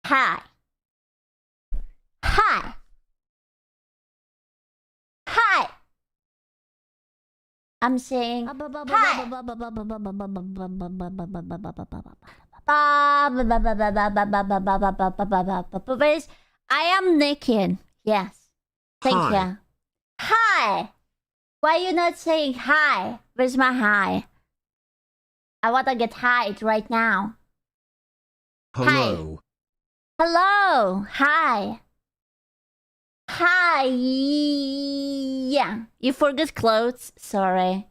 Hi. Hi. Hi. I'm saying hi. I am naked. Yes. Thank you. Hi. Why are you not saying hi? Where's my hi? I want to get high right now. Hello. Hi. Hello. Hi. Hi. Yeah. You forgot clothes. Sorry.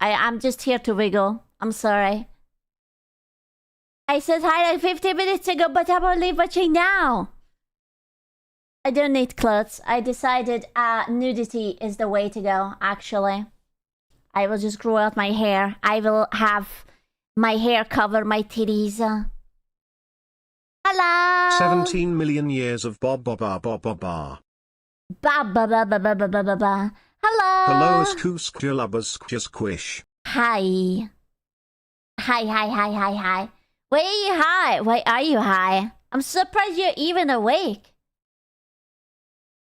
I'm just here to wiggle. I'm sorry. I said hi like 50 minutes ago, but I'm only watching now. I don't need clothes. I decided nudity is the way to go, actually. I will just grow out my hair. I will have my hair cover my titties. Hello! 17 million years of bob bob ba ba ba ba. Ba ba ba ba ba ba ba ba ba. Hello! Hello scooskulabas squish. Hi. Hi. Why are you high? Why are you high? I'm surprised you're even awake.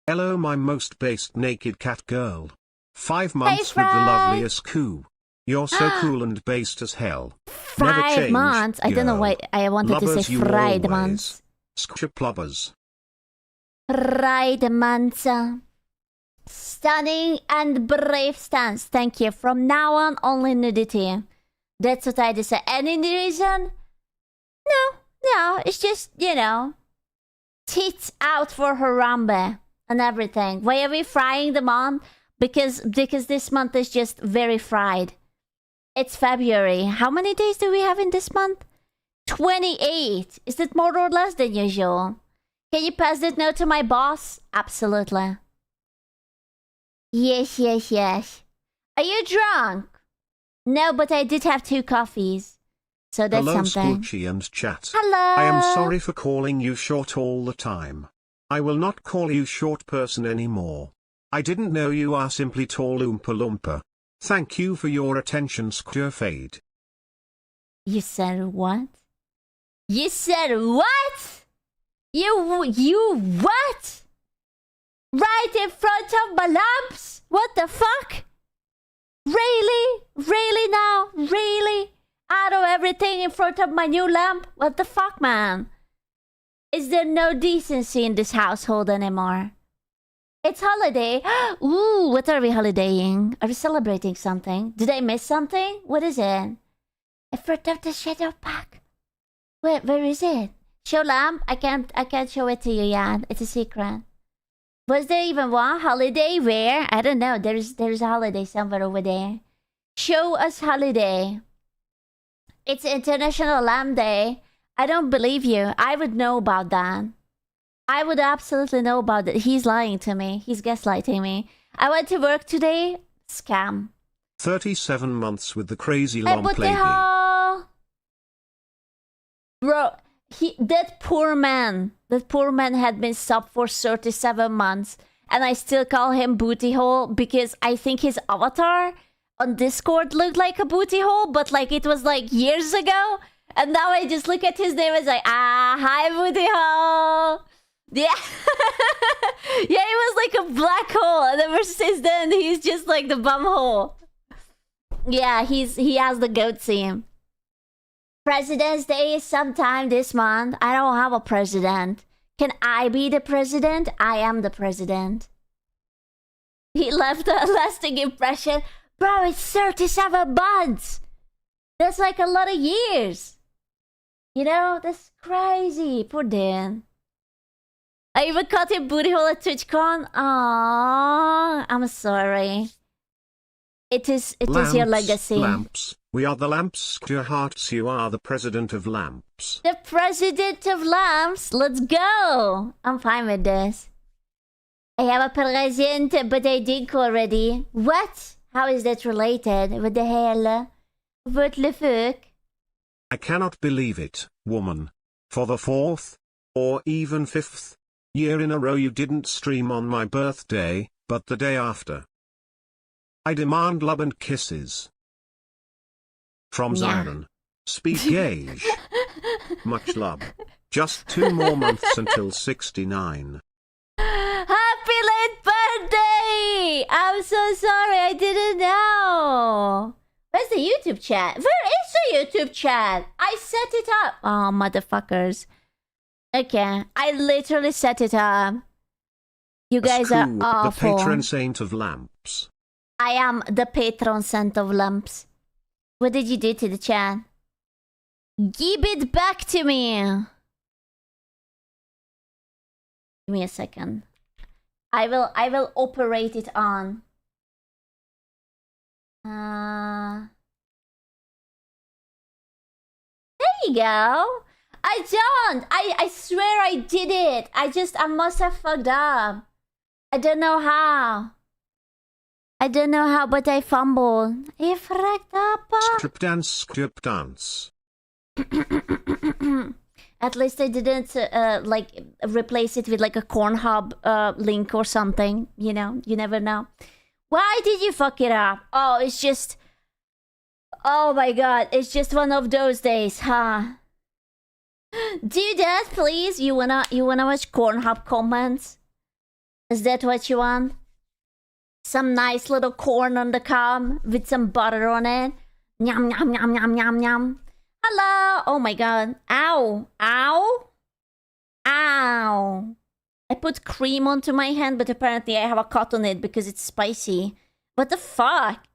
Hello my most based naked cat girl. 5 months with the loveliest coo. You're so cool and based as hell. 5 months? I don't know why I wanted to say fried months. Squishaplubbers. Fried months. Stunning and brave stance. Thank you. From now on, only nudity. That's what I decided. Any reason? No. It's just, tits out for Harambe and everything. Why are we frying them on? Because this month is just very fried. It's February. How many days do we have in this month? 28. Is that more or less than usual? Can you pass that note to my boss? Absolutely. Yes, yes, yes. Are you drunk? No, but I did have 2 coffees. So that's Hello, something. Squishy and chat. Hello. I am sorry for calling you short all the time. I will not call you short person anymore. I didn't know you are simply tall Oompa Loompa. Thank you for your attention, Squirfade. You said what? You said what? You what? Right in front of my lamps? What the fuck? Really? Really now? Really? Out of everything in front of my new lamp? What the fuck, man? Is there no decency in this household anymore? It's holiday. Ooh, what are we holidaying? Are we celebrating something? Did I miss something? What is it? In front of the shadow pack. Where is it? Show lamp? I can't show it to you yet. It's a secret. Was there even one holiday? Where? I don't know. There's a holiday somewhere over there. Show us holiday. It's International Lamb Day. I don't believe you. I would know about that. I would absolutely know about it. He's lying to me. He's gaslighting me. I went to work today. Scam. 37 months with the crazy lump lady. Bro, that poor man had been sub for 37 months, and I still call him booty hole because I think his avatar on Discord looked like a booty hole, but like it was like years ago, and now I just look at his name and like, hi booty hole. Yeah. Yeah, he was like a black hole, and ever since then he's just like the bum hole. Yeah, he has the goat seam. President's Day is sometime this month. I don't have a president. Can I be the president? I am the president. He left a lasting impression. Bro, it's 37 months. That's like a lot of years. You know, that's crazy. Poor Dan. I even caught him booty hole at TwitchCon. Aww, I'm sorry. It is your legacy. Lamps. We are the lamps. Your hearts. You are the president of lamps. The president of lamps. Let's go. I'm fine with this. I have a present, but I drink already. What? How is that related? What the hell? What the fuck? I cannot believe it, woman. For the 4th, or even 5th, year in a row you didn't stream on my birthday, but the day after. I demand love and kisses. From Zion. Speak gauge. Much love. Just 2 more months until 69. Happy late birthday! I'm so sorry, I didn't know. Where's the YouTube chat? Where is the YouTube chat? I set it up. Oh, motherfuckers. Okay, I literally set it up. You guys are awful. The patron saint of lamps. I am the patron saint of lamps. What did you do to the chat? Give it back to me. Give me a second. I will operate it on. There you go. I don't. I swear I did it. I must have fucked up. I don't know how. But I fumbled. If Strip dance. At least I didn't like replace it with like a Cornhub link or something. You know, you never know. Why did you fuck it up? Oh, it's just. Oh my god, it's just one of those days, huh? Do that, please. You wanna watch Cornhub comments? Is that what you want? Some nice little corn on the cob with some butter on it. Yum, yum, yum, yum, yum, yum. Hello. Oh my god. Ow. Ow. Ow. I put cream onto my hand, but apparently I have a cut on it because it's spicy. What the fuck?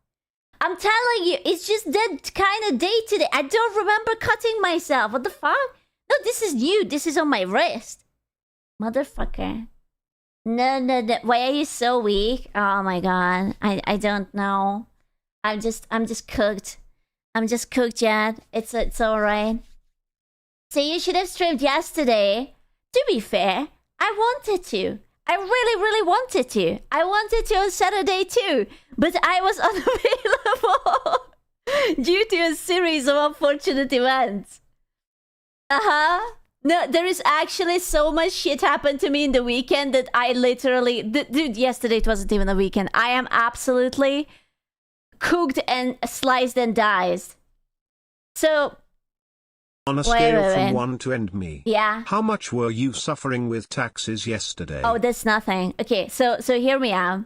I'm telling you, it's just that kind of day today. I don't remember cutting myself. What the fuck? No, this is new. This is on my wrist. Motherfucker. No. Why are you so weak? Oh my god. I don't know. I'm just cooked. I'm just cooked, Jad. It's alright. So you should have streamed yesterday. To be fair, I wanted to. I really, really wanted to. I wanted to on Saturday too, but I was unavailable due to a series of unfortunate events. No, there is actually so much shit happened to me in the weekend that I literally... Dude, yesterday it wasn't even a weekend. I am absolutely cooked and sliced and diced. So... On a scale from 1 to end me. Yeah. How much were you suffering with taxes yesterday? Oh, that's nothing. Okay, so hear me out.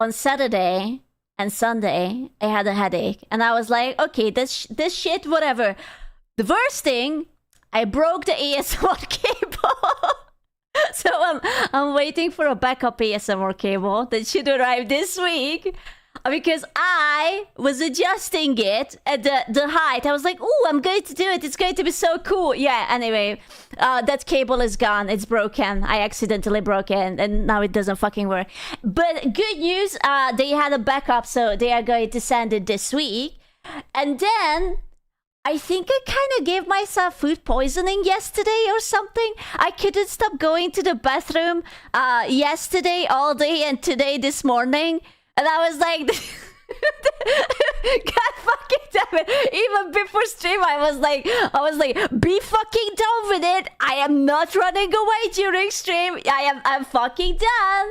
On Saturday and Sunday, I had a headache. And I was like, okay, this shit, whatever. The worst thing, I broke the ASMR cable. So I'm waiting for a backup ASMR cable that should arrive this week. Because I was adjusting it at the height. I was like, "Ooh, I'm going to do it. It's going to be so cool." Yeah, anyway, that cable is gone. It's broken. I accidentally broke it, and now it doesn't fucking work. But good news, they had a backup, so they are going to send it this week. And then, I think I kind of gave myself food poisoning yesterday or something. I couldn't stop going to the bathroom yesterday all day and today this morning. And I was like, God fucking damn it. Even before stream, I was like, be fucking done with it. I am not running away during stream. I'm fucking done.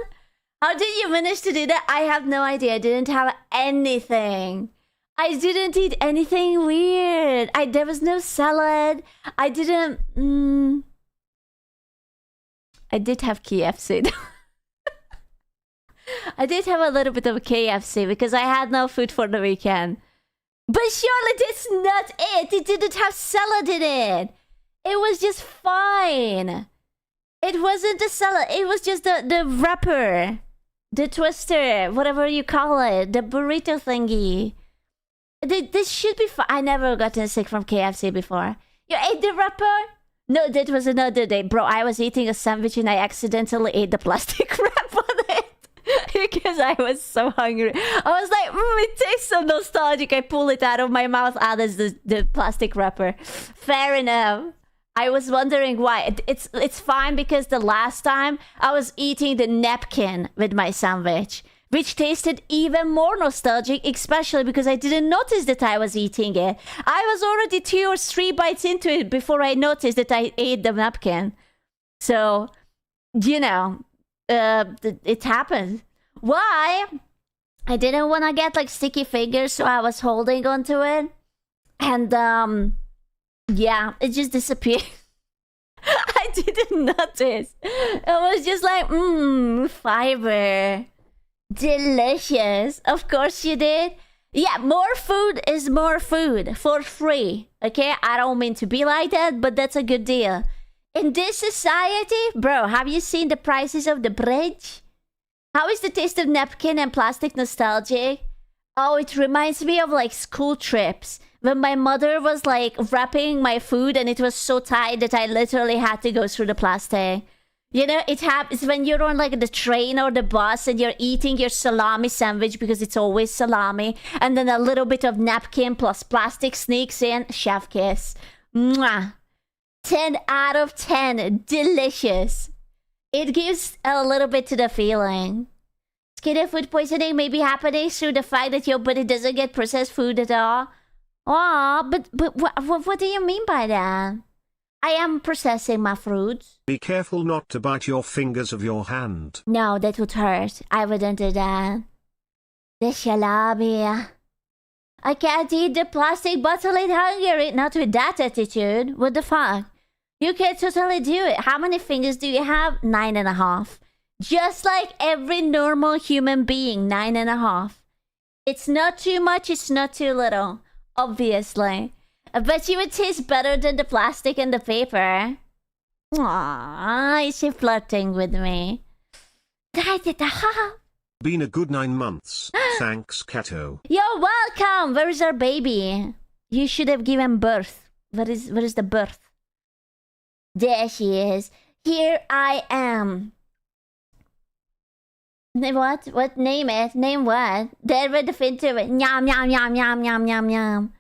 How did you manage to do that? I have no idea. I didn't have anything. I didn't eat anything weird. There was no salad. I didn't... I did have KFC. I did have a little bit of KFC because I had no food for the weekend. But surely that's not it. It didn't have salad in it. It was just fine. It wasn't the salad. It was just the wrapper. The twister. Whatever you call it. The burrito thingy. This should be fine. I never gotten sick from KFC before. You ate the wrapper? No, that was another day. Bro, I was eating a sandwich and I accidentally ate the plastic wrap on it. Because I was so hungry. I was like, it tastes so nostalgic. I pull it out of my mouth. There's the plastic wrapper. Fair enough. I was wondering why. It's fine because the last time I was eating the napkin with my sandwich, which tasted even more nostalgic, especially because I didn't notice that I was eating it. I was already 2 or 3 bites into it before I noticed that I ate the napkin. So, you know... it happened. Why? I didn't want to get like sticky fingers, so I was holding onto it. And yeah, it just disappeared. I didn't notice. It was just like, fiber. Delicious. Of course you did. Yeah, more food is more food for free. Okay? I don't mean to be like that, but that's a good deal. In this society, bro, have you seen the prices of the bridge? How is the taste of napkin and plastic nostalgic? Oh, it reminds me of like school trips. When my mother was like wrapping my food and it was so tight that I literally had to go through the plastic. You know, it happens when you're on like the train or the bus and you're eating your salami sandwich because it's always salami. And then a little bit of napkin plus plastic sneaks in. Chef kiss. Mwah. 10 out of 10. Delicious. It gives a little bit to the feeling. Skinny food poisoning may be happening through the fact that your body doesn't get processed food at all. Oh, but what do you mean by that? I am processing my fruits. Be careful not to bite your fingers of your hand. No, that would hurt. I wouldn't do that. The salami. I can't eat the plastic bottle in Hungary. Not with that attitude. What the fuck? You can totally do it. How many fingers do you have? 9.5. Just like every normal human being. 9.5. It's not too much. It's not too little. Obviously. I bet you it tastes better than the plastic and the paper. Aww, is she flirting with me? Been a good 9 months. Thanks, Kato. You're welcome. Where is our baby? You should have given birth. Where is the birth? There she is. Here I am. What? What? Name it. Name what? There with the fin to it. Yum, yum, yum, yum, yum, yum, yum.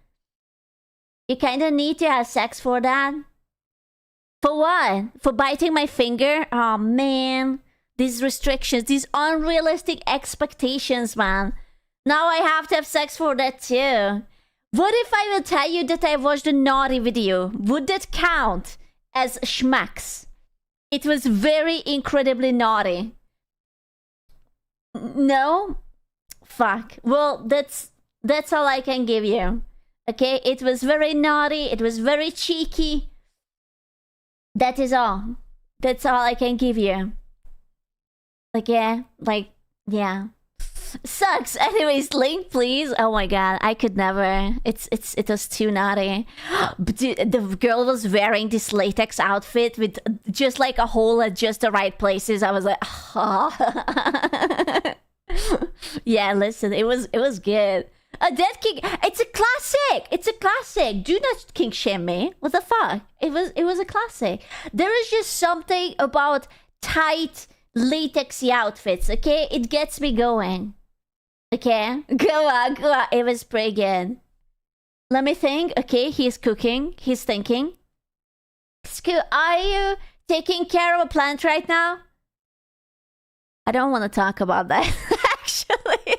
You kind of need to have sex for that. For what? For biting my finger? Oh man. These restrictions, these unrealistic expectations, man. Now I have to have sex for that too. What if I will tell you that I watched a naughty video? Would that count as schmacks? It was very incredibly naughty. No? Fuck. Well, that's all I can give you. Okay, it was very naughty, it was very cheeky. That is all. That's all I can give you. Yeah. Sucks. Anyways, link please. Oh my god, I could never. It was too naughty. But the girl was wearing this latex outfit with just like a hole at just the right places. I was like, oh. Yeah, listen, it was good. A dead king. It's a classic. It's a classic. Do not kink shame me. What the fuck? It was a classic. There is just something about tight latexy outfits. Okay, it gets me going. Okay, go on. It was pretty good. Let me think. Okay, he's cooking. He's thinking. Are you taking care of a plant right now? I don't want to talk about that. Actually.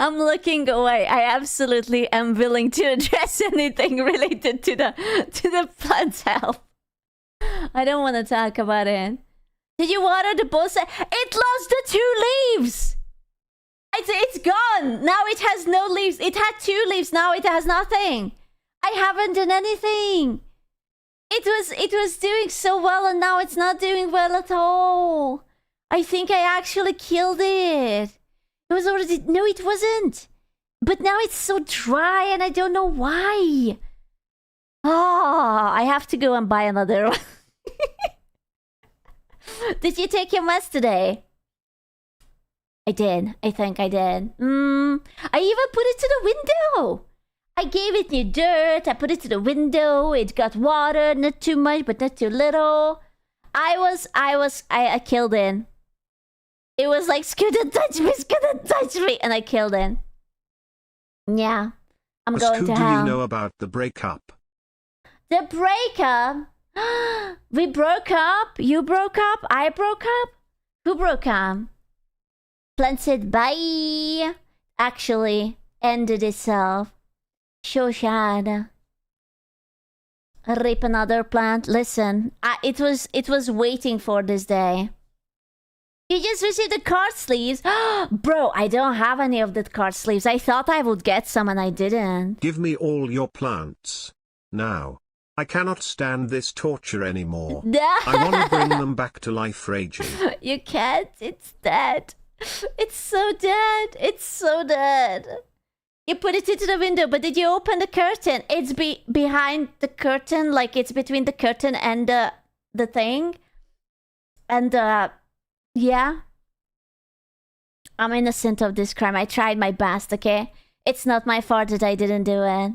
I'm looking away. I absolutely am willing to address anything related to the plant's health. I don't want to talk about it. Did you water the bonsai? It lost the 2 leaves. It's gone. Now it has no leaves. It had 2 leaves. Now it has nothing. I haven't done anything. It was doing so well and now it's not doing well at all. I think I actually killed it. It was already... No, it wasn't. But now it's so dry and I don't know why. Oh, I have to go and buy another one. Did you take your meds today? I did. I think I did. I even put it to the window. I gave it new dirt. I put it to the window. It got water. Not too much, but not too little. I killed it. It was like, Scooter, touch me, Scooter, touch me. And I killed it. Yeah. I'm going to hell. What do you know about the breakup? The breakup? We broke up? You broke up? I broke up? Who broke up? Plant said bye. Actually, ended itself. So sad. Rip another plant. Listen, it was waiting for this day. You just received the card sleeves. Bro, I don't have any of the card sleeves. I thought I would get some and I didn't. Give me all your plants. Now. I cannot stand this torture anymore. I want to bring them back to life raging. You can't. It's dead. It's so dead. It's so dead. You put it into the window, but did you open the curtain? It's behind the curtain, like it's between the curtain and the thing. And yeah. I'm innocent of this crime. I tried my best, okay? It's not my fault that I didn't do it.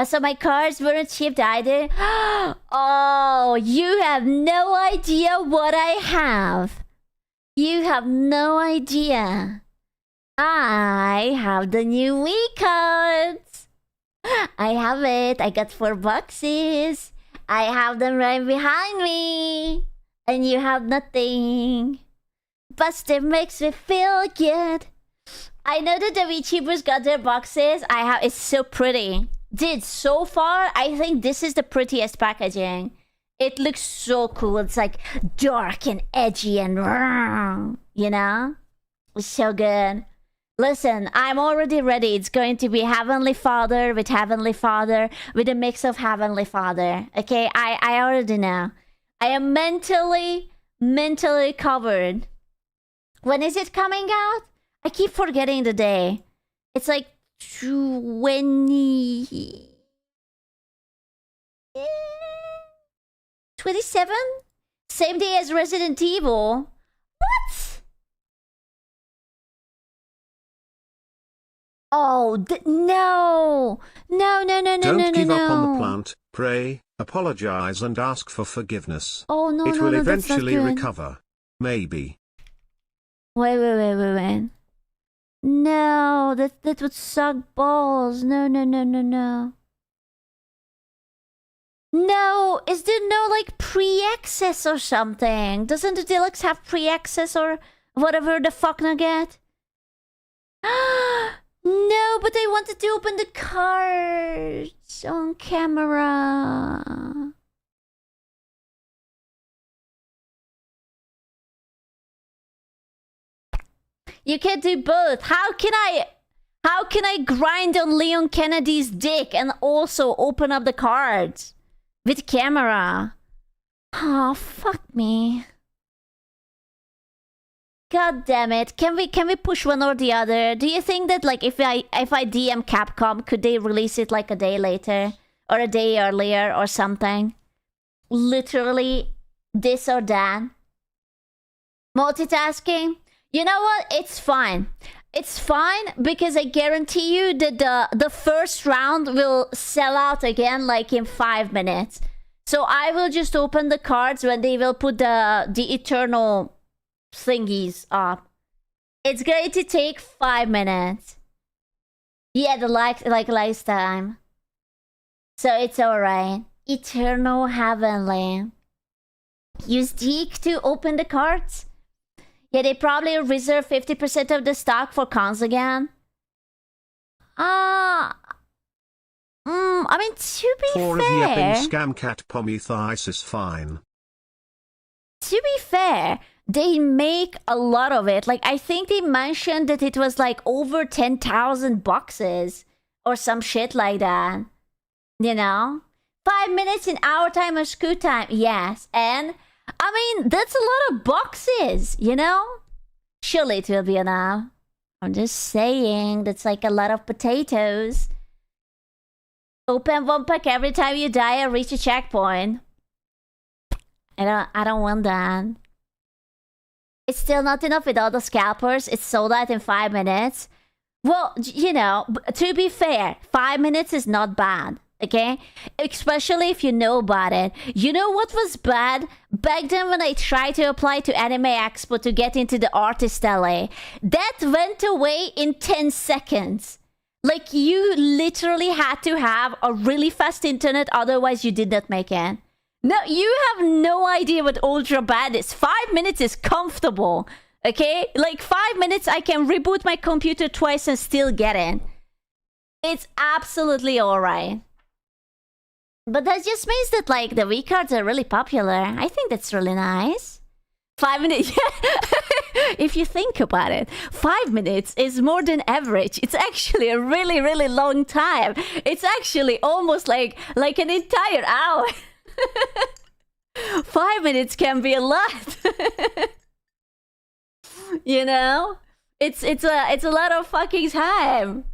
So my cards weren't shipped either. Oh, you have no idea what I have. You have no idea. I have the new Wii cards. I have it. I got 4 boxes. I have them right behind me. And you have nothing. But it makes me feel good. I know that the VTubers got their boxes. It's so pretty. Dude, so far, I think this is the prettiest packaging. It looks so cool. It's like dark and edgy and you know? It's so good. Listen, I'm already ready. It's going to be Heavenly Father with a mix of Heavenly Father. Okay, I already know. I am mentally covered. When is it coming out? I keep forgetting the day. It's like 27? Same day as Resident Evil. What? Oh, no. No. Don't give up on the plant. Pray, apologize and ask for forgiveness. Oh, no, it will that's not eventually good. recover. Maybe. Wait. No, that would suck balls. No. No, is there no like pre-access or something? Doesn't the deluxe have pre-access or whatever the fuck nugget? No, but I wanted to open the cards on camera. You can't do both. How can I grind on Leon Kennedy's dick and also open up the cards with camera? Oh, fuck me. God damn it. Can we push one or the other? Do you think that like if I DM Capcom, could they release it like a day later or a day earlier or something? Literally this or that. Multitasking? You know what? It's fine. It's fine because I guarantee you that the first round will sell out again like in 5 minutes. So I will just open the cards when they will put the eternal thingies up. It's going to take 5 minutes. Yeah, the like last time. So it's alright. Eternal Heavenly. Use Deke to open the cards? Yeah, they probably reserve 50% of the stock for cons again. I mean, to be For fair... a yapping scam cat pomethis is fine. To be fair, they make a lot of it. Like, I think they mentioned that it was like over 10,000 boxes or some shit like that. You know? 5 minutes in our time or scoot time. Yes. And, I mean, that's a lot of boxes, you know? Surely it will be enough. I'm just saying, that's like a lot of potatoes. Open one pack every time you die or reach a checkpoint. I don't want that. It's still not enough with all the scalpers. It's sold out in 5 minutes. Well, you know, to be fair, 5 minutes is not bad. Okay? Especially if you know about it. You know what was bad? Back then when I tried to apply to Anime Expo to get into the Artist LA, that went away in 10 seconds. Like, you literally had to have a really fast internet, otherwise you did not make it. No, you have no idea what ultra bad is. 5 minutes is comfortable. Okay? Like, 5 minutes I can reboot my computer twice and still get in. It's absolutely alright. But that just means that, like, the V cards are really popular. I think that's really nice. 5 minutes, if you think about it, 5 minutes is more than average. It's actually a really, really long time. It's actually almost like an entire hour. 5 minutes can be a lot. You know? It's a lot of fucking time.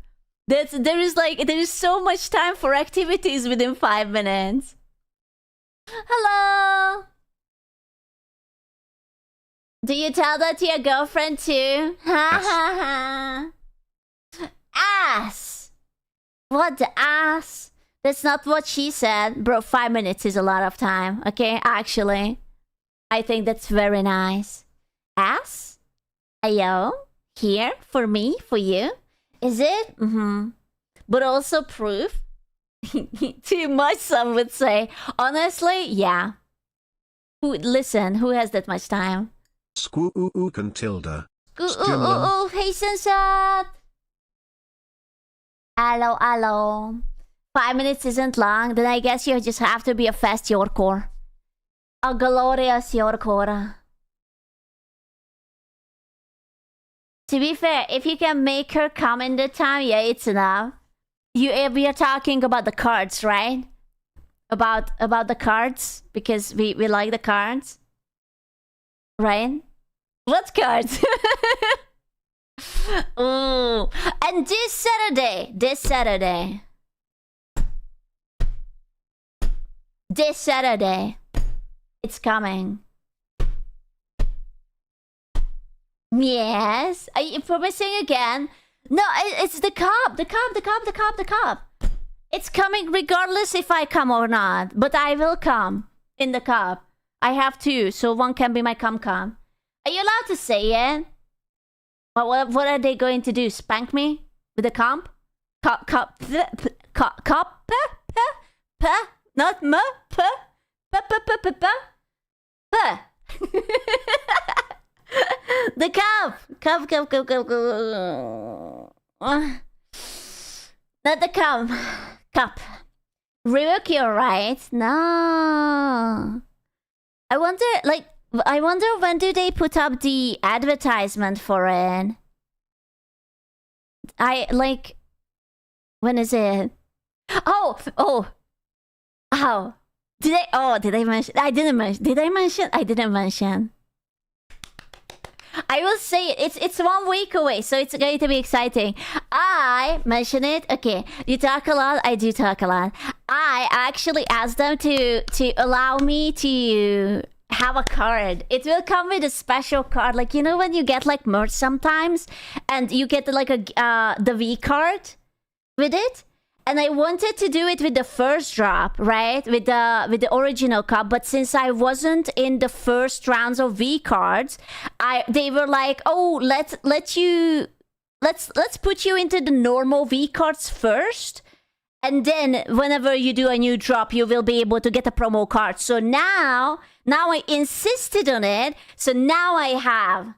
There is so much time for activities within 5 minutes. Hello. Do you tell that to your girlfriend too? Ha ha ha. Ass. What the ass? That's not what she said. Bro, 5 minutes is a lot of time. Okay, actually. I think that's very nice. Ass? Ayo? Here? For me? For you? Is it? Mm-hmm. But also proof? Too much, some would say. Honestly, yeah. Listen, who has that much time? Squoo and Tilda. Hey, Sensat! Hello. 5 minutes isn't long, then I guess you just have to be a fast Yorkor. A glorious Yorkor. To be fair, if you can make her come in the time, yeah, it's enough. We are talking about the cards, right? About the cards, because we like the cards. Right? What cards? Ooh. And this Saturday, it's coming. Yes. Are you promising again? No, it's the cup. It's coming regardless if I come or not. But I will come in the cup. I have two, so one can be my cum. Are you allowed to say it? What are they going to do? Spank me with a comp? Cup? Not m, p, p, p, p, p, p, p. The cup. Cup. Not the cup. Cup. Ryuk, you're right. No. I wonder when do they put up the advertisement for it? When is it? Oh. Did I mention? I didn't mention. Did I mention? I didn't mention. I will say it. It's 1 week away, so it's going to be exciting. I mention it. Okay, you talk a lot. I do talk a lot. I actually asked them to allow me to have a card. It will come with a special card, like you know when you get like merch sometimes, and you get like the V card with it. And I wanted to do it with the first drop, right? With the original cup, but since I wasn't in the first rounds of V cards, they were like, "Oh, let's put you into the normal V cards first, and then whenever you do a new drop, you will be able to get a promo card." So now I insisted on it. So now I have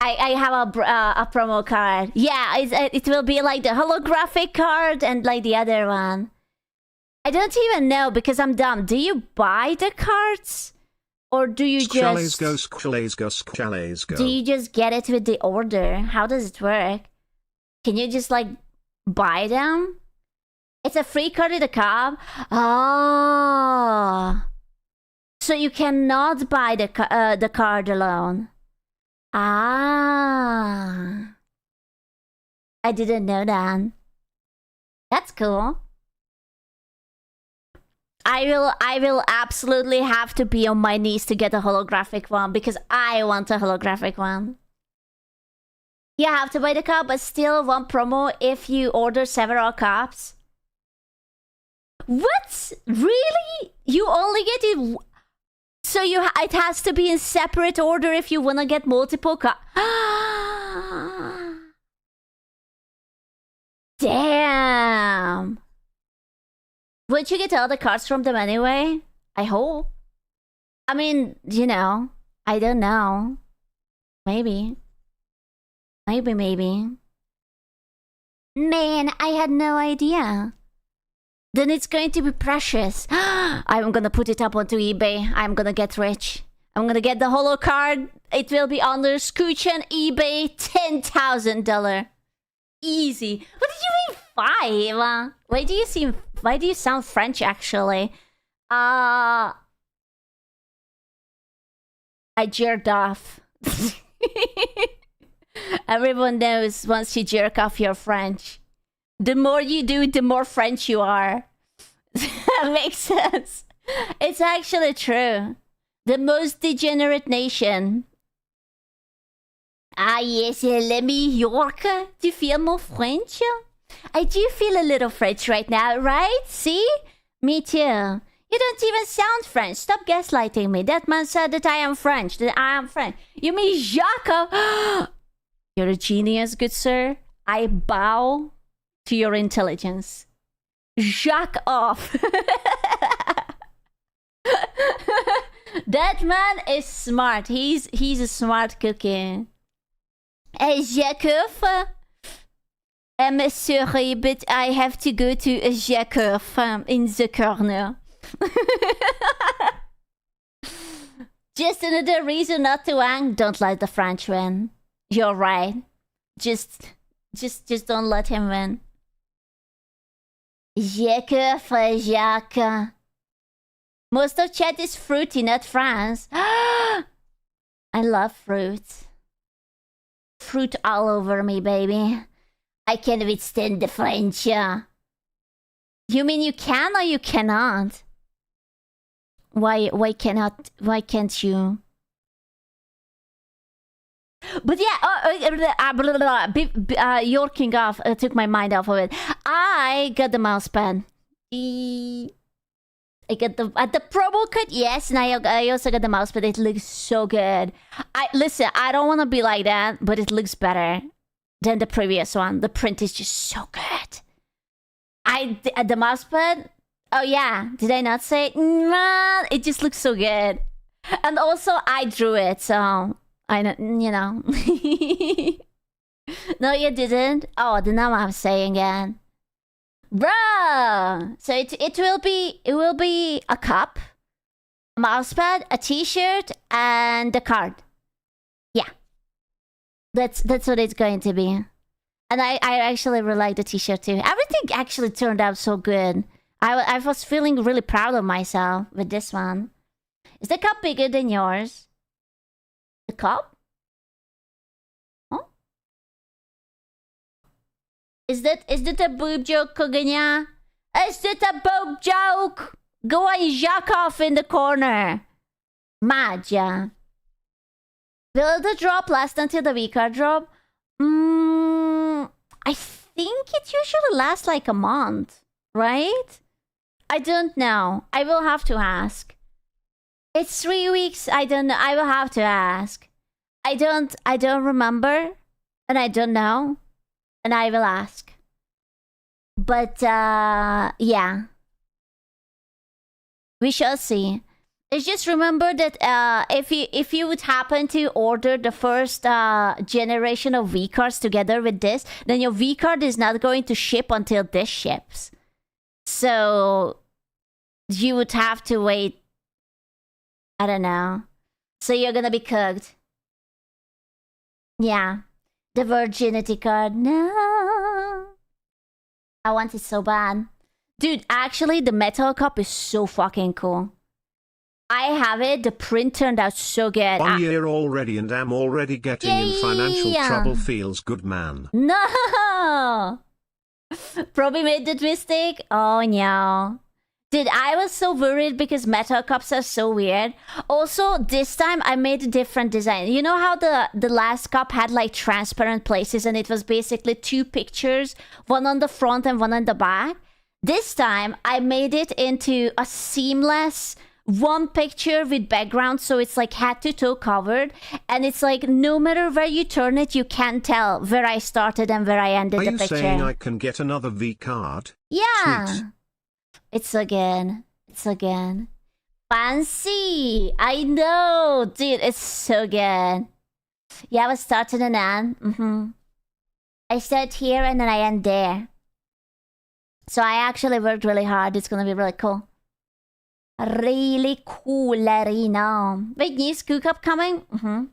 a promo card. Yeah, it will be like the holographic card and like the other one. I don't even know because I'm dumb. Do you buy the cards? Or do you just... Do you just get it with the order? How does it work? Can you just like buy them? It's a free card with a cup? Oh. So you cannot buy the card alone. Ah, I didn't know that. That's cool. I will absolutely have to be on my knees to get a holographic one because I want a holographic one. You have to buy the cup, but still one promo if you order several cups. What? Really? You only get it... So it has to be in separate order if you want to get multiple cards. Damn. Would you get all the cards from them anyway? I hope. I mean, you know, I don't know. Maybe. Maybe. Man, I had no idea. Then it's going to be precious. I'm gonna put it up onto eBay. I'm gonna get rich. I'm gonna get the holo card. It will be under Scooch and eBay. $10,000. Easy. What did you mean 5? Why do you sound French actually? I jerked off. Everyone knows once you jerk off, you're French. The more you do, the more French you are. That makes sense. It's actually true. The most degenerate nation. Ah yes, let me York. Do you feel more French? I do feel a little French right now, right? See? Me too. You don't even sound French. Stop gaslighting me. That man said that I am French. That I am French. You mean Jacques? You're a genius, good sir. I bow to your intelligence. Jack off. That man is smart. He's a smart cookie. Jack off. I'm sorry, but I have to go to Jack off in the corner. Just another reason not to hang. Don't let the French win. You're right. Just don't let him win. Jacques. Most of chat is fruity, not France. I love fruit. Fruit all over me, baby. I can withstand the French. You mean you can or you cannot? Why can't you? But yeah, yorking off took my mind off of it. I got the mouse pad. I got the promo code, yes, and I also got the mouse pad. It looks so good. I don't want to be like that, but it looks better than the previous one. The print is just so good. The mouse pad, Oh yeah, did I not say? Man, it just looks so good. And also, I drew it, so I know, you know. No, you didn't. Oh, then now I'm saying again, bro. So it will be a cup, a mousepad, a T-shirt, and a card. Yeah, that's what it's going to be. And I actually really like the T-shirt too. Everything actually turned out so good. I was feeling really proud of myself with this one. Is the cup bigger than yours? The cup? Huh? Is that a boob joke, Kuganya? Is that a boob joke? Go and jack off in the corner. Magia. Will the drop last until the V-card drop? I think it usually lasts like a month, right? I don't know. I will have to ask. It's 3 weeks. I don't know. I will have to ask. I don't remember, and I don't know, and I will ask. But yeah, we shall see. It's just remember that if you would happen to order the first generation of V cards together with this, then your V card is not going to ship until this ships. So you would have to wait. I don't know. So you're gonna be cooked. Yeah. The virginity card. No. I want it so bad. Dude, actually, the metal cup is so fucking cool. I have it. The print turned out so good. 1 year already and am already getting in financial trouble. Feels good, man. No! Probably made that mistake. Oh no. Dude, I was so worried because metal cups are so weird. Also, this time I made a different design. You know how the last cup had like transparent places and it was basically 2 pictures, one on the front and one on the back? This time I made it into a seamless 1 picture with background, so it's like head to toe covered, and it's like no matter where you turn it, you can't tell where I started and where I ended the picture. Are you saying I can get another V card? Yeah. Sweet. It's again. It's again. Fancy! I know! Dude, it's so good. Yeah, I was starting and end. I start here and then I end there. So I actually worked really hard. It's gonna be really cool. Really cool, Larina. Wait, new Scoop Cup coming? And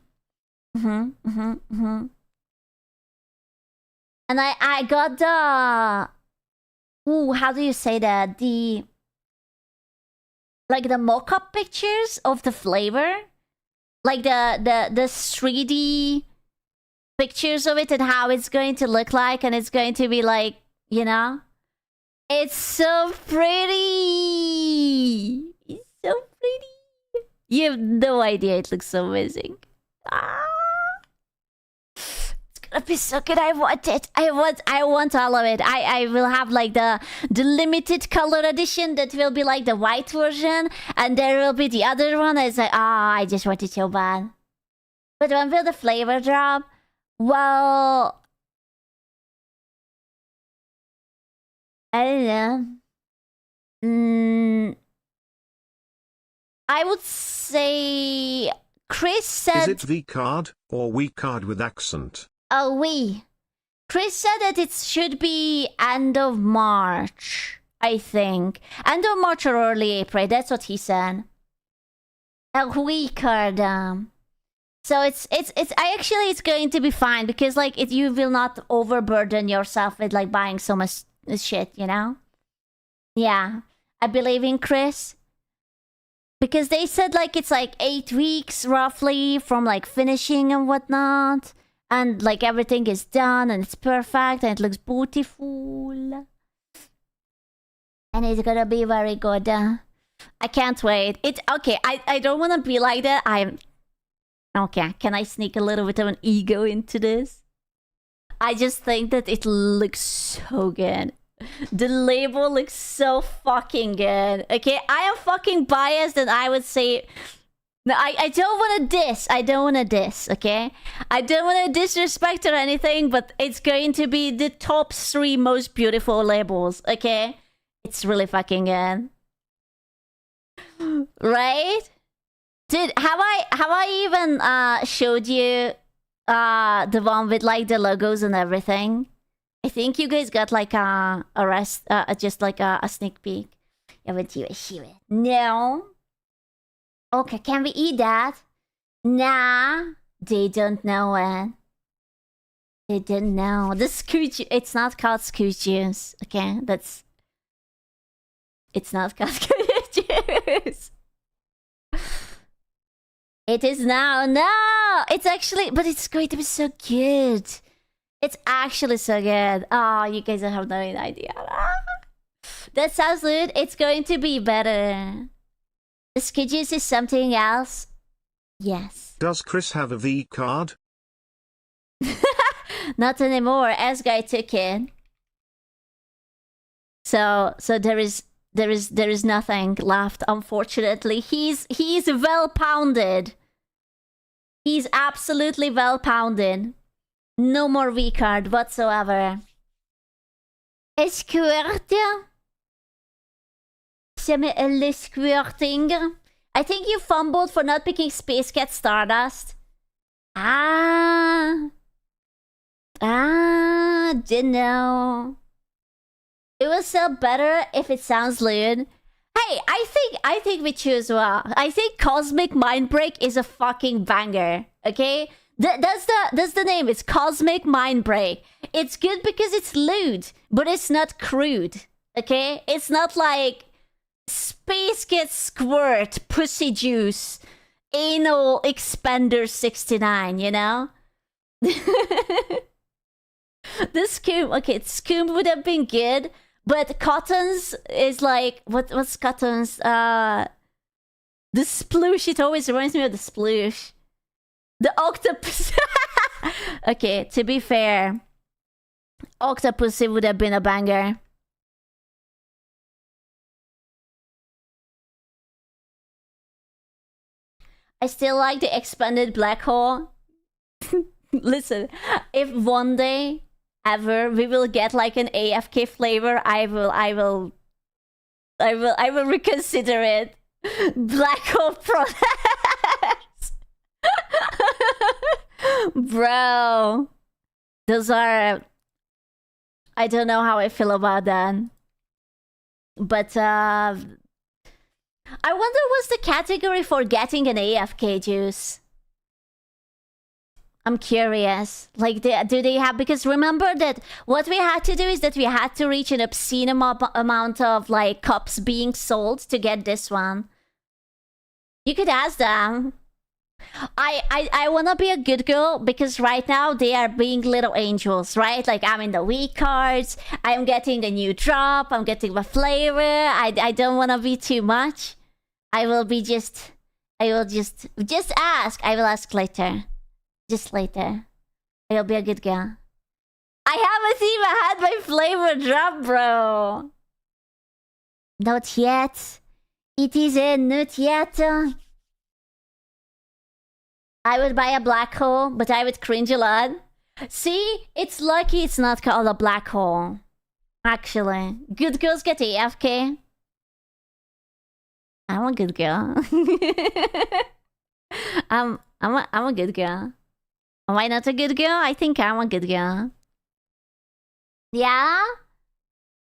I got the... Ooh, how do you say that? Like the mock-up pictures of the flavor? Like the 3D pictures of it and how it's going to look like, and it's going to be like, you know? It's so pretty! It's so pretty! You have no idea, it looks so amazing. It's gonna be so good. I want it. I want all of it. I will have like the limited color edition that will be like the white version, and there will be the other one that's like, I just want it so bad. But when will the flavor drop? Well, I don't know. I would say Chris said... Is it V card or we card with accent? Oh, we. Chris said that it should be end of March, I think. End of March or early April, that's what he said. A we card. So it's going to be fine because like you will not overburden yourself with like buying so much shit, you know? Yeah. I believe in Chris. Because they said like it's like 8 weeks roughly from like finishing and whatnot. And like everything is done and it's perfect and it looks beautiful. And it's gonna be very good. I can't wait. Okay, I don't wanna be like that. Okay, can I sneak a little bit of an ego into this? I just think that it looks so good. The label looks so fucking good. Okay, I am fucking biased and I would say... No, I don't want to diss. I don't want to diss, okay? I don't want to disrespect or anything, but it's going to be the top 3 most beautiful labels, okay? It's really fucking good. Right? Dude, have I even showed you the one with like the logos and everything? I think you guys got like just like a sneak peek. Yeah, but you see it. No. Okay, can we eat that? Nah, they don't know it. They didn't know. The scooch, it's not called scooch juice. Okay, it's not called scooch juice. It is now. No, it's actually, but it's going to be so good. It's actually so good. Oh, you guys have no idea. That sounds good. It's going to be better. The scooch juice is something else. Yes. Does Chris have a V card? Not anymore. S-Guy took it. So there is nothing left, unfortunately. He's well pounded. He's absolutely well pounded. No more V card whatsoever. Squirt. Le squirting. I think you fumbled for not picking Space Cat Stardust. Didn't know. It will sell better if it sounds lewd. Hey, I think we choose well. I think Cosmic Mindbreak is a fucking banger. Okay, that's the name. It's Cosmic Mindbreak. It's good because it's lewd, but it's not crude. Okay, it's not like Space Cat Squirt, Pussy Juice, Anal Expander 69. You know. The Scoom, okay, Scoom would have been good, but Cotton's is like, what's Cotton's? The Sploosh, it always reminds me of the Sploosh. The Octopus. Okay, to be fair, Octopussy would have been a banger. I still like the expanded black hole. Listen, if one day ever we will get like an AFK flavor, I will reconsider it. Black hole products. Bro, those are, I don't know how I feel about that. But I wonder what's the category for getting an AFK juice. I'm curious. Like, do they have... Because remember that what we had to do is that we had to reach an obscene amount of, like, cups being sold to get this one. You could ask them. I want to be a good girl because right now they are being little angels, right? Like, I'm in the weak cards. I'm getting a new drop. I'm getting my flavor. I don't want to be too much. I will just ask. I will ask later. Just later. I'll be a good girl. I haven't even had my flavor drop, bro. Not yet. It is not yet. I would buy a black hole, but I would cringe a lot. See? It's lucky it's not called a black hole. Actually. Good girls get AFK. I'm a good girl. I'm a good girl. Am I not a good girl? I think I'm a good girl. Yeah?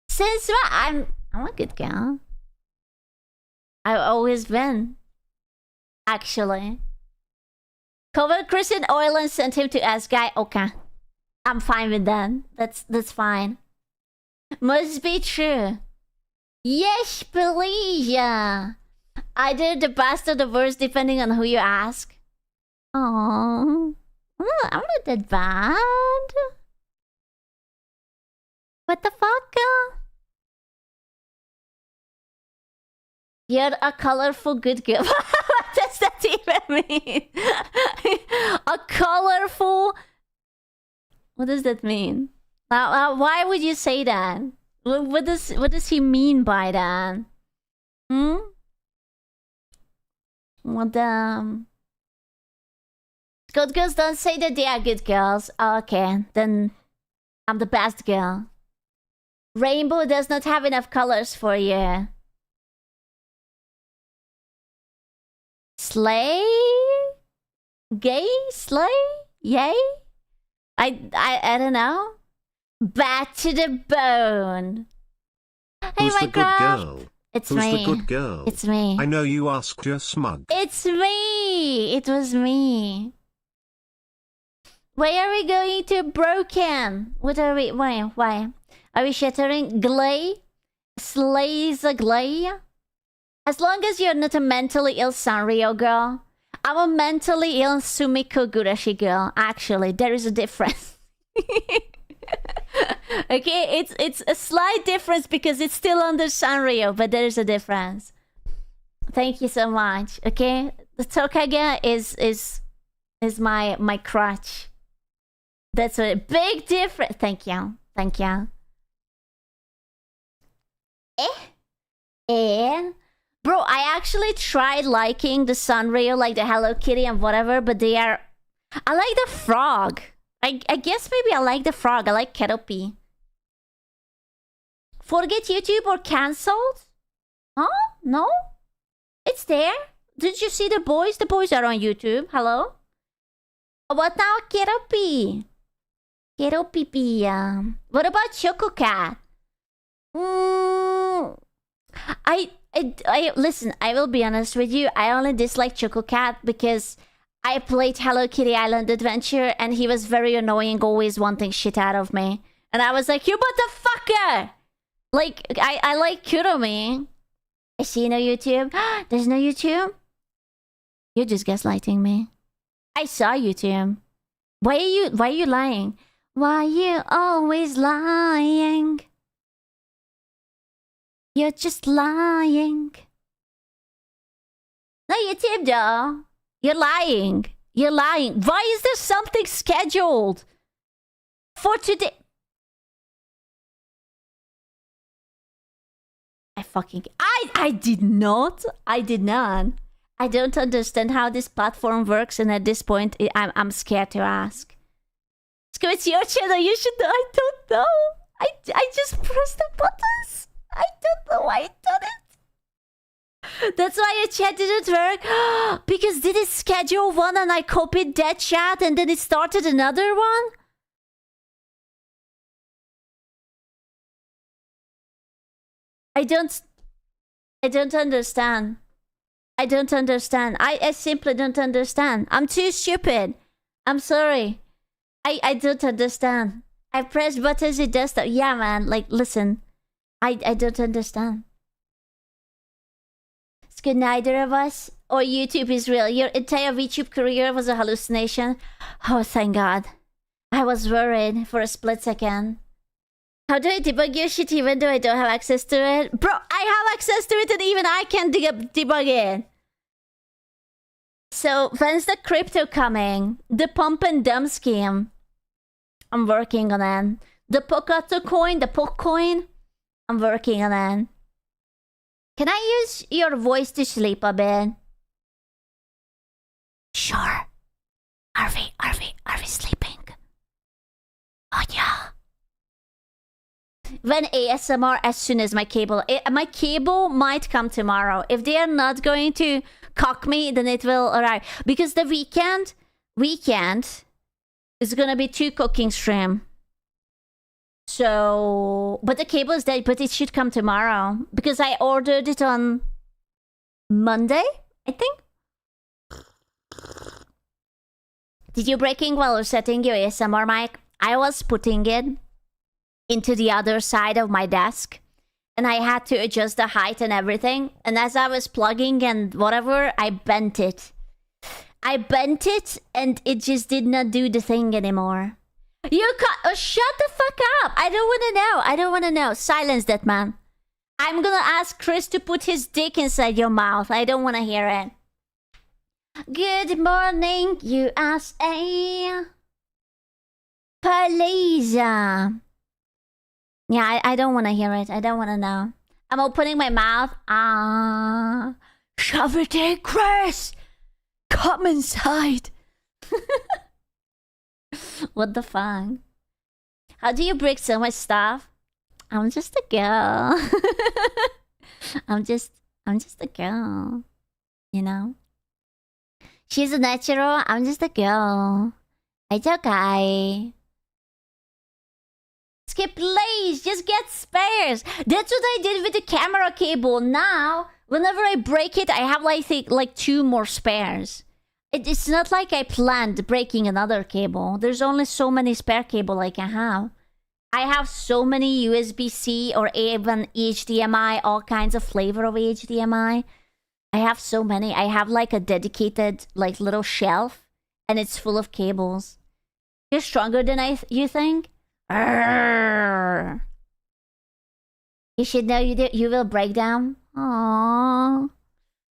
Since what? I'm a good girl. I've always been. Actually. Covered Chris in oil and sent him to S-Guy. Okay. I'm fine with that. That's fine. Must be true. Yes, please. Yeah. Either the best or the worst depending on who you ask. Aww. I'm not that bad. What the fuck? You're a colorful good girl. What does that even mean? A colorful... What does that mean? Why would you say that? What does he mean by that? What Good girls don't say that they are good girls. Okay, then I'm the best girl. Rainbow does not have enough colors for you. Slay? Gay? Slay? Yay? I don't know. Bad to the bone. Hey, Who's the good Minecraft. girl? It's Who's me. the good girl? It's me. I know you asked your smug. It's me. It was me. Why are we going to broken? What are we? Why? Are we shattering? Glay? Slays a glay? As long as you're not a mentally ill Sanrio girl. I'm a mentally ill Sumiko Gurashi girl. Actually, there is a difference. Okay, it's a slight difference because it's still under Sanrio, but there is a difference. Thank you so much. Okay, the Tokage is my crutch. That's a big difference. Thank you. Bro, I actually tried liking the Sanrio, like the Hello Kitty and whatever, but they are... I like the frog. I guess maybe I like the frog. I like Keropi. Forget YouTube or cancelled? Huh? No? It's there. Did you see the boys? The boys are on YouTube. Hello? What now? Keropi. Keropi. What about Choco Cat? I listen, I will be honest with you. I only dislike Choco Cat because I played Hello Kitty Island Adventure and he was very annoying, always wanting shit out of me. And I was like, you motherfucker! Like, I like Kuromi. I see no YouTube. There's no YouTube? You're just gaslighting me. I saw YouTube. Why are you lying? Why you always lying? You're just lying. No YouTube though. You're lying. You're lying. Why is there something scheduled for today? I did not. I don't understand how this platform works, and at this point, I'm scared to ask. So it's your channel. You should know. I don't know. I just pressed the buttons. I don't know why I done it. That's why your chat didn't work. Because did it schedule one and I copied that chat and then it started another one? I don't understand. I don't understand. I simply don't understand. I'm too stupid. I'm sorry. I don't understand. I press buttons, it does stuff. Yeah, man. Like, listen. I don't understand. It's good, neither of us. Or YouTube is real. Your entire VTube career was a hallucination. Oh, thank God. I was worried for a split second. How do I debug your shit even though I don't have access to it? Bro, I have access to it and even I can debug it. So, when's the crypto coming? The pump and dump scheme. I'm working on it. The Pokato coin, the Pok coin. I'm working on it. Can I use your voice to sleep a bit? Sure. Are we sleeping? Oh yeah. When ASMR as soon as my cable... my cable might come tomorrow. If they are not going to cock me, then it will arrive. Because the weekend is gonna be 2 cooking stream. So... But the cable is dead, but it should come tomorrow. Because I ordered it on Monday, I think. Did you breaking while resetting your ASMR mic? I was putting it into the other side of my desk. And I had to adjust the height and everything. And as I was plugging and whatever, I bent it. And it just did not do the thing anymore. You shut the fuck up. I don't want to know. Silence that man. I'm gonna ask Chris to put his dick inside your mouth. I don't want to hear it. Good morning, USA. Please. Yeah, I don't want to hear it. I don't want to know. I'm opening my mouth. Shove it in, Chris. Come inside. What the fuck? How do you break so much stuff? I'm just a girl. I'm just a girl. You know? She's a natural. I'm just a girl. It's okay. Skip lays. Just get spares. That's what I did with the camera cable. Now, whenever I break it, I have like 2 more spares. It's not like I planned breaking another cable. There's only so many spare cable I can have. I have so many USB-C or even HDMI, all kinds of flavor of HDMI. I have so many. I have like a dedicated like little shelf, and it's full of cables. You're stronger than you think? Arrgh. You should know you will break them. Aww.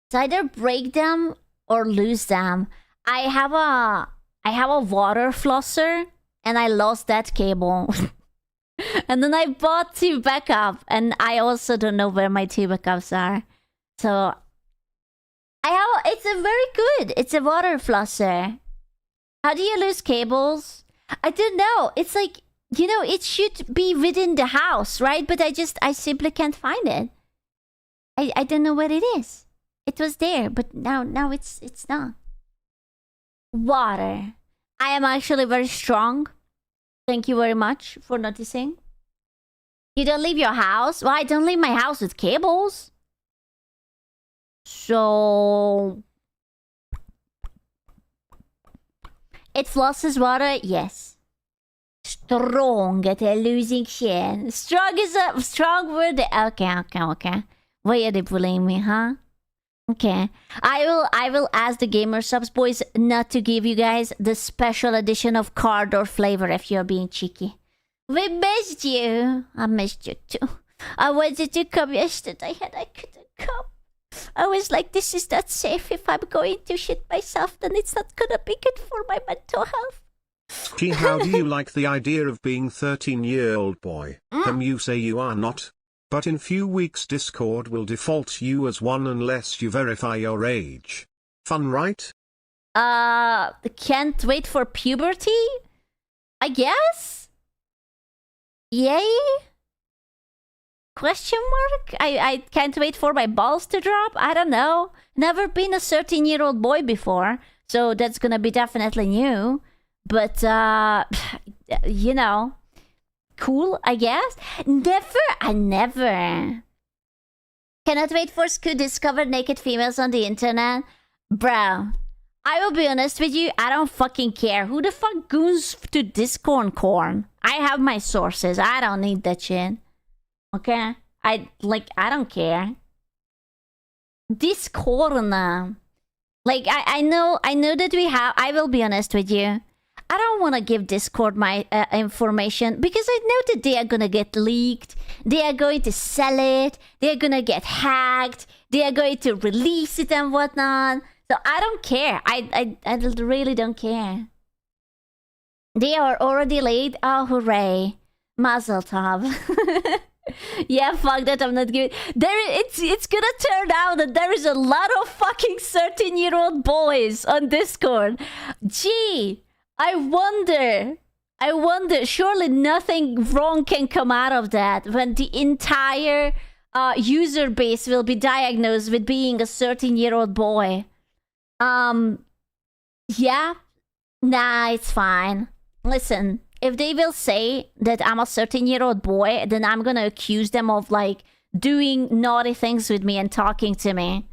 It's either break them or lose them. I have a water flosser, and I lost that cable. And then I bought 2 backup, and I also don't know where my 2 backups are. So it's a very good. It's a water flosser. How do you lose cables? I don't know. It's like, you know, it should be within the house, right? But I simply can't find it. I don't know where it is. It was there, but now it's not. Water. I am actually very strong. Thank you very much for noticing. You don't leave your house? Well, I don't leave my house with cables. So... It flosses water? Yes. Strong at a losing shit. Strong is a strong word. Okay. Why are they bullying me, huh? Okay. I will ask the gamer subs boys not to give you guys the special edition of card or flavor if you're being cheeky. We missed you. I missed you too. I wanted to come yesterday and I couldn't come. I was like, this is not safe. If I'm going to shit myself, then it's not gonna be good for my mental health. Gee, how do you like the idea of being 13-year-old boy? You say you are not. But in few weeks Discord will default you as 1 unless you verify your age. Fun, right? Can't wait for puberty? I guess? Yay? Question mark? I can't wait for my balls to drop? I don't know. Never been a 13-year-old boy before, so that's gonna be definitely new. But, you know, cool, I guess. Never. Cannot wait for Scoot discover naked females on the internet. Bro, I will be honest with you, I don't fucking care. Who the fuck goes to Discord corn? I have my sources. I don't need that shit. Okay? I don't care. Discord, like, I know that we have... I will be honest with you. I don't want to give Discord my information because I know that they are going to get leaked. They are going to sell it. They are going to get hacked. They are going to release it and whatnot. So I don't care. I really don't care. They are already late. Oh, hooray. Mazel tov. Yeah, fuck that. I'm not giving... It's gonna turn out that there is a lot of fucking 13-year-old boys on Discord. Gee... I wonder, surely nothing wrong can come out of that when the entire user base will be diagnosed with being a 13-year-old boy. Yeah? Nah, it's fine. Listen, if they will say that I'm a 13-year-old boy, then I'm gonna accuse them of, like, doing naughty things with me and talking to me.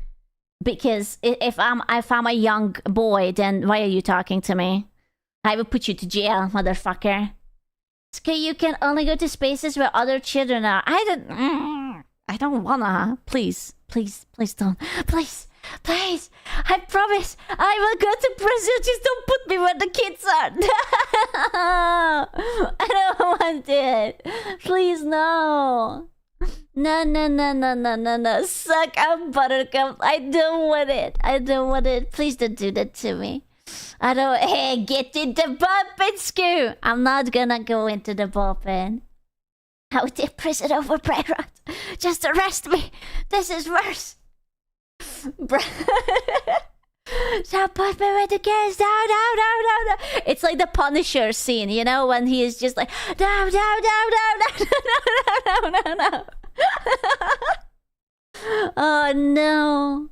Because if I'm a young boy, then why are you talking to me? I will put you to jail, motherfucker. Okay, you can only go to spaces where other children are. I don't wanna. Please don't. Please. I promise. I will go to prison. Just don't put me where the kids are. No. I don't want it. Please, no. No. Suck up, Buttercup. I don't want it. Please don't do that to me. I don't... Hey, get in the bullpen, Scoo! I'm not gonna go into the bullpen. I would take prison over brain rot. Just arrest me. This is worse. Don't put me with the kids. No, no, no, no, no. It's like the Punisher scene, you know, when he is just like, no, no, no, no, no, no, no, no, no, no. Oh no,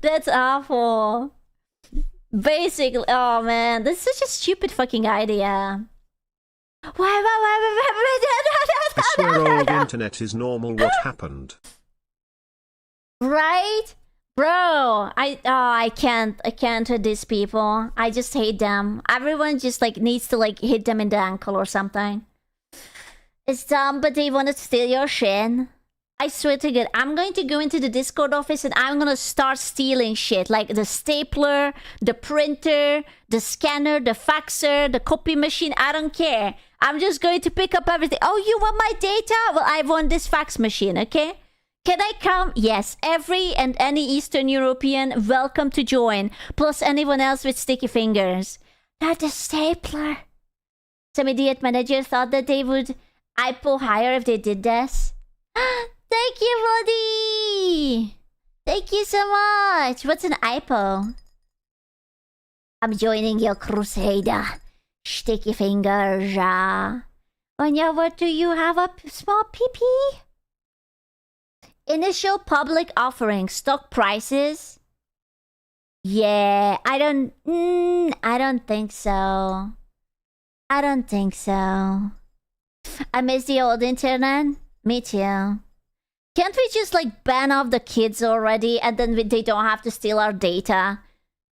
that's awful. Basically, oh man, that's such a stupid fucking idea. Why? I swear old internet is normal. What happened? Right? Bro, I can't with these people. I just hate them. Everyone just like needs to like hit them in the ankle or something. It's dumb, but they want to steal your shit. I swear to God, I'm going to go into the Discord office and I'm gonna start stealing shit. Like the stapler, the printer, the scanner, the faxer, the copy machine. I don't care. I'm just going to pick up everything. Oh, you want my data? Well, I want this fax machine, okay? Can I come? Yes. Every and any Eastern European, welcome to join. Plus anyone else with sticky fingers. Not the stapler. Some idiot manager thought that they would IPO higher if they did this. Thank you, buddy! Thank you so much! What's an IPO? I'm joining your crusade. Sticky fingers. Anya, what do you have a small pee-pee? Initial public offering. Stock prices? Yeah, I don't think so. I don't think so. I miss the old internet. Me too. Can't we just like ban off the kids already and then they don't have to steal our data?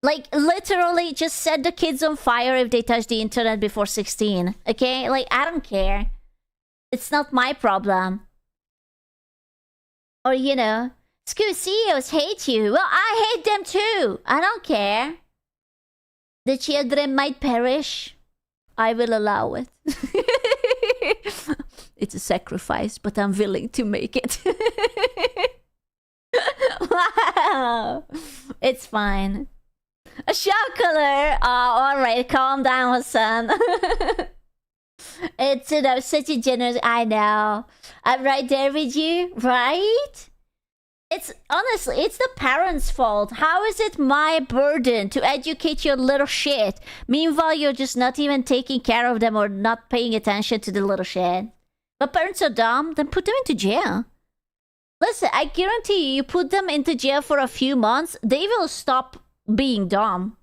Like literally just set the kids on fire if they touch the internet before 16. Okay? Like I don't care. It's not my problem. Or you know, school CEOs hate you. Well, I hate them too. I don't care. The children might perish. I will allow it. It's a sacrifice, but I'm willing to make it. Wow. It's fine. A shock color. Oh, alright, calm down, son. It's such a generous. I know. I'm right there with you, right? It's honestly, it's the parents' fault. How is it my burden to educate your little shit? Meanwhile, you're just not even taking care of them or not paying attention to the little shit. But parents are dumb, then put them into jail. Listen, I guarantee you put them into jail for a few months, they will stop being dumb.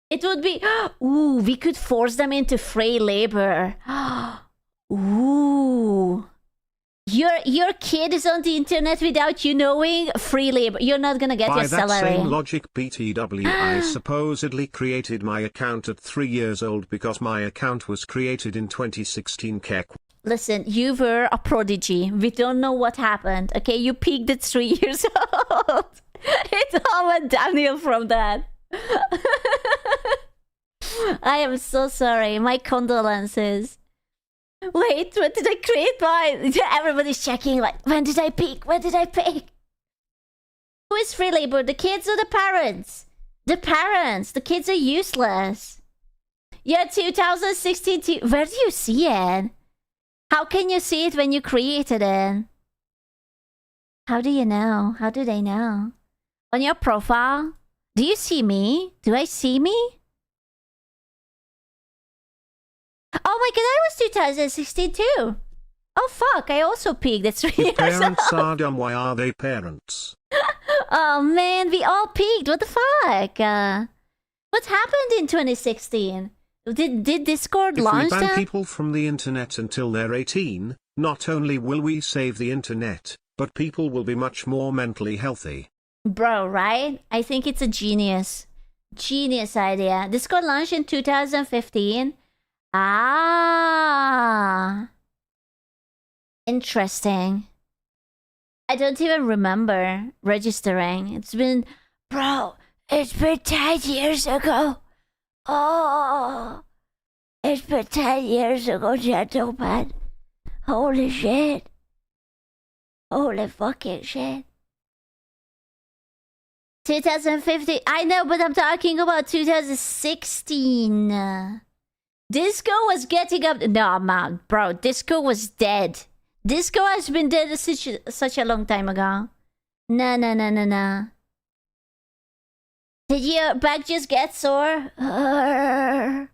It would be, ooh, we could force them into free labor. Ooh. Your kid is on the internet without you knowing, free labor. You're not gonna get your salary. By that same logic, BTW, I supposedly created my account at 3 years old because my account was created in 2016. Kek. Listen, you were a prodigy. We don't know what happened. Okay, you peaked at 3 years old. It all went downhill from that. I am so sorry. My condolences. Wait, when did I create mine? Everybody's checking, like, when did I peak? When did I peak? Who is free labor? The kids or the parents? The parents. The kids are useless. Yeah, 2016. Where do you see it? How can you see it when you created it? How do you know? How do they know? On your profile? Do you see me? Do I see me? Oh my god, I was 2016 too. Oh fuck, I also peaked at 3 years Parents old. are dumb, why are they parents? Oh man, we all peaked. What the fuck? What happened in 2016? Did Discord launch If we ban that? people from the internet until they're 18, not only will we save the internet, but people will be much more mentally healthy. Bro, right? I think it's a genius idea. Discord launched in 2015. Ah. Interesting. I don't even remember registering. It's been 10 years ago. Oh. It's been 10 years ago, gentlemen. Holy shit. Holy fucking shit. 2015. I know, but I'm talking about 2016. Disco was getting up. No, man, bro. Disco was dead. Disco has been dead such a long time ago. No. Did your back just get sore? I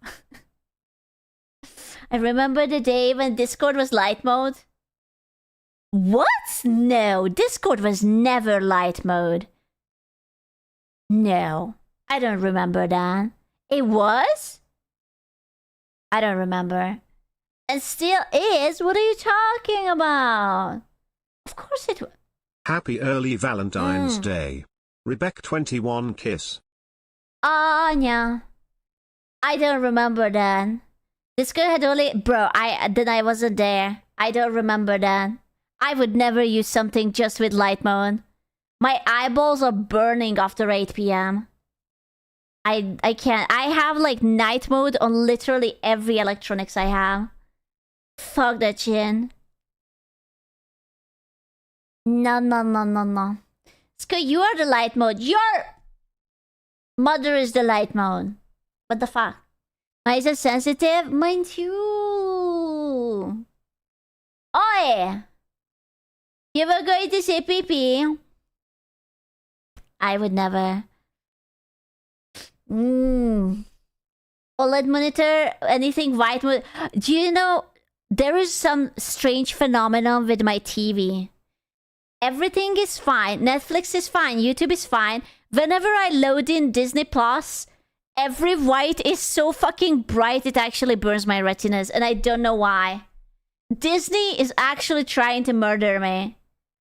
remember the day when Discord was light mode. What? No, Discord was never light mode. No, I don't remember that. It was? I don't remember. And still is? What are you talking about? Of course it was. Happy early Valentine's Day. Rebecca 21 kiss. Yeah. I don't remember that. Discord had only... Bro, I wasn't there. I don't remember that. I would never use something just with light mode. My eyeballs are burning after 8 p.m. I can't. I have like night mode on literally every electronics I have. Fuck that shit. No. Sko, you are the light mode. Your mother is the light mode. What the fuck? Mine is sensitive? Mine too. Oi! You were going to say pee-pee? I would never. OLED monitor, anything white. Do you know, there is some strange phenomenon with my TV. Everything is fine. Netflix is fine. YouTube is fine. Whenever I load in Disney Plus, every white is so fucking bright it actually burns my retinas, and I don't know why. Disney is actually trying to murder me.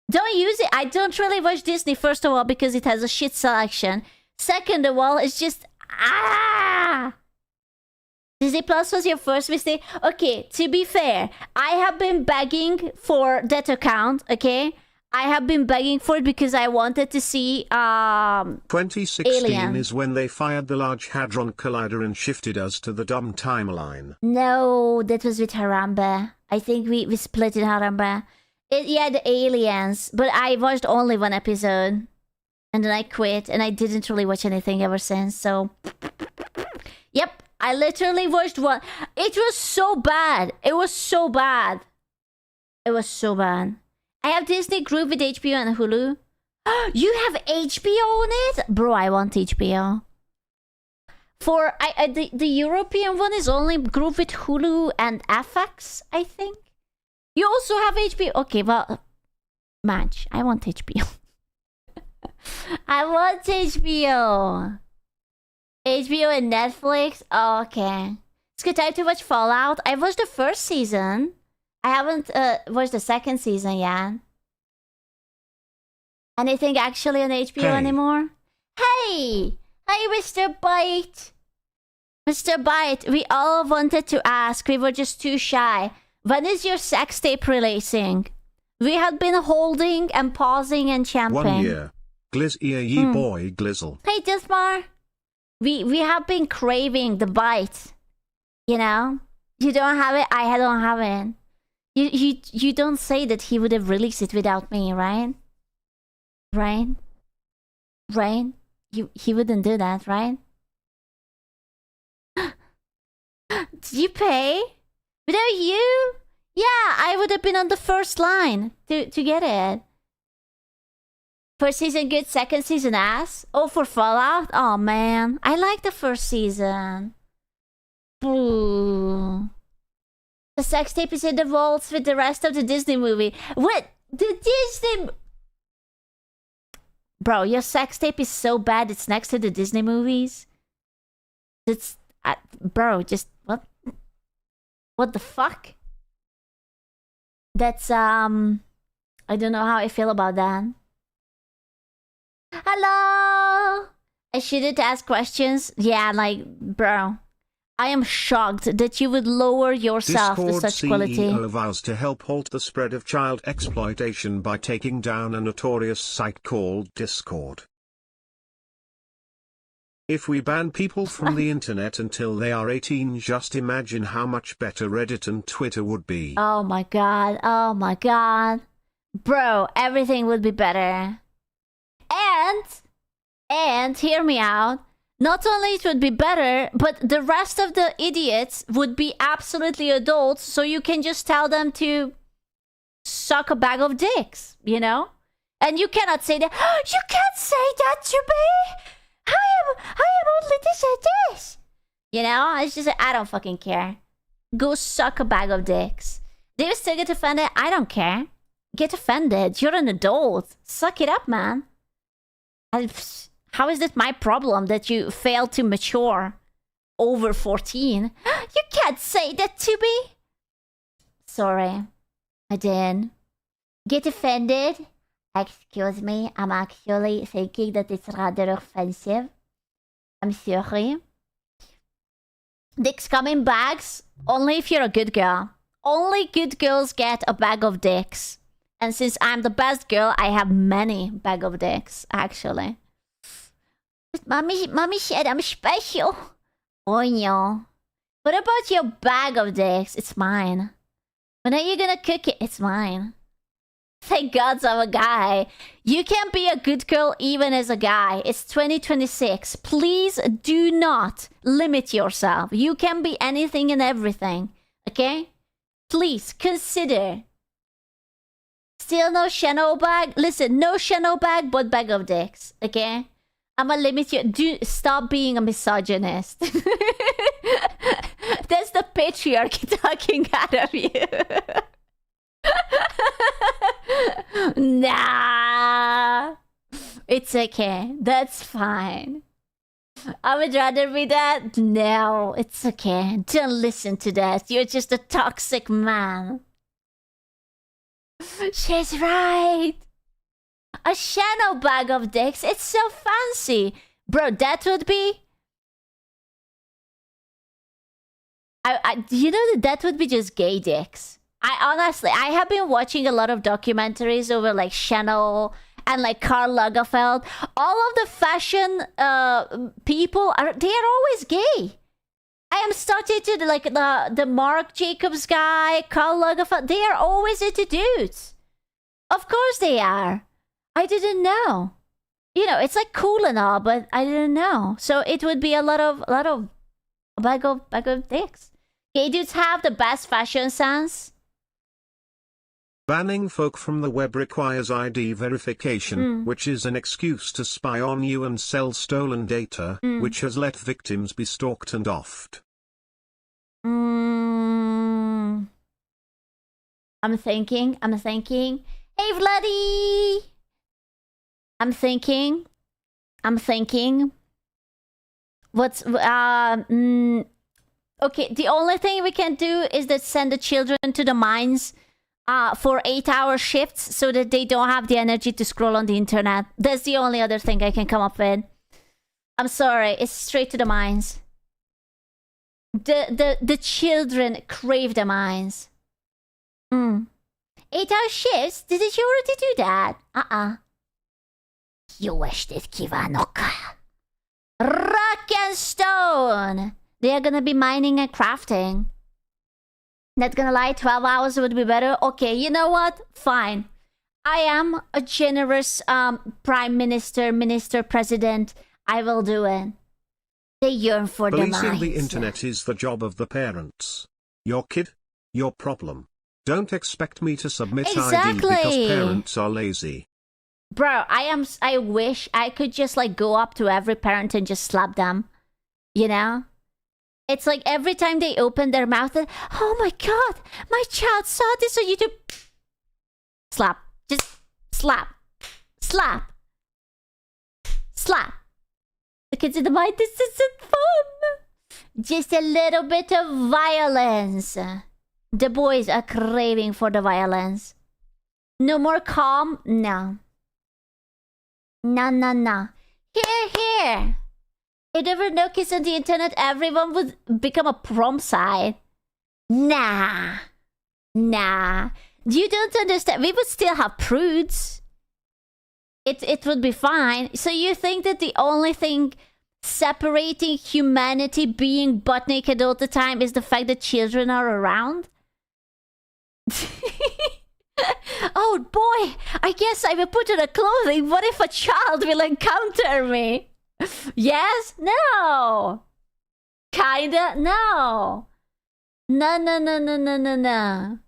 Don't use it. I don't really watch Disney, first of all, because it has a shit selection. Second of all, it's just... Disney Plus was your first mistake? Okay, to be fair, I have been begging for that account, okay? I have been begging for it because I wanted to see 2016 Alien. is when they fired the Large Hadron Collider and shifted us to the dumb timeline. No, that was with Harambe. I think we split in Harambe. Yeah, the aliens. But I watched only one episode. And then I quit. And I didn't really watch anything ever since. So, yep. I literally watched one. It was so bad. It was so bad. It was so bad. I have Disney Group with HBO and Hulu. You have HBO on it? Bro, I want HBO. For the European one is only grouped with Hulu and FX, I think. You also have HBO. Okay, well, match. I want HBO. I want HBO. HBO and Netflix. Oh, okay. It's good time to watch Fallout. I watched the first season. I haven't watched the second season yet. Anything actually on HBO anymore? Hey! Hey, Mr. Bite! Mr. Bite, we all wanted to ask. We were just too shy. When is your sex tape releasing? We had been holding and pausing and champing. 1 year. Glizz ye boy glizzle. Hey, Dismar. We have been craving the bite. You know? You don't have it, I don't have it. You don't say that he would have released it without me, right? Right? Right? He wouldn't do that, right? Did you pay? Without you? Yeah, I would have been on the first line to get it. First season good, second season ass? Oh, for Fallout? Oh man, I like the first season. Boo. The sex tape is in the vaults with the rest of the Disney movie. What? The Disney... Bro, your sex tape is so bad it's next to the Disney movies? It's... bro, just... What? What the fuck? That's, I don't know how I feel about that. Hello! I shouldn't ask questions. Yeah, like, bro. I am shocked that you would lower yourself Discord to such CEO quality. vows to help halt the spread of child exploitation by taking down a notorious site called Discord. If we ban people from the internet until they are 18, just imagine how much better Reddit and Twitter would be. Oh my god, oh my god. Bro, everything would be better. And, hear me out, not only it would be better, but the rest of the idiots would be absolutely adults, so you can just tell them to suck a bag of dicks, you know? And you cannot say that, oh, you can't say that to me! I am only this and this. You know, it's just I don't fucking care. Go suck a bag of dicks. Do you still get offended? I don't care. Get offended. You're an adult. Suck it up, man. How is it my problem that you failed to mature over 14? You can't say that to me. Sorry. I didn't. Get offended? Excuse me, I'm actually thinking that it's rather offensive. I'm sorry. Dicks come in bags, only if you're a good girl. Only good girls get a bag of dicks. And since I'm the best girl, I have many bag of dicks, actually. But mommy said I'm special. Oh no. What about your bag of dicks? It's mine. When are you gonna cook it? It's mine. Thank God I'm a guy. You can be a good girl even as a guy. It's 2026. Please do not limit yourself. You can be anything and everything. Okay? Please consider. Still no Chanel bag? Listen, no Chanel bag, but bag of dicks. Okay? I'ma limit you. Stop being a misogynist. That's the patriarchy talking out of you. Nah. It's okay. That's fine. I would rather be that. No, it's okay. Don't listen to that. You're just a toxic man. She's right. A Chanel bag of dicks. It's so fancy. Bro, that would be... you know that would be just gay dicks. I have been watching a lot of documentaries over like Chanel and like Karl Lagerfeld. All of the fashion people they are always gay. I am starting to like the Marc Jacobs guy, Karl Lagerfeld. They are always into dudes. Of course they are. I didn't know. You know, it's like cool and all, but I didn't know. So it would be a lot of bag of dicks. Gay dudes have the best fashion sense. Banning folk from the web requires ID verification, which is an excuse to spy on you and sell stolen data, which has let victims be stalked and offed. I'm thinking. Hey, Vladdy! I'm thinking. What's, okay, the only thing we can do is that send the children to the mines for 8-hour shifts so that they don't have the energy to scroll on the internet. That's the only other thing I can come up with. I'm sorry, it's straight to the mines. The children crave the mines. 8-hour shifts? Did you already do that? You wished it, Kivanoka. Rock and stone! They are gonna be mining and crafting. Not gonna lie, 12 hours would be better. Okay, you know what? Fine. I am a generous prime minister, president. I will do it. They yearn for the mines. Policing the internet is the job of the parents. Your kid, your problem. Don't expect me to submit ID because parents are lazy. Bro, I wish I could just like go up to every parent and just slap them. You know? It's like every time they open their mouth, oh my god, my child saw this on YouTube. Slap. Just slap. Slap. Slap. The kids in the mind, this isn't fun. Just a little bit of violence. The boys are craving for the violence. No more calm? No. No. Here. If there were no kids on the internet, everyone would become a prom site. Nah. You don't understand. We would still have prudes. It would be fine. So you think that the only thing separating humanity being butt naked all the time is the fact that children are around? Oh boy, I guess I will put on a clothing. What if a child will encounter me? Yes? No. Kinda? No. No.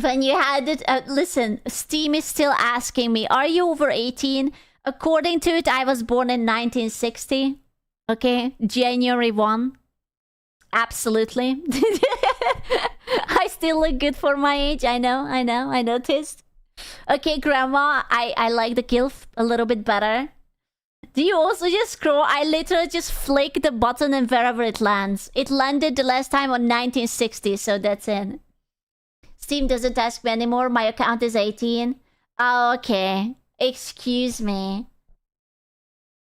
When you had it, listen, Steam is still asking me, are you over 18? According to it, I was born in 1960. Okay, January 1. Absolutely. I still look good for my age. I noticed. Okay, Grandma, I like the gif a little bit better. Do you also just scroll? I literally just flick the button and wherever it lands. It landed the last time on 1960, so that's it. Steam doesn't ask me anymore. My account is 18. Oh, okay. Excuse me.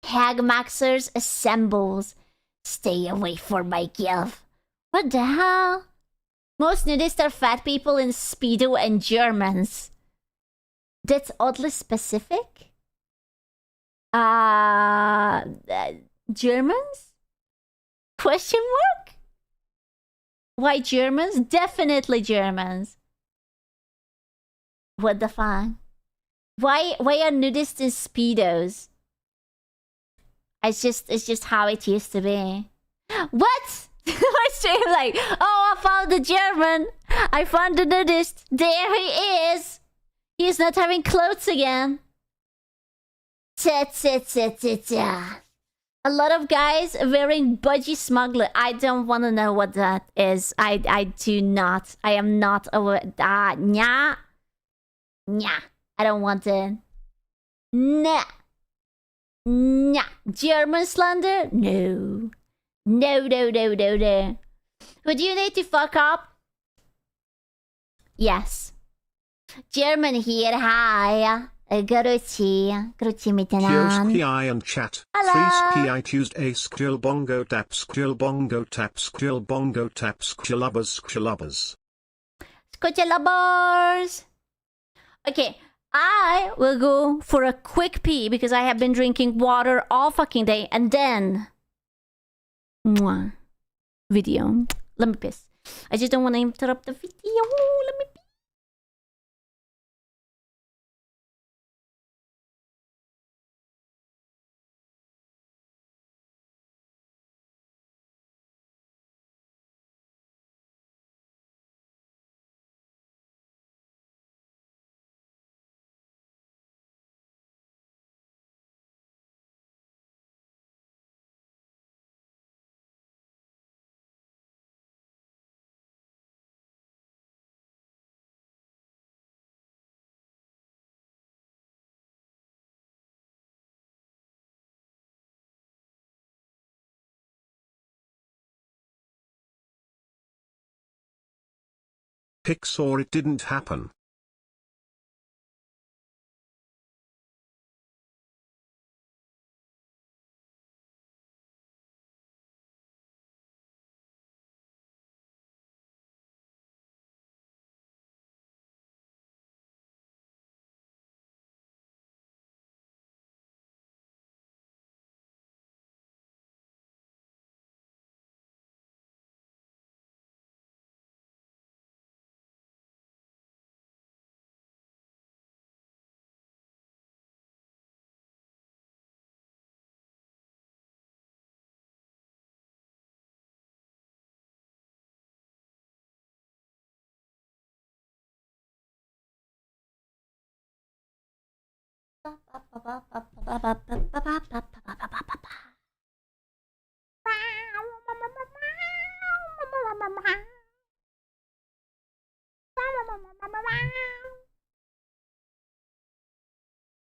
Hagmaxers assembles. Stay away from my gilf. What the hell? Most nudists are fat people in Speedo and Germans. That's oddly specific? Germans? Question mark? Why Germans? Definitely Germans. What the fuck? Why are nudists in Speedos? It's just how it used to be. What? I stream like, oh, I found the German. I found the nudist. There he is. He's not having clothes again. A lot of guys wearing budgie smuggler. I don't want to know what that is. I do not. I am not aware. Nya. I don't want it. Nah. German slander? No. No. Would you need to fuck up? Yes. German here, hi. Gruci mitenan. PI and chat. Hello. Freeze PI Tuesday skrill bongo taps skrill bongo taps skrilubbers. Squishy Okay, I will go for a quick pee because I have been drinking water all fucking day and then... Mwah. Video. Let me piss. I just don't want to interrupt the video. Let me pee. Pics or it didn't happen.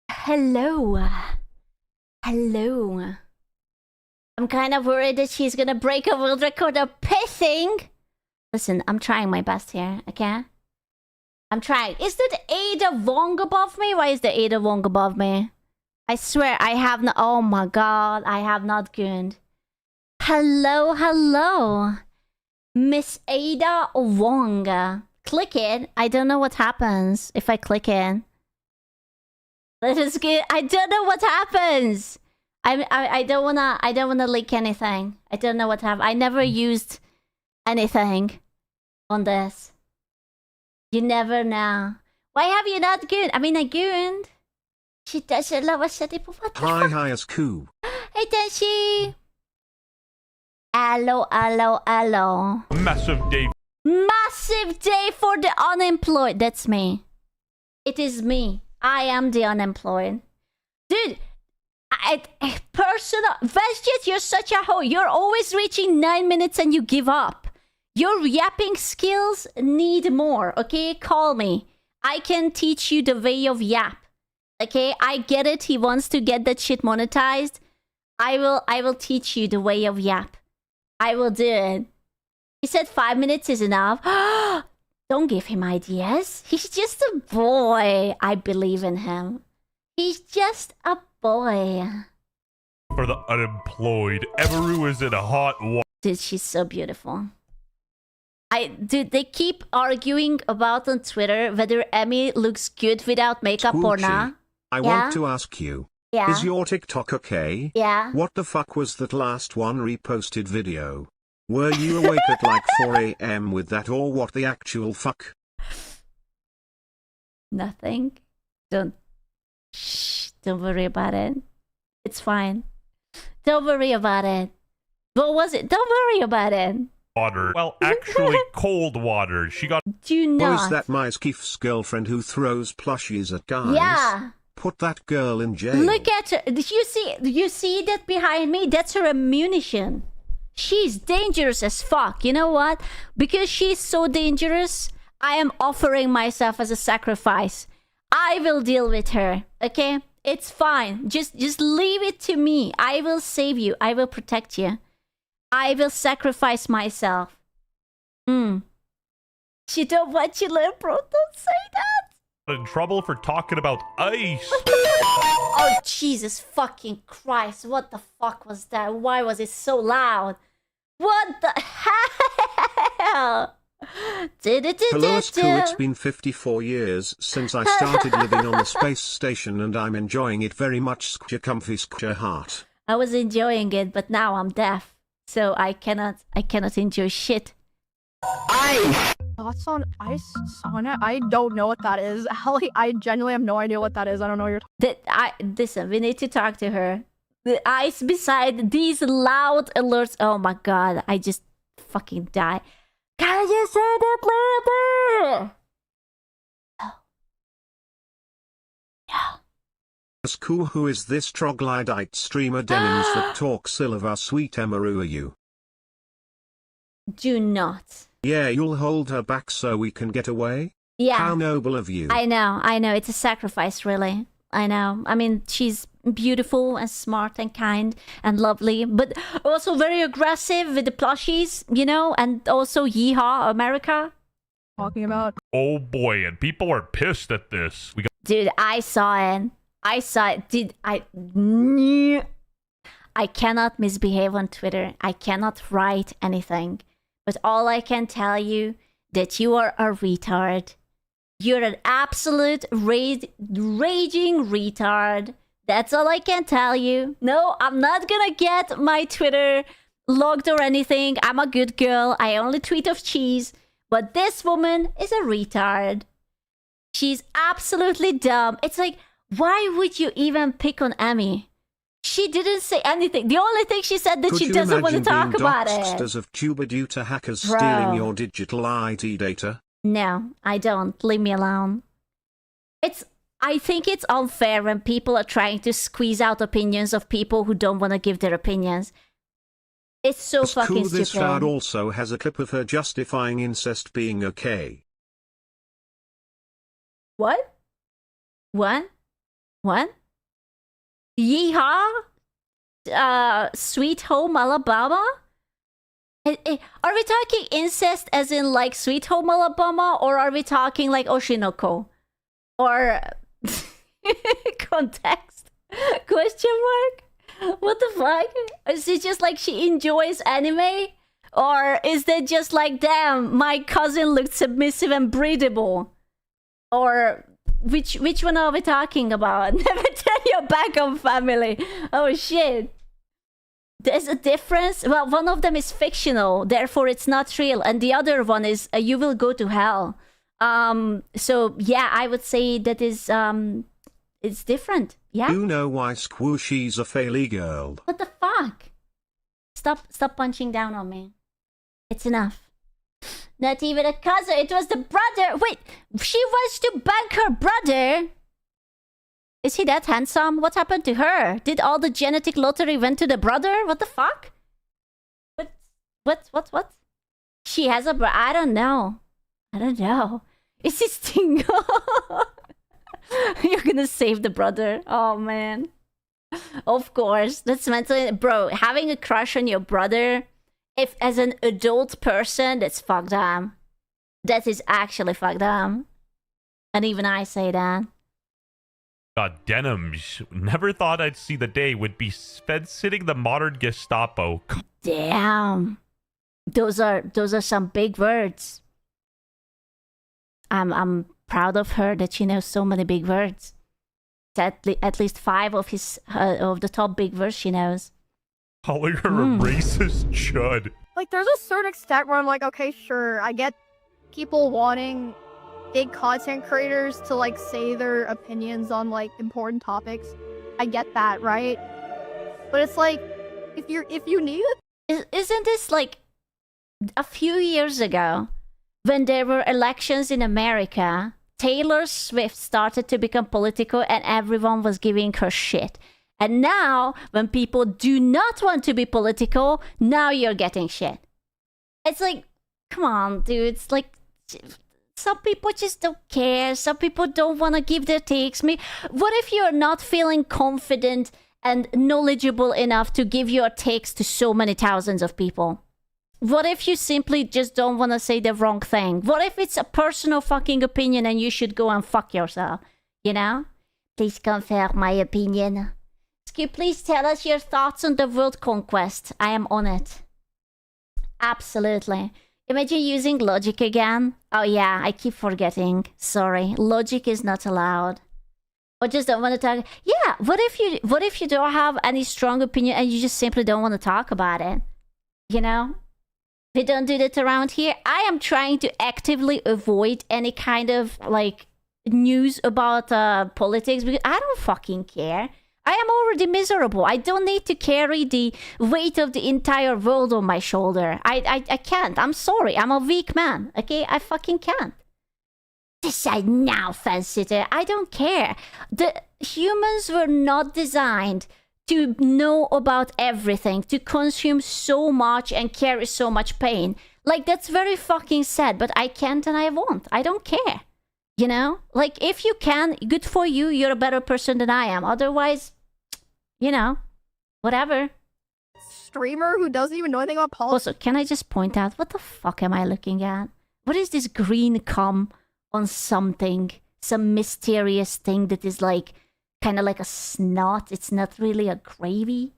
Hello. I'm kind of worried that she's gonna break a world record of pissing. Listen, I'm trying my best here, okay? I'm trying. Is that Ada Wong above me? Why is the Ada Wong above me? I swear I have not... Oh my god, I have not gooned. Hello. Miss Ada Wong. Click it. I don't know what happens if I click it. Let us get... I don't know what happens. I don't wanna leak anything. I don't know what happened. I never used anything on this. You never know. Why have you not gooned? I mean, I gooned. She doesn't love us. What the fuck? Hi as coo. Hey, Tenshi. Hello. Massive day. Massive day for the unemployed. That's me. It is me. I am the unemployed. Dude, Personal. Vestius, you're such a hoe. You're always reaching 9 minutes and you give up. Your yapping skills need more, okay? Call me. I can teach you the way of yap. Okay? I get it. He wants to get that shit monetized. I will teach you the way of yap. I will do it. He said 5 minutes is enough. Don't give him ideas. He's just a boy. I believe in him. He's just a boy. For the unemployed, Emeru is in a hot water. Dude, she's so beautiful. Dude, they keep arguing about on Twitter whether Emmy looks good without makeup or not. I want to ask you. Yeah. Is your TikTok okay? Yeah. What the fuck was that last one reposted video? Were you awake at like 4 a.m. with that, or what the actual fuck? Nothing. Shh, don't worry about it. It's fine. Don't worry about it. What was it? Don't worry about it. Water. Well, actually, cold water. She got. Do not. Was that my Skiff's girlfriend who throws plushies at guys? Yeah. Put that girl in jail. Look at her. You see that behind me? That's her ammunition. She's dangerous as fuck. You know what? Because she's so dangerous, I am offering myself as a sacrifice. I will deal with her. Okay? It's fine. Just leave it to me. I will save you. I will protect you. I will sacrifice myself. She don't want you, little bro. Don't say that. In trouble for talking about ice. Oh, Jesus fucking Christ. What the fuck was that? Why was it so loud? What the hell? Hello, Sku. It's been 54 years since I started living on the space station, and I'm enjoying it very much. Square comfy, square heart. I was enjoying it, but now I'm deaf. So I cannot enjoy shit. Thoughts on ice sauna? I don't know what that is. Helly, I genuinely have no idea what that is. I don't know what you're Listen, we need to talk to her. The ice beside these loud alerts. Oh my god, I just fucking die. Can you say that later? Oh. Yeah. Sku, who is this troglodyte streamer denims that talks ill of our sweet Emeru? Are you? Do not. Yeah, you'll hold her back so we can get away? Yeah. How noble of you. I know. It's a sacrifice, really. I know. I mean, she's beautiful and smart and kind and lovely, but also very aggressive with the plushies, you know, and also yeehaw, America. talking about. Oh boy, and people are pissed at this. Dude, I saw it. Dude, I cannot misbehave on Twitter. I cannot write anything. But all I can tell you that you are a retard. You're an absolute raging retard. That's all I can tell you. No, I'm not gonna get my Twitter logged or anything. I'm a good girl. I only tweet of cheese. But this woman is a retard. She's absolutely dumb. It's like, why would you even pick on Emmy? She didn't say anything. The only thing she said that she doesn't want to talk about it. As of Cuba due to hackers Bro. stealing your digital ID data? No, I don't. Leave me alone. I think it's unfair when people are trying to squeeze out opinions of people who don't want to give their opinions. It's so fucking stupid. This crowd also has a clip of her justifying incest being okay. What? What? What? Yeehaw? Sweet Home Alabama? Are we talking incest as in like Sweet Home Alabama, or are we talking like Oshinoko? Or context? Question mark? What the fuck? Is it just like she enjoys anime? Or is that just like, damn, my cousin looked submissive and breathable? Or which one are we talking about? Never turn your back on family. Oh shit. There's a difference. Well, one of them is fictional, therefore it's not real, and the other one is you will go to hell. So yeah, I would say that is it's different. Yeah. You know why Squishy's a fairy girl? What the fuck? Stop punching down on me. It's enough. Not even a cousin, it was the brother. Wait, she wants to bank her brother? Is he that handsome? What happened to her? Did all the genetic lottery went to the brother? What the fuck? What? She has a I don't know. Is he single? You're gonna save the brother. Oh, man. Of course. That's mentally... Bro, having a crush on your brother, if as an adult person, that's fucked up. That is actually fucked up. And even I say that. God, denims. Never thought I'd see the day would be fed-sitting the modern Gestapo. Damn. Those are some big words. I'm proud of her that she knows so many big words. At least 5 of the top big words she knows. Calling her a racist chud. Like, there's a certain extent where I'm like, okay, sure, I get people wanting big content creators to, like, say their opinions on, like, important topics. I get that, right? But it's like, if you need it... Isn't this, like, a few years ago, when there were elections in America, Taylor Swift started to become political and everyone was giving her shit. And now, when people do not want to be political, now you're getting shit. It's like, come on, dude. It's like, some people just don't care. Some people don't want to give their takes. What if you're not feeling confident and knowledgeable enough to give your takes to so many thousands of people? What if you simply just don't want to say the wrong thing? What if it's a personal fucking opinion and you should go and fuck yourself? You know? Please confirm my opinion. Can you please tell us your thoughts on the world conquest? I am on it. Absolutely. Imagine using logic again. Oh yeah, I keep forgetting. Sorry, logic is not allowed. Or just don't want to talk. Yeah, what if you don't have any strong opinion and you just simply don't want to talk about it? You know? We don't do that around here. I am trying to actively avoid any kind of, like, news about politics because I don't fucking care. I am already miserable. I don't need to carry the weight of the entire world on my shoulder. I can't. I'm sorry. I'm a weak man. Okay? I fucking can't. Decide now, fan-sitter. I don't care. The humans were not designed to know about everything, to consume so much and carry so much pain. Like, that's very fucking sad, but I can't and I won't. I don't care. You know? Like, if you can, good for you. You're a better person than I am. Otherwise, you know, whatever. Streamer who doesn't even know anything about politics. Also, can I just point out, what the fuck am I looking at? What is this green cum on something? Some mysterious thing that is like, kind of like a snot. It's not really a gravy.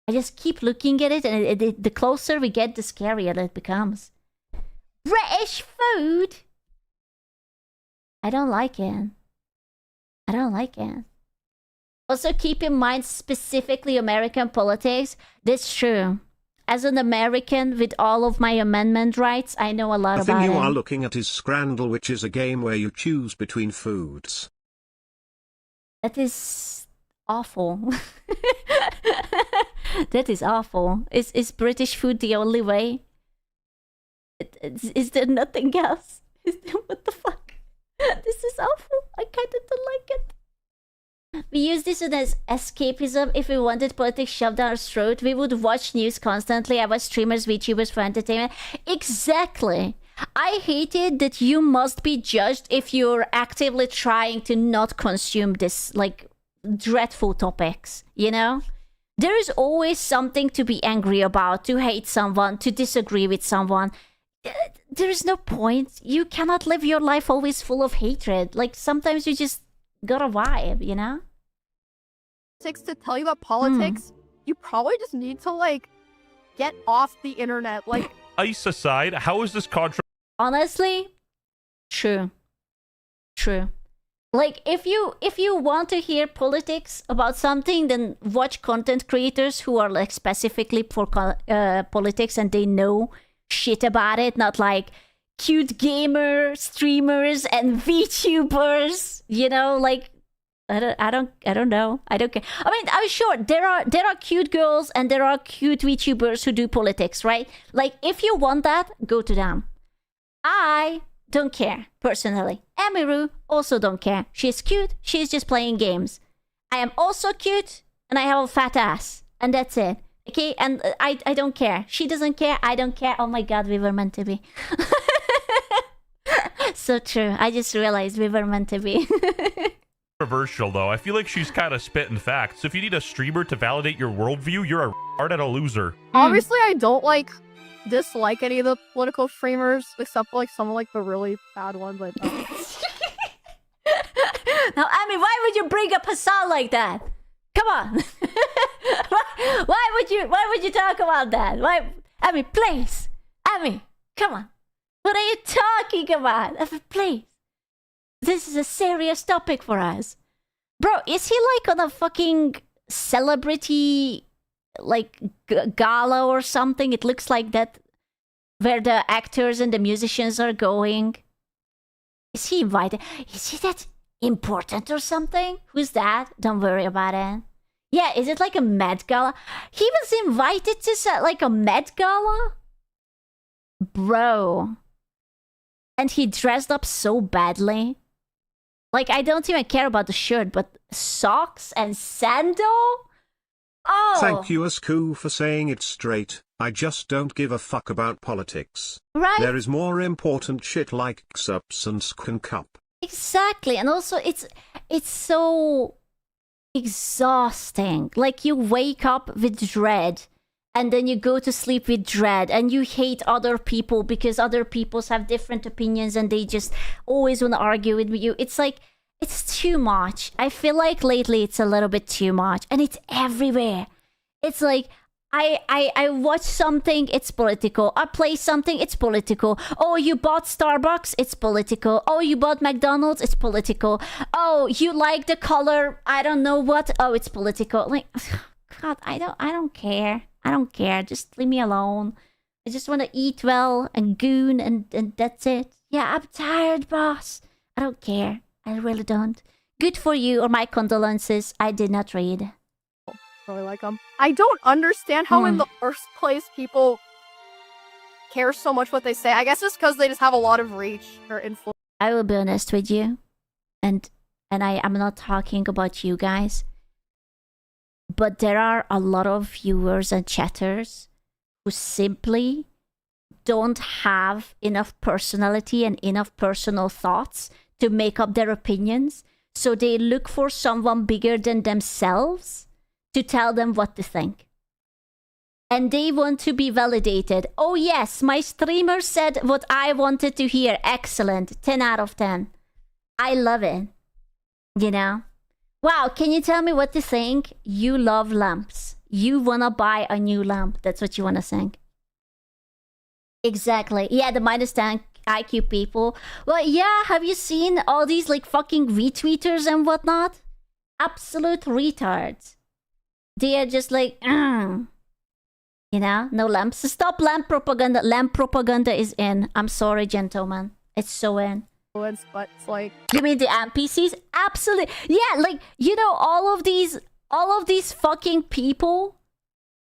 I just keep looking at it, and the closer we get, the scarier it becomes. British food! I don't like it. I don't like it. Also, keep in mind specifically American politics. That's true. As an American with all of my amendment rights, I know a lot about it. The thing you are looking at is Scrandle, which is a game where you choose between foods. That is awful. That is awful. Is British food the only way? Is there nothing else? What the fuck? This is awful. I kind of don't like it. We use this as escapism. If we wanted politics shoved down our throat, we would watch news constantly. I watch streamers, VTubers for entertainment. Exactly. I hate it that you must be judged if you're actively trying to not consume this, like, dreadful topics, you know? There is always something to be angry about, to hate someone, to disagree with someone. There is no point. You cannot live your life always full of hatred. Like, sometimes you just got a vibe, you know? To tell you about politics, you probably just need to, like, get off the internet. Like, Ice aside, how is this controversial? Honestly, true. Like, if you want to hear politics about something, then watch content creators who are, like, specifically for politics and they know shit about it, not like cute gamer streamers and VTubers, you know, like, I don't know. I don't care. I mean, I'm sure there are cute girls and there are cute VTubers who do politics, right? Like, if you want that, go to them. I don't care, personally. Emiru also don't care. She's cute. She's just playing games. I am also cute, and I have a fat ass, and that's it. Okay, and I don't care. She doesn't care. I don't care. Oh my god, we were meant to be. So true. I just realized we were meant to be. Controversial though. I feel like she's kind of spitting facts. So if you need a streamer to validate your worldview, you're a hard at a loser. Obviously, I don't dislike any of the political streamers except for some of the really bad ones. But Now, I mean, why would you bring up Hassan like that? Come on. Why would you talk about that? Why? I mean, please. I mean, come on. What are you talking about? Please. This is a serious topic for us. Bro, is he on a fucking celebrity gala or something? It looks like that, where the actors and the musicians are going. Is he invited? Is he that important or something? Who's that? Don't worry about it. Yeah, is it a Met Gala? He was invited to a Met Gala? Bro. And he dressed up so badly. I don't even care about the shirt, but socks and sandal? Oh. Thank you, Asku, for saying it straight. I just don't give a fuck about politics. Right? There is more important shit like XUPS and Skin Cup. Exactly. And also, it's so exhausting. You wake up with dread, and then you go to sleep with dread, and you hate other people because other people have different opinions and they just always want to argue with you. It's it's too much. I feel lately it's a little bit too much, and it's everywhere. It's I watch something, it's political. I play something, it's political. Oh, you bought Starbucks, it's political. Oh, you bought McDonald's, it's political. Oh, you like the color, I don't know what. Oh, it's political. God, I don't care. I don't care. Just leave me alone. I just want to eat well and goon, and that's it. Yeah, I'm tired, boss. I don't care. I really don't. Good for you, or my condolences. I did not read. really like them. I don't understand how in the first place people care so much what they say. I guess it's because they just have a lot of reach or influence. I will be honest with you, and I'm not talking about you guys, but there are a lot of viewers and chatters who simply don't have enough personality and enough personal thoughts to make up their opinions, so they look for someone bigger than themselves to tell them what to think. And they want to be validated. Oh yes, my streamer said what I wanted to hear. Excellent. 10 out of 10. I love it. You know? Wow, can you tell me what to think? You love lamps. You wanna buy a new lamp. That's what you wanna think. Exactly. Yeah, the -10 IQ people. Well, yeah, have you seen all these like fucking retweeters and whatnot? Absolute retards. They are just like, you know, no lamps. Stop lamp propaganda. Lamp propaganda is in. I'm sorry, gentlemen. It's so in. But it's like, you mean the NPCs? Absolutely. Yeah, like, you know, all of these fucking people.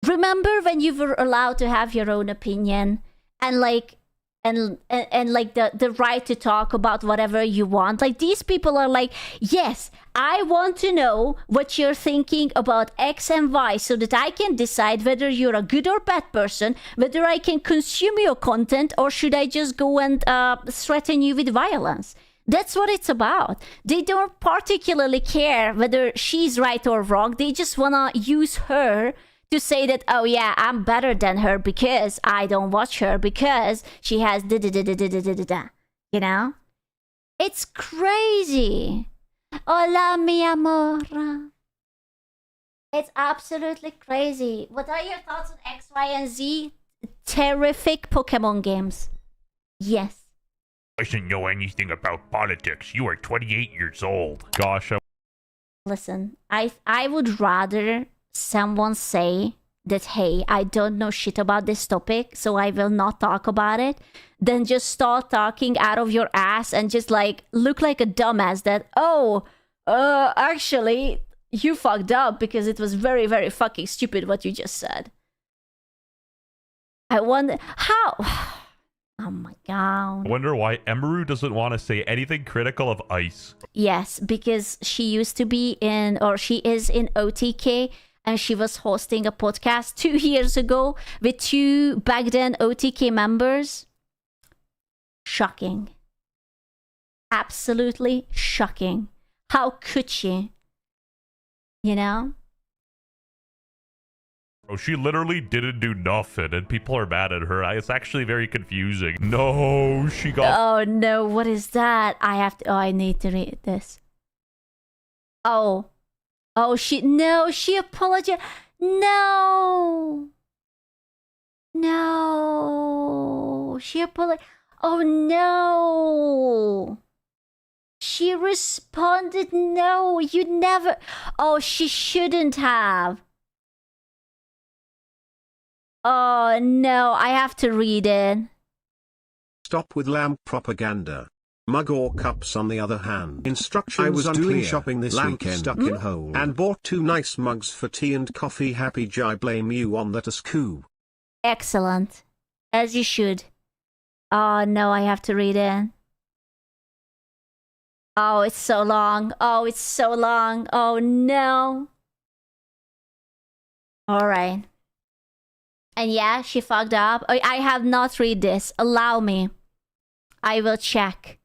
Remember when you were allowed to have your own opinion and like like the right to talk about whatever you want? Like, these people are like, yes, I want to know what you're thinking about X and Y so that I can decide whether you're a good or bad person, whether I can consume your content, or should I just go and threaten you with violence. That's what it's about. They don't particularly care whether she's right or wrong. They just wanna use her to say that, oh yeah, I'm better than her because I don't watch her, because she has da-da-da-da-da-da-da-da. You know? It's crazy. Hola, mi amor. It's absolutely crazy. What are your thoughts on X, Y, and Z? Terrific Pokemon games. Yes. Doesn't know anything about politics. You are 28 years old. Gosh, Listen, I would rather someone say that, hey, I don't know shit about this topic, so I will not talk about it, than just start talking out of your ass and just like look like a dumbass that, oh, actually, you fucked up because it was very, very fucking stupid what you just said. I wonder how. Oh my god. I wonder why Emeru doesn't want to say anything critical of Ice. Yes, because she used to be in, or she is in OTK, and she was hosting a podcast 2 years ago with 2 back then OTK members. Shocking. Absolutely shocking. How could she? You know? Oh, she literally didn't do nothing, and people are mad at her. It's actually very confusing. No, she got... Oh no, what is that? I need to read this. Oh, she apologized. No, she apologized. Oh no, she responded, no, you never. Oh, she shouldn't have. Oh no, I have to read it. Stop with lamp propaganda. Mug or cups on the other hand. Instructions I was unclear. doing shopping this Lamp weekend. stuck in hole. And bought 2 nice mugs for tea and coffee. Happy Jai, blame you on that ascoo. Excellent. As you should. Oh no, I have to read it. Oh, it's so long. Oh, it's so long. Oh no. Alright. And yeah, she fucked up. I have not read this. Allow me. I will check.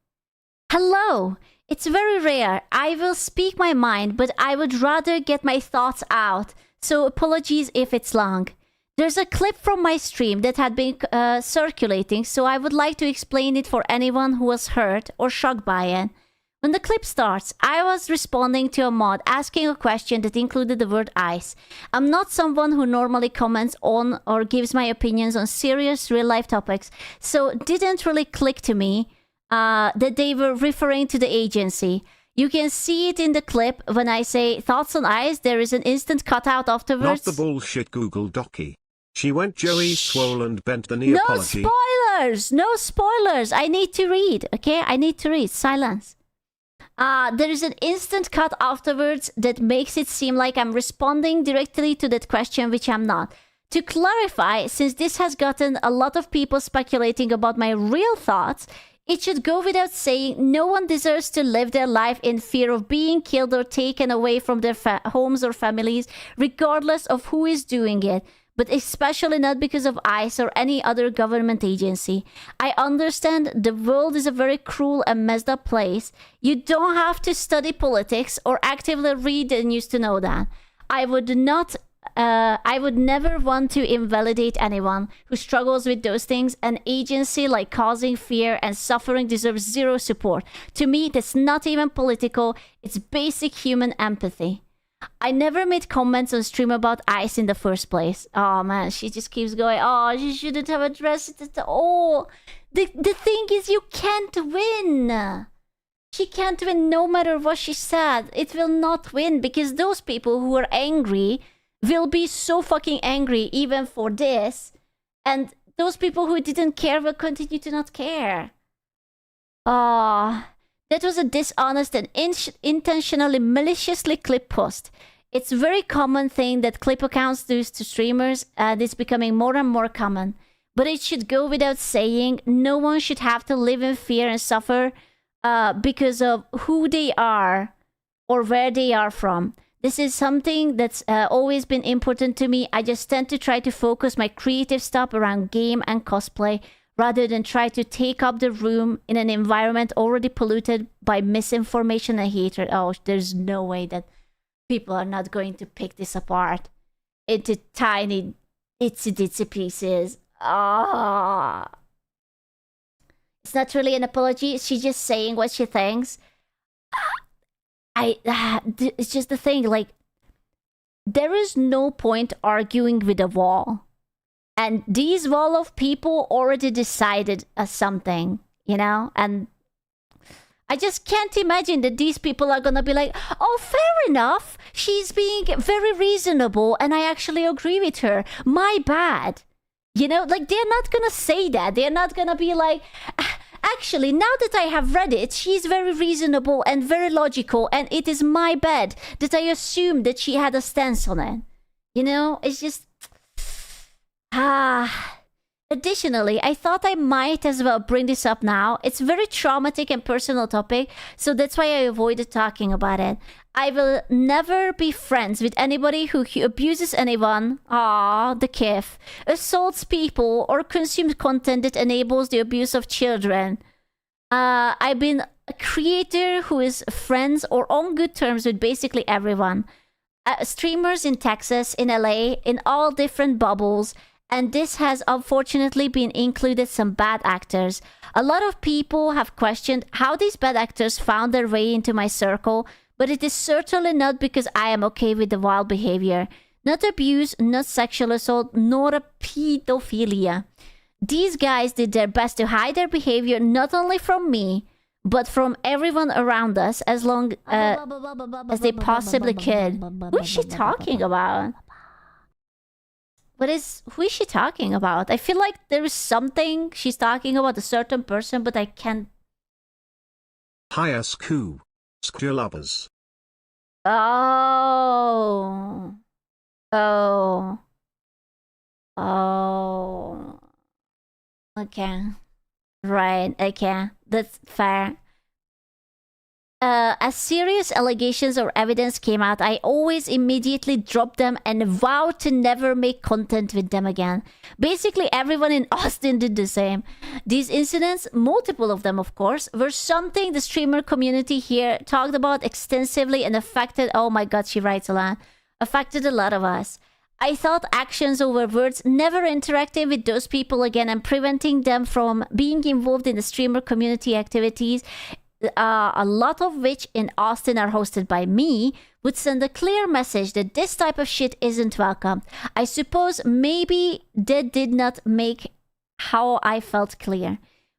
Hello. It's very rare. I will speak my mind, but I would rather get my thoughts out. So apologies if it's long. There's a clip from my stream that had been circulating, so I would like to explain it for anyone who was hurt or shocked by it. When the clip starts, I was responding to a mod asking a question that included the word ice. I'm not someone who normally comments on or gives my opinions on serious real-life topics, so it didn't really click to me that they were referring to the agency. You can see it in the clip when I say thoughts on ice, there is an instant cutout afterwards. Not the bullshit Google Docky. She went Joey swole and bent the knee No apology. spoilers! No spoilers! I need to read, okay? I need to read. Silence. There is an instant cut afterwards that makes it seem like I'm responding directly to that question, which I'm not. To clarify, since this has gotten a lot of people speculating about my real thoughts, it should go without saying no one deserves to live their life in fear of being killed or taken away from their homes or families, regardless of who is doing it. But especially not because of ICE or any other government agency. I understand the world is a very cruel and messed up place. You don't have to study politics or actively read the news to know that. I would never want to invalidate anyone who struggles with those things. An agency like causing fear and suffering deserves zero support. To me, that's not even political. It's basic human empathy. I never made comments on stream about ice in the first place. Oh man, she just keeps going. Oh, she shouldn't have addressed it at all. The thing is, you can't win. She can't win no matter what she said. It will not win because those people who are angry will be so fucking angry even for this. And those people who didn't care will continue to not care. Oh... That was a dishonest and intentionally maliciously clip post. It's a very common thing that clip accounts do to streamers, and it's becoming more and more common. But it should go without saying, no one should have to live in fear and suffer because of who they are or where they are from. This is something that's always been important to me. I just tend to try to focus my creative stuff around game and cosplay, rather than try to take up the room in an environment already polluted by misinformation and hatred. Oh, there's no way that people are not going to pick this apart into tiny, itsy-ditsy pieces. Ah, it's not really an apology. She's just saying what she thinks. It's just the thing, like, there is no point arguing with a wall. And these wall of people already decided something, you know? And I just can't imagine that these people are gonna be like, oh, fair enough. She's being very reasonable and I actually agree with her. My bad. You know, like, they're not gonna say that. They're not gonna be like, actually, now that I have read it, she's very reasonable and very logical, and it is my bad that I assumed that she had a stance on it. You know, it's just... Additionally, I thought I might as well bring this up now. It's a very traumatic and personal topic, so that's why I avoided talking about it. I will never be friends with anybody who abuses anyone, the kif, assaults people, or consumes content that enables the abuse of children. I've been a creator who is friends or on good terms with basically everyone. Streamers in Texas, in LA, in all different bubbles. And this has unfortunately been included some bad actors. A lot of people have questioned how these bad actors found their way into my circle, but it is certainly not because I am okay with the wild behavior. Not abuse, not sexual assault, nor a pedophilia. These guys did their best to hide their behavior not only from me, but from everyone around us as long as they possibly could. Who is she talking about? Who is she talking about? I feel like there is something she's talking about a certain person, but I can't. Hihi, Skulabbers. Oh. Okay. Right, okay. That's fair. As serious allegations or evidence came out, I always immediately dropped them and vowed to never make content with them again. Basically, everyone in Austin did the same. These incidents, multiple of them of course, were something the streamer community here talked about extensively and affected, oh my god, she writes a lot, affected a lot of us. I thought actions over words, never interacting with those people again and preventing them from being involved in the streamer community activities, a lot of which in Austin are hosted by me, would send a clear message that this type of shit isn't welcome. I suppose maybe that did not make how I felt clear.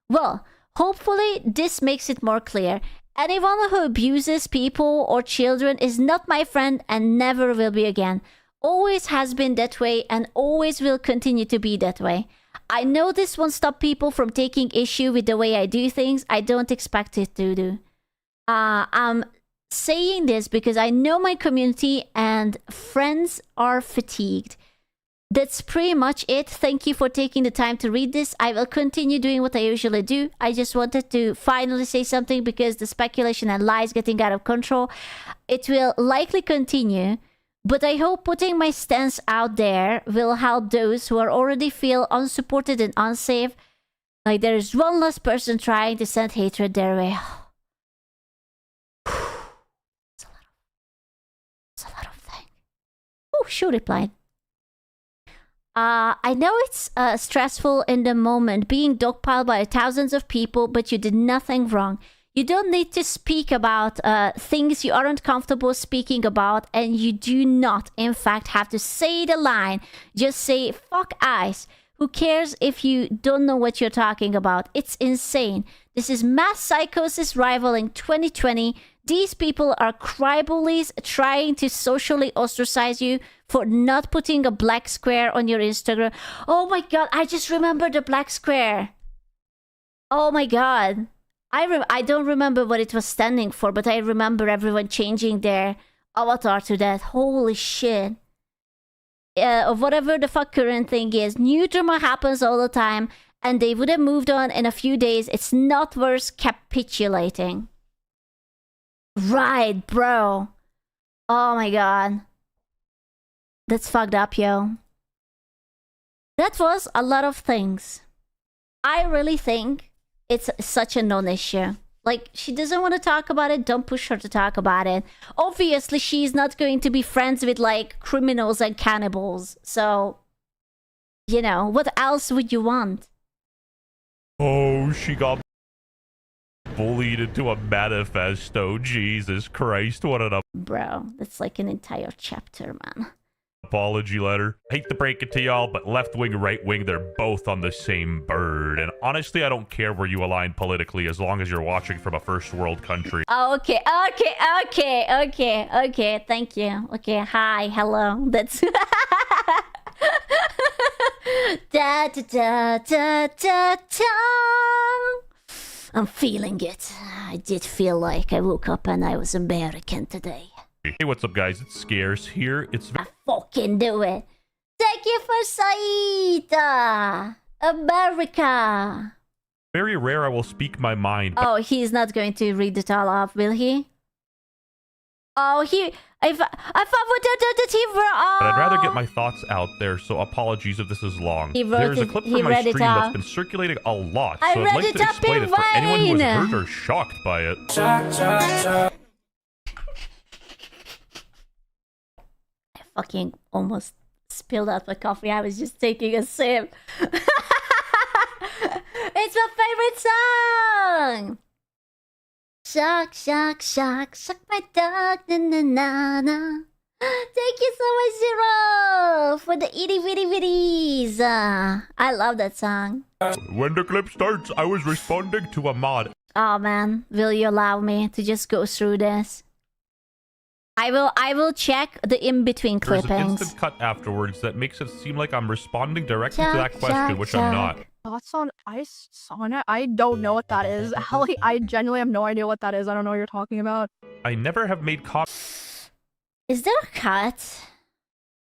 Well, hopefully this makes it more clear. Anyone who abuses people or children is not my friend and never will be again. Always has been that way and always will continue to be that way. I know this won't stop people from taking issue with the way I do things. I don't expect it to do. I'm saying this because I know my community and friends are fatigued. That's pretty much it. Thank you for taking the time to read this. I will continue doing what I usually do. I just wanted to finally say something because the speculation and lies getting out of control. It will likely continue. But I hope putting my stance out there will help those who are already feel unsupported and unsafe. Like there is one less person trying to send hatred their way. It's a lot of things. Oh, she replied. I know it's stressful in the moment, being dogpiled by thousands of people, but you did nothing wrong. You don't need to speak about things you aren't comfortable speaking about, and you do not, in fact, have to say the line. Just say, fuck ice. Who cares if you don't know what you're talking about? It's insane. This is mass psychosis rivaling 2020. These people are crybullies trying to socially ostracize you for not putting a black square on your Instagram. Oh my god, I just remembered the black square. Oh my god. I don't remember what it was standing for, but I remember everyone changing their avatar to that. Holy shit. Whatever the fuck current thing is. New drama happens all the time, and they would have moved on in a few days. It's not worth capitulating. Right, bro. Oh my god. That's fucked up, yo. That was a lot of things. I really think it's such a non-issue. Like, she doesn't want to talk about it, don't push her to talk about it. Obviously, she's not going to be friends with, like, criminals and cannibals. So, you know, what else would you want? Oh, she got bullied into a manifesto. Jesus Christ, what an Bro, that's like an entire chapter, man. apology letter. Hate to break it to y'all, but left wing, right wing, they're both on the same bird. And honestly, I don't care where you align politically as long as you're watching from a first world country. Okay. Thank you. Okay, hi, hello. That's da da da da da da. I'm feeling it. I did feel like I woke up and I was American today. Hey, what's up, guys? It's Scarce here. It's I fucking do it. Thank you for Saita. America. Very rare I will speak my mind, but Oh, he's not going to read it all off, will he? Oh, I thought that he wrote. Oh. I'd rather get my thoughts out there, so apologies if this is long. He wrote There's a it- clip he from my read it stream that's off. been circulating a lot, so I I'd read like it to up explain in it for anyone who was Vine. hurt or shocked by it. I fucking almost spilled out my coffee. I was just taking a sip. It's my favorite song. Shock, shock, shock, shock my dog, na na na na. Thank you so much, Zero, for the itty bitty bitties. I love that song. When the clip starts, I was responding to a mod. Oh man, will you allow me to just go through this? I will check the in-between There's an clippings. instant cut afterwards that makes it seem like I'm responding directly to Chuck, that question, Chuck, which I'm not. Thoughts on Ice Sauna? I don't know what that is. Holly, I genuinely have no idea what that is. I don't know what you're talking about. I never have made comments. Is there a cut?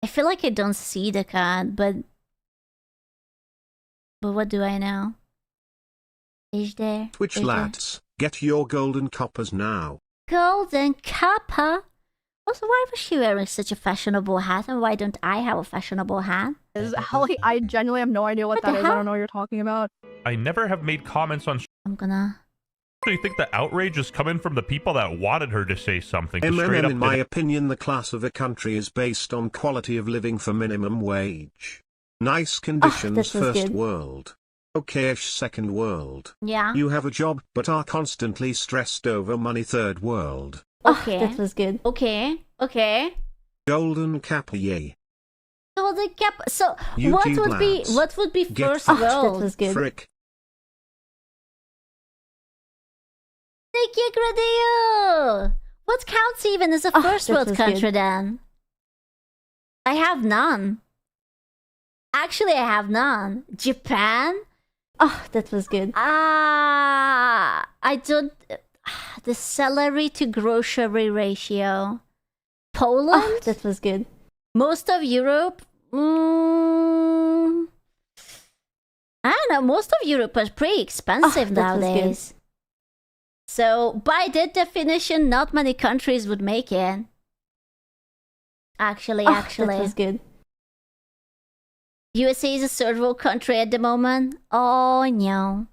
I feel like I don't see the cut, but what do I know? Is there? Twitch Is there? lads, get your golden coppers now. Golden copper? Also, why was she wearing such a fashionable hat, and why don't I have a fashionable hat? Holly, I genuinely have no idea what What that the is. I hell? don't know what you're talking about. I never have made comments on. I'm gonna... I think the outrage is coming from the people that wanted her to say something. To straight MMM, up in my opinion, the class of a country is based on quality of living for minimum wage. Nice conditions this was first good. world. Okay-ish second world. Yeah. You have a job but are constantly stressed over money third world. Okay. That was good. Okay. Okay. Golden cap yay. Golden cap. So You what two would be lads, get first fucked. world? That was good. Frick. Thank you, Gradeo. What counts even as a first that world was country good. then? I have none. Actually, I have none. Japan? Oh, that was good. I don't. The salary to grocery ratio. Poland? Oh, that was good. Most of Europe? I don't know. Most of Europe is pretty expensive that was good. nowadays. So, by that definition, not many countries would make it. Actually. That was good. USA is a third world country at the moment. Oh no.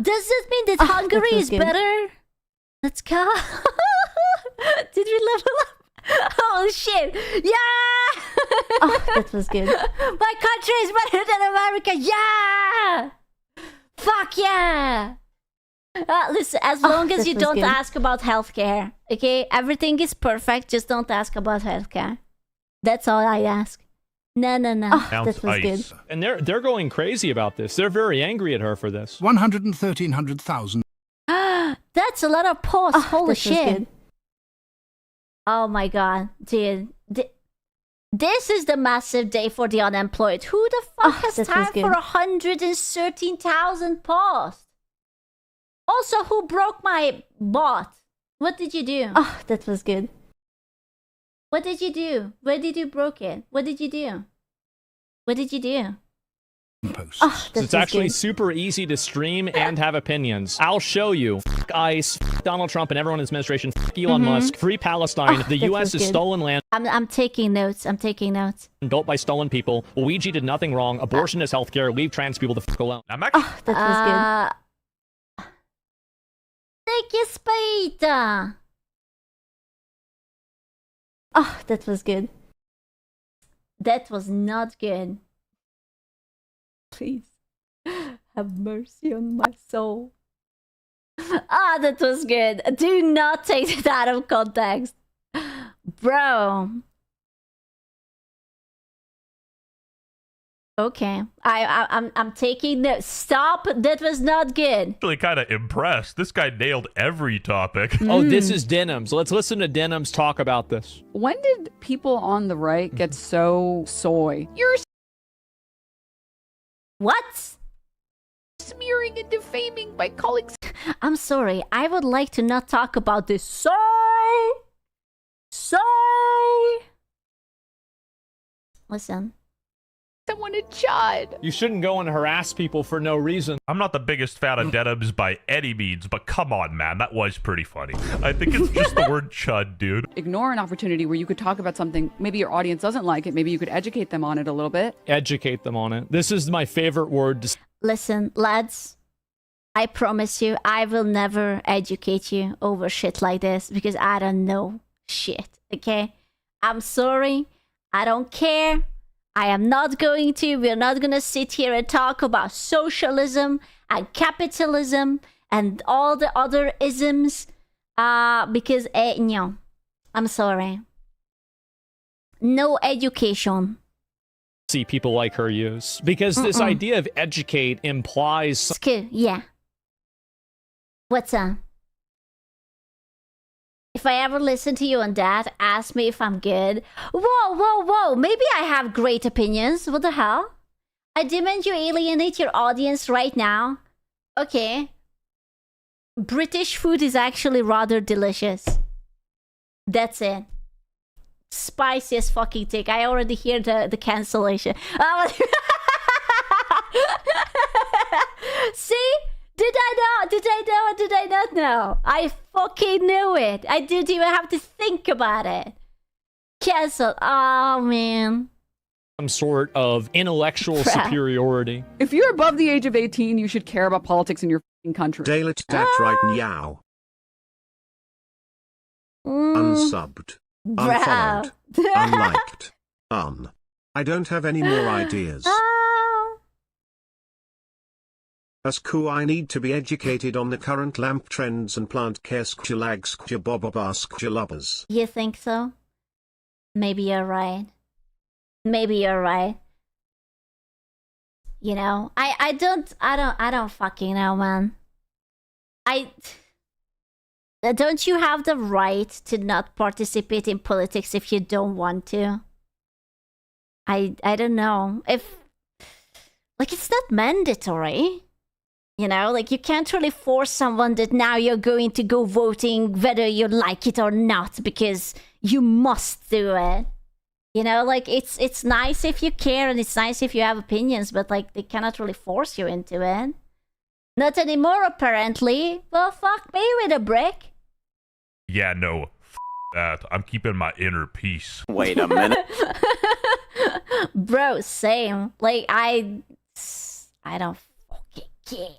Does that mean that Hungary that was is good. better? Let's go. Did we level up? Oh shit. Yeah! That was good. My country is better than America. Yeah! Fuck yeah! Listen, as long as that you was don't good. ask about healthcare, okay? Everything is perfect. Just don't ask about healthcare. That's all I ask. No. Ounce that was ice. good. And they're going crazy about this. They're very angry at her for this. 113,000. That's a lot of posts. Holy that was shit. good. Oh my god, dude. This is the massive day for the unemployed. Who the fuck has that was time good. for 113,000 posts? Also, who broke my bot? What did you do? Oh, that was good. What did you do? Where did you broke it? What did you do? What did you do? Posts. Oh, that It's was actually good. super easy to stream and have opinions. I'll show you. F ICE, f Donald Trump and everyone in his administration, f Elon Musk, free Palestine. The that U.S. was is good. stolen land I'm taking notes. I'm taking notes. built by stolen people. Luigi did nothing wrong. Abortion is healthcare. Leave trans people the f alone. I'm actually. That was Thank you, Spade. good. Oh, that was good. That was not good. Please have mercy on my soul. That was good. Do not take it out of context, bro. Okay, I'm taking notes. Stop. That was not good. Actually kind of impressed. This guy nailed every topic. Oh, this is Denims. Let's listen to Denims talk about this. When did people on the right get so soy? You're What? smearing and defaming my colleagues. I'm sorry. I would like to not talk about this. Sorry. Listen. someone a chud. You shouldn't go and harass people for no reason. I'm not the biggest fan of denims by any means, but come on, man, that was pretty funny. I think it's just the word chud, dude. Ignore an opportunity where you could talk about something. Maybe your audience doesn't like it. Maybe you could educate them on it a little bit. Educate them on it. This is my favorite word to Listen, lads, I promise you, I will never educate you over shit like this because I don't know shit, okay? I'm sorry. I don't care. I am not going to. We're not going to sit here and talk about socialism and capitalism and all the other isms because, no, I'm sorry. No education. see people like her use. Because this idea of educate implies... School, yeah. What's up? If I ever listen to you on that, ask me if I'm good. Whoa, whoa, whoa. Maybe I have great opinions. What the hell? I demand you alienate your audience right now. Okay. British food is actually rather delicious. That's it. Spiciest fucking thing. I already hear the cancellation. See? Did I know? Did I know? Did I not know? I fucking knew it. I didn't even have to think about it. Cancel. Oh, man. Some sort of intellectual superiority. If you're above the age of 18, you should care about politics in your fucking country. Daylit that right meow. Unsubbed. Unfollowed. Unliked. I don't have any more ideas. As I need to be educated on the current lamp trends and plant care lags lubbers. You think so? Maybe you're right. Maybe you're right. You know, I don't fucking know, man. Don't you have the right to not participate in politics if you don't want to? I don't know. If, like, it's not mandatory. You know, like, you can't really force someone that now you're going to go voting whether you like it or not because you must do it. You know, like, it's nice if you care and it's nice if you have opinions, but, like, they cannot really force you into it. Not anymore, apparently. Well, fuck me with a brick. Yeah, no. That. I'm keeping my inner peace. Wait a minute. Bro, same. Like, I don't fucking care.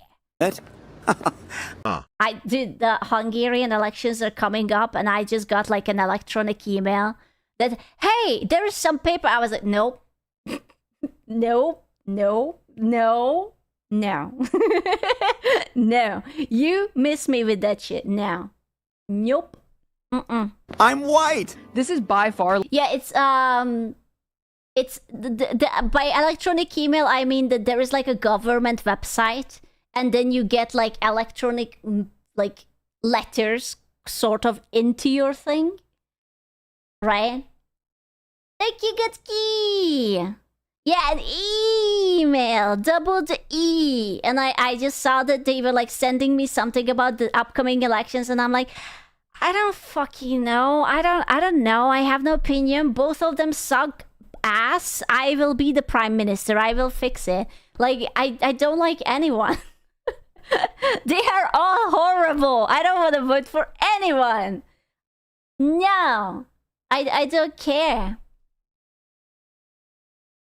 Dude, the Hungarian elections are coming up, and I just got like an electronic email that, hey, there is some paper. I was like, nope, nope, no, no, no, no. You miss me with that shit. No, nope. I'm white. This is by far... Yeah, it's by electronic email, I mean that there is like a government website. And then you get like electronic like letters sort of into your thing. Right? Thank you, Gutski! Yeah, an email. Double the E. And I just saw that they were like sending me something about the upcoming elections, and I'm like, I don't fucking know. I don't know. I have no opinion. Both of them suck ass. I will be the prime minister. I will fix it. Like, I don't like anyone. They are all horrible. I don't want to vote for anyone. No. I don't care.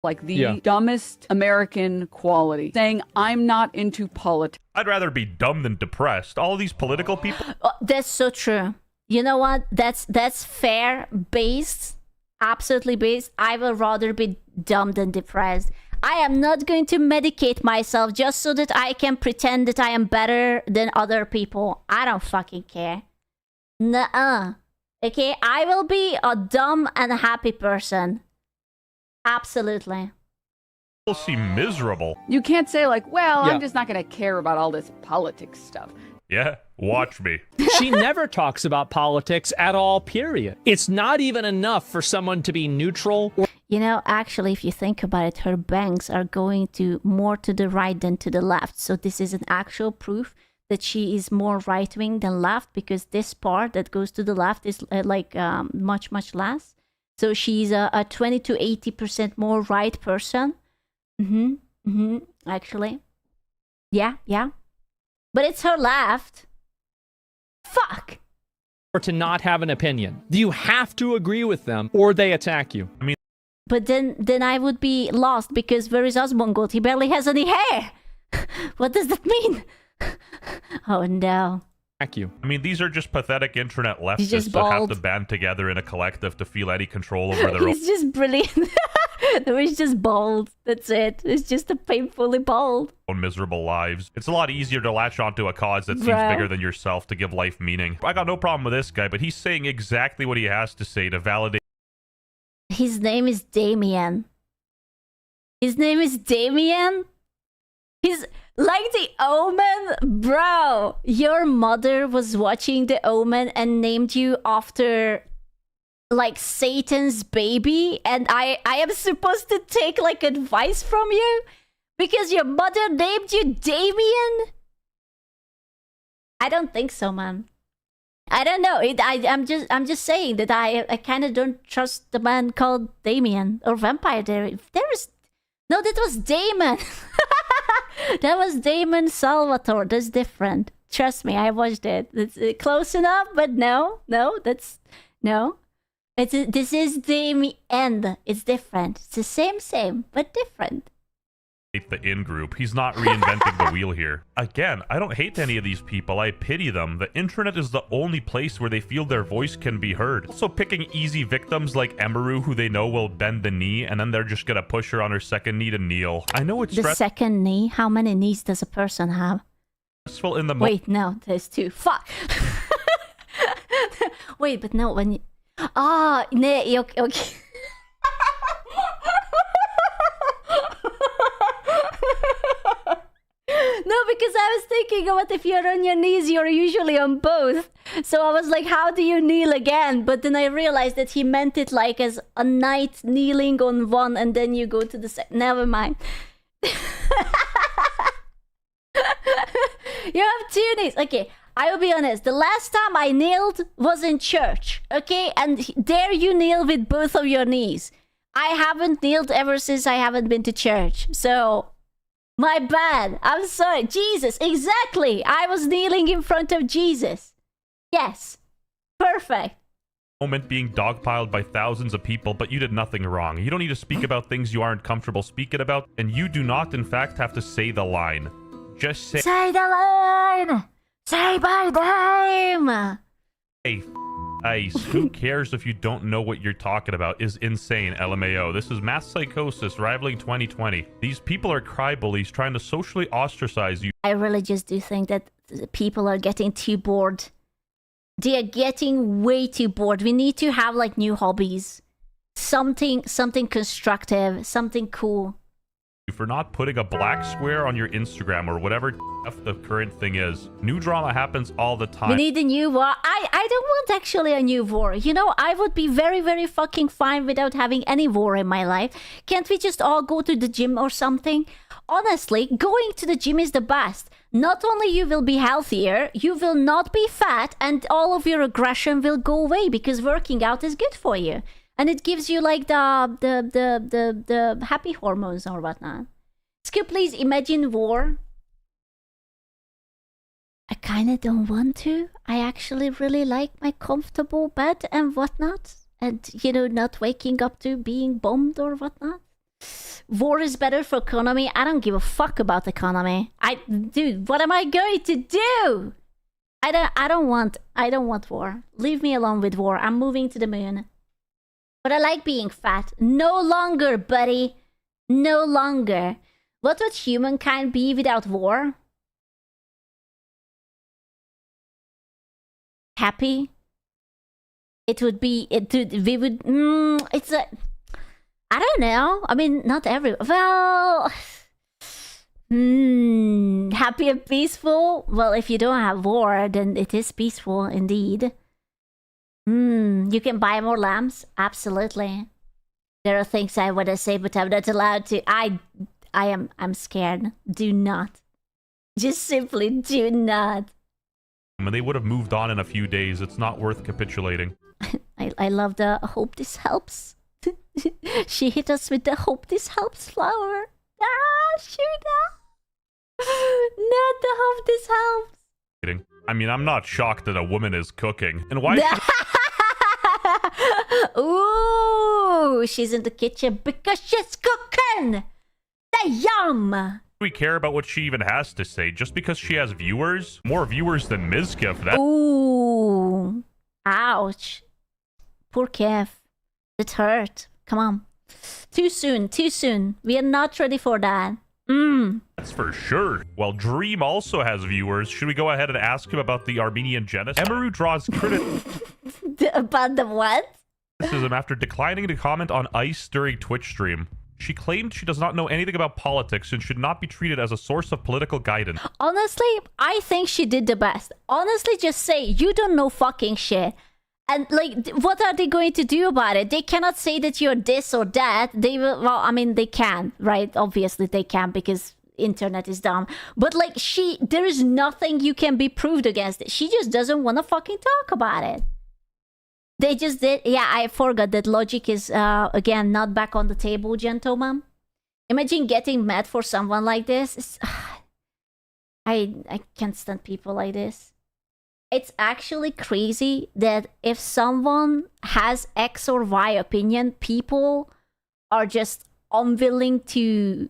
Like the dumbest American quality. Saying, I'm not into politics. I'd rather be dumb than depressed. All these political people... Oh, that's so true. You know what? That's fair, based. Absolutely based. I would rather be dumb than depressed. I am not going to medicate myself just so that I can pretend that I am better than other people. I don't fucking care. Nuh-uh. Okay? I will be a dumb and happy person. Absolutely. People seem miserable. You can't say like, well, I'm just not going to care about all this politics stuff. Yeah, watch me. She never talks about politics at all, period. It's not even enough for someone to be neutral. You know, actually, if you think about it, her banks are going to more to the right than to the left. So this is an actual proof that she is more right-wing than left, because this part that goes to the left is much, much less. So she's a 20 to 80% more right person Actually. Yeah. But it's her left. Fuck. Or to not have an opinion. Do you have to agree with them or they attack you? I mean, But then I would be lost because where is Osmongold? He barely has any hair. What does that mean? Oh no. Attack you. I mean, these are just pathetic internet He's just leftists that have bald. to band together in a collective to feel any control over their own He's just brilliant. No, he's just bald. That's it. It's just a painfully bald. miserable lives. It's a lot easier to latch onto a cause that seems Bro. bigger than yourself to give life meaning. I got no problem with this guy, but he's saying exactly what he has to say to validate His name is Damien. His name is Damien? He's like the Omen? Bro, your mother was watching the Omen and named you after like Satan's baby, and I am supposed to take like advice from you because your mother named you Damien? I don't think so, man. I don't know. I'm just saying that I kind of don't trust the man called Damien or Vampire. There is no, that was Damon. That was Damon Salvatore. That's different. Trust me, I watched it. It's close enough, but no, that's no. This is Damien. It's different. It's the same, but different. the in-group. He's not reinventing the wheel here. Again, I don't hate any of these people. I pity them. The internet is the only place where they feel their voice can be heard. Also picking easy victims like Emaru, who they know will bend the knee, and then they're just gonna push her on her second knee to kneel. I know it's The second knee? How many knees does a person have? stressful in the Wait, no, there's two. Fuck! Wait, but no, when you... Ah, nee, okay. No, because I was thinking, what if you're on your knees, you're usually on both. So I was like, how do you kneel again? But then I realized that he meant it like as a knight kneeling on one and then you go to the second. Never mind. You have two knees. Okay, I will be honest. The last time I kneeled was in church. Okay, and there you kneel with both of your knees. I haven't kneeled ever since I haven't been to church. So... my bad. I'm sorry. Jesus, exactly. I was kneeling in front of Jesus. Yes. Perfect. Moment being dogpiled by thousands of people, but you did nothing wrong. You don't need to speak about things you aren't comfortable speaking about, and you do not, in fact, have to say the line. Just say, Say the line. Say my name. hey, ice. Who cares if you don't know what you're talking about is insane, LMAO. This is mass psychosis rivaling 2020. These people are cry bullies trying to socially ostracize you. I really just do think that people are getting too bored. They are getting way too bored. We need to have like new hobbies. Something constructive, something cool. For not putting a black square on your Instagram or whatever the current thing is. New drama happens all the time. We need a new war. I don't want actually a new war. You know, I would be very, very fucking fine without having any war in my life. Can't we just all go to the gym or something? Honestly, going to the gym is the best. Not only you will be healthier, you will not be fat, and all of your aggression will go away because working out is good for you. And it gives you like the happy hormones or whatnot. Skip, please imagine war. I kind of don't want to. I actually really like my comfortable bed and whatnot. And, you know, not waking up to being bombed or whatnot. War is better for economy. I don't give a fuck about economy. Dude, what am I going to do? I don't want war. Leave me alone with war. I'm moving to the moon. But I like being fat. No longer, buddy. No longer. What would humankind be without war? Happy? It would be... we would... it's a... I don't know. I mean, not every... Well... happy and peaceful? Well, if you don't have war, then it is peaceful indeed. You can buy more lamps? Absolutely. There are things I want to say, but I'm not allowed to. I'm scared. Do not. Just simply do not. And they would have moved on in a few days. It's not worth capitulating. I love the hope this helps. She hit us with the hope this helps flower. shoot. Not the hope this helps. Kidding. I mean, I'm not shocked that a woman is cooking. And why Ooh, she's in the kitchen because she's cooking. The yum. do we care about what she even has to say? Just because she has viewers? More viewers than Mizkif. That Ooh, ouch. Poor Kev. It hurt. Come on. Too soon, too soon. We are not ready for that. That's for sure. Well, Dream also has viewers. Should we go ahead and ask him about the Armenian genocide? Emaru draws criticism About the what? after declining to comment on ICE during Twitch stream. She claimed she does not know anything about politics and should not be treated as a source of political guidance. Honestly, I think she did the best. Honestly, just say, you don't know fucking shit. And, like, what are they going to do about it? They cannot say that you're this or that. They will, well, I mean, they can, right? Obviously, they can because internet is dumb. But, like, there is nothing you can be proved against it. She just doesn't want to fucking talk about it. They just did. Yeah, I forgot that logic is, again, not back on the table, gentlemen. Imagine getting mad for someone like this. I can't stand people like this. It's actually crazy that if someone has X or Y opinion, people are just unwilling to...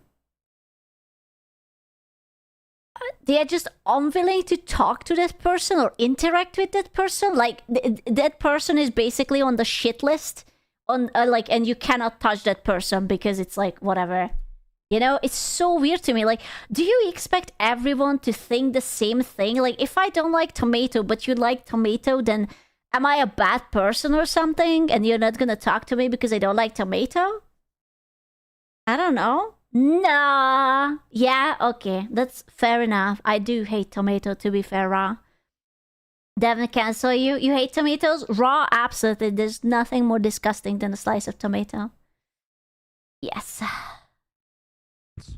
They are just unwilling to talk to that person or interact with that person. Like, that person is basically on the shit list. And you cannot touch that person because it's like, whatever. You know, it's so weird to me. Like, do you expect everyone to think the same thing? Like, if I don't like tomato, but you like tomato, then am I a bad person or something? And you're not gonna talk to me because I don't like tomato? I don't know. Nah. Yeah, okay. That's fair enough. I do hate tomato, to be fair, raw. Devin cancel you. You hate tomatoes? Raw? Absolutely. There's nothing more disgusting than a slice of tomato. Yes.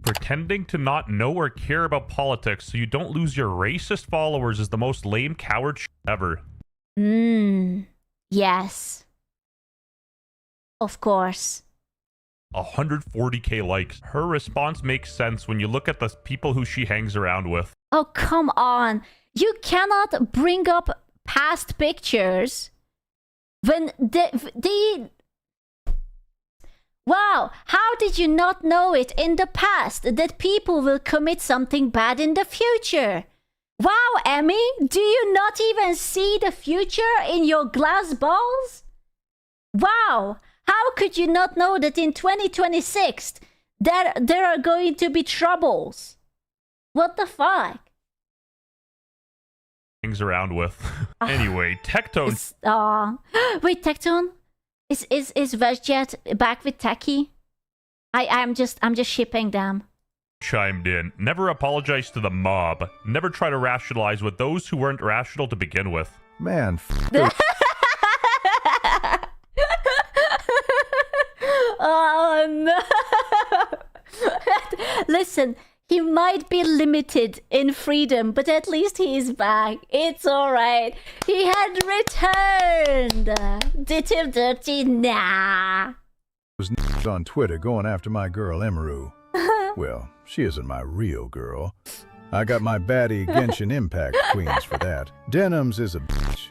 Pretending to not know or care about politics so you don't lose your racist followers is the most lame coward shit ever. Yes. Of course. 140k likes. Her response makes sense when you look at the people who she hangs around with. Oh, come on. You cannot bring up past pictures when they... Wow, how did you not know it in the past that people will commit something bad in the future? Wow, Emmy, do you not even see the future in your glass balls? Wow, how could you not know that in 2026 there are going to be troubles? What the fuck? Hangs around with. Anyway, Tectone. Wait, Tectone? Is Vegjet back with Techie? I'm just shipping them. Chimed in. Never apologize to the mob. Never try to rationalize with those who weren't rational to begin with. Man, Oh no! Listen, he might be limited in freedom, but at least he is back. It's alright. He had returned. Did him dirty? Nah. Was on Twitter going after my girl Emaru. Well, she isn't my real girl. I got my baddie Genshin Impact queens for that. Denims is a bitch.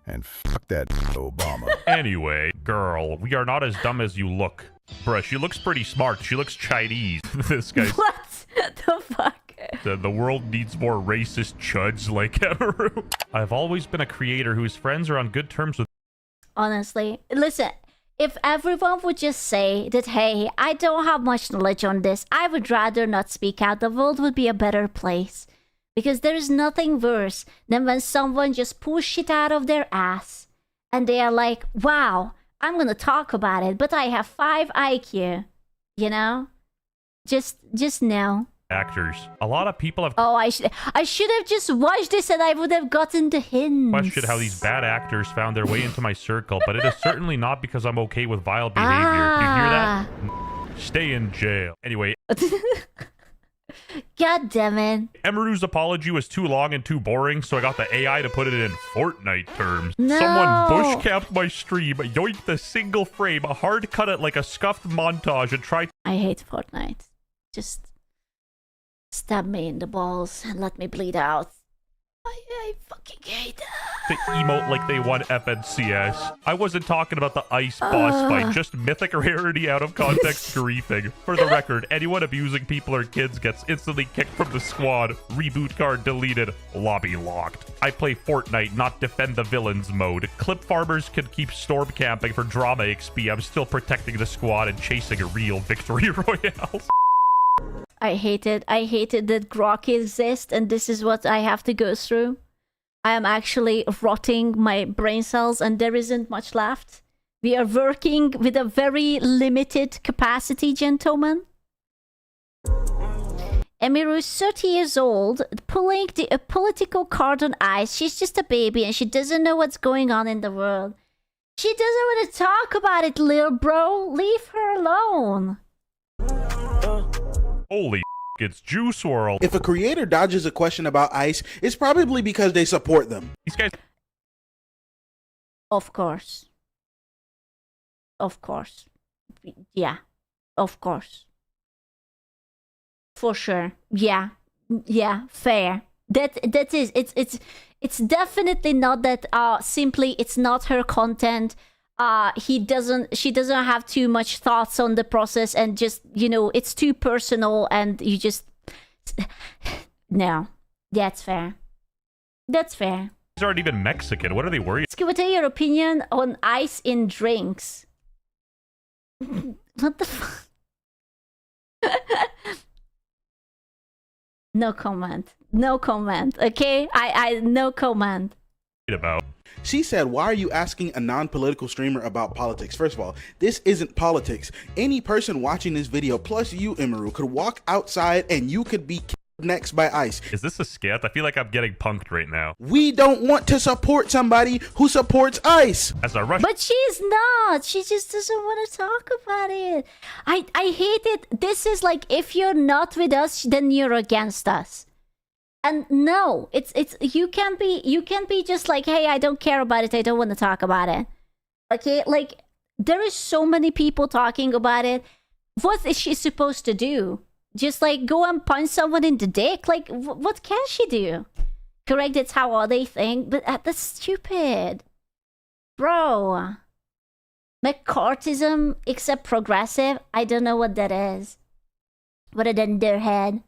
And fuck that Obama. Anyway, girl, we are not as dumb as you look. Bruh, she looks pretty smart. She looks Chinese. This guy's... What the fuck? The world needs more racist chuds like Emaru. I've always been a creator whose friends are on good terms with... Honestly, listen, if everyone would just say that, hey, I don't have much knowledge on this, I would rather not speak out, the world would be a better place. Because there is nothing worse than when someone just pulls shit out of their ass and they are like, wow, I'm gonna talk about it, but I have 5 IQ. You know? Just know. Actors. A lot of people have Oh, I should have just watched this and I would have gotten the hints. questioned how these bad actors found their way into my circle, but it is certainly not because I'm okay with vile behavior. Do you hear that? Stay in jail. Anyway, God damn it. Emaru's apology was too long and too boring, so I got the AI to put it in Fortnite terms. No. Someone bush capped my stream, yoinked a single frame, hard cut it like a scuffed montage, and tried... I hate Fortnite. Just stab me in the balls and let me bleed out. I fucking hate that. To emote like they won FNCS. I wasn't talking about the ice boss fight, just mythic rarity out of context griefing. For the record, anyone abusing people or kids gets instantly kicked from the squad, reboot card deleted, lobby locked. I play Fortnite, not defend the villains mode. Clip farmers can keep storm camping for drama XP. I'm still protecting the squad and chasing a real victory royale. I hate it. I hated that Grok exists, and this is what I have to go through. I am actually rotting my brain cells, and there isn't much left. We are working with a very limited capacity, gentlemen. Emiru's 30 years old, pulling a political card on ice. She's just a baby, and she doesn't know what's going on in the world. She doesn't want to talk about it, little bro. Leave her alone. Holy it's Juice World. If a creator dodges a question about ICE, it's probably because they support them. These guys... Of course. Of course. Yeah. Of course. For sure. Yeah. Yeah. Fair. That is... It's definitely not that simply it's not her content. She doesn't have too much thoughts on the process, and just, you know, it's too personal, and you just no. That's fair. That's fair. These aren't even Mexican. What are they worried? What are your opinion on ice in drinks? What the fuck? No comment. No comment. Okay? I no comment. About. She said, why are you asking a non-political streamer about politics? First of all, this isn't politics. Any person watching this video, plus you, Emiru, could walk outside and you could be killed next by ICE. Is this a skit? I feel like I'm getting punked right now. We don't want to support somebody who supports ICE. As a Russian. But she's not. She just doesn't want to talk about it. I hate it. This is like, if you're not with us, then you're against us. And no, it's you can be just like, hey, I don't care about it. I don't want to talk about it. Okay, like there is so many people talking about it. What is she supposed to do? Just like go and punch someone in the dick? Like what can she do? Correct, it's how all they think, but that's stupid, bro. McCartism except progressive. I don't know what that is. Other than their head.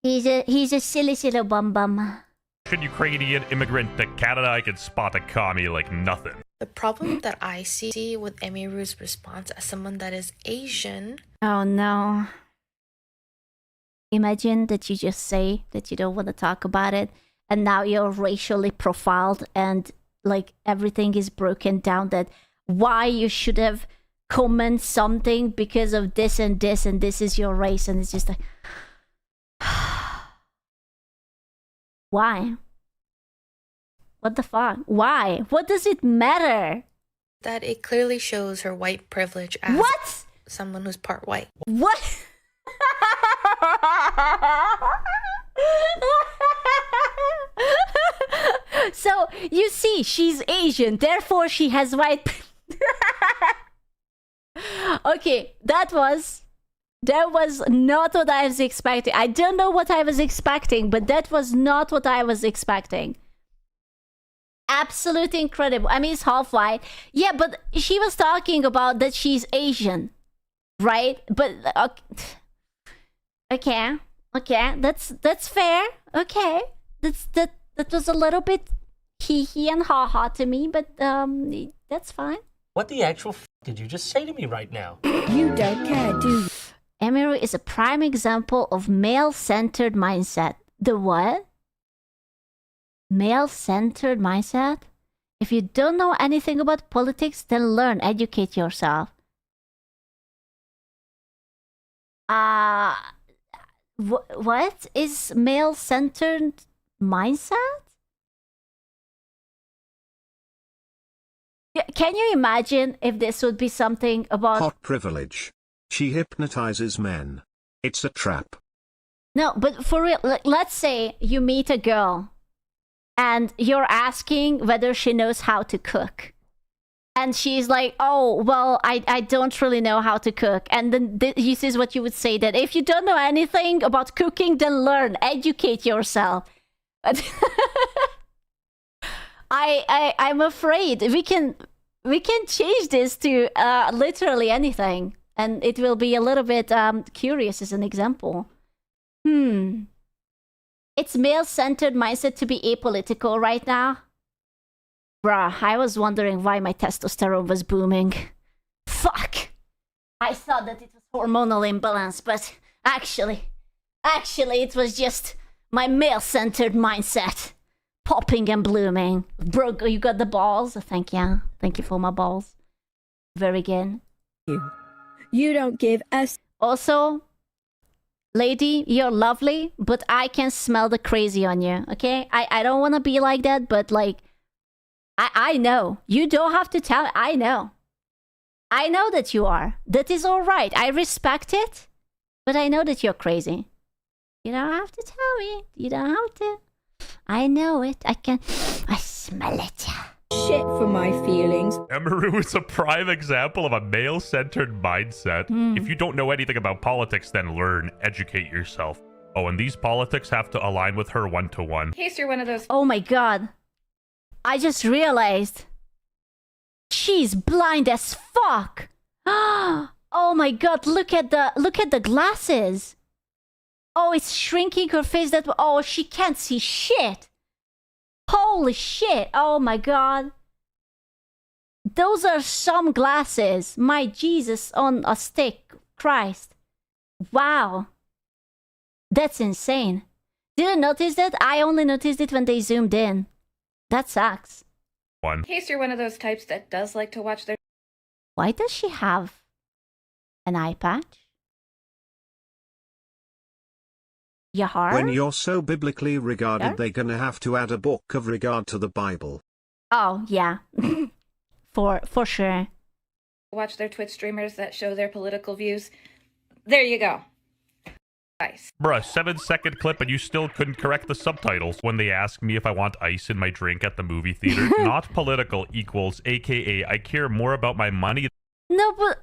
He's a silly bum. Ukrainian immigrant to Canada, I can spot a commie like nothing. The problem that I see with Emiru's response as someone that is Asian. Oh no. Imagine that you just say that you don't want to talk about it, and now you're racially profiled, and like everything is broken down, that why you should have commented something because of this and this, and this is your race, and it's just like... Why? What the fuck? Why? What does it matter? That it clearly shows her white privilege as what? Someone who's part white. What? So, you see, she's Asian, therefore she has white... Okay, that was not what I was expecting. I don't know what I was expecting, but that was not what I was expecting. Absolutely incredible. I mean, it's half white. Yeah, but she was talking about that she's Asian, right? But okay, that's fair. Okay, that was a little bit hee and ha to me, but that's fine. What the actual f did you just say to me right now? You don't care, do you? Emiru is a prime example of male-centered mindset. The what? Male-centered mindset? If you don't know anything about politics, then learn, educate yourself. What is male-centered mindset? Can you imagine if this would be something about... Hot privilege. She hypnotizes men. It's a trap. No, but for real, let's say you meet a girl and you're asking whether she knows how to cook. And she's like, oh, well, I don't really know how to cook. And then this is what you would say, that if you don't know anything about cooking, then learn, educate yourself. I'm afraid we can change this to literally anything. And it will be a little bit curious as an example. It's male-centered mindset to be apolitical right now. Bruh, I was wondering why my testosterone was booming. Fuck! I thought that it was hormonal imbalance, but actually it was just my male-centered mindset popping and blooming. Bro, you got the balls? Thank you. Thank you for my balls. Very good. You don't give us... Also, lady, you're lovely, but I can smell the crazy on you, okay? I don't want to be like that, but like, I know. You don't have to tell me. I know. I know that you are. That is all right. I respect it, but I know that you're crazy. You don't have to tell me. You don't have to. I know it. I smell it. Shit for my feelings. Emeru is a prime example of a male-centered mindset. If you don't know anything about politics, then learn, educate yourself. Oh, and these politics have to align with her one-to-one. In case you're one of those... Oh my god. I just realized. She's blind as fuck. Oh my god, look at the glasses. Oh, it's shrinking her face that... Oh, she can't see shit. Holy shit. Oh my god. Those are some glasses. My Jesus on a stick. Christ. Wow. That's insane. Didn't notice that? I only noticed it when they zoomed in. That sucks. In case you're one of those types that does like to watch their... Why does she have an eye patch? Yahar? When you're so biblically regarded, they're gonna have to add a book of regard to the Bible. Oh, yeah. for sure. Watch their Twitch streamers that show their political views. There you go. Ice. Bruh, 7-second clip and you still couldn't correct the subtitles when they ask me if I want ice in my drink at the movie theater. Not political equals, aka I care more about my money. No, but...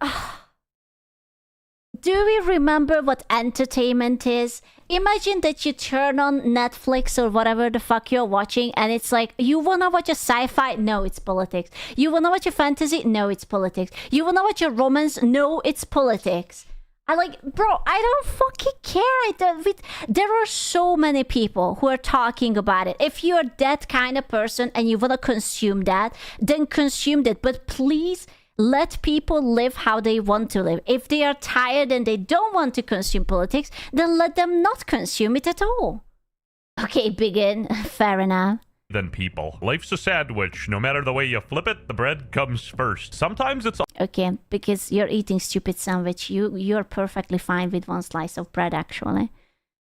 do we remember what entertainment is? Imagine that you turn on Netflix or whatever the fuck you're watching and it's like, you wanna watch a sci-fi? No, it's politics. You wanna watch a fantasy? No, it's politics. You wanna watch a romance? No, it's politics. Bro, I don't fucking care. There are so many people who are talking about it. If you're that kind of person and you wanna consume that, then consume that. But please... let people live how they want to live. If they are tired and they don't want to consume politics, then let them not consume it at all. Okay, begin. Fair enough. Than people. Life's a sandwich. No matter the way you flip it, the bread comes first. Sometimes it's... Okay, because you're eating stupid sandwich. You're perfectly fine with one slice of bread, actually.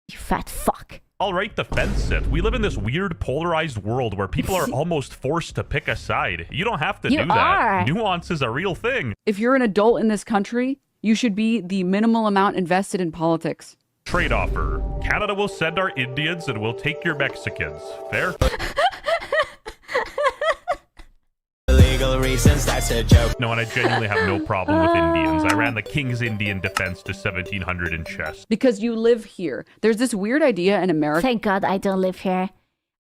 You fat fuck. Alright, defense it. We live in this weird polarized world where people are almost forced to pick a side. You don't have to do that. Nuance is a real thing. If you're an adult in this country, you should be the minimal amount invested in politics. Trade offer. Canada will send our Indians and we'll take your Mexicans. Fair? Legal reasons, that's a joke. No, and I genuinely have no problem with Indians. I ran the King's Indian Defense to 1700 in chess. Because you live here. There's this weird idea in America. Thank God I don't live here.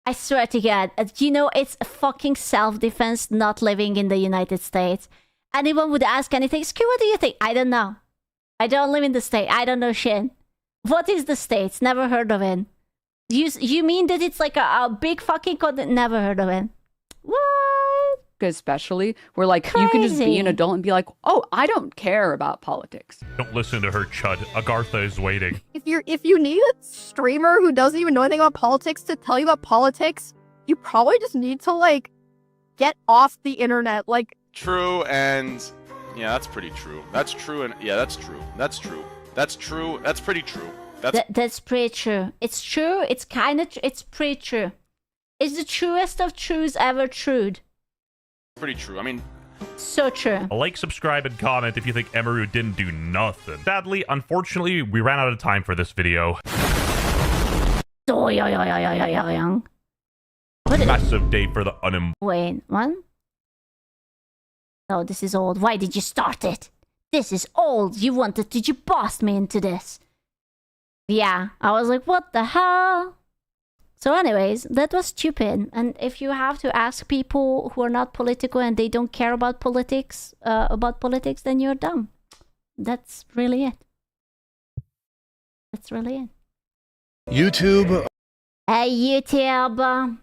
I swear to God. You know, it's a fucking self-defense not living in the United States. Anyone would ask anything. Ski, what do you think? I don't know. I don't live in the state. I don't know shit. What is the States? Never heard of it. You mean that it's like a big fucking continent? Never heard of it. What? Especially where like you can just be an adult and be like, oh, I don't care about politics. Don't listen to her, chud. Agartha is waiting. If you need a streamer who doesn't even know anything about politics to tell you about politics, you probably just need to like get off the internet. Like true, and yeah, that's pretty true. That's true, and yeah, that's true. That's true. That's true. That's pretty true. That's pretty true. It's true. It's it's pretty true. It's the truest of truths ever trued. Pretty true. I mean, so true. Like, subscribe, and comment if you think Emeru didn't do nothing. Sadly, unfortunately, we ran out of time for this video. Massive day for the Wait, what? Oh, this is old. Why did you start it? This is old. You bossed me into this. Yeah, I was like, what the hell? So anyways, that was stupid. And if you have to ask people who are not political and they don't care about politics, then you're dumb. That's really it. That's really it. YouTube, Hey, YouTube.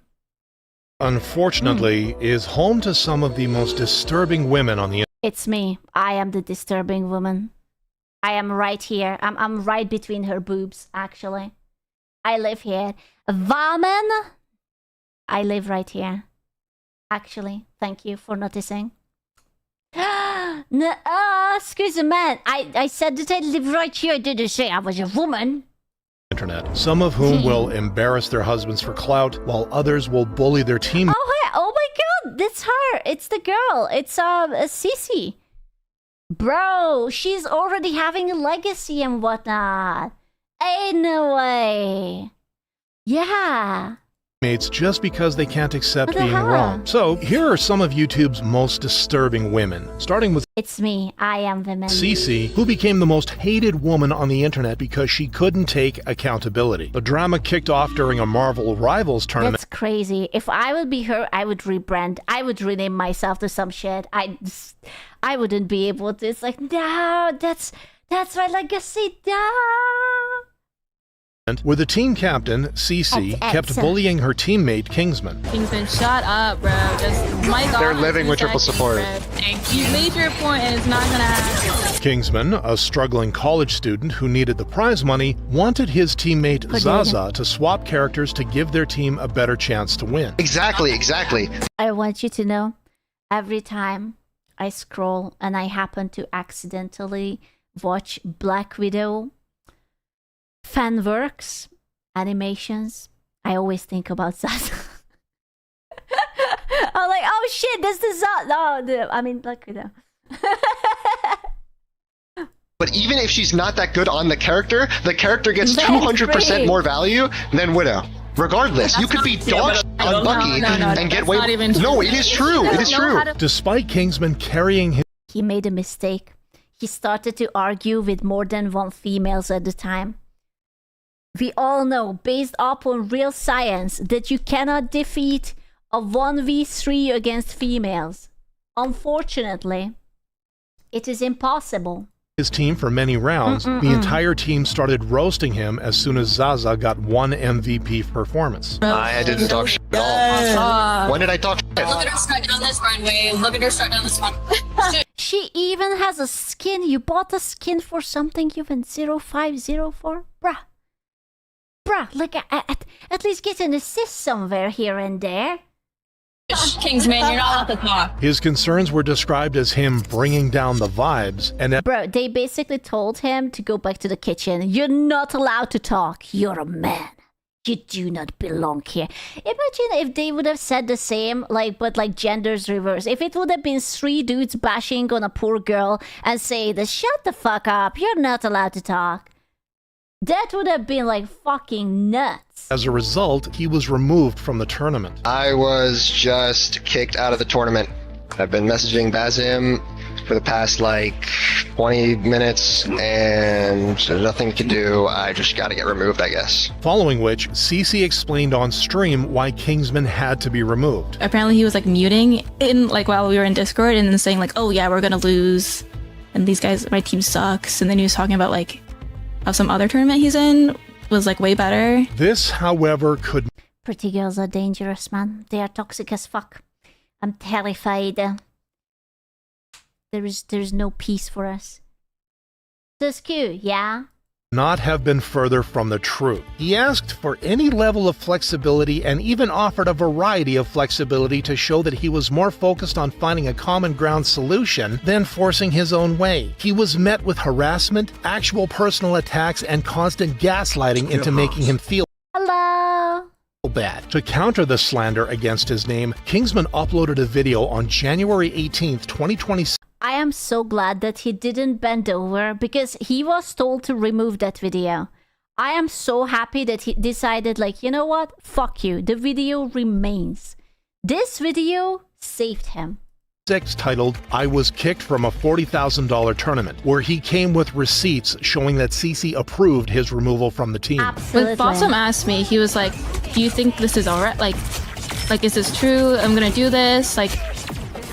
unfortunately, is home to some of the most disturbing women on the It's me. I am the disturbing woman. I am right here. I'm right between her boobs, actually. I live here. Woman! I live right here. Actually, thank you for noticing. No, excuse me, man. I said that I live right here. I didn't say I was a woman. internet, some of whom will embarrass their husbands for clout, while others will bully their team. Oh my god, that's her. It's the girl. It's Sissy. Bro, she's already having a legacy and whatnot. Ain't no way. Yeah. Mates just because they can't accept What the being hell? wrong. So, here are some of YouTube's most disturbing women, starting with It's me. I am the man. Cece, who became the most hated woman on the internet because she couldn't take accountability. The drama kicked off during a Marvel Rivals tournament. That's crazy. If I would be her, I would rebrand. I would rename myself to some shit. I wouldn't be able to. It's like, no, that's my legacy. No. Where the team captain, Cece, kept bullying her teammate, Kingsman. Kingsman, shut up, bro. Just mic off. They're living with triple support. You made your point and it's not gonna happen. Kingsman, a struggling college student who needed the prize money, wanted his teammate Zaza to swap characters to give their team a better chance to win. Exactly. I want you to know, every time I scroll and I happen to accidentally watch Black Widow fanworks, animations, I always think about Zaza. I'm like, oh shit, that's the Zaza. No, I mean, Black Widow. But even if she's not that good on the character gets 200% more value than Widow. Regardless, you could be dog shit on Bucky and get away. No, it is true. It is true. Despite Kingsman carrying his... He made a mistake. He started to argue with more than one females at the time. We all know, based upon real science, that you cannot defeat a 1v3 against females. Unfortunately, it is impossible. His team for many rounds, the entire team started roasting him as soon as Zaza got one MVP performance. I didn't talk shit at all. When did I talk shit? Look at her strut down this runway. Look at her strut down this one. She even has a skin. You bought a skin for something even 0504? Bruh, look, at least get an assist somewhere here and there. Kingsman, you're not allowed to talk. His concerns were described as him bringing down the vibes, and Bro, they basically told him to go back to the kitchen. You're not allowed to talk. You're a man. You do not belong here. Imagine if they would have said the same, but genders reverse. If it would have been 3 dudes bashing on a poor girl and say, shut the fuck up, you're not allowed to talk. That would have been fucking nuts. as a result, he was removed from the tournament. I was just kicked out of the tournament. I've been messaging Bazim for the past 20 minutes and there's nothing to do. I just gotta get removed, I guess. Following which, Cece explained on stream why Kingsman had to be removed. Apparently he was muting in while we were in Discord and then saying oh yeah, we're gonna lose and these guys, my team sucks, and then he was talking about how some other tournament he's in was way better. This, however, could... Pretty girls are dangerous, man. They are toxic as fuck. I'm terrified. There's no peace for us. Tusku, yeah? not have been further from the truth. He asked for any level of flexibility and even offered a variety of flexibility to show that he was more focused on finding a common ground solution than forcing his own way. He was met with harassment, actual personal attacks, and constant gaslighting into making him feel bad. To counter the slander against his name, Kingsman uploaded a video on January 18th, 2026. I am so glad that he didn't bend over because he was told to remove that video. I am so happy that he decided, you know what? Fuck you. The video remains. This video saved him. 6 titled, "I was kicked from a $40,000 tournament," where he came with receipts showing that Cece approved his removal from the team. When Fossum asked me, he was like, "Do you think this is alright? Like, is this true? I'm gonna do this. Like,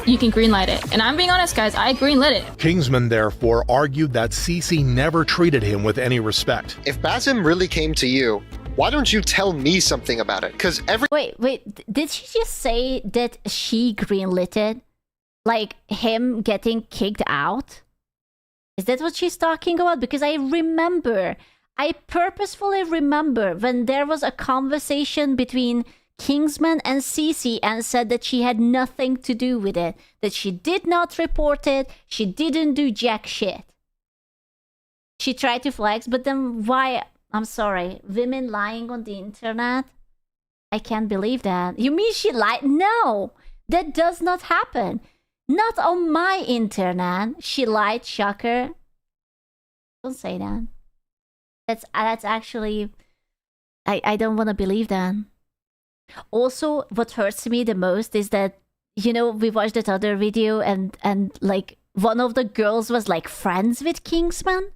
you can greenlight it." And I'm being honest, guys, I greenlit it. Kingsman therefore argued that Cece never treated him with any respect. If Basim really came to you, why don't you tell me something about it? Because Wait, did she just say that she greenlit it? Like him getting kicked out? Is that what she's talking about? Because I purposefully remember when there was a conversation between Kingsman and Cece and said that she had nothing to do with it, that she did not report it, she didn't do jack shit. She tried to flex, but then why? I'm sorry, women lying on the internet? I can't believe that. You mean she lied? No, that does not happen. Not on my internet. She lied, shocker. Don't say that. That's actually, I don't want to believe that. Also, what hurts me the most is that, you know, we watched that other video and like one of the girls was like friends with Kingsman.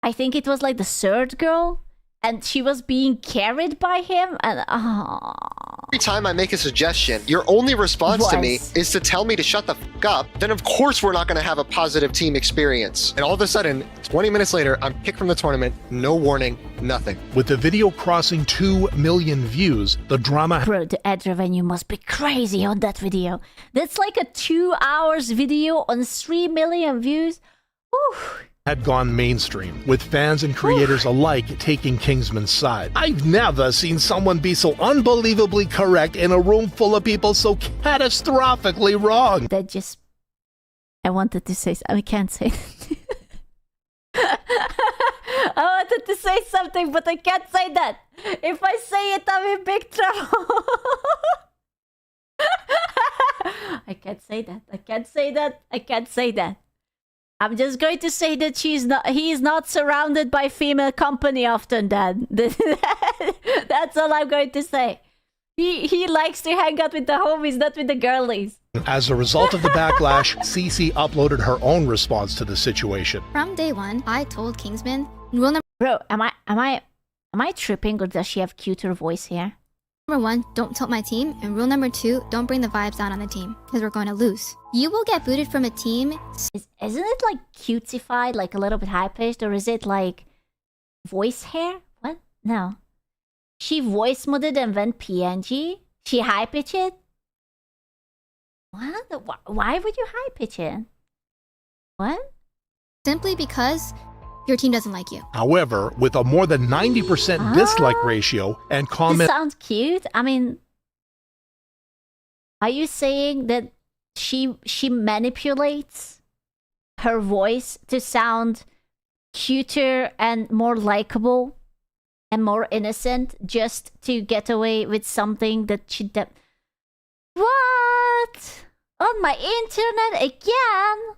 I think it was like the third girl, and she was being carried by him, and every time I make a suggestion, your only response to me is to tell me to shut the fuck up. Then of course we're not going to have a positive team experience. And all of a sudden, 20 minutes later, I'm kicked from the tournament, no warning, nothing. With the video crossing 2 million views, the drama... Bro, the ad revenue must be crazy on that video. That's like a 2 hours video on 3 million views. Whew. Had gone mainstream, with fans and creators alike taking Kingsman's side. I've never seen someone be so unbelievably correct in a room full of people so catastrophically wrong. That just... I wanted to say... I can't say I wanted to say something, but I can't say that. If I say it, I'm in big trouble. I can't say that. I can't say that. I can't say that. I'm just going to say that he is not surrounded by female company often, Dad. That's all I'm going to say. He likes to hang out with the homies, not with the girlies. As a result of the backlash, Cece uploaded her own response to the situation. From day one, I told Kingsman, rule number... Bro, am I tripping, or does she have cuter voice here? Number 1, don't tilt my team, and rule number 2, don't bring the vibes down on the team, because we're going to lose. You will get booted from a team. Isn't it like cutesified, like a little bit high-pitched, or is it like voice hair? What? No. She voice modded and went PNG? She high-pitched it? What? Why would you high-pitch it? What? Simply because your team doesn't like you. However, with a more than 90% dislike ratio and comment... This sounds cute. I mean, are you saying that she manipulates her voice to sound cuter and more likable and more innocent just to get away with something that she... What? On my internet again?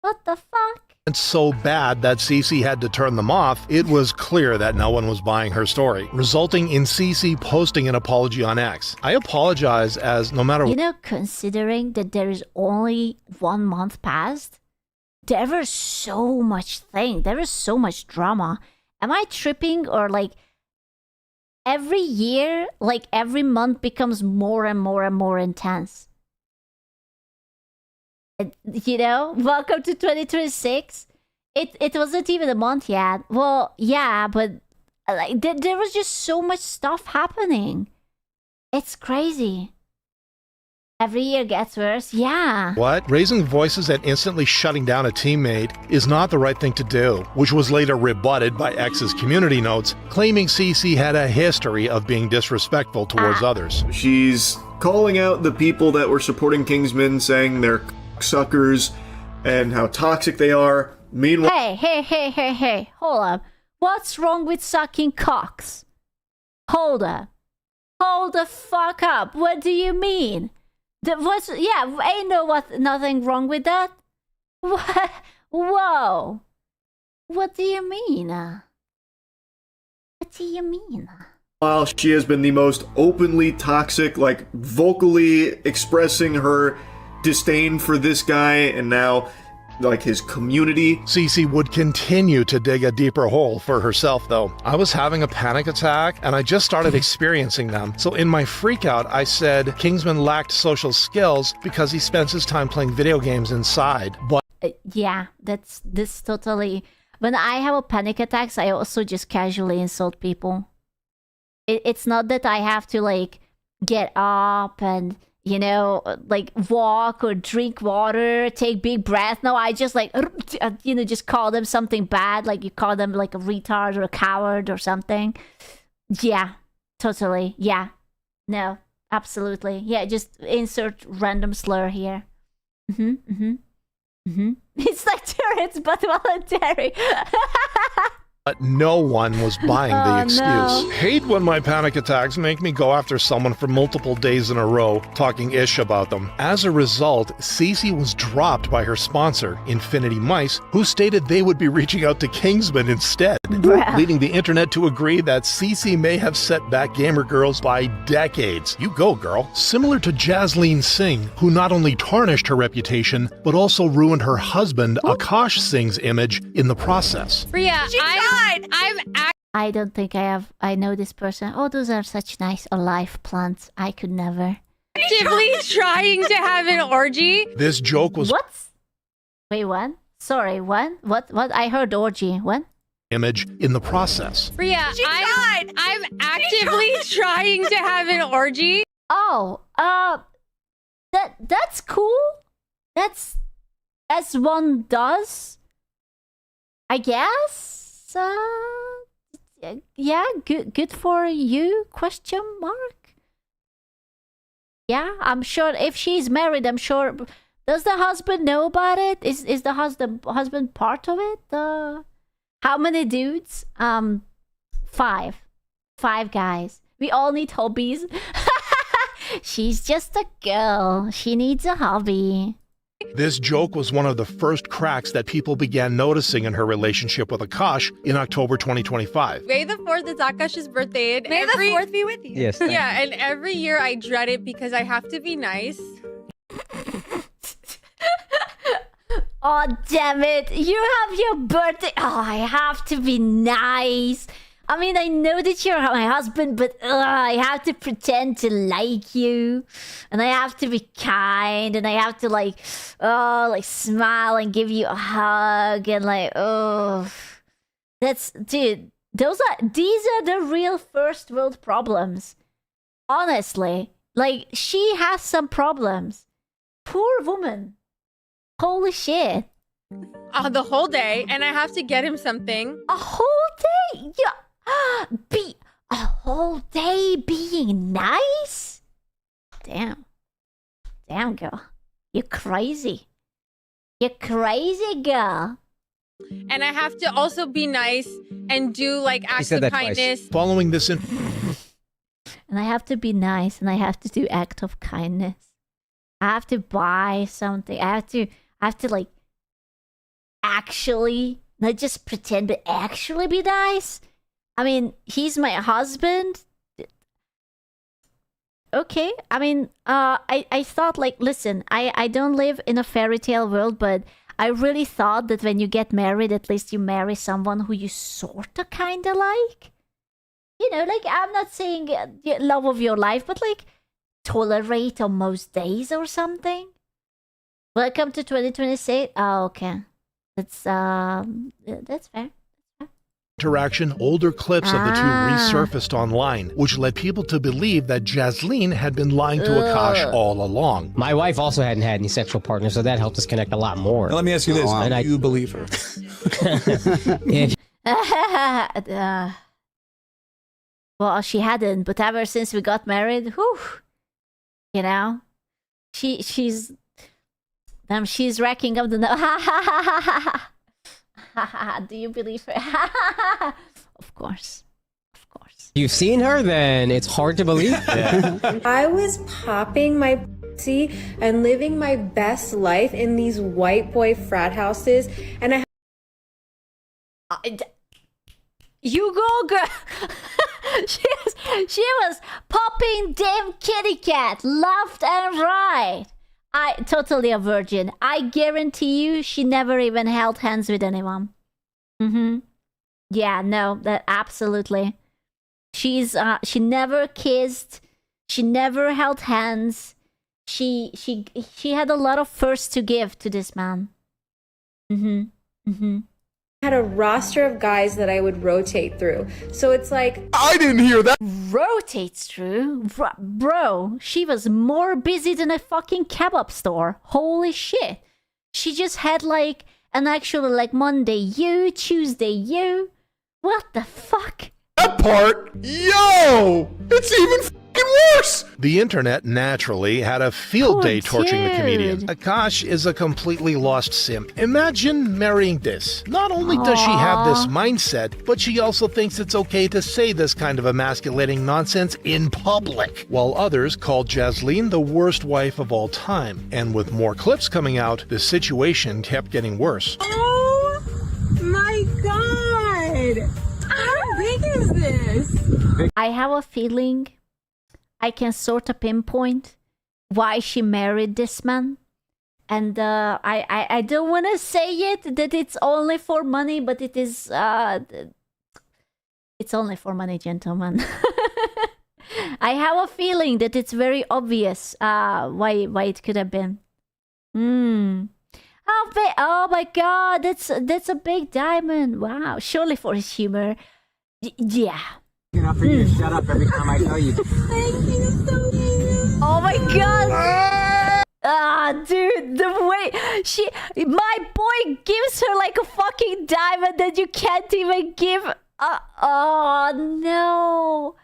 What the fuck? It's so bad that Cece had to turn them off, it was clear that no one was buying her story, resulting in Cece posting an apology on X. I apologize, as no matter... You know, considering that there is only 1 month past, there was so much there was so much drama. Am I tripping, or like every year, like every month becomes more and more and more intense? You know, welcome to 2026. It wasn't even a month yet. Well, yeah, but like there was just so much stuff happening. It's crazy. Every year gets worse. Yeah. What? Raising voices and instantly shutting down a teammate is not the right thing to do, which was later rebutted by X's community notes, claiming Cece had a history of being disrespectful towards others. She's calling out the people that were supporting Kingsman, saying they're suckers and how toxic they are. Meanwhile, hey, hold up. What's wrong with sucking cocks? Hold up. Hold the fuck up. What do you mean? Nothing wrong with that. What? Whoa. What do you mean? What do you mean? While she has been the most openly toxic, like vocally expressing her disdain for this guy and now like his community. Cece would continue to dig a deeper hole for herself, though. I was having a panic attack, and I just started experiencing them. So in my freakout, I said Kingsman lacked social skills because he spends his time playing video games inside. But yeah, this totally. When I have a panic attacks, I also just casually insult people. It's not that I have to like get up and, you know, like walk or drink water, take big breath. No, I just like, you know, just call them something bad. Like you call them like a retard or a coward or something. Yeah, totally. Yeah. No, absolutely. Yeah, just insert random slur here. It's like turrets, but voluntary. But no one was buying the excuse. No. Hate when my panic attacks make me go after someone for multiple days in a row, talking ish about them. As a result, Cece was dropped by her sponsor, Infinity Mice, who stated they would be reaching out to Kingsman instead, leading the internet to agree that Cece may have set back gamer girls by decades. You go, girl. Similar to Jasleen Singh, who not only tarnished her reputation, but also ruined her husband, Akash Singh's image in the process. Priya, I don't think I know this person. Oh, those are such nice alive plants. I could never. actively trying to have an orgy. This joke was What? Wait, what? Sorry, what? What? I heard orgy. What? Image in the process. Priya, I'm actively trying to have an orgy. Oh, that's cool. That's as one does, I guess. Yeah, good for you? Question mark. Yeah, I'm sure if she's married, I'm sure. Does the husband know about it? Is the husband part of it? How many dudes? 5 guys. We all need hobbies. She's just a girl. She needs a hobby. This joke was one of the first cracks that people began noticing in her relationship with Akash in October 2025. May the 4th is Akash's birthday. And May the 4th be with you. Yes. Yeah, and every year I dread it because I have to be nice. Oh, damn it. You have your birthday. Oh, I have to be nice. I mean, I know that you're my husband, but I have to pretend to like you. And I have to be kind. And I have to like smile and give you a hug. And like, dude, these are the real first world problems. Honestly, like she has some problems. Poor woman. Holy shit. The whole day, and I have to get him something. A whole day? Yeah. Be a whole day being nice? Damn, girl. You're crazy. You're crazy, girl. And I have to also be nice and do like acts of kindness. Following this in And I have to be nice and I have to do act of kindness. I have to buy something. I have to like actually, not just pretend, but actually be nice. I mean, he's my husband. Okay. I mean, I thought like, listen, I don't live in a fairy tale world, but I really thought that when you get married, at least you marry someone who you sorta kinda like. You know, like, I'm not saying love of your life, but like, tolerate on most days or something. Welcome to 2026. Oh, okay. That's fair. interaction, older clips of the two resurfaced online, which led people to believe that Jasleen had been lying to Akash all along. My wife also hadn't had any sexual partners, so that helped us connect a lot more. Now, let me ask you this. And Do you believe her? Well, she hadn't, but ever since we got married, whew, you know, she's racking up the Do you believe her? Of course. You've seen her, then it's hard to believe. I was popping my pussy and living my best life in these white boy frat houses, and You go, girl. she was popping damn kitty cat left and right. I totally a virgin. I guarantee you she never even held hands with anyone. Yeah, no, that absolutely. She never kissed. She never held hands. She had a lot of firsts to give to this man. Had a roster of guys that I would rotate through. So it's like, I didn't hear that. Rotates through? Bro, she was more busy than a fucking kebab store. Holy shit. She just had like an actual like Monday you, Tuesday you. What the fuck? That part? Yo! It's even fucking worse! The internet naturally had a field day torturing the comedian. dude. Akash is a completely lost simp. Imagine marrying this. Not only does she have this mindset, but she also thinks it's okay to say this kind of emasculating nonsense in public, while others call Jasleen the worst wife of all time. And with more clips coming out, the situation kept getting worse. oh my god! How big is this? I have a feeling I can sort of pinpoint why she married this man. And I don't want to say it that it's only for money, but it is it's only for money, gentlemen. I have a feeling that it's very obvious why it could have been. Oh my god, that's a big diamond. Wow, surely for his humor. Yeah. Enough for you to shut up every time I tell you. Thank you so much. Oh my god! Dude, the way my boy gives her like a fucking diamond that you can't even give. Oh no!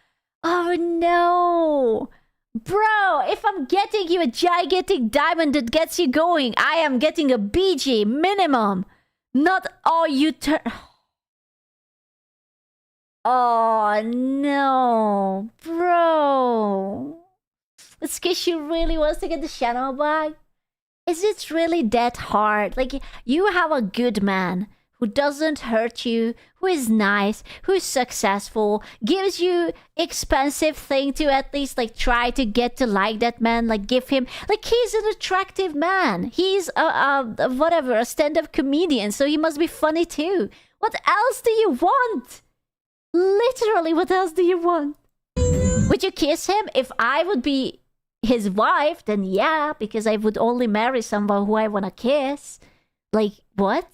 Oh no! Bro, if I'm getting you a gigantic diamond that gets you going, I am getting a BG minimum. Not all you turn. Oh no, bro. It's because she really wants to get the channel back. Is it really that hard? Like, you have a good man who doesn't hurt you, who is nice, who is successful, gives you expensive thing to at least like try to get to like that man, like give him, like he's an attractive man. He's a stand-up comedian, so he must be funny too. What else do you want? Literally, what else do you want? Would you kiss him? If I would be his wife, then yeah, because I would only marry someone who I want to kiss. Like, what?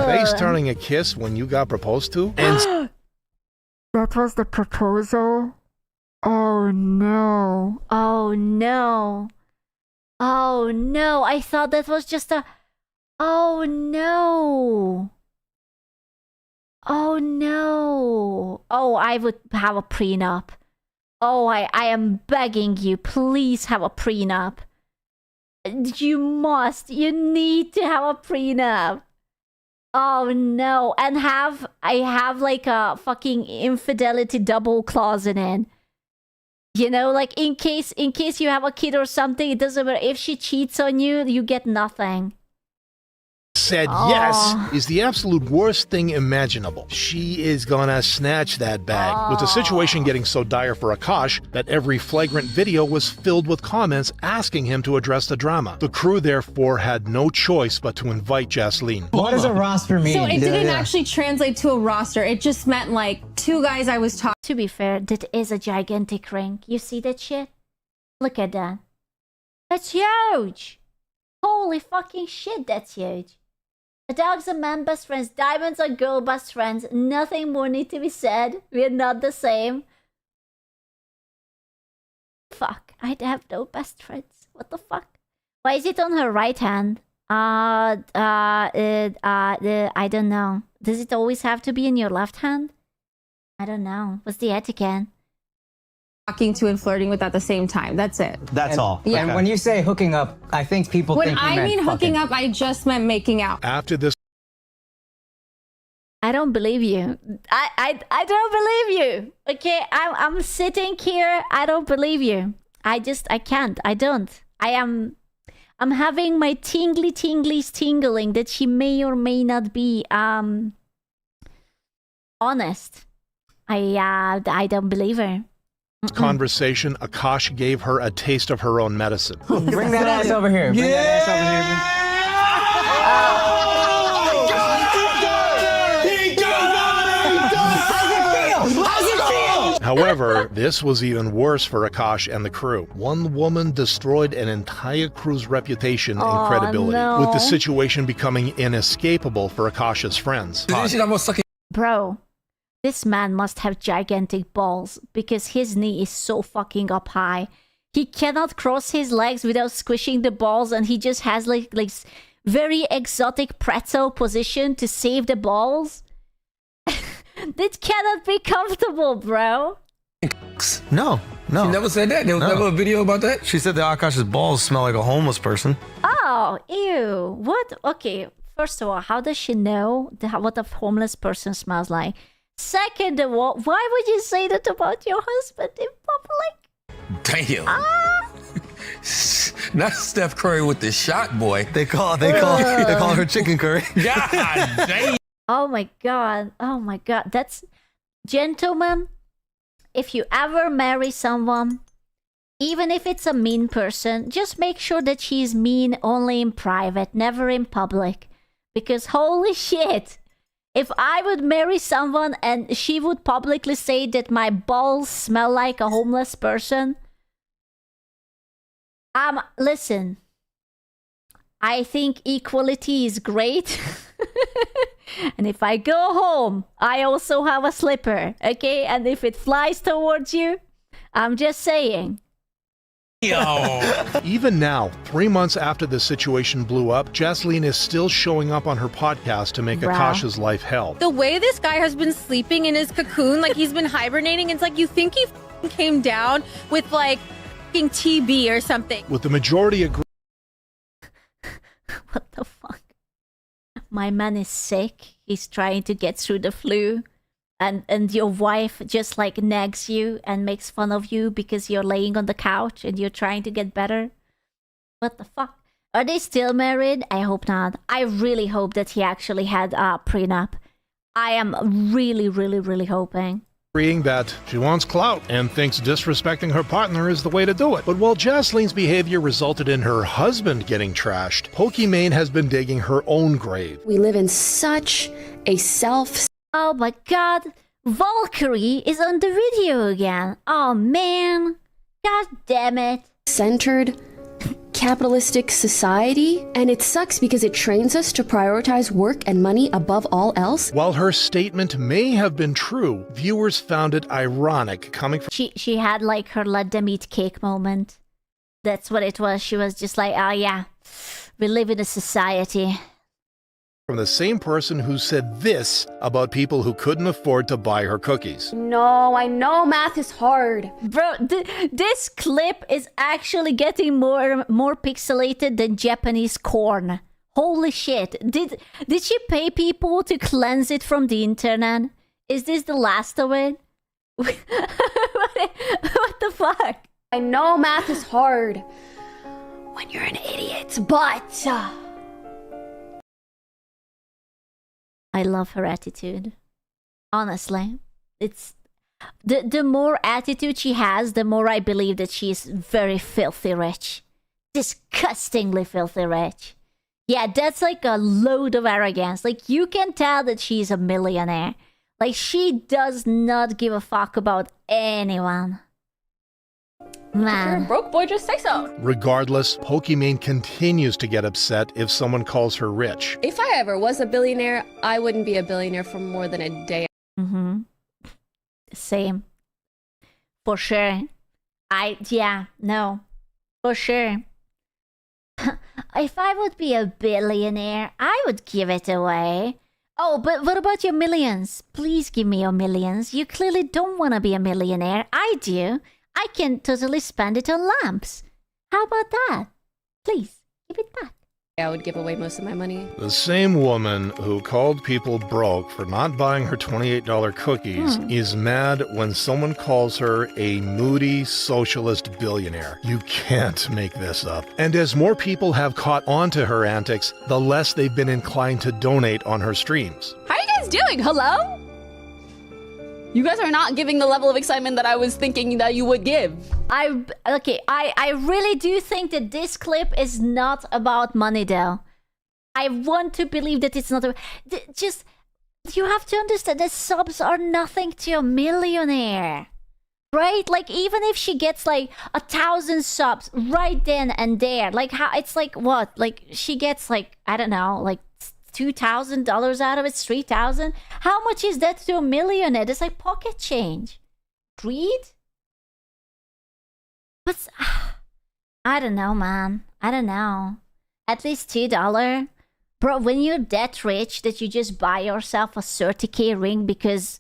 Face turning a kiss when you got proposed to? And that was the proposal? Oh no. Oh no. Oh no. I thought that was just a... Oh no. Oh no. Oh, I would have a prenup. Oh, I am begging you, please have a prenup. You need to have a prenup. Oh no. And I have like a fucking infidelity double clause in it. You know, like in case you have a kid or something, it doesn't matter. If she cheats on you, you get nothing. Said yes is the absolute worst thing imaginable. She is gonna snatch that bag. With the situation getting so dire for Akash that every flagrant video was filled with comments asking him to address the drama. The crew therefore had no choice but to invite Jasleen. What does a roster mean? So it didn't actually translate to a roster. It just meant like two guys I was talking. To be fair, that is a gigantic ring. You see that shit? Look at that. That's huge. Holy fucking shit, that's huge. A dog's a man best friends, diamonds are girl best friends. Nothing more need to be said. We're not the same. Fuck, I'd have no best friends. What the fuck? Why is it on her right hand? I don't know. Does it always have to be in your left hand? I don't know. What's the etiquette? Talking to and flirting with at the same time. That's it. That's all. Yeah. And when you say hooking up, I think people When think you I meant mean hooking fucking. up, I just meant making out. After this, I don't believe you. I don't believe you. Okay, I'm sitting here. I don't believe you. I can't. I don't. I'm having my tinglies tingling that she may or may not be honest. I don't believe her. Conversation, Akash gave her a taste of her own medicine. Bring that ass over here. Bring that ass over here. However, this was even worse for Akash and the crew. One woman destroyed an entire crew's reputation and credibility, with the situation becoming inescapable for Akash's friends. Bro, this man must have gigantic balls because his knee is so fucking up high. He cannot cross his legs without squishing the balls, and he just has like very exotic pretzel position to save the balls. That cannot be comfortable, bro. No. She never said that. There was never a video about that. She said that Akash's balls smell like a homeless person. Oh, ew. What? Okay, first of all, how does she know what a homeless person smells like? Second of all, why would you say that about your husband in public? Damn. Not Steph Curry with the shot, boy. They call her chicken curry. God damn. Oh my god. Oh my god. That's... Gentlemen, if you ever marry someone, even if it's a mean person, just make sure that she's mean only in private, never in public. Because holy shit, if I would marry someone and she would publicly say that my balls smell like a homeless person, listen, I think equality is great. And if I go home, I also have a slipper, okay? And if it flies towards you, I'm just saying. Even now, 3 months after the situation blew up, Jasleen is still showing up on her podcast to make Akash's life hell. The way this guy has been sleeping in his cocoon, like he's been hibernating, it's like you think he came down with like TB or something. With the majority agreeing. What the fuck? My man is sick. He's trying to get through the flu. And your wife just like nags you and makes fun of you because you're laying on the couch and you're trying to get better. What the fuck? Are they still married? I hope not. I really hope that he actually had a prenup. I am really, really, really hoping. That she wants clout and thinks disrespecting her partner is the way to do it. But while Jasleen's behavior resulted in her husband getting trashed, Pokimane has been digging her own grave. We live in such a Oh my god, Valkyrie is on the video again. Oh man, god damn it. Centered capitalistic society, and it sucks because it trains us to prioritize work and money above all else. While her statement may have been true, viewers found it ironic coming from... She had like her let them eat cake moment. That's what it was. She was just like, oh yeah, we live in a society. From the same person who said this about people who couldn't afford to buy her cookies. No, I know math is hard. Bro, this clip is actually getting more pixelated than Japanese corn. Holy shit. Did she pay people to cleanse it from the internet? Is this the last of it? What the fuck? I know math is hard when you're an idiot, but... I love her attitude. Honestly, it's the more attitude she has, the more I believe that she's very filthy rich. Disgustingly filthy rich. Yeah, that's like a load of arrogance. Like, you can tell that she's a millionaire. Like, she does not give a fuck about anyone. Man. If you're a broke boy, just say so. Regardless, Pokimane continues to get upset if someone calls her rich. If I ever was a billionaire, I wouldn't be a billionaire for more than a day. Mm-hmm. Same. For sure. For sure. If I would be a billionaire, I would give it away. Oh, but what about your millions? Please give me your millions. You clearly don't want to be a millionaire. I do. I can totally spend it on lamps. How about that? Please, give it back. I would give away most of my money. The same woman who called people broke for not buying her $28 cookies is mad when someone calls her a moody socialist billionaire. You can't make this up. And as more people have caught on to her antics, the less they've been inclined to donate on her streams. How are you guys doing? Hello? You guys are not giving the level of excitement that I was thinking that you would give. I really do think that this clip is not about money, though. I want to believe that it's not. Just you have to understand that subs are nothing to a millionaire, right? Like even if she gets like 1,000 subs right then and there, like how it's like what? Like she gets like I don't know, like $2,000 out of it, 3,000. How much is that to a millionaire? That's like pocket change. Greed? But I don't know, man. I don't know. At least $2, bro. When you're that rich that you just buy yourself a 30K ring because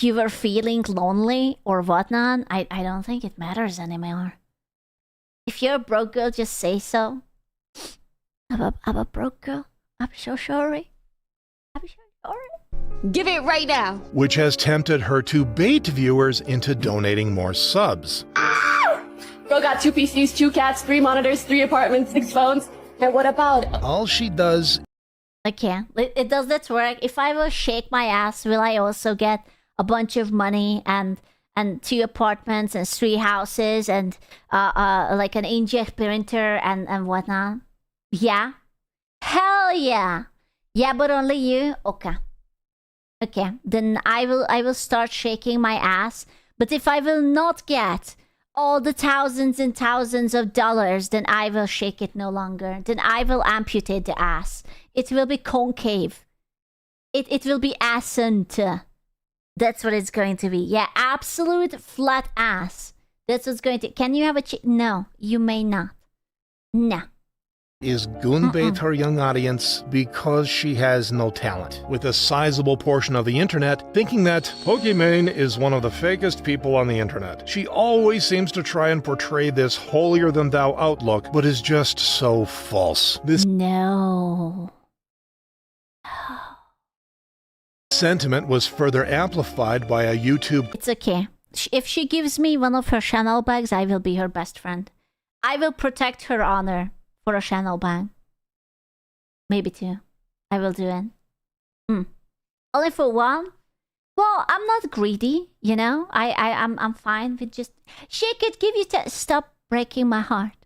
you were feeling lonely or whatnot, I don't think it matters anymore. If you're a broke girl, just say so. I'm a broke girl. I'm so sorry. I'm so sorry. Give it right now. which has tempted her to bait viewers into donating more subs. Girl got 2 PCs, 2 cats, 3 monitors, 3 apartments, 6 phones. And what about it? All she does... Okay, it does that work? If I will shake my ass, will I also get a bunch of money and 2 apartments and 3 houses and like an inkjet printer and whatnot? Yeah? Hell yeah! Yeah, but only you? Okay. Okay, then I will start shaking my ass. But if I will not get all the thousands and thousands of dollars, then I will shake it no longer. Then I will amputate the ass. It will be concave. It will be assent. That's what it's going to be. Yeah, absolute flat ass. That's what's going to... Can you have a No, you may not. No. is goonbait her young audience because she has no talent, with a sizable portion of the internet thinking that Pokimane is one of the fakest people on the internet. She always seems to try and portray this holier-than-thou outlook, but is just so false. This sentiment was further amplified by a YouTube... It's okay. If she gives me one of her Chanel bags, I will be her best friend. I will protect her honor for a Chanel bag. Maybe 2. I will do it. Only for 1? Well, I'm not greedy, you know? I'm fine with just... Shake it, give you... Stop breaking my heart.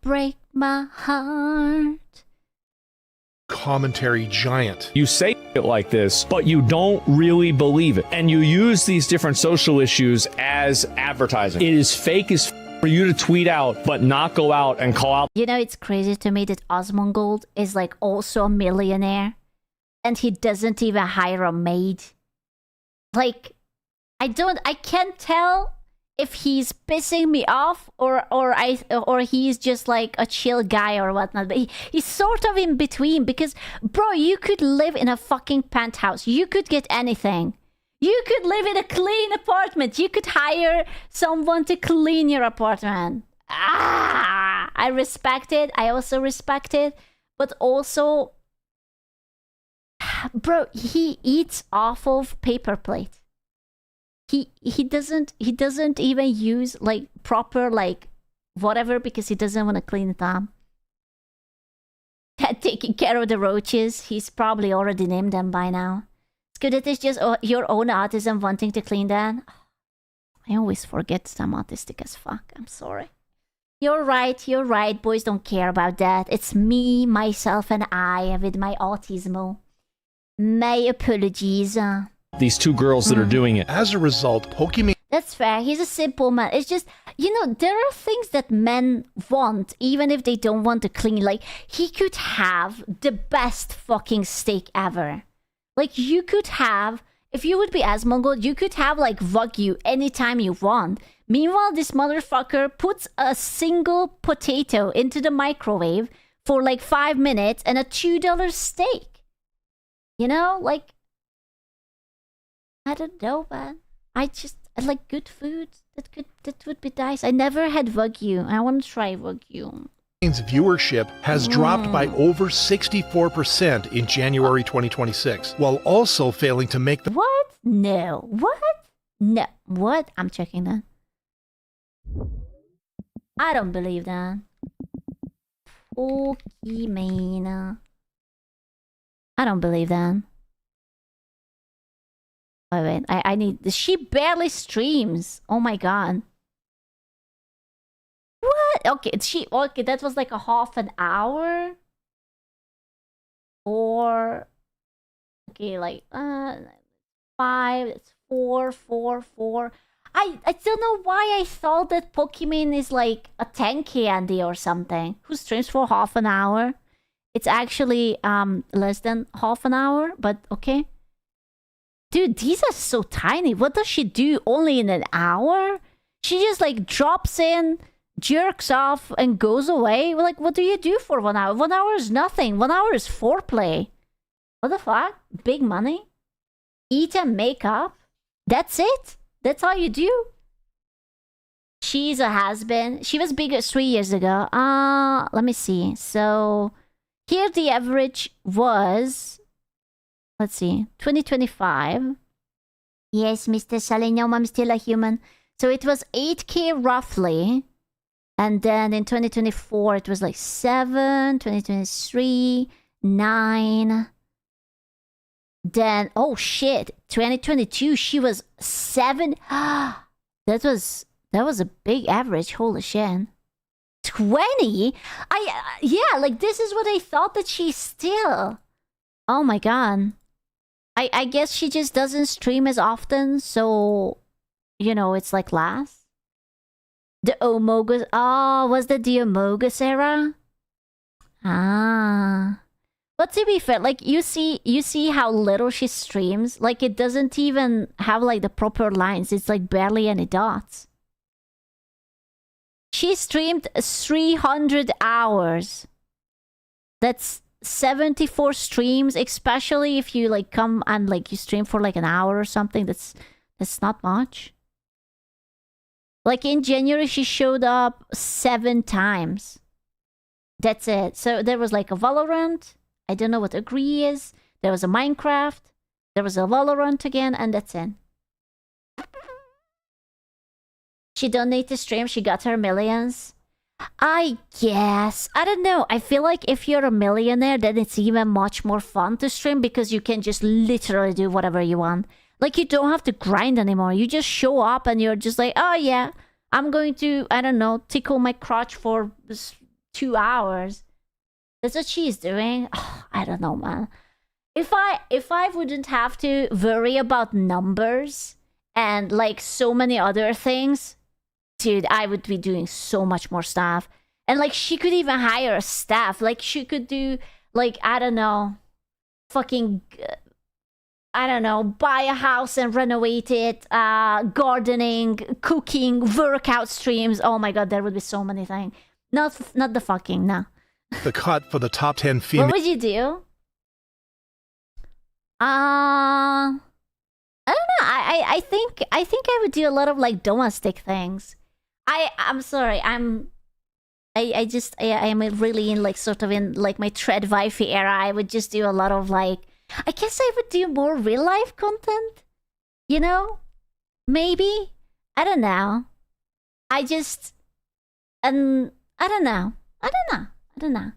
Break my heart. Commentary giant. You say it like this, but you don't really believe it. And you use these different social issues as advertising. It is fake as for you to tweet out, but not go out and call out. You know, it's crazy to me that Osmongold is like also a millionaire and he doesn't even hire a maid. Like, I can't tell if he's pissing me off or he's just like a chill guy or whatnot. But he's sort of in between because, bro, you could live in a fucking penthouse. You could get anything. You could live in a clean apartment. You could hire someone to clean your apartment. I respect it. I also respect it. But also, bro, he eats off of paper plate. He doesn't even use like proper like whatever because he doesn't want to clean it up. Taking care of the roaches. He's probably already named them by now. It's good that it's just your own autism wanting to clean that. I always forget I'm autistic as fuck. I'm sorry. You're right. Boys don't care about that. It's me, myself, and I with my autismo. My apologies. These 2 girls that are doing it. As a result, Pokimane... That's fair. He's a simple man. It's just, you know, there are things that men want, even if they don't want to clean. Like, he could have the best fucking steak ever. Like, you could have, if you would be Asmongold, you could have, like, Wagyu anytime you want. Meanwhile, this motherfucker puts a single potato into the microwave for, like, 5 minutes and a $2 steak. You know? Like, I don't know, man. I like good food. That would be nice. I never had Wagyu. I want to try Wagyu. Viewership has dropped by over 64% in January 2026, while also failing to make the... What? No. What? No. What? I'm checking that. I don't believe that. Pokimane. I don't believe that. Wait. I need. She barely streams. Oh my god. What? Okay, okay. That was like a half an hour. Or okay, like 5. It's 4. I don't know why I thought that Pokemon is like a 10 candy or something. Who streams for half an hour? It's actually less than half an hour, but okay. Dude, these are so tiny. What does she do only in an hour? She just like drops in, jerks off, and goes away. Like, what do you do for 1 hour? 1 hour is nothing. 1 hour is foreplay. What the fuck? Big money? Eat and make up? That's it? That's all you do? She's a has-been. She was bigger 3 years ago. Let me see. So, here the average was... Let's see. 2025. Yes, Mr. Selenium, I'm still a human. So it was 8K roughly. And then in 2024, it was like 7. 2023, 9. Then, oh shit. 2022, she was 7. that was a big average. Holy shit. 20? Yeah, like this is what I thought that she's still. Oh my god. I guess she just doesn't stream as often, so, you know, it's like last. The Omogus. Oh, was that the Omogus era? Ah. But to be fair, like, you see how little she streams? Like, it doesn't even have, like, the proper lines. It's, like, barely any dots. She streamed 300 hours. That's 74 streams, especially if you like come and like you stream for like an hour or something. That's not much. Like in January, she showed up 7 times. That's it. So there was like a Valorant. I don't know what Agree is. There was a Minecraft. There was a Valorant again, and that's it. She don't need to stream. She got her millions. I guess. I don't know. I feel like if you're a millionaire, then it's even much more fun to stream because you can just literally do whatever you want. Like, you don't have to grind anymore. You just show up and you're just like, oh yeah, I'm going to, I don't know, tickle my crotch for 2 hours. That's what she's doing. Oh, I don't know, man. If I wouldn't have to worry about numbers and like so many other things, dude, I would be doing so much more stuff. And, like, she could even hire a staff. Like, she could do, like, I don't know, fucking, I don't know, buy a house and renovate it, gardening, cooking, workout streams. Oh my god, there would be so many things. Not the fucking, no. The cut for the top 10 female. What would you do? I don't know. I think I would do a lot of, like, domestic things. I'm sorry. I am really in like sort of in like my tread wifey era. I would just do a lot of like, I guess I would do more real life content. You know, maybe I don't know. I don't know.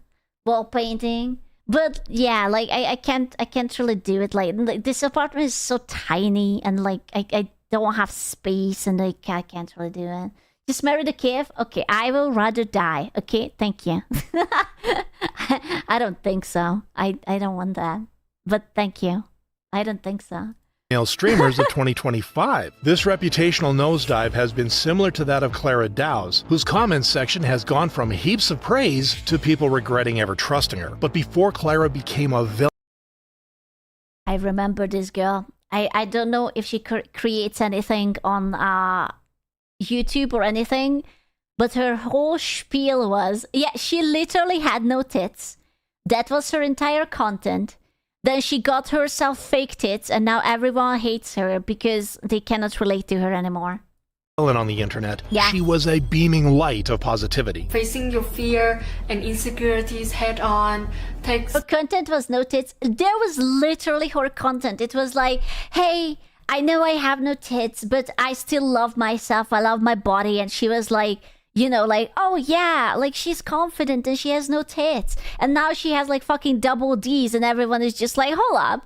Wall painting, but yeah, like I can't really do it. Like this apartment is so tiny and like I don't have space and like I can't really do it. Just marry the cave? Okay, I will rather die. Okay, thank you. I don't think so. I don't want that. But thank you. I don't think so. Male streamers of 2025. This reputational nosedive has been similar to that of Clara Dow's, whose comments section has gone from heaps of praise to people regretting ever trusting her. But before Clara became a villain... I remember this girl. I don't know if she creates anything on... YouTube or anything, but her whole spiel was, yeah, she literally had no tits. That was her entire content. Then she got herself fake tits, and now everyone hates her because they cannot relate to her anymore. On the internet, yeah. She was a beaming light of positivity. Facing your fear and insecurities head on takes... Her content was no tits. There was literally her content. It was like, hey, I know I have no tits, but I still love myself. I love my body. And she was like, you know, like, oh yeah, like she's confident and she has no tits. And now she has like fucking double D's and everyone is just like, hold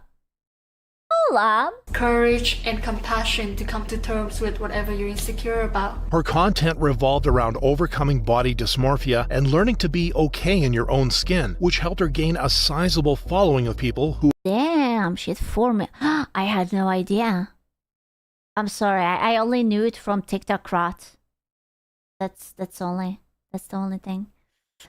cool. Courage and compassion to come to terms with whatever you're insecure about. Her content revolved around overcoming body dysmorphia and learning to be okay in your own skin, which helped her gain a sizable following of people who... Damn, she's 4 million. I had no idea. I'm sorry, I only knew it from TikTok rot. That's the only thing.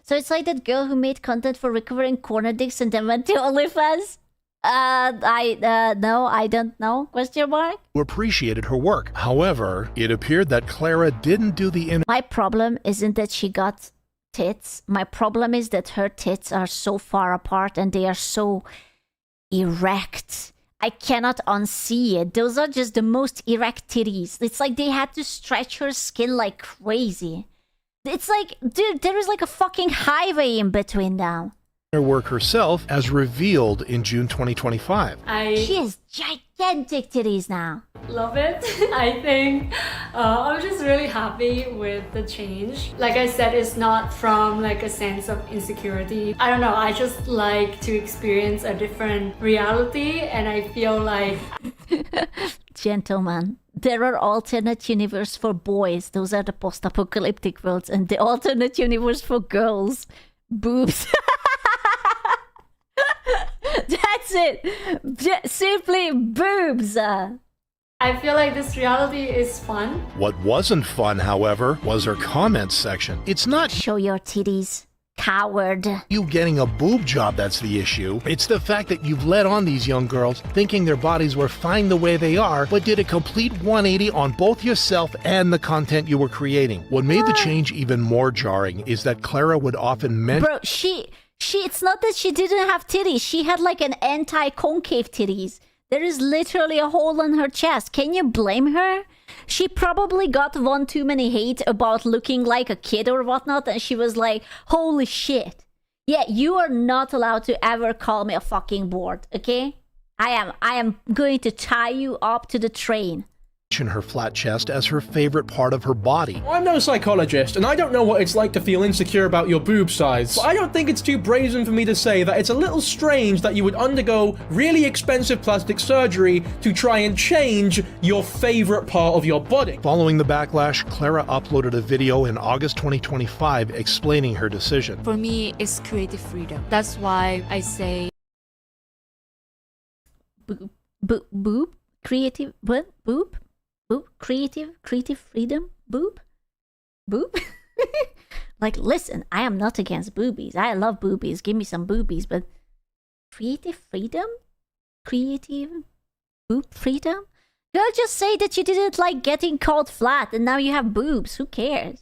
So it's like that girl who made content for recovering corner dicks and then went to OnlyFans? No, I don't know, question mark? who appreciated her work. However, it appeared that Clara didn't do the My problem isn't that she got tits. My problem is that her tits are so far apart and they are so erect. I cannot unsee it. Those are just the most erect titties. It's like they had to stretch her skin like crazy. It's like, dude, there is like a fucking highway in between them. Her work herself as revealed in June 2025. She has gigantic titties now. Love it. I think I'm just really happy with the change. Like I said, it's not from like a sense of insecurity. I don't know, I just like to experience a different reality, and I feel like Gentlemen, there are alternate universe for boys. Those are the post-apocalyptic worlds, and the alternate universe for girls, boobs. That's it. Simply boobs. I feel like this reality is fun. What wasn't fun, however, was her comments section. It's not show your titties, coward. You getting a boob job that's the issue. It's the fact that you've led on these young girls thinking their bodies were fine the way they are, but did a complete 180 on both yourself and the content you were creating. What made the change even more jarring is that Clara would often mention... Bro, it's not that she didn't have titties. She had like an anti-concave titties. There is literally a hole in her chest. Can you blame her? She probably got one too many hate about looking like a kid or whatnot, and she was like, holy shit. Yeah, you are not allowed to ever call me a fucking board, okay? I am going to tie you up to the train. Her flat chest as her favorite part of her body. I'm no psychologist, and I don't know what it's like to feel insecure about your boob size, but I don't think it's too brazen for me to say that it's a little strange that you would undergo really expensive plastic surgery to try and change your favorite part of your body. Following the backlash, Clara uploaded a video in August 2025 explaining her decision. For me, it's creative freedom. That's why I say... Boob? Creative... What? Boob? Boob? Creative freedom? Boob? Like, listen, I am not against boobies. I love boobies. Give me some boobies, but creative freedom? Creative boob freedom? Girl, just say that you didn't like getting called flat and now you have boobs. Who cares?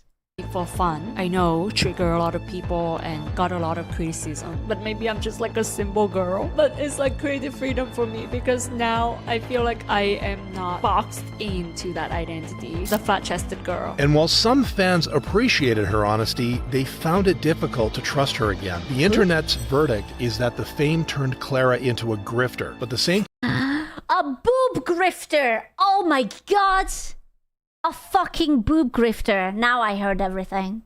For fun, I know, trigger a lot of people and got a lot of criticism, but maybe I'm just like a simple girl. But it's like creative freedom for me because now I feel like I am not boxed into that identity, the flat-chested girl. And while some fans appreciated her honesty, they found it difficult to trust her again. The internet's verdict is that the fame turned Clara into a grifter, but the same... A boob grifter! Oh my god! A fucking boob grifter. Now I heard everything.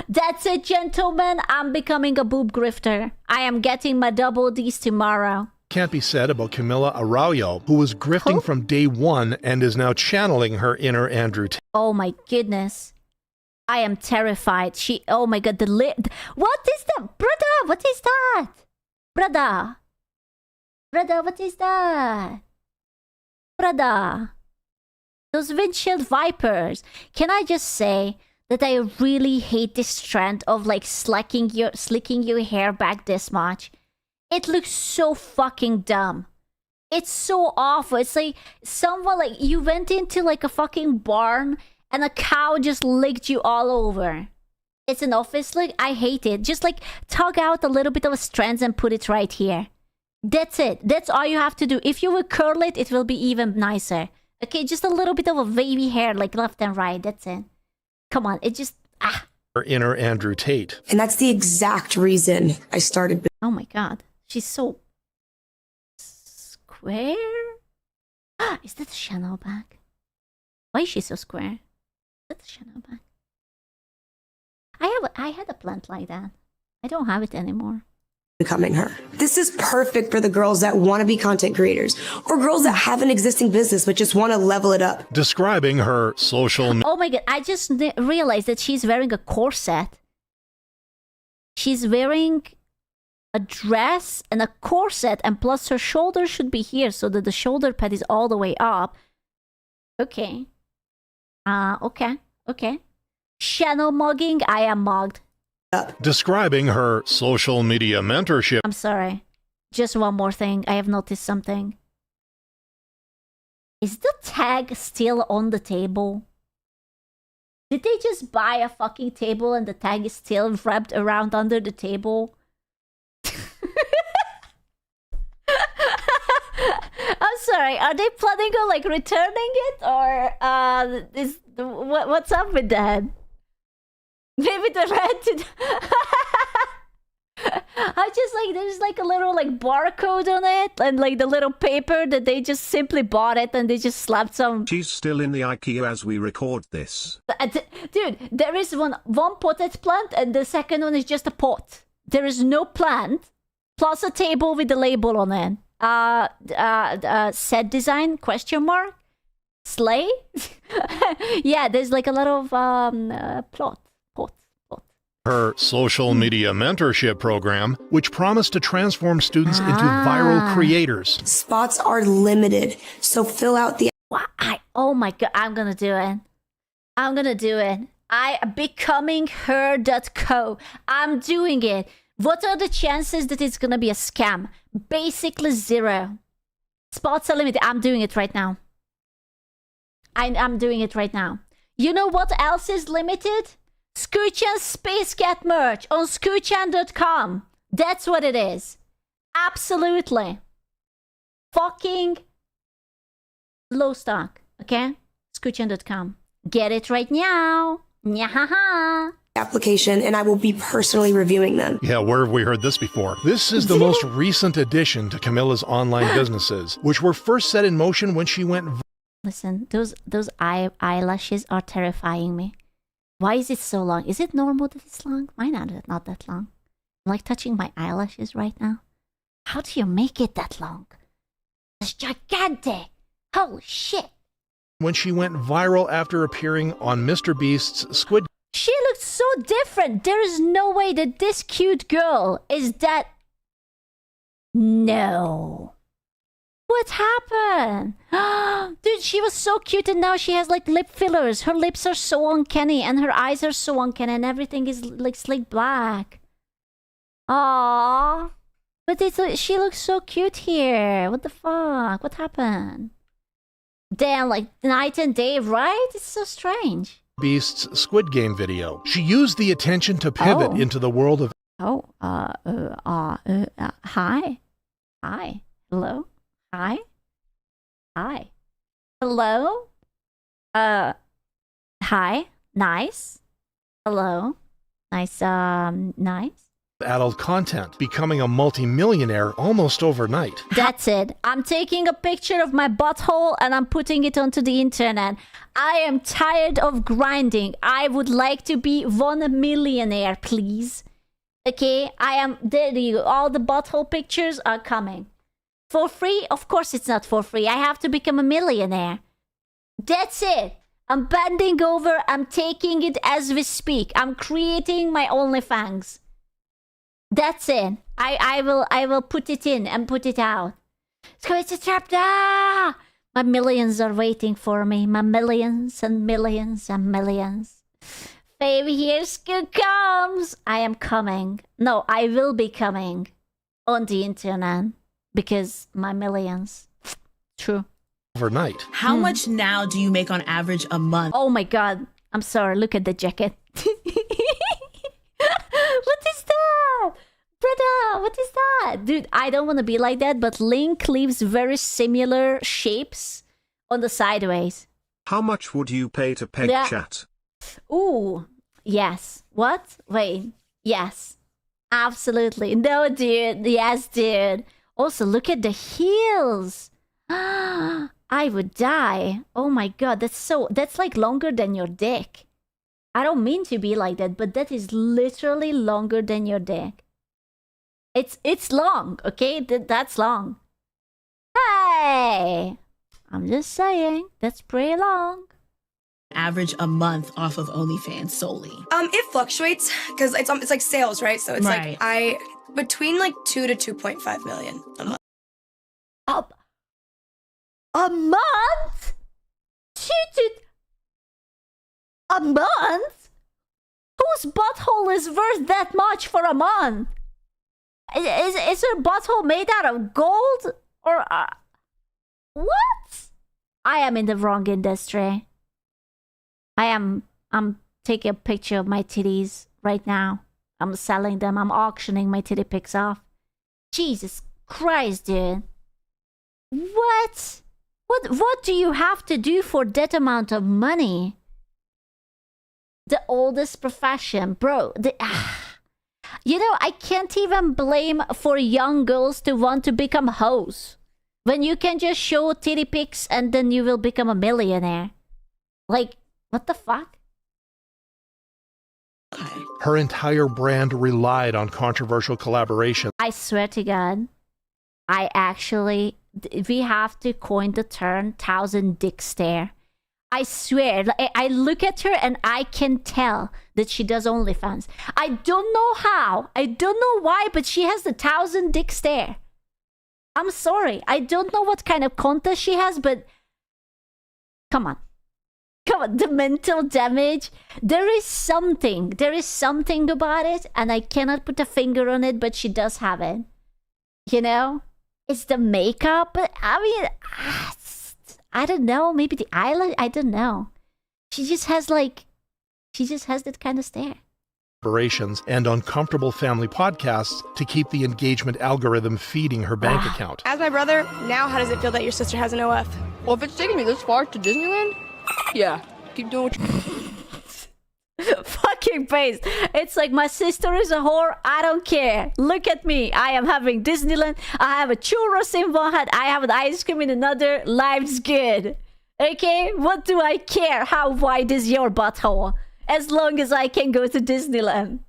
That's it, gentlemen. I'm becoming a boob grifter. I am getting my double D's tomorrow. Can't be said about Camila Araujo, who was grifting from day one and is now channeling her inner Andrew Tate. Oh my goodness. I am terrified. Oh my god, the lid. What is that? Brother, what is that? Brother, what is that? Brother. Those windshield vipers. Can I just say that I really hate this trend of like slicking your hair back this much? It looks so fucking dumb. It's so awful. It's like someone like you went into like a fucking barn and a cow just licked you all over. It's an office look. I hate it. Just like tug out a little bit of strands and put it right here. That's it. That's all you have to do. If you will curl it, it will be even nicer. Okay, just a little bit of a wavy hair, like left and right. That's it. Come on, it just... Her inner Andrew Tate. And that's the exact reason I started... Oh my god. She's so... square? Is that the Chanel bag? Why is she so square? Is that the Chanel bag? I had a plant like that. I don't have it anymore. becoming her. This is perfect for the girls that want to be content creators or girls that have an existing business but just want to level it up. Describing her social Oh my god, I just realized that she's wearing a corset. She's wearing a dress and a corset, and plus her shoulder should be here so that the shoulder pad is all the way up. Okay. Okay. Channel mugging, I am mugged. Describing her social media mentorship. I'm sorry. Just one more thing. I have noticed something. Is the tag still on the table? Did they just buy a fucking table and the tag is still wrapped around under the table? I'm sorry. Are they planning on like returning it, or what's up with that? Maybe the red. I just like there's like a little like barcode on it and like the little paper that they just simply bought it and they just slapped some. She's still in the IKEA as we record this. Dude, there is one potted plant and the second one is just a pot. There is no plant plus a table with the label on it. Set design ? Slay? Yeah, there's like a lot of plot. Her social media mentorship program, which promised to transform students into viral creators. Spots are limited, so fill out the... Oh my god, I'm gonna do it. Becoming her.co. I'm doing it. What are the chances that it's gonna be a scam? Basically 0. Spots are limited. I'm doing it right now. I'm doing it right now. You know what else is limited? Scooch-Chan Space Cat merch on Scooch-Chan.com. That's what it is. Absolutely. Fucking low stock. Okay? Scooch-Chan.com. Get it right now. Nyahaha. Application, and I will be personally reviewing them. Yeah, where have we heard this before? This is the most recent addition to Camilla's online businesses, which were first set in motion when she went... Listen, those eyelashes are terrifying me. Why is it so long? Is it normal that it's long? Mine are not that long. I'm like touching my eyelashes right now. How do you make it that long? It's gigantic. Holy shit. When she went viral after appearing on Mr. Beast's Squid... She looked so different. There is no way that this cute girl is that... No. What happened? Dude, she was so cute and now she has like lip fillers. Her lips are so uncanny and her eyes are so uncanny and everything is like slick black. Aww. But she looks so cute here. What the fuck? What happened? Damn, like night and day, right? It's so strange. Beast's Squid Game video. She used the attention to pivot into the world of... Hi. Hello? Hi. Hello? Hi. Nice. Hello. Nice. Nice. Adult content, becoming a multi-millionaire almost overnight. That's it. I'm taking a picture of my butthole and I'm putting it onto the internet. I am tired of grinding. I would like to be 1 millionaire, please. Okay? I am... There you go. All the butthole pictures are coming. For free? Of course it's not for free. I have to become a millionaire. That's it. I'm bending over. I'm taking it as we speak. I'm creating my OnlyFans. That's it. I will put it in and put it out. So it's a trap. Ah! My millions are waiting for me. My millions and millions and millions. Baby, here Scoot comes. I am coming. No, I will be coming on the internet. Because my millions. True. Overnight. How much now do you make on average a month? Oh my god. I'm sorry. Look at the jacket. What is that? Brother, what is that? Dude, I don't want to be like that, but Link leaves very similar shapes on the sideways. How much would you pay to peg chat? Ooh. Yes. What? Wait. Yes. Absolutely. No, dude. Yes, dude. Also, look at the heels. I would die. Oh my god, that's like longer than your dick. I don't mean to be like that, but that is literally longer than your dick. It's long, okay? That's long. Hey! I'm just saying, that's pretty long. Average a month off of OnlyFans solely? It fluctuates because it's like sales, right? So it's Right. like between like 2 to 2.5 million a month. A month? A month? Whose butthole is worth that much for a month? Is her butthole made out of gold? Or what? I am in the wrong industry. I'm taking a picture of my titties right now. I'm selling them. I'm auctioning my titty pics off. Jesus Christ, dude. What? What do you have to do for that amount of money? The oldest profession, bro. You know, I can't even blame for young girls to want to become hoes. When you can just show titty pics and then you will become a millionaire. Like, what the fuck? Her entire brand relied on controversial collaboration. I swear to God, we have to coin the term 1,000 dick stare. I swear, I look at her and I can tell that she does OnlyFans. I don't know how, I don't know why, but she has the 1,000 dick stare. I'm sorry, I don't know what kind of contest she has, but come on, the mental damage. There is something about it, and I cannot put a finger on it, but she does have it. You know, it's the makeup, but I mean, I don't know, maybe the eyelid, I don't know. She just has that kind of stare. And uncomfortable family podcasts to keep the engagement algorithm feeding her bank account. As my brother, now how does it feel that your sister has an OF? Well, if it's taking me this far to Disneyland, yeah, keep doing what you... Fucking face. It's like my sister is a whore. I don't care. Look at me. I am having Disneyland. I have a churros in one hand. I have an ice cream in another. Life's good. Okay? What do I care? How wide is your butthole? As long as I can go to Disneyland.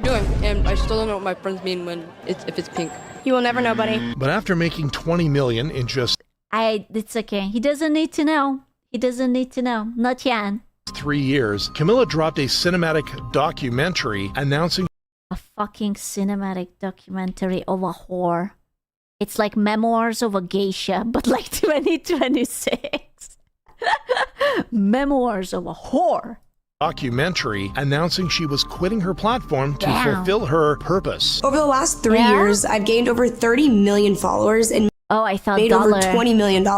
doing, and I still don't know what my friends mean if it's pink. You will never know, buddy. But after making $20 million in just it's okay. He doesn't need to know. He doesn't need to know. Not yet. 3 years, Camilla dropped a cinematic documentary announcing a fucking cinematic documentary of a whore. It's like Memoirs of a Geisha, but like 2026. Memoirs of a whore. Documentary announcing she was quitting her platform to fulfill her purpose. Over the last 3 years, I've gained over 30 million followers and I thought made over $20 million. Do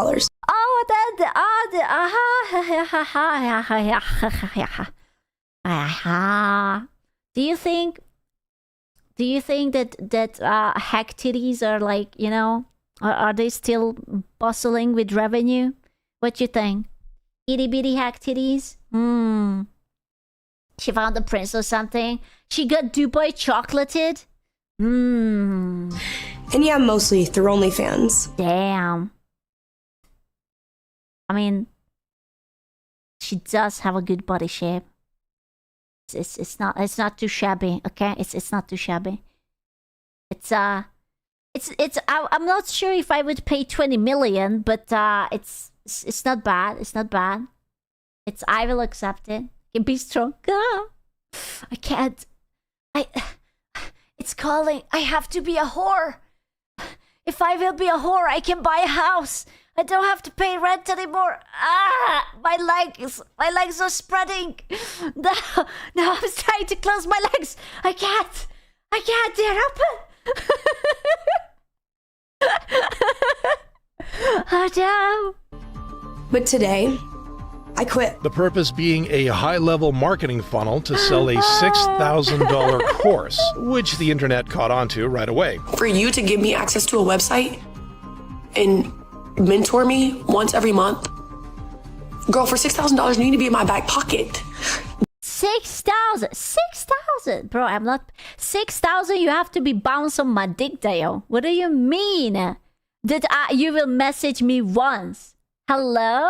you think that hack titties are like, you know, are they still bustling with revenue? What you think? Itty bitty hack titties? She found the prince or something. She got Dubai chocolated. And yeah, mostly through OnlyFans. Damn. I mean, she does have a good body shape. It's not too shabby, okay? It's not too shabby. I'm not sure if I would pay 20 million, but it's not bad. It's not bad. I will accept it. You can be strong. I can't. It's calling. I have to be a whore. If I will be a whore, I can buy a house. I don't have to pay rent anymore. My legs are spreading. No, I'm trying to close my legs. I can't. They're open. Oh no. But today, I quit. The purpose being a high-level marketing funnel to sell a $6,000 course, which the internet caught on to right away. For you to give me access to a website and mentor me once every month, girl, for $6,000, you need to be in my back pocket. 6,000, bro. I'm not 6,000. You have to be bounced on my dick, Dale. What do you mean? That you will message me once? Hello?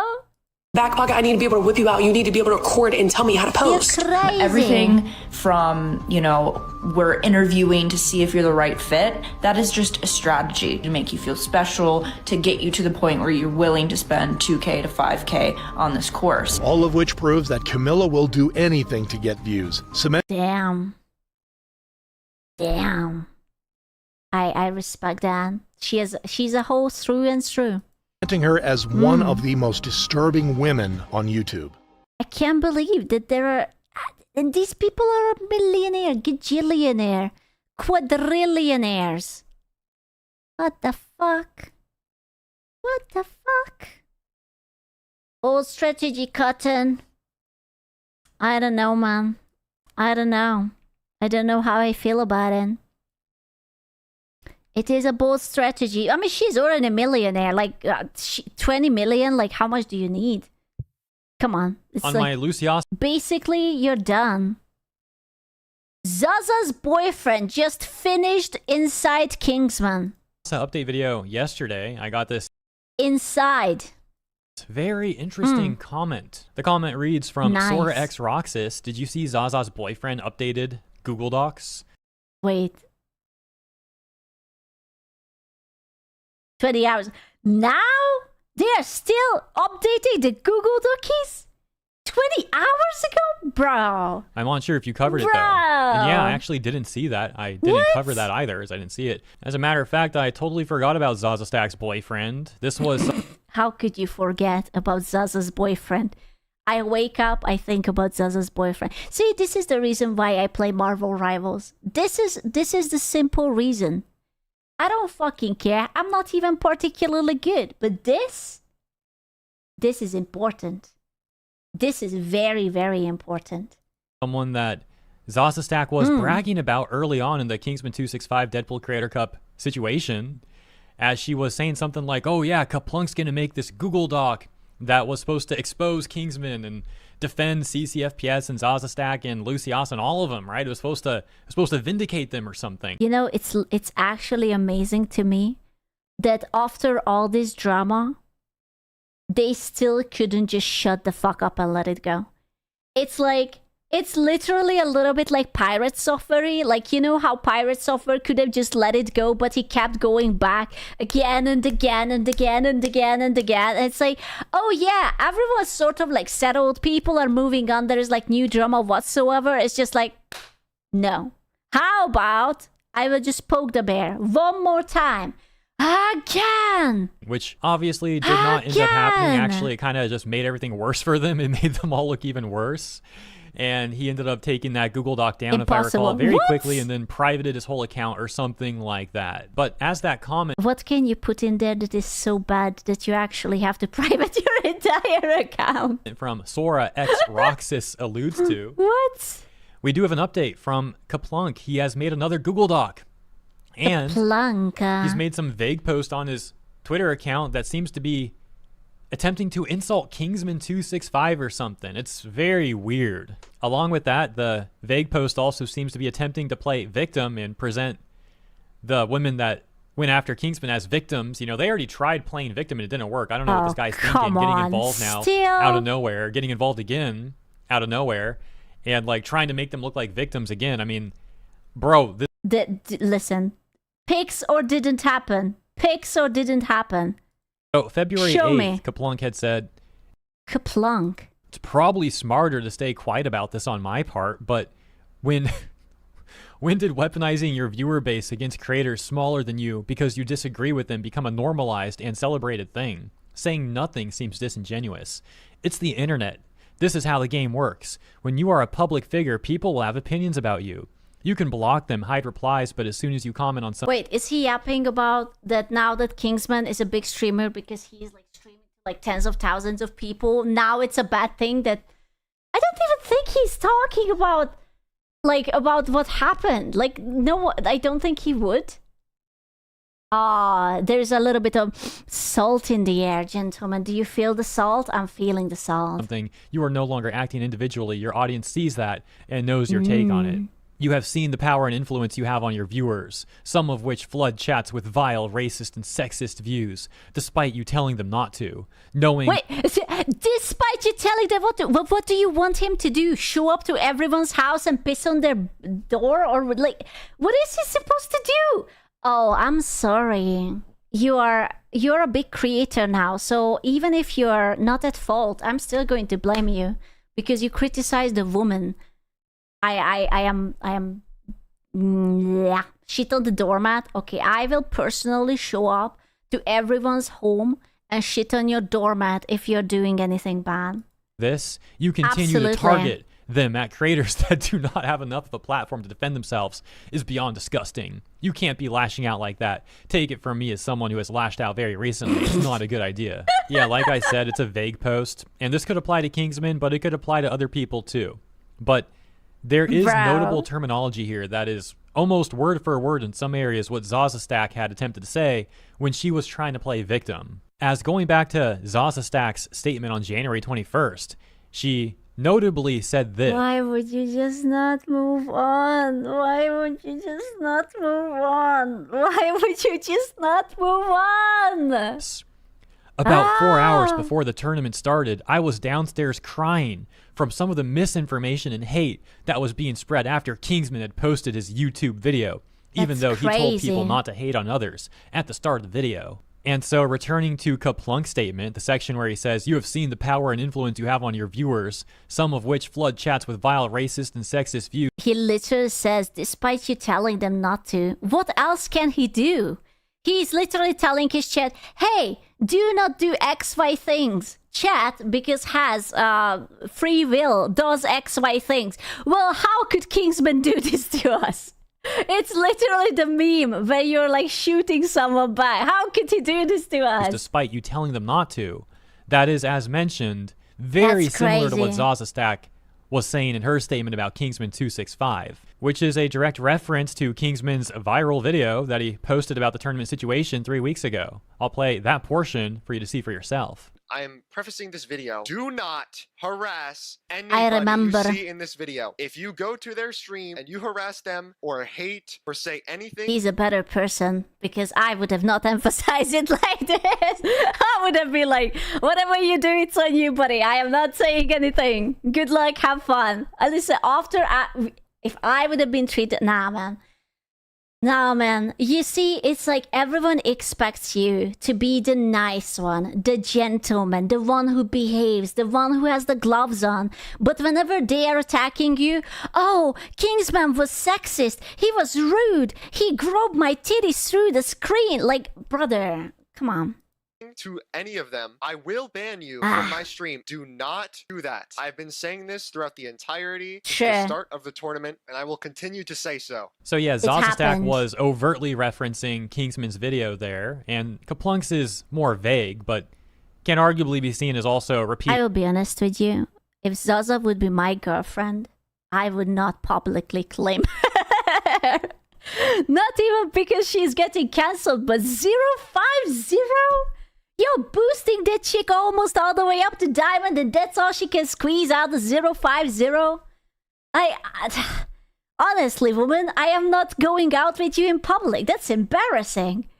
back pocket. I need to be able to whip you out. You need to be able to record and tell me how to post. Everything from, you know, we're interviewing to see if you're the right fit, that is just a strategy to make you feel special, to get you to the point where you're willing to spend $2K to $5K on this course. All of which proves that Camilla will do anything to get views. Damn. I respect that. She's a whole through and through. Presenting her as one of the most disturbing women on YouTube. I can't believe that there are... And these people are a millionaire, gajillionaire, quadrillionaires. What the fuck? What the fuck? Old strategy, Cotton. I don't know, man. I don't know. I don't know how I feel about it. It is a bold strategy. I mean, she's already a millionaire. Like, 20 million? Like, how much do you need? Come on. It's on like, my Lucios. basically, you're done. Zaza's boyfriend just finished Inside Kingsman. Update video yesterday. I got this Inside. very interesting comment. The comment reads from Nice. Sora X Roxas. Did you see Zaza's boyfriend updated Google Docs? Wait. 20 hours. Now? They are still updating the Google Docs? 20 hours ago? Bro. I'm not sure if you covered it though. Bro. And yeah, I actually didn't see that. I didn't cover that either, as I didn't see it. As a matter of fact, I totally forgot about Zaza Stack's boyfriend. This was... How could you forget about Zaza's boyfriend? I wake up, I think about Zaza's boyfriend. See, this is the reason why I play Marvel Rivals. This is the simple reason. I don't fucking care. I'm not even particularly good. But this is important. This is very, very important. someone that Zaza Stack was bragging about early on in the Kingsman 265 Deadpool Creator Cup situation, as she was saying something like, oh yeah, Kaplunk's gonna make this Google Doc that was supposed to expose Kingsman and defend CCFPS and Zaza Stack and Lucios and all of them, right? It was supposed to vindicate them or something. You know, it's actually amazing to me that after all this drama, they still couldn't just shut the fuck up and let it go. It's literally a little bit like Pirate Software. Like, you know how Pirate Software could have just let it go, but he kept going back again and again and again and again and again. And it's like, oh yeah, everyone's sort of like settled. People are moving on. There is like new drama whatsoever. It's just like, no. How about I will just poke the bear one more time? Again! Which obviously did not end up happening. Actually, it kind of just made everything worse for them. It made them all look even worse. And he ended up taking that Google Doc down, if I recall, very quickly, and then privated his whole account or something like that. But as that comment... What can you put in there that is so bad that you actually have to private your entire account? From Sora X Roxas alludes to... What? We do have an update from Kaplunk. He has made another Google Doc. And he's made some vague post on his Twitter account that seems to be attempting to insult Kingsman 265 or something. It's very weird. Along with that, the vague post also seems to be attempting to play victim and present the women that went after Kingsman as victims. You know, they already tried playing victim and it didn't work. I don't know what this guy's thinking, getting involved now out of nowhere, getting involved again out of nowhere, and like trying to make them look like victims again. I mean, bro, listen, pics or didn't happen. Pics or didn't happen. So February 8th, Kaplunk had said, Kaplunk. It's probably smarter to stay quiet about this on my part, but when did weaponizing your viewer base against creators smaller than you because you disagree with them become a normalized and celebrated thing? Saying nothing seems disingenuous. It's the internet. This is how the game works. When you are a public figure, people will have opinions about you. You can block them, hide replies, but as soon as you comment on something... Wait, is he yapping about that now that Kingsman is a big streamer because he's like streaming to like tens of thousands of people? Now it's a bad thing that... I don't even think he's talking about what happened. Like, no, I don't think he would. There's a little bit of salt in the air, gentlemen. Do you feel the salt? I'm feeling the salt. You are no longer acting individually. Your audience sees that and knows your take on it. You have seen the power and influence you have on your viewers, some of which flood chats with vile, racist, and sexist views, despite you telling them not to. Knowing... Wait, despite you telling them what do you want him to do? Show up to everyone's house and piss on their door? Or, like, what is he supposed to do? Oh, I'm sorry. You're a big creator now, so even if you're not at fault, I'm still going to blame you because you criticized a woman. I am shit on the doormat. Okay, I will personally show up to everyone's home and shit on your doormat if you're doing anything bad. This, you continue Absolutely. to target them at creators that do not have enough of a platform to defend themselves is beyond disgusting. You can't be lashing out like that. Take it from me as someone who has lashed out very recently. It's not a good idea. Yeah, like I said, it's a vague post, and this could apply to Kingsman, but it could apply to other people too. But there is notable terminology here that is almost word for word in some areas what Zazastack had attempted to say when she was trying to play victim. As going back to Zazastack's statement on January 21st, she notably said this. Why would you just not move on? Why would you just not move on? Why would you just not move on? About 4 hours before the tournament started, I was downstairs crying from some of the misinformation and hate that was being spread after Kingsman had posted his YouTube video, even though he told people not to hate on others at the start of the video. And so returning to Kaplunk's statement, the section where he says, you have seen the power and influence you have on your viewers, some of which flood chats with vile, racist, and sexist views. He literally says, despite you telling them not to, what else can he do? He's literally telling his chat, hey, do not do XY things. Chat, because has free will, does XY things. Well, how could Kingsman do this to us? It's literally the meme where you're like shooting someone back. How could he do this to us? Despite you telling them not to. That is, as mentioned, very similar to what Zazastack was saying in her statement about Kingsman 265, which is a direct reference to Kingsman's viral video that he posted about the tournament situation 3 weeks ago. I'll play that portion for you to see for yourself. I am prefacing this video. Do not harass anybody you see in this video. If you go to their stream and you harass them or hate or say anything... He's a better person because I would have not emphasized it like this. I would have been like, whatever you do, it's on you, buddy. I am not saying anything. Good luck, have fun. Listen, if I would have been treated... Nah, man. You see, it's like everyone expects you to be the nice one, the gentleman, the one who behaves, the one who has the gloves on. But whenever they are attacking you, oh, Kingsman was sexist. He was rude. He groped my titties through the screen. Like, brother, come on. To any of them, I will ban you from my stream. Do not do that. I've been saying this throughout the entirety since the start of the tournament, and I will continue to say so. So yeah, Zazastack was overtly referencing Kingsman's video there, and Kaplunk's is more vague, but can arguably be seen as also repeat. I will be honest with you. If Zaza would be my girlfriend, I would not publicly claim her. Not even because she's getting cancelled, but 050? You're boosting that chick almost all the way up to diamond, and that's all she can squeeze out the 050? Honestly, woman, I am not going out with you in public. That's embarrassing.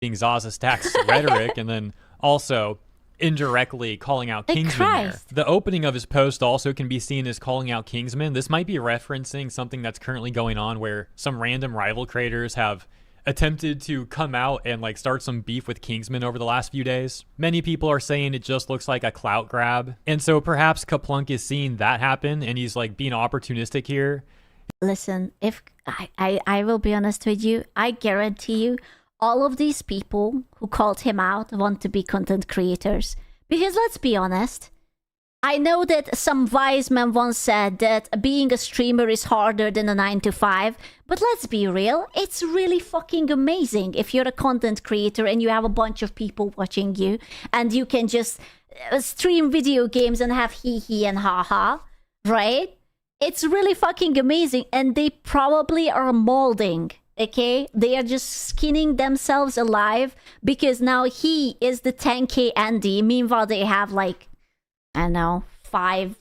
Zazastack's rhetoric, and then also indirectly calling out Kingsman there. The opening of his post also can be seen as calling out Kingsman. This might be referencing something that's currently going on where some random rival creators have attempted to come out and like start some beef with Kingsman over the last few days. Many people are saying it just looks like a clout grab. And so perhaps Kaplunk is seeing that happen and he's like being opportunistic here. Listen, if I will be honest with you, I guarantee you all of these people who called him out want to be content creators. Because let's be honest, I know that some wise man once said that being a streamer is harder than a 9-to-5, but let's be real, it's really fucking amazing if you're a content creator and you have a bunch of people watching you and you can just stream video games and have Hihi and Haha, right? It's really fucking amazing, and they probably are molding, okay? They are just skinning themselves alive because now he is the 10k Andy. Meanwhile, they have like, I don't know, 5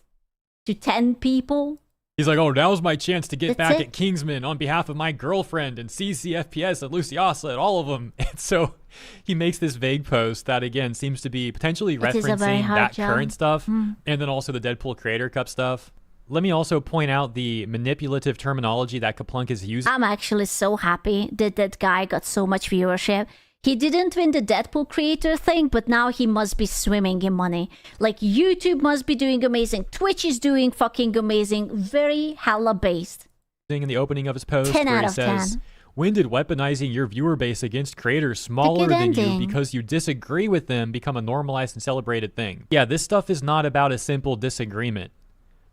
to 10 people He's like, oh, now's my chance to get That's back it. at Kingsman on behalf of my girlfriend and CCFPS and Luciasa and all of them. And so he makes this vague post that, again, seems to be potentially It is a very referencing hard that job. current stuff Mm. and then also the Deadpool Creator Cup stuff. Let me also point out the manipulative terminology that Kaplunk is using. I'm actually so happy that that guy got so much viewership. He didn't win the Deadpool creator thing, but now he must be swimming in money. Like, YouTube must be doing amazing. Twitch is doing fucking amazing. Very hella based. In the opening of his post 10 where out he of says, 10. when did weaponizing your viewer base against creators smaller good than ending. you because you disagree with them become a normalized and celebrated thing? Yeah, this stuff is not about a simple disagreement.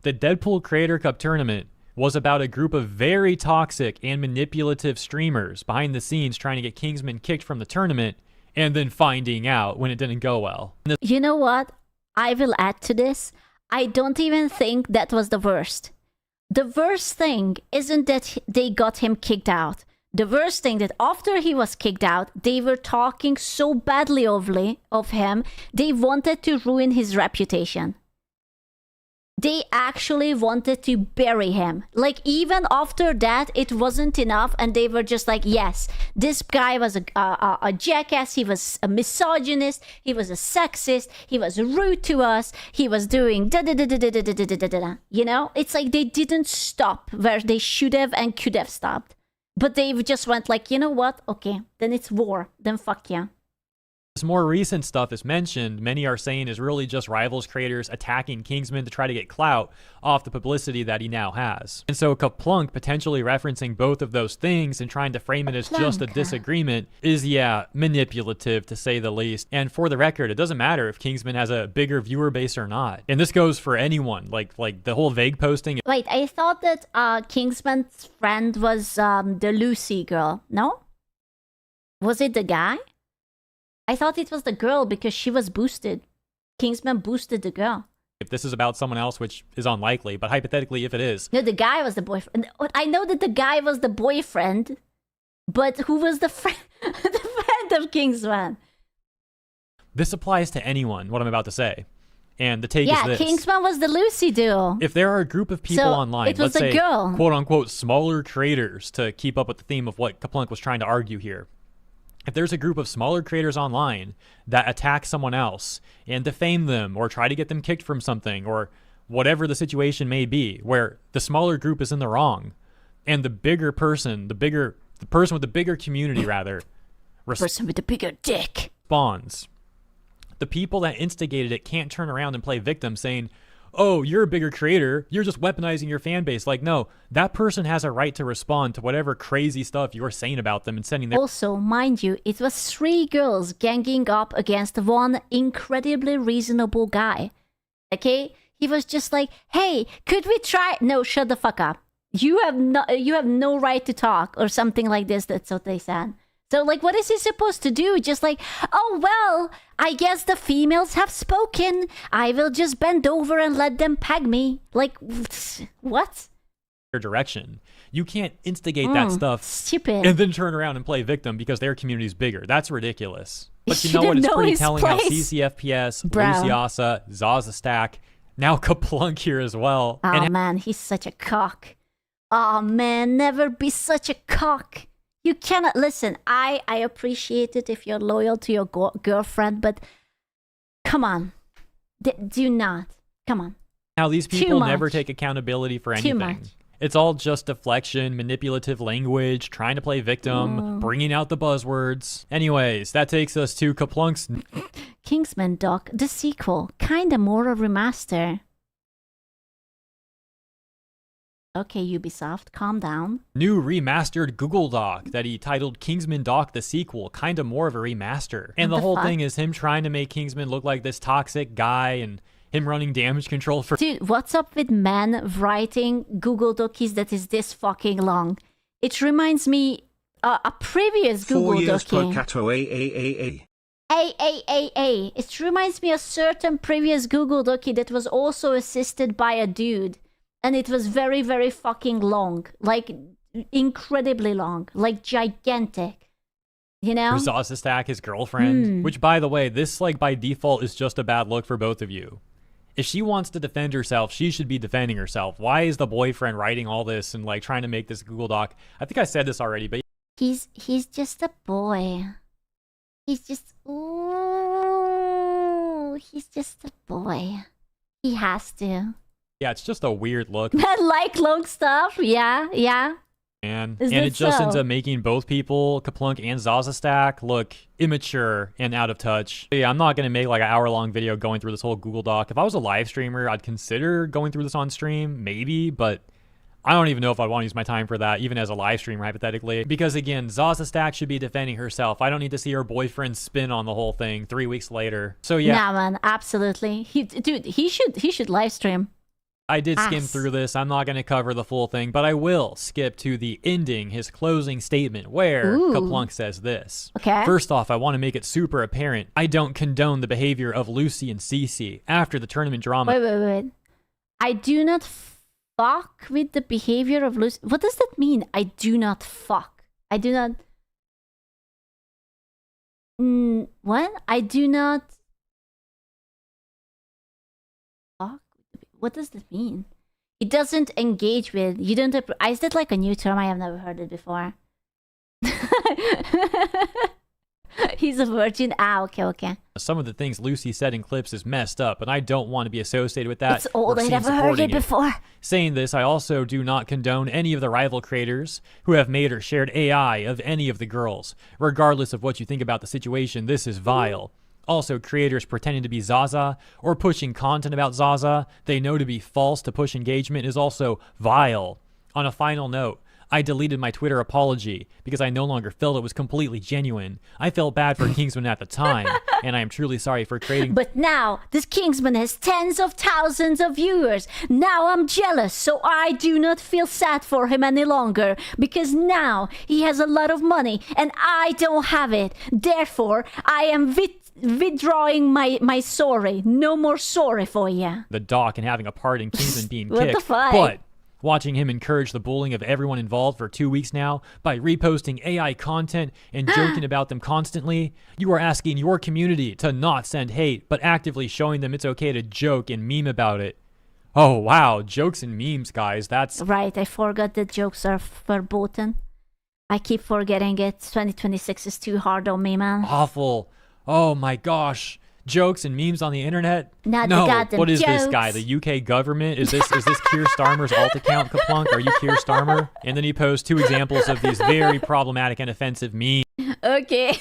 The Deadpool Creator Cup tournament was about a group of very toxic and manipulative streamers behind the scenes trying to get Kingsman kicked from the tournament and then finding out when it didn't go well. You know what? I will add to this. I don't even think that was the worst. The worst thing isn't that they got him kicked out. The worst thing that after he was kicked out, they were talking so badly of him, they wanted to ruin his reputation. They actually wanted to bury him. Like, even after that, it wasn't enough, and they were just like, yes, this guy was a jackass, he was a misogynist, he was a sexist, he was rude to us, he was doing da-da-da-da-da-da-da-da-da-da. You know? It's like they didn't stop where they should have and could have stopped. But they just went like, you know what? Okay, then it's war. Then fuck yeah. This more recent stuff is mentioned, many are saying is really just Rivals creators attacking Kingsman to try to get clout off the publicity that he now has. And so Kaplunk potentially referencing both of those things and trying to frame it as just a disagreement is, yeah, manipulative to say the least. And for the record, it doesn't matter if Kingsman has a bigger viewer base or not. And this goes for anyone, like the whole vague posting. Wait, I thought that Kingsman's friend was the Lucy girl. No? Was it the guy? I thought it was the girl because she was boosted. Kingsman boosted the girl. If this is about someone else, which is unlikely, but hypothetically, if it is. No, the guy was the boyfriend. I know that the guy was the boyfriend, but who was the friend? The friend of Kingsman. This applies to anyone, what I'm about to say. And the take is Yeah, this. Kingsman was the Lucy duo. If there are a group of people So, online, it was let's the say, girl. quote unquote, smaller creators, to keep up with the theme of what Kaplunk was trying to argue here. If there's a group of smaller creators online that attack someone else and defame them or try to get them kicked from something or whatever the situation may be, where the smaller group is in the wrong and the bigger person, the person with the bigger community rather, person with the bigger dick responds. The people that instigated it can't turn around and play victim saying, oh, you're a bigger creator, you're just weaponizing your fan base. Like, no, that person has a right to respond to whatever crazy stuff you're saying about them and sending their... Also, mind you, it was 3 girls ganging up against one incredibly reasonable guy. Okay? He was just like, hey, could we try... No, shut the fuck up. You have no right to talk, or something like this. That's what they said. So, like, what is he supposed to do? Just like, oh, well, I guess the females have spoken. I will just bend over and let them peg me. Like, what? Direction. You can't instigate that stuff stupid. And then turn around and play victim because their community is bigger. That's ridiculous. But you know Should've what? It's known pretty his telling how place. CCFPS, Bro. Luciasa, Zaza Stack, now Kaplunk here as well. Oh, and man, he's such a cock. Oh, man, never be such a cock. You cannot listen. I appreciate it if you're loyal to your girlfriend, but come on. Do not. Come on. Now, these Too people never much. take accountability for Too anything. much. It's all just deflection, manipulative language, trying to play victim, bringing out the buzzwords. Anyways, that takes us to Kaplunk's Kingsman Doc, the sequel, kinda more a remaster. Okay, Ubisoft, calm down. new remastered Google Doc that he titled Kingsman Doc the sequel, kind of more of a remaster. And What the the whole fuck? thing is him trying to make Kingsman look like this toxic guy and him running damage control for... Dude, what's up with men writing Google Docies that is this fucking long? It reminds me a previous 4 Google years per Dokie. Cato AAAA. A. It reminds me of a certain previous Google Dokie that was also assisted by a dude. And it was very, very fucking long. Like, incredibly long. Like, gigantic. You know? Zaza Stack, his girlfriend. Which, by the way, this, like, by default is just a bad look for both of you. If she wants to defend herself, she should be defending herself. Why is the boyfriend writing all this and like trying to make this Google Doc? I think I said this already, but he's just a boy. He's just ooh, he's just a boy. He has to. yeah, it's just a weird look. Like long stuff. Yeah, yeah. And Is it that just ends so? up making both people, Kaplunk and Zaza Stack, look immature and out of touch. Yeah, I'm not going to make like an hour-long video going through this whole Google Doc. If I was a live streamer, I'd consider going through this on stream, maybe, but I don't even know if I'd want to use my time for that, even as a live streamer, hypothetically. Because again, Zaza Stack should be defending herself. I don't need to see her boyfriend spin on the whole thing 3 weeks later. So yeah. Nah, man, absolutely. He should live stream. I did skim through this. I'm not going to cover the full thing, but I will skip to the ending, his closing statement, where Kaplunk says this. Okay. First off, I want to make it super apparent. I don't condone the behavior of Lucy and Cece after the tournament drama. Wait. I do not fuck with the behavior of Lucy. What does that mean? I do not fuck. I do not... what? I do not... fuck? What does that mean? He doesn't engage with... You don't... Is that like a new term? I have never heard it before. He's a virgin. Ah, okay. Some of the things Lucy said in clips is messed up, and I don't want to be associated with that. It's old. I seen never heard supporting it before. Saying this, I also do not condone any of the rival creators who have made or shared AI of any of the girls. Regardless of what you think about the situation, this is vile. Also, creators pretending to be Zaza or pushing content about Zaza they know to be false to push engagement is also vile. On a final note, I deleted my Twitter apology because I no longer felt it was completely genuine. I felt bad for Kingsman at the time, and I am truly sorry for creating... But now, this Kingsman has tens of thousands of viewers. Now I'm jealous, so I do not feel sad for him any longer, because now he has a lot of money, and I don't have it. Therefore, I am withdrawing my sorry. No more sorry for you. The doc and having a part in Kingsman being What kicked. the fuck? But watching him encourage the bullying of everyone involved for 2 weeks now by reposting AI content and joking about them constantly, you are asking your community to not send hate, but actively showing them it's okay to joke and meme about it. Oh, wow. Jokes and memes, guys. That's... Right, I forgot that jokes are verboten. I keep forgetting it. 2026 is too hard on me, man. awful. Oh, my gosh. Jokes and memes on the internet? Not no, the goddamn what is this jokes. guy? The UK government? Is this Keir Starmer's alt account, Kaplunk? Are you Keir Starmer? And then he posts 2 examples of these very problematic and offensive memes. Okay.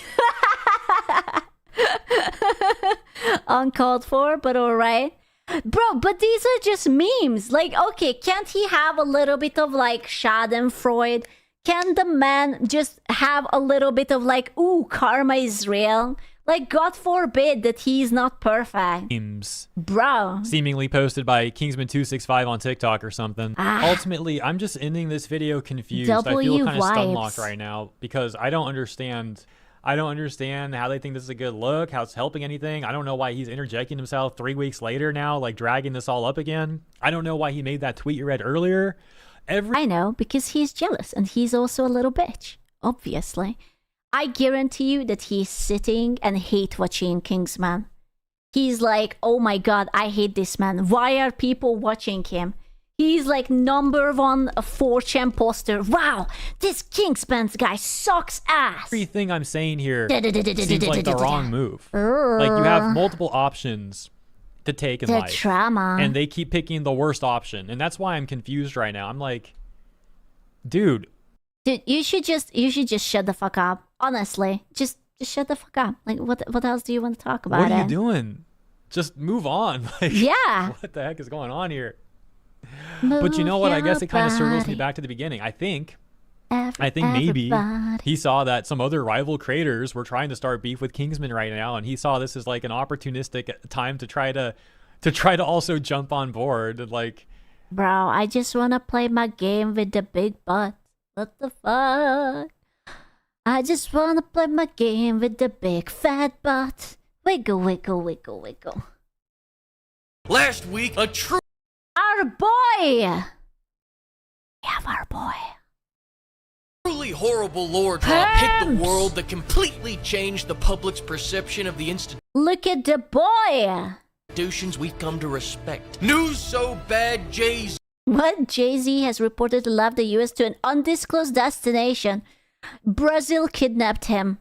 Uncalled for, but alright. Bro, but these are just memes. Like, okay, can't he have a little bit of like Schadenfreude? Can the man just have a little bit of like, ooh, karma is real? Like, God forbid that he's not perfect. Memes. Bro. Seemingly posted by Kingsman265 on TikTok or something. Ultimately, I'm just ending this video confused. I feel kind of stunlocked right now because I don't understand how they think this is a good look, how it's helping anything. I don't know why he's interjecting himself 3 weeks later now, like dragging this all up again. I don't know why he made that tweet you read earlier. I know, because he's jealous and he's also a little bitch, obviously. I guarantee you that he's sitting and hate watching Kingsman. He's like, oh my god, I hate this man. Why are people watching him? He's like #1 4chan poster. Wow, this Kingsman guy sucks ass. Everything I'm saying here seems like the wrong move. Like, you have multiple options to take in The life. trauma. And they keep picking the worst option. And that's why I'm confused right now. I'm like, dude, you should just shut the fuck up. Honestly, just shut the fuck up. Like, what else do you want to talk about? what are you doing? Just move on. Like, yeah. What the heck is going on here? But you know what? I guess it kind of circles me back to the beginning. I think maybe he saw that some other rival creators were trying to start beef with Kingsman right now, and he saw this as like an opportunistic time to try to also jump on board. And like, bro, I just wanna play my game with the big butt. What the fuck? I just wanna play my game with the big fat butt. Wiggle, wiggle, wiggle, wiggle. Last week, a true... Our boy! We have our boy. Truly horrible lore drop hit the world that completely changed the public's perception of the institution. Look at the boy! institutions we've come to respect. News so bad, Jay-Z. What? Jay-Z has reportedly left the US to an undisclosed destination. Brazil kidnapped him.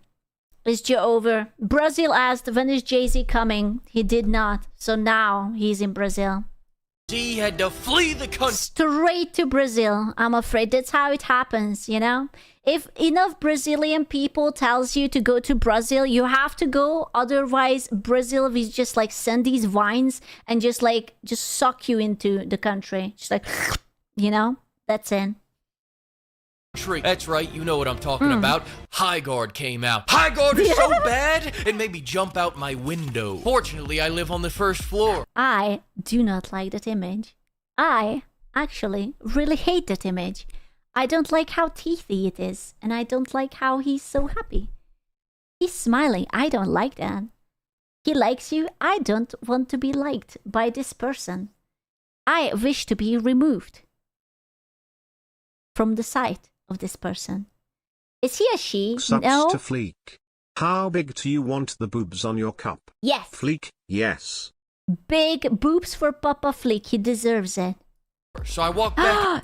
Is Joe over? Brazil asked, when is Jay-Z coming? He did not. So now he's in Brazil. He had to flee the country. Straight to Brazil. I'm afraid that's how it happens, you know? If enough Brazilian people tells you to go to Brazil, you have to go. Otherwise, Brazil will just like send these vines and just suck you into the country. Just like, you know? That's it. That's right, you know what I'm talking about. High Guard came out. High Guard is so bad, it made me jump out my window. Fortunately, I live on the first floor. I do not like that image. I actually really hate that image. I don't like how teethy it is, and I don't like how he's so happy. He's smiling. I don't like that. He likes you. I don't want to be liked by this person. I wish to be removed from the sight of this person. Is he a she? Subs No. to Fleek. How big do you want the boobs on your cup? Yes. Fleek, yes. Big boobs for Papa Fleek. He deserves it. So I walk back.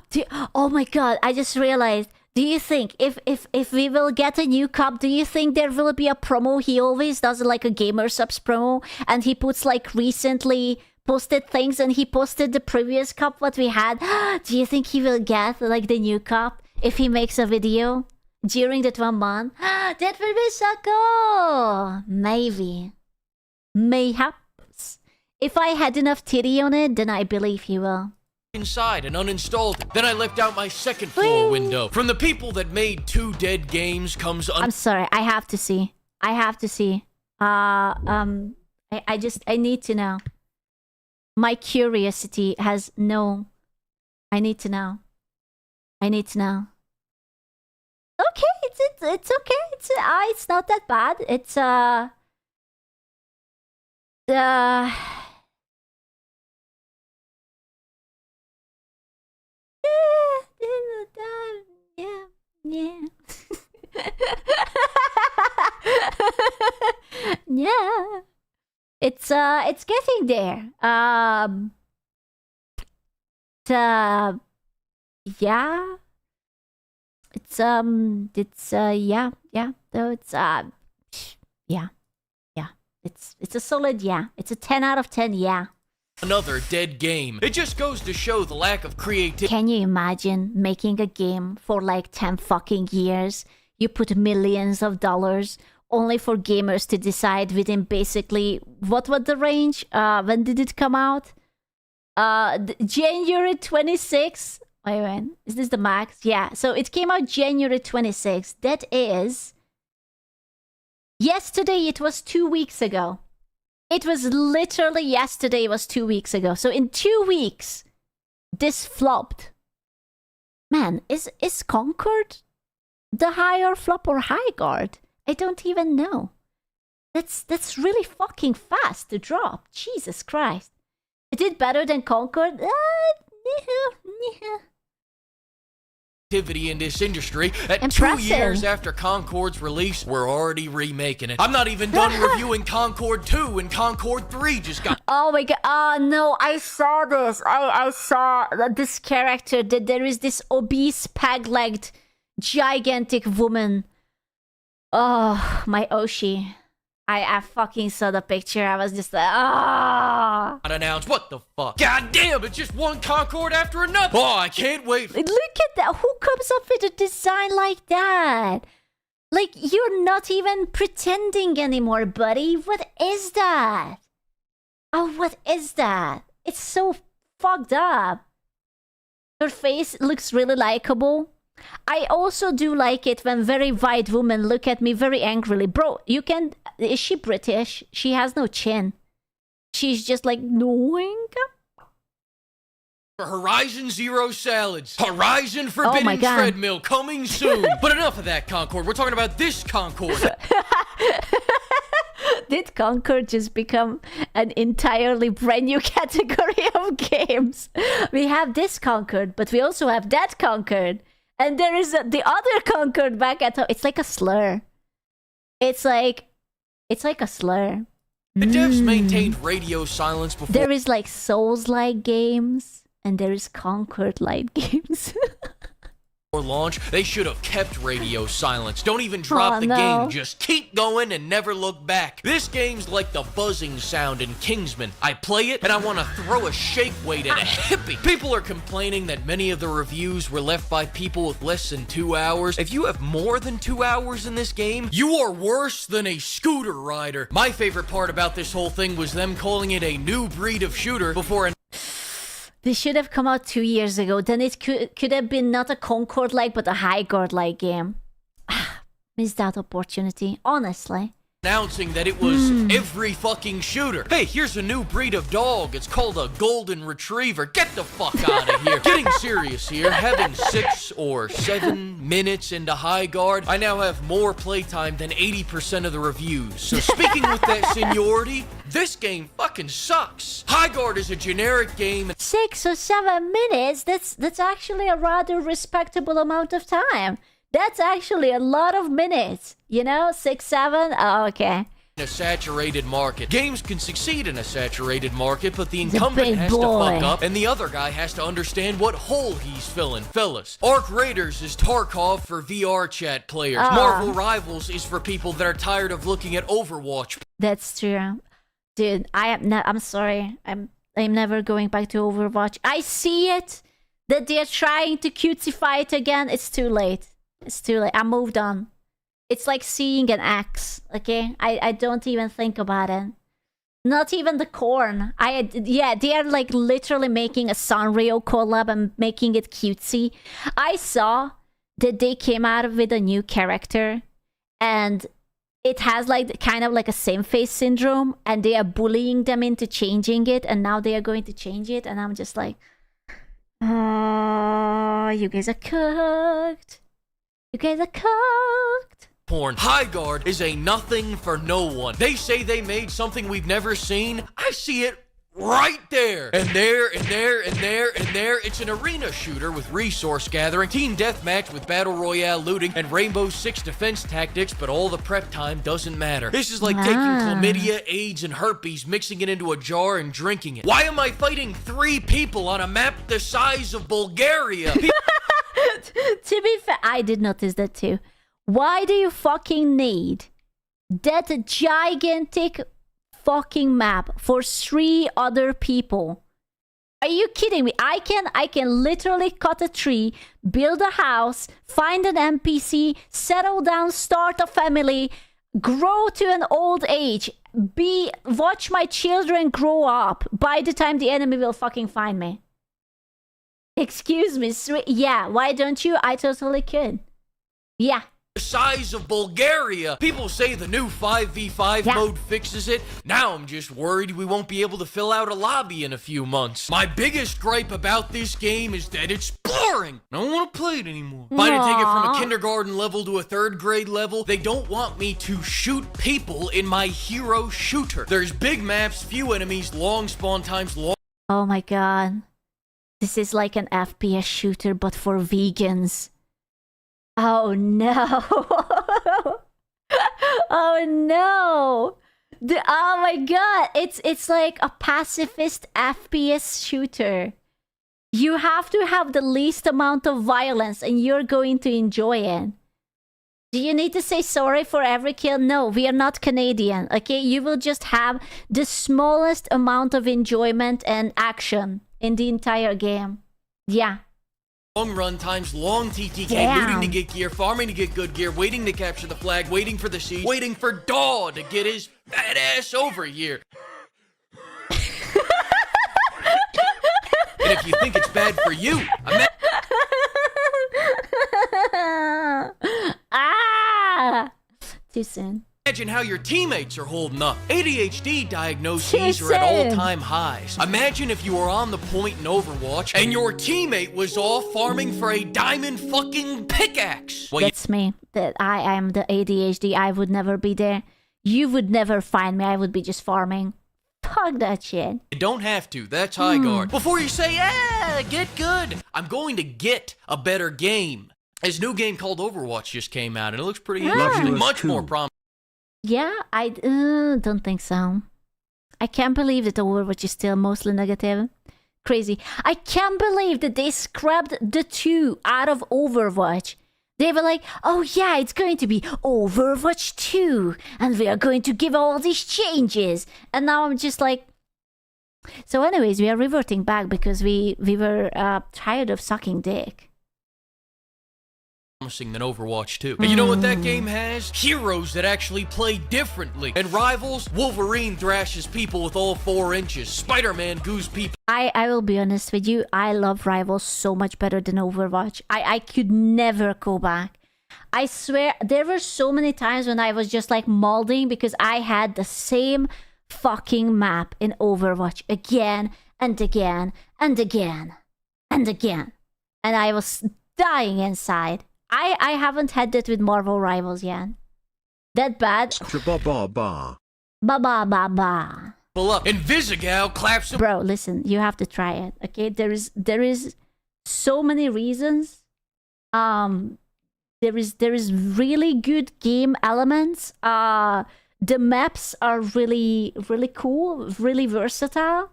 Oh my god, I just realized. Do you think if we will get a new cup, do you think there will be a promo? He always does like a Gamer Subs promo, and he puts like recently posted things, and he posted the previous cup what we had. Do you think he will get like the new cup if he makes a video during that 1 month? That would be so cool. Maybe. Mayhaps. If I had enough titty on it, then I believe he will. Inside and uninstalled it. Then I left out my second floor window. From the people that made 2 dead games comes I'm sorry, I have to see. I need to know. My curiosity has no... I need to know. Okay, it's okay. It's not that bad. It's yeah. Yeah. It's getting there. Yeah. It's a solid yeah. It's a 10 out of 10, yeah. another dead game. It just goes to show the lack of creativity. Can you imagine making a game for like 10 fucking years? You put millions of dollars only for gamers to decide within basically, what was the range? When did it come out? January 26th? Wait, is this the max? Yeah, so it came out January 26th. That is... Yesterday, it was 2 weeks ago. It was literally yesterday, it was 2 weeks ago. So in 2 weeks, this flopped. Man, is Concord the higher flop or high guard? I don't even know. That's really fucking fast to drop. Jesus Christ. It did better than Concord? Activity in this industry. At Impressive. 2 years after Concord's release, we're already remaking it. I'm not even done reviewing Concord 2, and Concord 3 just got... Oh my god, oh no, I saw this. I saw this character, that there is this obese, peg-legged, gigantic woman. Oh, my Oshi. I fucking saw the picture. I was just like, ah. Announced. What the fuck? God damn, it's just one Concord after another. Oh, I can't wait. Look at that. Who comes up with a design like that? Like, you're not even pretending anymore, buddy. What is that? Oh, what is that? It's so fucked up. Her face looks really likable. I also do like it when very white women look at me very angrily. Bro, you can... Is she British? She has no chin. She's just like, knowing. For Horizon Zero Salads. Horizon Forbidden God. Treadmill coming soon. But enough of that Concord. We're talking about this Concord. Did Concord just become an entirely brand new category of games? We have this Concord, but we also have that Concord. And there is the other Concord back at home. It's like a slur. It's like a slur. The devs maintained radio silence before There is like Souls-like games, and there is Concord-like games. launch. They should have kept radio silence. Don't even drop the game. Just keep going and never look back. This game's like the buzzing sound in Kingsman. I play it and I want to throw a shake weight at a hippie. People are complaining that many of the reviews were left by people with less than 2 hours. If you have more than 2 hours in this game, you are worse than a scooter rider. My favorite part about this whole thing was them calling it a new breed of shooter before an This should have come out 2 years ago. Then it could have been not a Concord-like, but a Highguard-like game. Missed that opportunity, honestly. announcing that it was every fucking shooter. Hey, here's a new breed of dog. It's called a golden retriever. Get the fuck out of here. Getting serious here. Having 6 or 7 minutes into High Guard, I now have more playtime than 80% of the reviews. So speaking with that seniority, this game fucking sucks. High Guard is a generic game. 6 or 7 minutes? That's actually a rather respectable amount of time. That's actually a lot of minutes. You know, 6, 7? Oh, okay. In a saturated market. Games can succeed in a saturated market, but the incumbent has to fuck up, and the other guy has to understand what hole he's filling. Fellas, Arc Raiders is Tarkov for VR chat players. Marvel Rivals is for people that are tired of looking at Overwatch. That's true. Dude, I'm sorry. I'm never going back to Overwatch. I see it, that they're trying to cutesify it again. It's too late. It's too late. I moved on. It's like seeing an axe, okay? I don't even think about it. Not even the corn. Yeah, they are like literally making a Sanrio collab and making it cutesy. I saw that they came out with a new character and it has like kind of like a same face syndrome and they are bullying them into changing it and now they are going to change it and I'm just like, oh, you guys are cooked. You guys are cooked. Porn. High Guard is a nothing for no one. They say they made something we've never seen. I see it right there. And there, and there, and there, and there. It's an arena shooter with resource gathering, team deathmatch with battle royale looting, and Rainbow Six defense tactics, but all the prep time doesn't matter. This is like taking chlamydia, AIDS, and herpes, mixing it into a jar and drinking it. Why am I fighting 3 people on a map the size of Bulgaria? To be fair, I did notice that too. Why do you fucking need that gigantic fucking map for 3 other people? Are you kidding me? I can literally cut a tree, build a house, find an NPC, settle down, start a family, grow to an old age, watch my children grow up by the time the enemy will fucking find me. Excuse me, yeah, why don't you? I totally could. Yeah. The size of Bulgaria. People say the new 5v5 mode fixes it. Now I'm just worried we won't be able to fill out a lobby in a few months. My biggest gripe about this game is that it's boring. I don't want to play it anymore. If I had to take it from a kindergarten level to a 3rd grade level, they don't want me to shoot people in my hero shooter. There's big maps, few enemies, long spawn times, long... Oh my god. This is like an FPS shooter, but for vegans. Oh no. Oh no. Oh my god. It's like a pacifist FPS shooter. You have to have the least amount of violence and you're going to enjoy it. Do you need to say sorry for every kill? No, we are not Canadian, okay? You will just have the smallest amount of enjoyment and action in the entire game. Yeah. Long run times, long TTK, looting to get gear, farming to get good gear, waiting to capture the flag, waiting for the siege, waiting for Daw to get his fat ass over here. And if you think it's bad for you, too soon. Imagine how your teammates are holding up. ADHD diagnoses are at all-time highs. Imagine if you were on the point in Overwatch and your teammate was off farming for a diamond fucking pickaxe. Well, that's me. That I am the ADHD. I would never be there. You would never find me. I would be just farming. Fuck that shit. You don't have to. That's High Guard. Before you say, get good, I'm going to get a better game. This new game called Overwatch just came out and it looks pretty interesting. Much more promising. Yeah, I don't think so. I can't believe that Overwatch is still mostly negative. Crazy. I can't believe that they scrubbed the 2 out of Overwatch. They were like, oh yeah, it's going to be Overwatch 2, and we are going to give all these changes. And now I'm just like... So anyways, we are reverting back because we were tired of sucking dick. Promising than Overwatch 2. And you know what that game has? Heroes that actually play differently. And Rivals, Wolverine thrashes people with all 4 inches. Spider-Man goos people. I will be honest with you, I love Rivals so much better than Overwatch. I could never go back. I swear, there were so many times when I was just like molding because I had the same fucking map in Overwatch again and again and again and again. And I was dying inside. I haven't had that with Marvel Rivals yet. That bad? Ba ba ba. Ba ba ba ba. And Visigal claps him. Bro, listen, you have to try it. Okay, there is so many reasons. There is really good game elements. The maps are really cool, really versatile.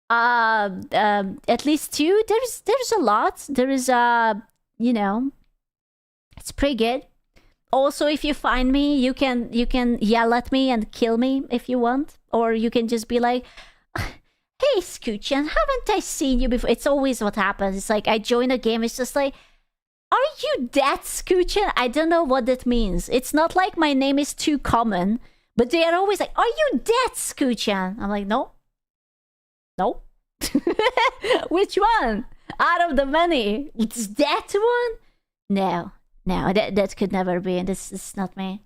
At least 2. There's a lot. There is you know, it's pretty good. Also, if you find me, you can yell at me and kill me if you want, or you can just be like, "Hey, Scoochan, haven't I seen you before?" It's always what happens. It's like I join a game. It's just like, "Are you that Scoochan?" I don't know what that means. It's not like my name is too common, but they are always like, "Are you that Scoochan?" I'm like, no. Which one? Out of the many, it's that one? No, that could never be, and this is not me.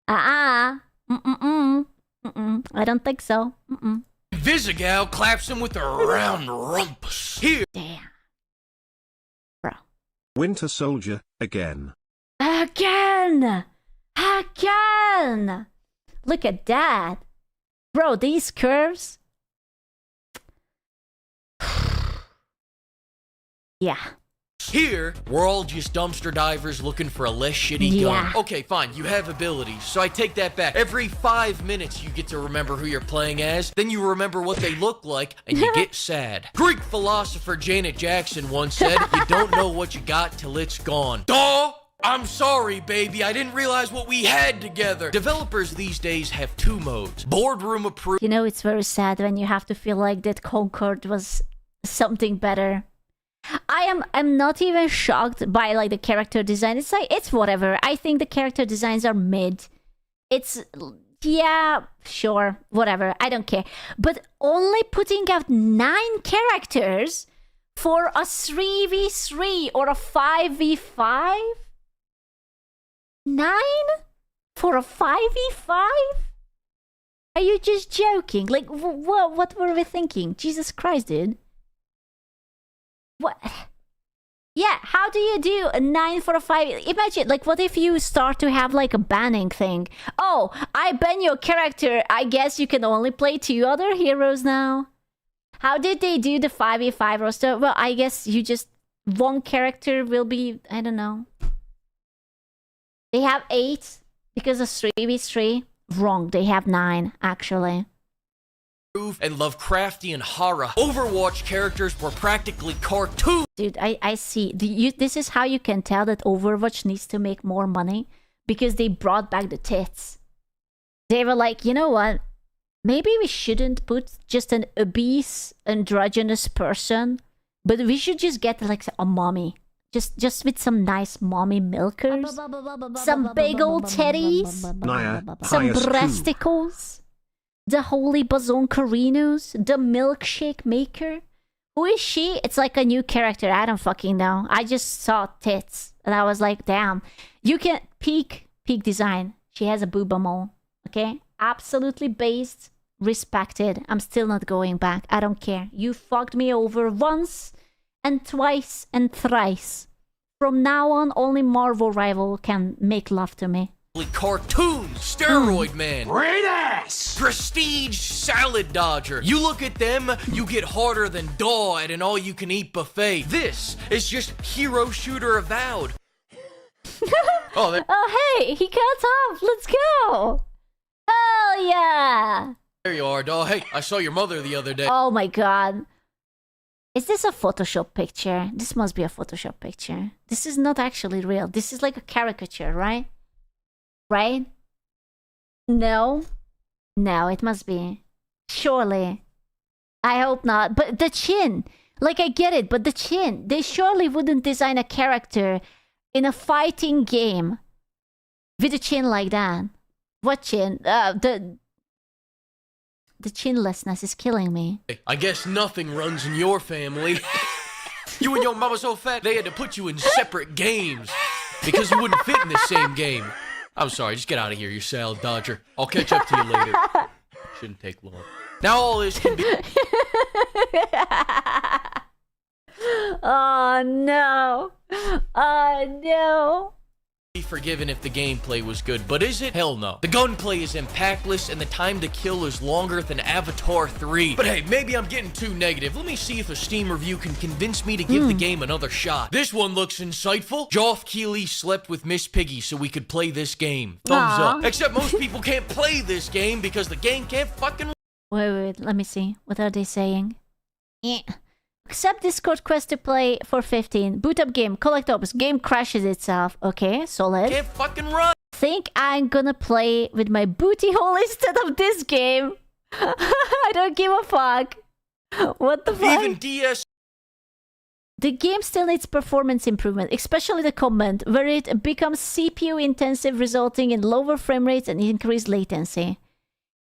I don't think so. Visigal claps him with a round rumpus. Here. Damn. Bro. Winter Soldier, again. Again! Look at that. Bro, these curves. Yeah. Here, we're all just dumpster divers looking for a less shitty gun. Okay, fine, you have abilities, so I take that back. Every 5 minutes you get to remember who you're playing as, then you remember what they look like, and you get sad. Greek philosopher Janet Jackson once said, you don't know what you got till it's gone. Duh! I'm sorry, baby, I didn't realize what we had together. Developers these days have 2 modes. Boardroom approved. You know, it's very sad when you have to feel like that Concord was something better. I'm not even shocked by like the character design. It's like, it's whatever. I think the character designs are mid. It's, yeah, sure, whatever. I don't care. But only putting out 9 characters for a 3v3 or a 5v5? 9? For a 5v5? Are you just joking? Like, what were we thinking? Jesus Christ, dude. What? Yeah, how do you do a 9 for a 5? Imagine, like, what if you start to have, like, a banning thing? Oh, I ban your character. I guess you can only play 2 other heroes now. How did they do the 5v5 roster? Well, I guess you just... one character will be... I don't know. They have 8 because of 3v3. Wrong, they have 9, actually. And Lovecraftian horror. Overwatch characters were practically cartoons. Dude, I see. This is how you can tell that Overwatch needs to make more money. Because they brought back the tits. They were like, you know what? Maybe we shouldn't put just an obese, androgynous person. But we should just get like a mommy. Just with some nice mommy milkers. Some big old titties. Some breasticles. The holy Bazonkarino's, the milkshake maker. Who is she? It's like a new character. I don't fucking know. I just saw tits. And I was like, damn. You can... Peak design. She has a booba mole. Okay? Absolutely based. Respected. I'm still not going back. I don't care. You fucked me over once. And twice. And thrice. From now on, only Marvel Rival can make love to me. Cartoons, Steroid Man, great ass, Prestige Salad Dodger. You look at them, you get harder than Daw at an all-you-can-eat buffet. This is just Hero Shooter Avowed. Oh, hey, he got off. Let's go. Hell yeah. There you are, doll. Hey, I saw your mother the other day. Oh my god. Is this a Photoshop picture? This must be a Photoshop picture. This is not actually real. This is like a caricature, right? Right? No. No, it must be. Surely. I hope not. But the chin. Like, I get it, but the chin. They surely wouldn't design a character in a fighting game with a chin like that. What chin? The chinlessness is killing me. I guess nothing runs in your family. You and your mama so fat, they had to put you in separate games because you wouldn't fit in the same game. I'm sorry, just get out of here, you salad dodger. I'll catch up to you later. Shouldn't take long. Now all this can be... Oh no. Oh no. Be forgiven if the gameplay was good, but is it? Hell no. The gunplay is impactless and the time to kill is longer than Avatar 3. But hey, maybe I'm getting too negative. Let me see if a Steam review can convince me to give the game another shot. This one looks insightful. Geoff Keighley slept with Miss Piggy so we could play this game. Thumbs up. Except most people can't play this game because the game can't fucking... Wait, let me see. What are they saying? Accept Discord quest to play for 15. Boot up game. Collect ops. Game crashes itself. Okay, solid. Can't fucking run. Think I'm gonna play with my booty hole instead of this game. I don't give a fuck. What the fuck? Even DS... The game still needs performance improvement, especially the comment, where it becomes CPU intensive, resulting in lower frame rates and increased latency.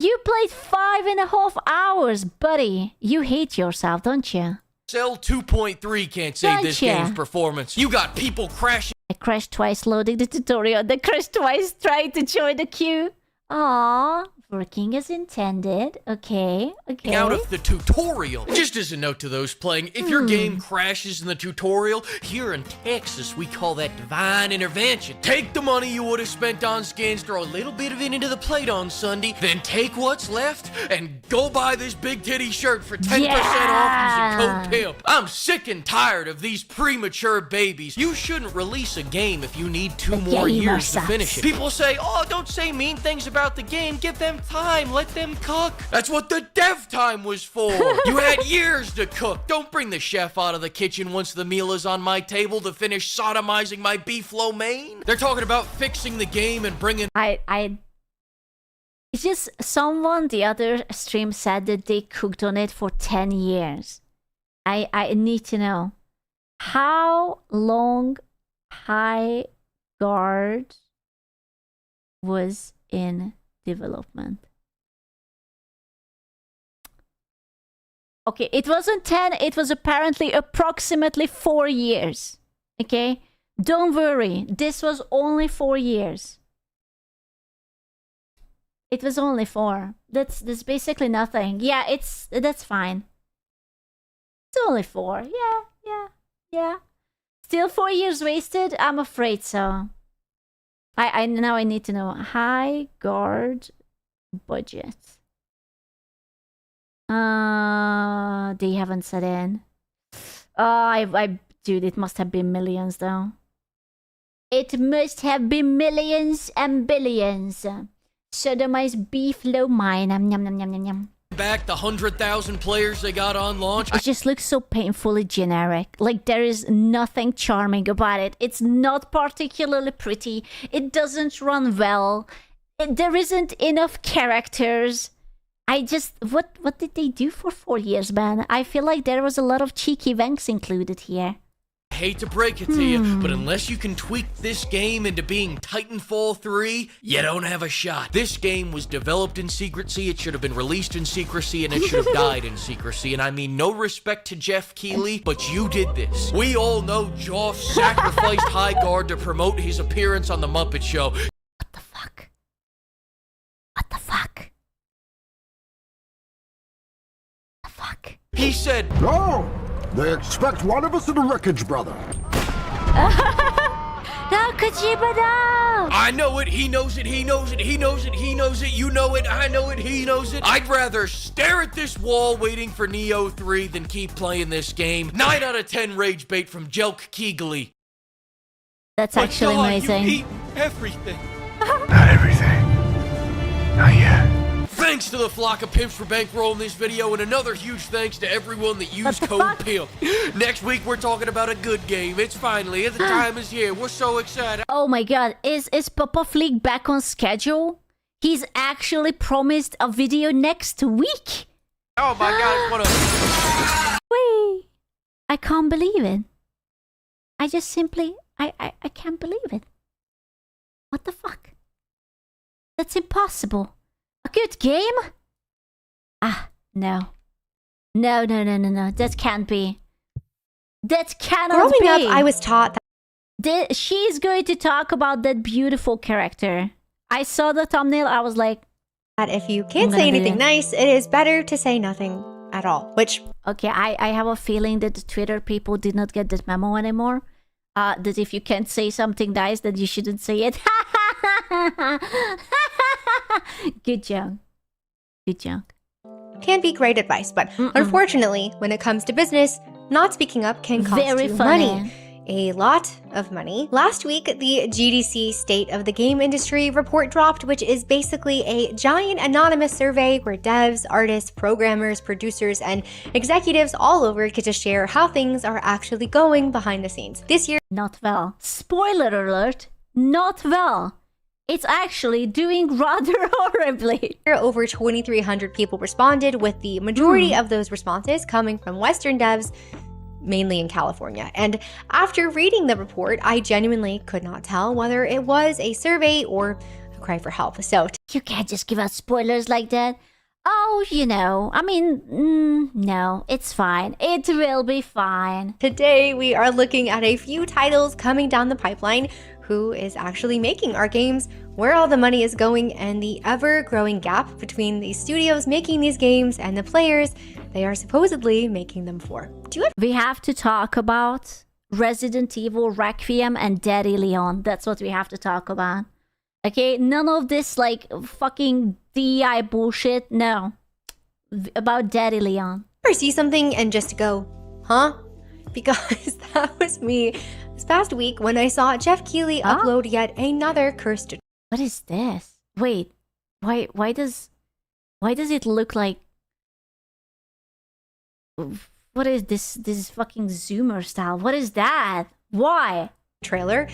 You played 5.5 hours, buddy. You hate yourself, don't you? Cell 2.3 can't save this game's performance. You got people crashing. I crashed twice loading the tutorial. I crashed twice trying to join the queue. Aww. Working as intended. Okay. Out of the tutorial. Just as a note to those playing, if your game crashes in the tutorial, here in Texas, we call that divine intervention. Take the money you would have spent on skins, throw a little bit of it into the plate on Sunday, then take what's left and go buy this big titty shirt for 10% off using code PIMP. I'm sick and tired of these premature babies. You shouldn't release a game if you need 2 more years to finish it. People say, oh, don't say mean things about the game. Give them time, let them cook. That's what the dev time was for. You had years to cook. Don't bring the chef out of the kitchen once the meal is on my table to finish sodomizing my beef lo mein. They're talking about fixing the game and bringing... It's just someone, the other stream said that they cooked on it for 10 years. I need to know. How long High Guard was in development? Okay, it wasn't 10, it was apparently approximately 4 years. Okay? Don't worry, this was only 4 years. It was only 4. That's basically nothing. Yeah, that's fine. It's only 4. Yeah. Still 4 years wasted? I'm afraid so. I now I need to know. High Guard budget. They haven't set in. Dude, it must have been millions though. It must have been millions and billions. Sodomized beef lo mein. Yum, yum, yum, yum, yum. Back the 100,000 players they got on launch. It just looks so painfully generic. Like there is nothing charming about it. It's not particularly pretty. It doesn't run well. There isn't enough characters. What did they do for 4 years, man? I feel like there was a lot of cheeky wanks included here. I hate to break it to you, but unless you can tweak this game into being Titanfall 3, you don't have a shot. This game was developed in secrecy, it should have been released in secrecy, and it should have died in secrecy. And I mean no respect to Geoff Keighley, but you did this. We all know Geoff sacrificed High Guard to promote his appearance on The Muppet Show. What the fuck? What the fuck? The fuck? He said, "No! They expect one of us in the wreckage, brother." No, Kojima, no! I know it, he knows it, he knows it, he knows it, he knows it, you know it, I know it, he knows it. I'd rather stare at this wall waiting for Neo 3 than keep playing this game. 9 out of 10 rage bait from Geoff Keighley. That's actually amazing. You eat everything. Not everything. Not yet. Thanks to the flock of pimps for bankrolling this video, and another huge thanks to everyone that used code PIMP. Next week, we're talking about a good game. It's finally, the time is here. We're so excited. Oh my god, is Papa Fleek back on schedule? He's actually promised a video next week. Oh my god, what a... Wait, I can't believe it. I just simply, I can't believe it. What the fuck? That's impossible. A good game? No. No. That can't be. That cannot be. Growing up, I was taught that she's going to talk about that beautiful character. I saw the thumbnail, I was like, that if you can't say anything nice, it is better to say nothing at all. Which, okay, I have a feeling that the Twitter people did not get that memo anymore. That if you can't say something nice, then you shouldn't say it. Good job. can be great advice, but unfortunately, when it comes to business, not speaking up can cost you money. A lot of money. Last week, the GDC State of the Game Industry report dropped, which is basically a giant anonymous survey where devs, artists, programmers, producers, and executives all over get to share how things are actually going behind the scenes. This year, not well. Spoiler alert, not well. It's actually doing rather horribly. Over 2,300 people responded, with the majority of those responses coming from Western devs, mainly in California. And after reading the report, I genuinely could not tell whether it was a survey or a cry for help. So you can't just give out spoilers like that. Oh, you know, I mean, no, it's fine. It will be fine. Today, we are looking at a few titles coming down the pipeline, who is actually making our games, where all the money is going, and the ever-growing gap between the studios making these games and the players they are supposedly making them for. We have to talk about Resident Evil Requiem and Daddy Leon. That's what we have to talk about. Okay, none of this like fucking DI bullshit. No, about Daddy Leon. Or see something and just go, huh? Because that was me this past week when I saw Jeff Keighley upload yet another cursed. What is this? Wait, why does it look like? What is this fucking zoomer style? What is that? Why? Trailer.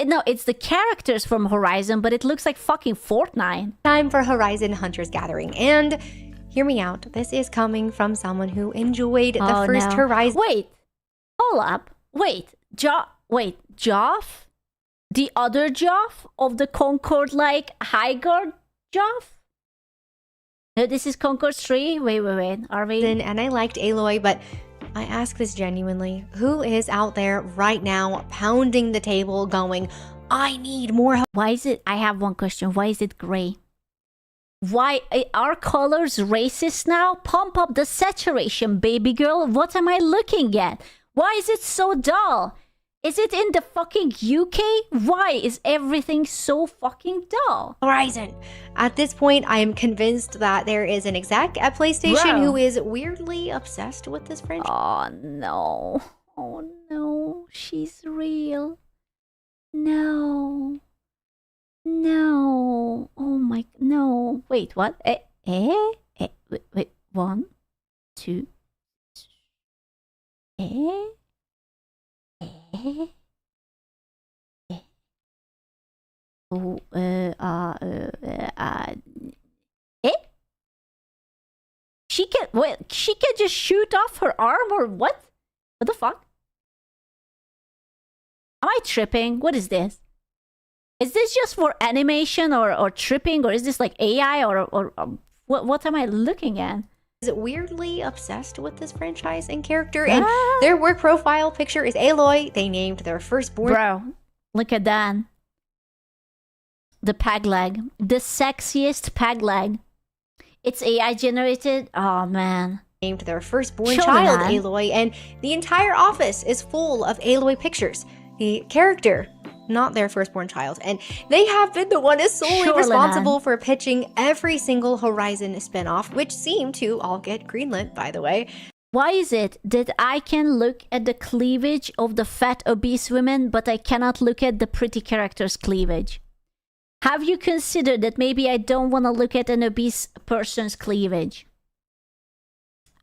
No, it's the characters from Horizon, but it looks like fucking Fortnite. Time for Horizon Hunter's Gathering, and hear me out. This is coming from someone who enjoyed the first Horizon. Wait, hold up. Wait, Joff? The other Joff of the Concord like Highguard Joff? No, this is Concord 3? Wait. Are we? And I liked Aloy, but I ask this genuinely. Who is out there right now pounding the table going, I need more help? Why is it? I have one question. Why is it gray? Why are colors racist now? Pump up the saturation, baby girl. What am I looking at? Why is it so dull? Is it in the fucking UK? Why is everything so fucking dull? Horizon. At this point, I am convinced that there is an exec at PlayStation who is weirdly obsessed with this franchise. Oh no. Oh no. She's real. No. No. Oh my. No. Wait, what? Wait. 1, 2. She can just shoot off her arm or what? What the fuck? Am I tripping? What is this? Is this just for animation or tripping, or is this like AI or what am I looking at? Is weirdly obsessed with this franchise and character, and their work profile picture is Aloy. They named their firstborn. Bro, look at that. The peg leg. The sexiest peg leg. It's AI generated. Oh man. Named their firstborn child Aloy, and the entire office is full of Aloy pictures. The character, not their firstborn child, and they have been the one solely responsible for pitching every single Horizon spinoff, which seem to all get greenlit, by the way. Why is it that I can look at the cleavage of the fat obese women, but I cannot look at the pretty character's cleavage? Have you considered that maybe I don't want to look at an obese person's cleavage?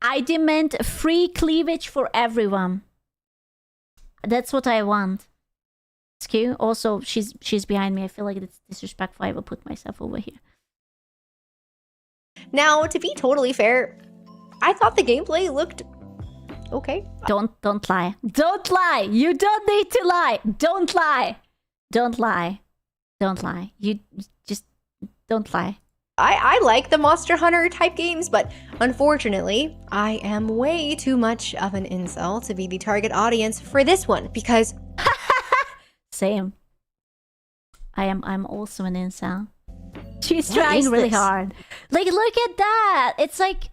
I demand free cleavage for everyone. That's what I want. Excuse. Also, she's behind me. I feel like it's disrespectful. I will put myself over here. Now, to be totally fair, I thought the gameplay looked okay. Don't lie. Don't lie. You don't need to lie. Don't lie. Don't lie. Don't lie. You just don't lie. I like the Monster Hunter type games, but unfortunately, I am way too much of an incel to be the target audience for this one because same. I'm also an incel. She's trying really hard. Like, look at that. It's like,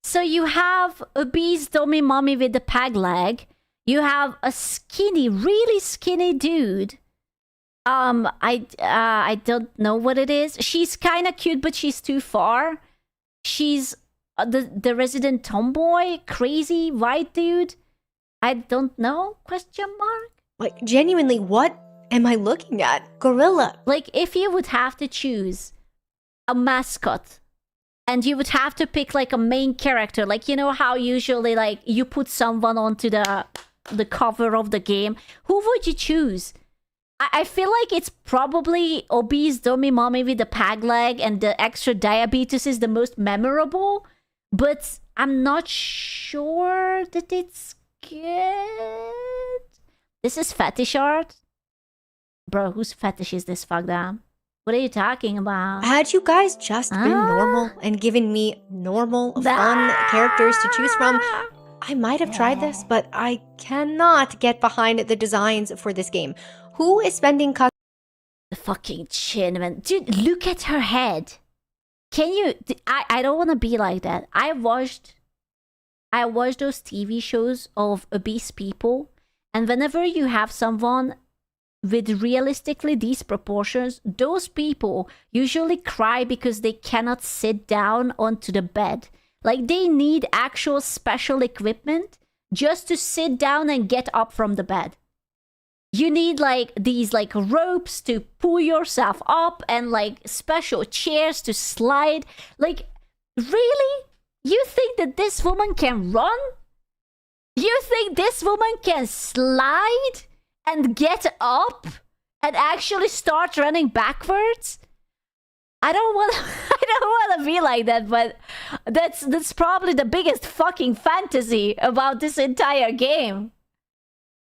so you have obese dummy mommy with the peg leg. You have a skinny, really skinny dude. I don't know what it is. She's kind of cute, but she's too far. She's the resident tomboy, crazy white dude. I don't know? Question mark. Like, genuinely, what am I looking at? Gorilla. Like, if you would have to choose a mascot and you would have to pick like a main character, like, you know how usually like you put someone onto the cover of the game, who would you choose? I feel like it's probably obese dummy mommy with the peg leg and the extra diabetes is the most memorable, but I'm not sure that it's good. This is fetish art? Bro, whose fetish is this? Fuck them. What are you talking about? Had you guys just been normal and given me normal, fun characters to choose from, I might have tried this, but I cannot get behind the designs for this game. Who is spending the fucking chin, man? Dude, look at her head. Can you... I don't want to be like that. I watched those TV shows of obese people, and whenever you have someone with realistically these proportions, those people usually cry because they cannot sit down onto the bed. Like, they need actual special equipment just to sit down and get up from the bed. You need like these like ropes to pull yourself up and like special chairs to slide. Like, really? You think that this woman can run? You think this woman can slide and get up and actually start running backwards? I don't want to be like that, but that's probably the biggest fucking fantasy about this entire game.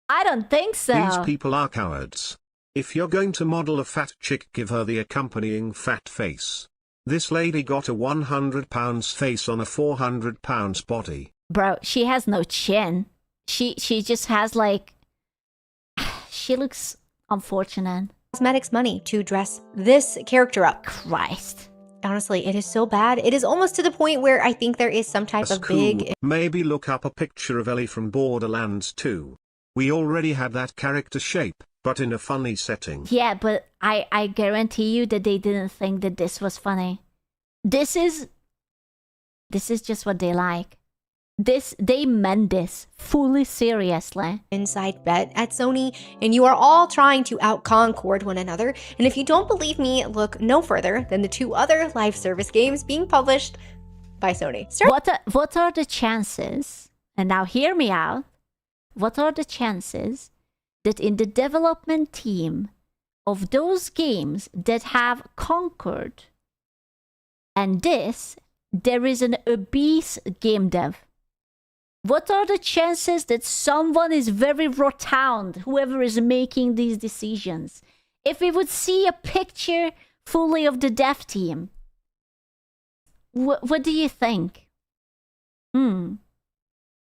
I don't think so. These people are cowards. If you're going to model a fat chick, give her the accompanying fat face. This lady got a 100 pounds face on a 400 pounds body. Bro, she has no chin. She just has like... She looks unfortunate. Cosmetics money to dress this character up. Christ. Honestly, it is so bad. It is almost to the point where I think there is some type of big... Maybe look up a picture of Ellie from Borderlands 2. We already had that character shape, but in a funny setting. Yeah, but I guarantee you that they didn't think that this was funny. This is just what they like. They meant this fully seriously. Inside bet at Sony, and you are all trying to out-concord one another. And if you don't believe me, look no further than the 2 other live service games being published by Sony. What are the chances? And now hear me out. What are the chances that in the development team of those games that have Concord and this, there is an obese game dev? What are the chances that someone is very rotund, whoever is making these decisions? If we would see a picture fully of the dev team, what do you think?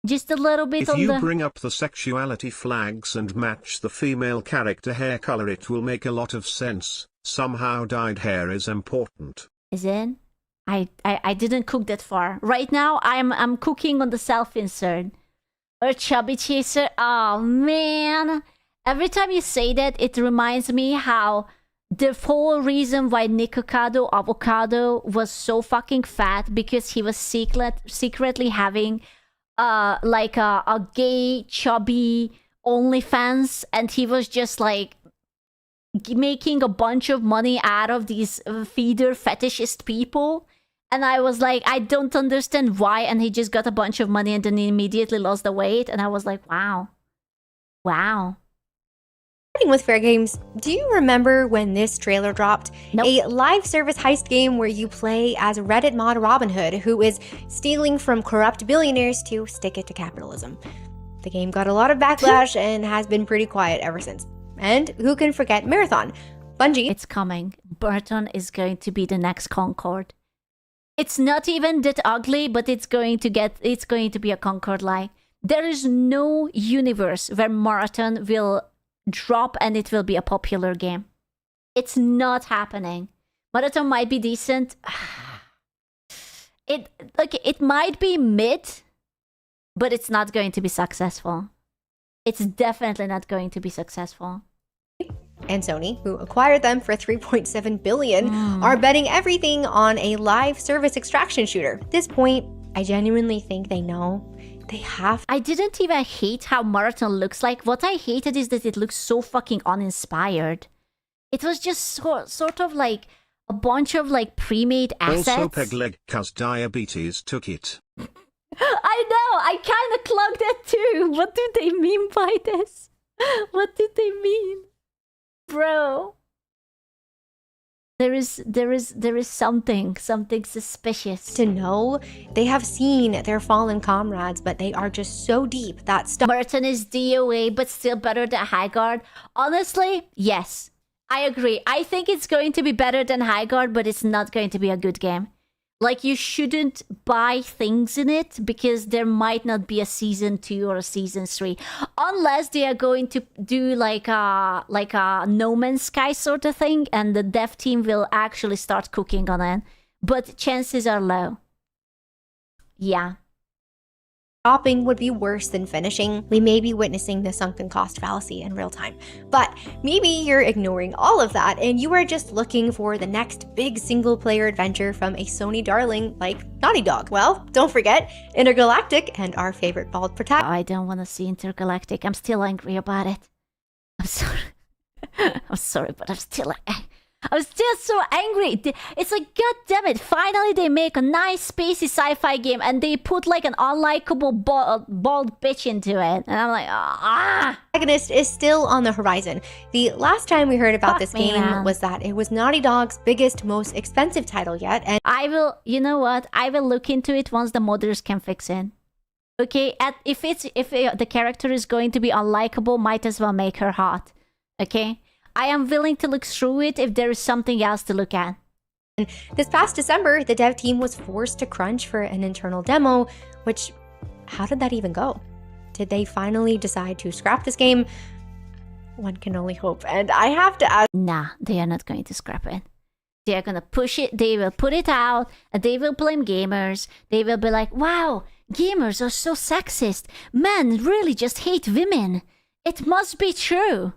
Just a little bit on the... If you bring up the sexuality flags and match the female character hair color, it will make a lot of sense. Somehow dyed hair is important. Is it? I didn't cook that far. Right now, I'm cooking on the self-insert. Or chubby chaser. Oh, man. Every time you say that, it reminds me how the whole reason why Nikocado Avocado was so fucking fat, because he was secretly having... like a gay, chubby OnlyFans, and he was just like making a bunch of money out of these feeder fetishist people. And I was like, I don't understand why. And he just got a bunch of money and then he immediately lost the weight. And I was like, wow. Wow. Starting with fair games, do you remember when this trailer dropped? Nope. A live service heist game where you play as Reddit mod Robin Hood, who is stealing from corrupt billionaires to stick it to capitalism. The game got a lot of backlash and has been pretty quiet ever since. And who can forget Marathon? Bungie. It's coming. Burton is going to be the next Concord. It's not even that ugly, but it's going to be a Concord-like. There is no universe where Marathon will drop and it will be a popular game. It's not happening. Marathon might be decent. It might be mid, but it's not going to be successful. It's definitely not going to be successful. And Sony, who acquired them for $3.7 billion, are betting everything on a live service extraction shooter. At this point, I genuinely think they know they have. I didn't even hate how Marathon looks like. What I hated is that it looks so fucking uninspired. It was just sort of like a bunch of like pre-made assets. Also peg leg cause diabetes took it. I know, I kind of clogged that too. What do they mean by this? What did they mean? Bro. There is something suspicious. To know they have seen their fallen comrades, but they are just so deep that Merton is DOA, but still better than Highguard. Honestly, yes, I agree. I think it's going to be better than Highguard, but it's not going to be a good game. Like, you shouldn't buy things in it because there might not be a season 2 or a season 3, unless they are going to do like a No Man's Sky sort of thing, and the dev team will actually start cooking on it. But chances are low. Yeah. Stopping would be worse than finishing. We may be witnessing the sunken cost fallacy in real time. But maybe you're ignoring all of that and you are just looking for the next big single-player adventure from a Sony darling like Naughty Dog. Well, don't forget Intergalactic and our favorite bald protagonist. I don't want to see Intergalactic. I'm still angry about it. I'm sorry. I'm sorry, but I'm still so angry. It's like, god damn it, finally they make a nice spacey sci-fi game and they put like an unlikable bald bitch into it. And I'm like, ah. Protagonist is still on the horizon. The last time we heard about this game was that it was Naughty Dog's biggest, most expensive title yet. And you know what? I will look into it once the modders can fix it. Okay, if the character is going to be unlikable, might as well make her hot. Okay? I am willing to look through it if there is something else to look at. This past December, the dev team was forced to crunch for an internal demo, which, how did that even go? Did they finally decide to scrap this game? One can only hope, and I have to ask— Nah, they are not going to scrap it. They are gonna push it, they will put it out, and they will blame gamers. They will be like, wow, gamers are so sexist. Men really just hate women. It must be true.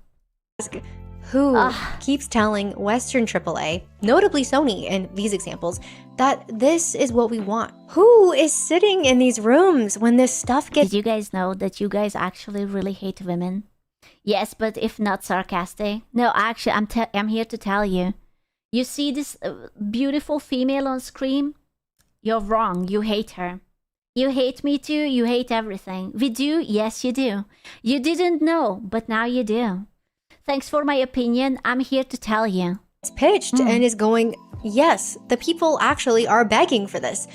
Who keeps telling Western AAA, notably Sony in these examples, that this is what we want? Who is sitting in these rooms when this stuff gets— Did you guys know that you guys actually really hate women? Yes, but if not sarcastic. No, actually, I'm here to tell you. You see this beautiful female on screen? You're wrong. You hate her. You hate me too. You hate everything. We do? Yes, you do. You didn't know, but now you do. Thanks for my opinion. I'm here to tell you. It's pitched and is going, yes, the people actually are begging for this.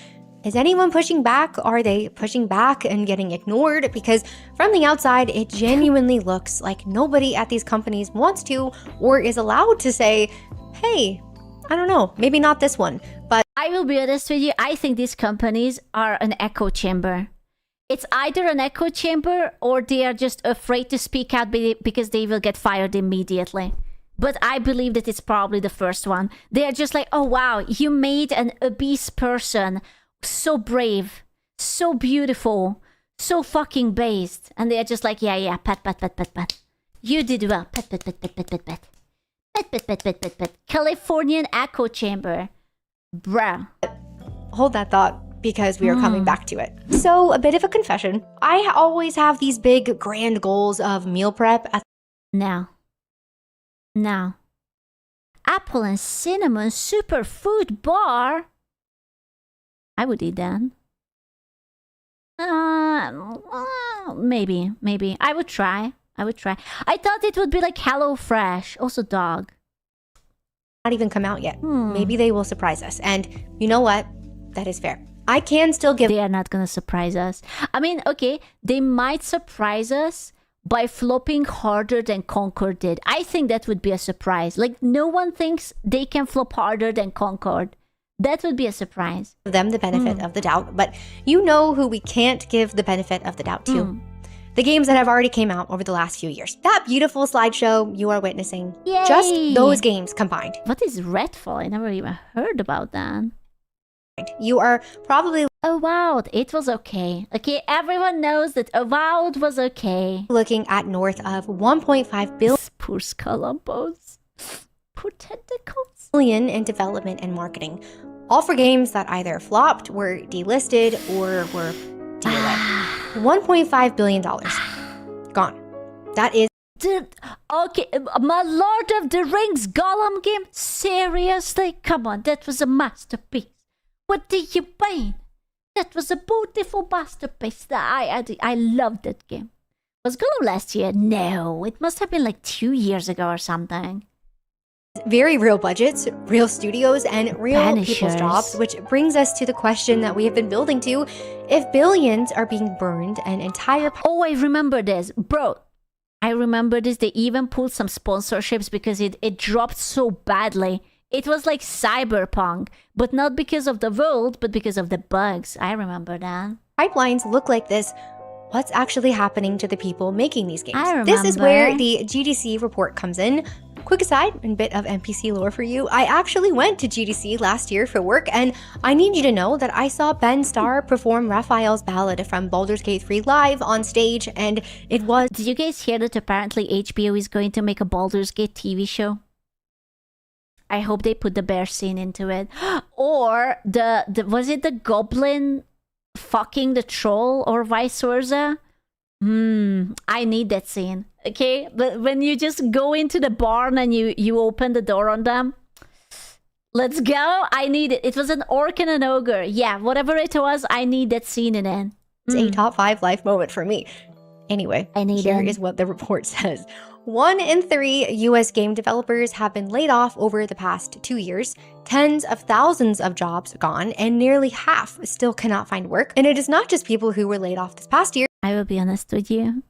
Is anyone pushing back? Are they pushing back and getting ignored? Because from the outside, it genuinely looks like nobody at these companies wants to or is allowed to say, hey, I don't know, maybe not this one, but— I will be honest with you, I think these companies are an echo chamber. It's either an echo chamber or they are just afraid to speak out because they will get fired immediately. But I believe that it's probably the first one. They are just like, oh wow, you made an obese person so brave, so beautiful, so fucking based. And they are just like, yeah, pat. You did well, pat. Californian echo chamber. Bruh. Hold that thought, because we are coming back to it. So, a bit of a confession. I always have these big, grand goals of meal prep. No. apple and cinnamon superfood bar. I would eat that. Maybe. I would try. I thought it would be like HelloFresh. Also dog. Not even come out yet. Maybe they will surprise us. And you know what? That is fair. I can still give... They are not gonna surprise us. I mean, okay, they might surprise us by flopping harder than Concord did. I think that would be a surprise. Like, no one thinks they can flop harder than Concord. That would be a surprise. Them the benefit of the doubt, but you know who we can't give the benefit of the doubt to. The games that have already came out over the last few years. That beautiful slideshow you are witnessing. Yay! Just those games combined. What is Redfall? I never even heard about that. You are probably... Avowed. It was okay. Okay, everyone knows that Avowed was okay. Looking at north of 1.5 billion... Poor Scolumbos. Poor tentacles. ...billion in development and marketing. All for games that either flopped, were delisted, or were DOA. $1.5 billion. Gone. That is... Okay, my Lord of the Rings Gollum game? Seriously? Come on, that was a masterpiece. What do you mean? That was a beautiful masterpiece. I loved that game. Was Gollum last year? No, it must have been like 2 years ago or something. Very real budgets, real studios, and real people's Banishers. jobs, which brings us to the question that we have been building to. If billions are being burned, an entire... Oh, I remember this. Bro, I remember this. They even pulled some sponsorships because it dropped so badly. It was like Cyberpunk, but not because of the world, but because of the bugs. I remember that. Pipelines look like this. What's actually happening to the people making these games? I remember. This is where the GDC report comes in. Quick aside, and bit of NPC lore for you. I actually went to GDC last year for work, and I need you to know that I saw Ben Starr perform Raphael's Ballad from Baldur's Gate 3 live on stage, and it was... Did you guys hear that apparently HBO is going to make a Baldur's Gate TV show? I hope they put the bear scene into it. Or was it the goblin fucking the troll or vice versa? I need that scene. Okay, but when you just go into the barn and you open the door on them, let's go. I need it. It was an orc and an ogre. Yeah, whatever it was, I need that scene in it. It's a top 5 life moment for me. Anyway, here is what the report says. 1 in 3 US game developers have been laid off over the past 2 years. Tens of thousands of jobs gone, and nearly half still cannot find work. And it is not just people who were laid off this past year. I will be honest with you.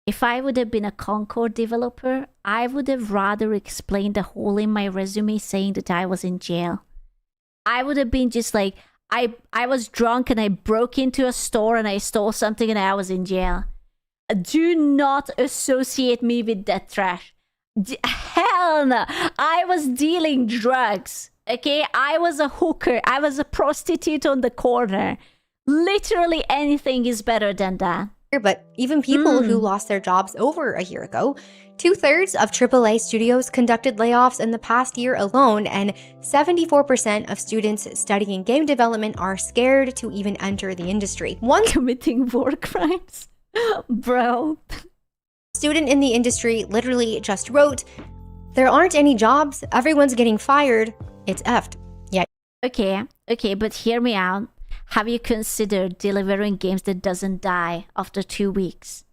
If I would have been a Concord developer, I would have rather explained the hole in my resume saying that I was in jail. I would have been just like, I was drunk and I broke into a store and I stole something and I was in jail. Do not associate me with that trash. Hell no. I was dealing drugs. Okay? I was a hooker. I was a prostitute on the corner. Literally anything is better than that. But even people who lost their jobs over a year ago, 2/3 of AAA studios conducted layoffs in the past year alone, and 74% of students studying game development are scared to even enter the industry. One committing war crimes. Bro. Student in the industry literally just wrote, "There aren't any jobs, everyone's getting fired, it's effed." Yeah. Okay, but hear me out. Have you considered delivering games that doesn't die after 2 weeks?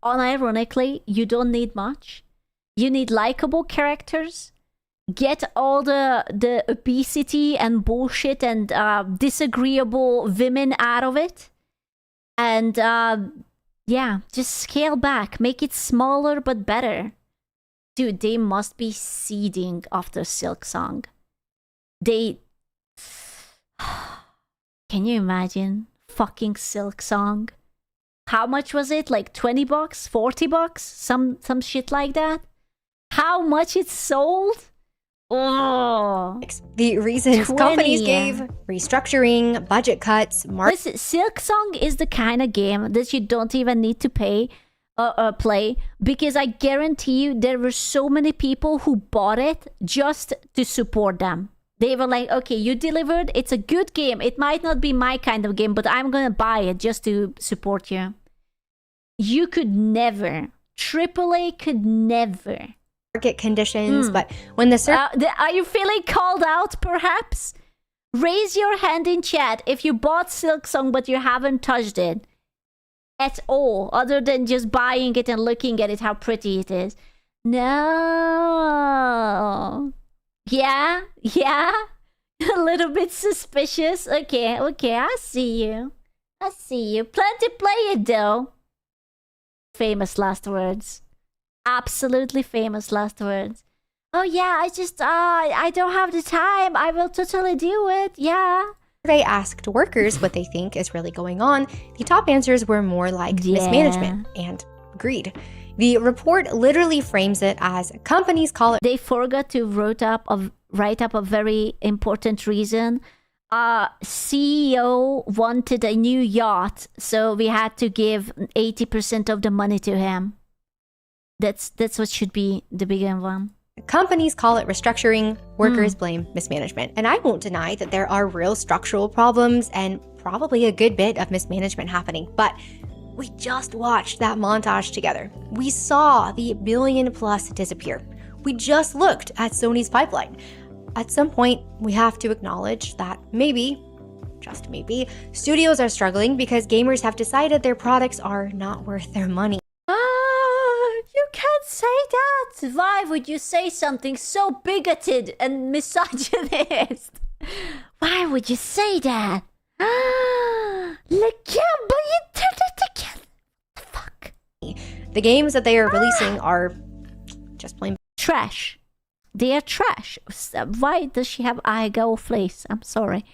Unironically, you don't need much. You need likable characters. Get all the obesity and bullshit and disagreeable women out of it. And yeah, just scale back. Make it smaller but better. Dude, they must be seething after Silksong. Can you imagine fucking Silksong? How much was it? Like $20, $40, some shit like that. How much it sold? Oh, the reasons 20. Companies gave: restructuring, budget cuts, Listen, Silksong is the kind of game that you don't even need to play, because I guarantee you there were so many people who bought it just to support them. They were like, okay, you delivered. It's a good game. It might not be my kind of game, but I'm going to buy it just to support you. You could never, AAA could never market conditions, but when the are you feeling called out, perhaps? Raise your hand in chat if you bought Silksong but you haven't touched it at all, other than just buying it and looking at it, how pretty it is. No. Yeah? A little bit suspicious. Okay, I see you. Plan to play it, though. Famous last words. Absolutely famous last words. Oh yeah, I don't have the time. I will totally do it. Yeah. They asked workers what they think is really going on. The top answers were more like mismanagement and greed. The report literally frames it as companies call it. They forgot to write up a very important reason. CEO wanted a new yacht, so we had to give 80% of the money to him. That's what should be the bigger one. Companies call it restructuring, workers blame mismanagement. And I won't deny that there are real structural problems and probably a good bit of mismanagement happening, but we just watched that montage together. We saw the $1 billion+ disappear. We just looked at Sony's pipeline. At some point, we have to acknowledge that maybe, just maybe, studios are struggling because gamers have decided their products are not worth their money. You can't say that. Why would you say something so bigoted and misogynist? Why would you say that? Look, but you turned it again. Fuck. The games that they are releasing are just plain trash. They are trash. Why does she have eye go face? I'm sorry.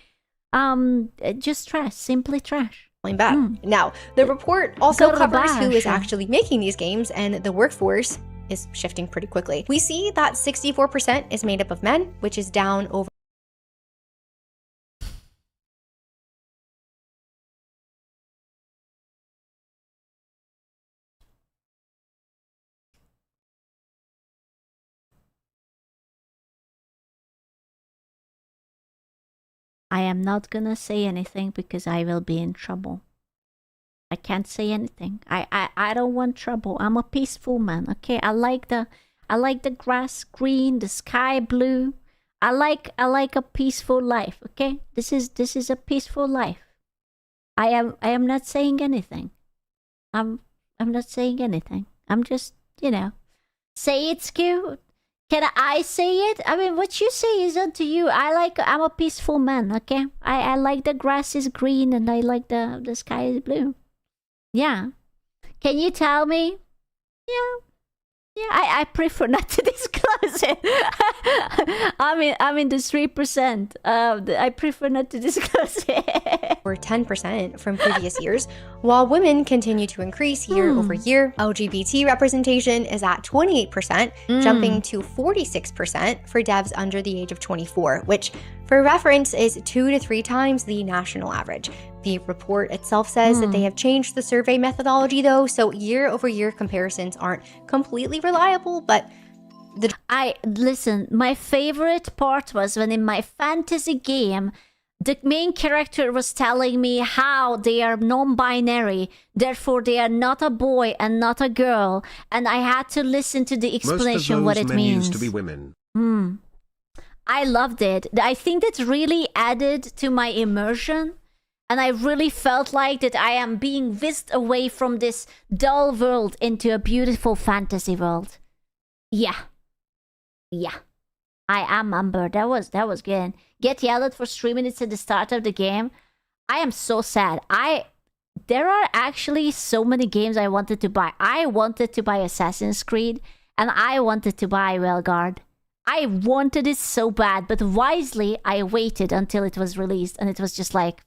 Just trash. Simply trash. Bad. Now, the report also covers who is actually making these games, and the workforce is shifting pretty quickly. We see that 64% is made up of men, which is down over. I am not gonna say anything because I will be in trouble. I can't say anything. I don't want trouble. I'm a peaceful man, okay? I like the grass green, the sky blue. I like a peaceful life, okay? This is a peaceful life. I am not saying anything. I'm not saying anything. I'm just, say it's cute. Can I say it? I mean, what you say is up to you. I'm a peaceful man, okay? I like the grass is green and I like the sky is blue. Yeah. Can you tell me? Yeah. I prefer not to disclose it. I'm in the 3%. I prefer not to disclose it. Or 10% from previous years, while women continue to increase year over year. LGBT representation is at 28%, jumping to 46% for devs under the age of 24, which, for reference, is 2 to 3 times the national average. The report itself says that they have changed the survey methodology, though, so year-over-year comparisons aren't completely reliable, but listen, my favorite part was when in my fantasy game, the main character was telling me how they are non-binary, therefore they are not a boy and not a girl, and I had to listen to the explanation what it means. Used to be women. I loved it. I think that really added to my immersion. And I really felt like that I am being whisked away from this dull world into a beautiful fantasy world. Yeah. I am Amber. That was good. Get yelled at for 3 minutes at the start of the game. I am so sad. There are actually so many games I wanted to buy. I wanted to buy Assassin's Creed and I wanted to buy Railguard. I wanted it so bad, but wisely I waited until it was released and it was just like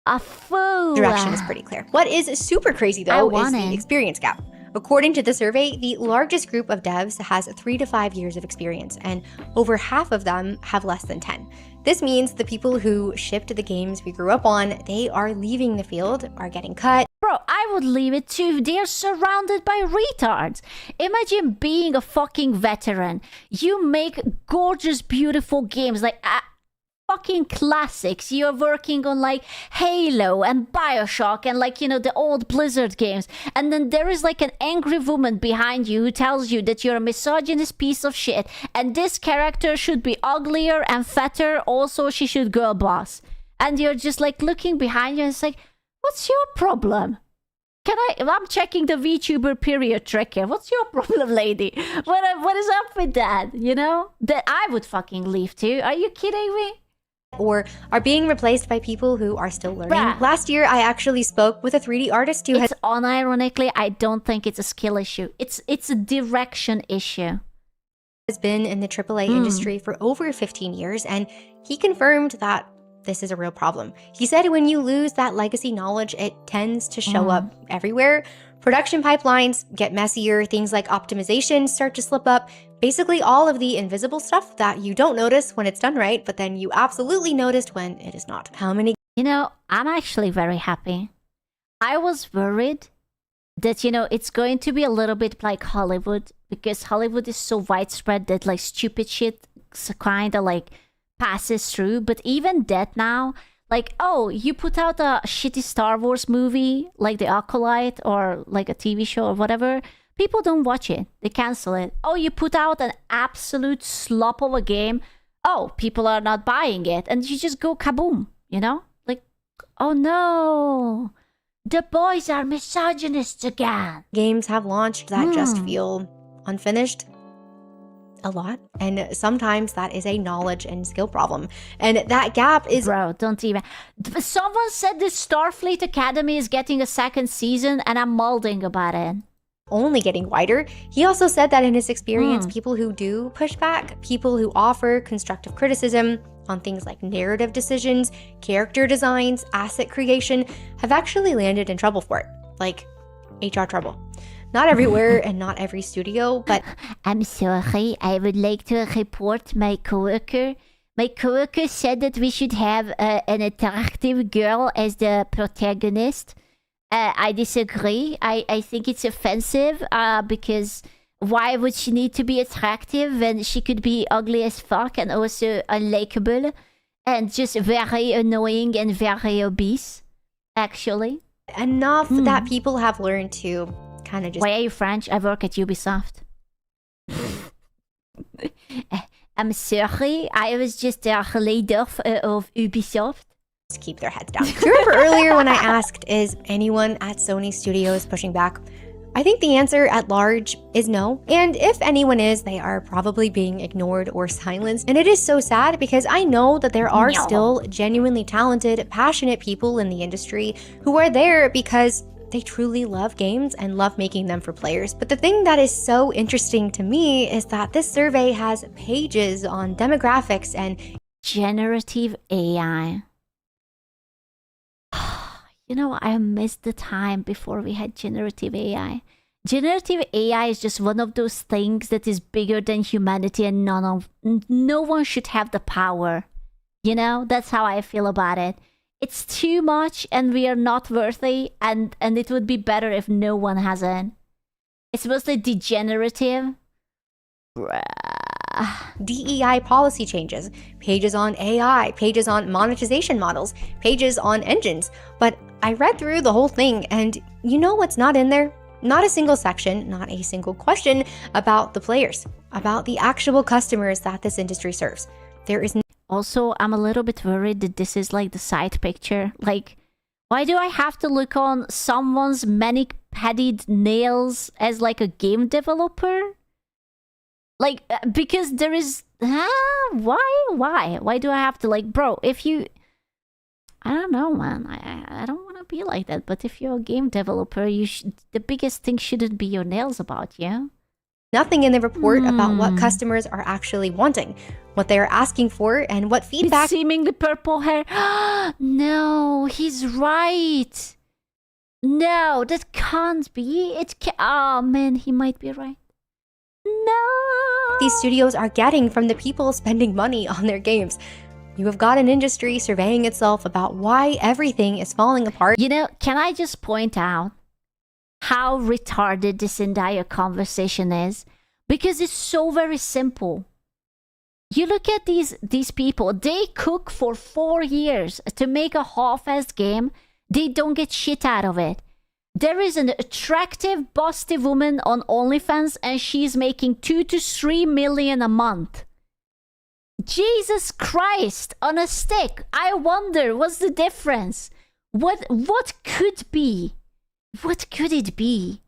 a fool. Direction is pretty clear. What is super crazy, though, is the experience gap. According to the survey, the largest group of devs has 3 to 5 years of experience, and over half of them have less than 10. This means the people who shipped the games we grew up on, they are leaving the field, are getting cut. Bro, I would leave it too. They're surrounded by retards. Imagine being a fucking veteran. You make gorgeous, beautiful games like fucking classics. You're working on like Halo and Bioshock and like, you know, the old Blizzard games. And then there is like an angry woman behind you who tells you that you're a misogynist piece of shit. And this character should be uglier and fatter. Also, she should girl boss. And you're just like looking behind you and it's like, what's your problem? I'm checking the VTuber period tracker. What's your problem, lady? What is up with that? You know? That I would fucking leave too. Are you kidding me? Or are being replaced by people who are still learning. Bruh. Last year, I actually spoke with a 3D artist who has... Unironically, I don't think it's a skill issue. It's a direction issue. Has been in the AAA industry for over 15 years, and he confirmed that this is a real problem. He said when you lose that legacy knowledge, it tends to show up everywhere. Production pipelines get messier, things like optimization start to slip up. Basically all of the invisible stuff that you don't notice when it's done right, but then you absolutely noticed when it is not. How many... You know, I'm actually very happy. I was worried that, you know, it's going to be a little bit like Hollywood, because Hollywood is so widespread that like stupid shit kind of like passes through. But even that now, like, oh, you put out a shitty Star Wars movie like The Acolyte or like a TV show or whatever, people don't watch it. They cancel it. Oh, you put out an absolute slop of a game, oh, people are not buying it, and you just go kaboom, you know? Like, oh no, the boys are misogynists again. Games have launched that just feel unfinished a lot, and sometimes that is a knowledge and skill problem, and that gap is... Bro, don't even... Someone said this Starfleet Academy is getting a second season, and I'm molding about it. Only getting wider. He also said that in his experience, people who do push back, people who offer constructive criticism on things like narrative decisions, character designs, asset creation, have actually landed in trouble for it, like HR trouble. Not everywhere and not every studio, but... I'm sorry, I would like to report my coworker. My coworker said that we should have an attractive girl as the protagonist. I disagree. I think it's offensive because why would she need to be attractive when she could be ugly as fuck and also unlikable and just very annoying and very obese, actually? Enough that people have learned to kind of just... Why are you French? I work at Ubisoft. I'm sorry, I was just a leader of Ubisoft. Keep their heads down. Do you remember earlier when I asked, is anyone at Sony Studios pushing back? I think the answer at large is no. And if anyone is, they are probably being ignored or silenced. And it is so sad because I know that there are still genuinely talented, passionate people in the industry who are there because they truly love games and love making them for players. But the thing that is so interesting to me is that this survey has pages on demographics and generative AI. You know, I missed the time before we had generative AI. Generative AI is just one of those things that is bigger than humanity and no one should have the power. You know, that's how I feel about it. It's too much and we are not worthy and it would be better if no one has it. It's mostly degenerative. DEI policy changes, pages on AI, pages on monetization models, pages on engines. But I read through the whole thing and you know what's not in there? Not a single section, not a single question about the players, about the actual customers that this industry serves. There is Also, I'm a little bit worried that this is like the side picture. Like, why do I have to look on someone's many-headed nails as like a game developer? Like, because there is... Why do I have to, like, bro, if you... I don't know, man. I don't want to be like that. But if you're a game developer, the biggest thing shouldn't be your nails about you. Nothing in the report about what customers are actually wanting, what they are asking for, and what feedback... With seemingly purple hair. No, he's right. No, that can't be. Oh, man, he might be right. No. These studios are getting from the people spending money on their games. You have got an industry surveying itself about why everything is falling apart. You know, can I just point out how retarded this entire conversation is? Because it's so very simple. You look at these people, they cook for 4 years to make a half-assed game. They don't get shit out of it. There is an attractive, busty woman on OnlyFans and she's making 2 to 3 million a month. Jesus Christ, on a stick. I wonder, what's the difference? What could be? What could it be?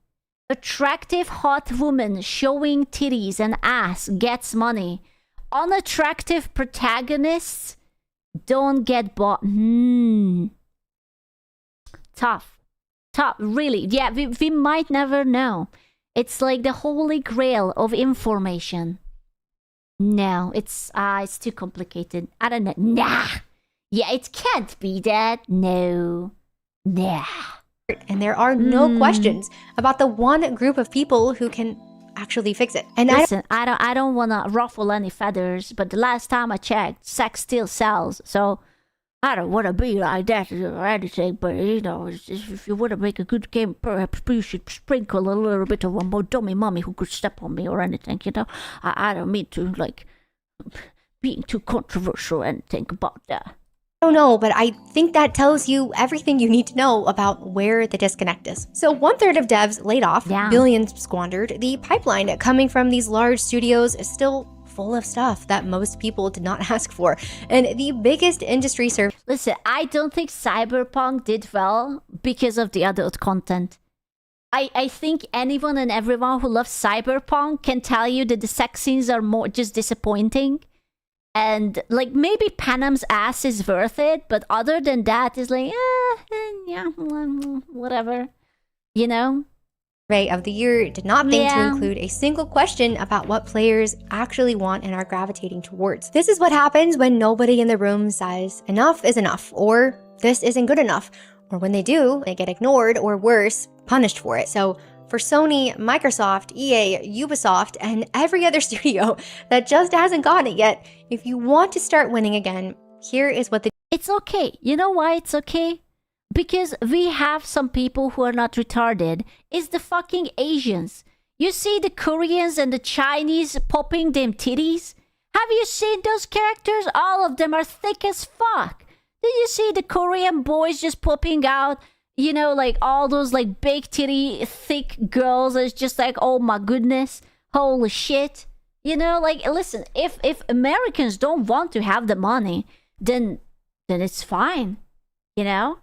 Attractive hot woman showing titties and ass gets money. Unattractive protagonists don't get bought. Tough, really. Yeah, we might never know. It's like the holy grail of information. No, it's too complicated. I don't know. Nah. Yeah, it can't be that. No. Nah. And there are no questions about the one group of people who can actually fix it. And listen, I don't want to ruffle any feathers, but the last time I checked, sex still sells. So I don't want to be like that or anything, but you know, if you want to make a good game, perhaps you should sprinkle a little bit of a more dummy mommy who could step on me or anything, you know. I don't mean to, like, being too controversial or anything about that. I don't know, but I think that tells you everything you need to know about where the disconnect is. So 1/3 of devs laid off, billions squandered. The pipeline coming from these large studios is still full of stuff that most people did not ask for. And the biggest industry survey... Listen, I don't think Cyberpunk did well because of the adult content. I think anyone and everyone who loves Cyberpunk can tell you that the sex scenes are more just disappointing. And, like, maybe Panam's ass is worth it, but other than that, it's like, yeah, whatever, you know? Survey of the year did not think to include a single question about what players actually want and are gravitating towards. This is what happens when nobody in the room says enough is enough, or this isn't good enough, or when they do, they get ignored, or worse, punished for it. So for Sony, Microsoft, EA, Ubisoft, and every other studio that just hasn't gotten it yet, if you want to start winning again, here is what It's okay. You know why it's okay? Because we have some people who are not retarded. It's the fucking Asians. You see the Koreans and the Chinese popping them titties? Have you seen those characters? All of them are thick as fuck. Did you see the Korean boys just popping out? You know, like all those like big titty, thick girls. It's just like, oh my goodness, holy shit. You know, like, listen, if Americans don't want to have the money, then it's fine. You know,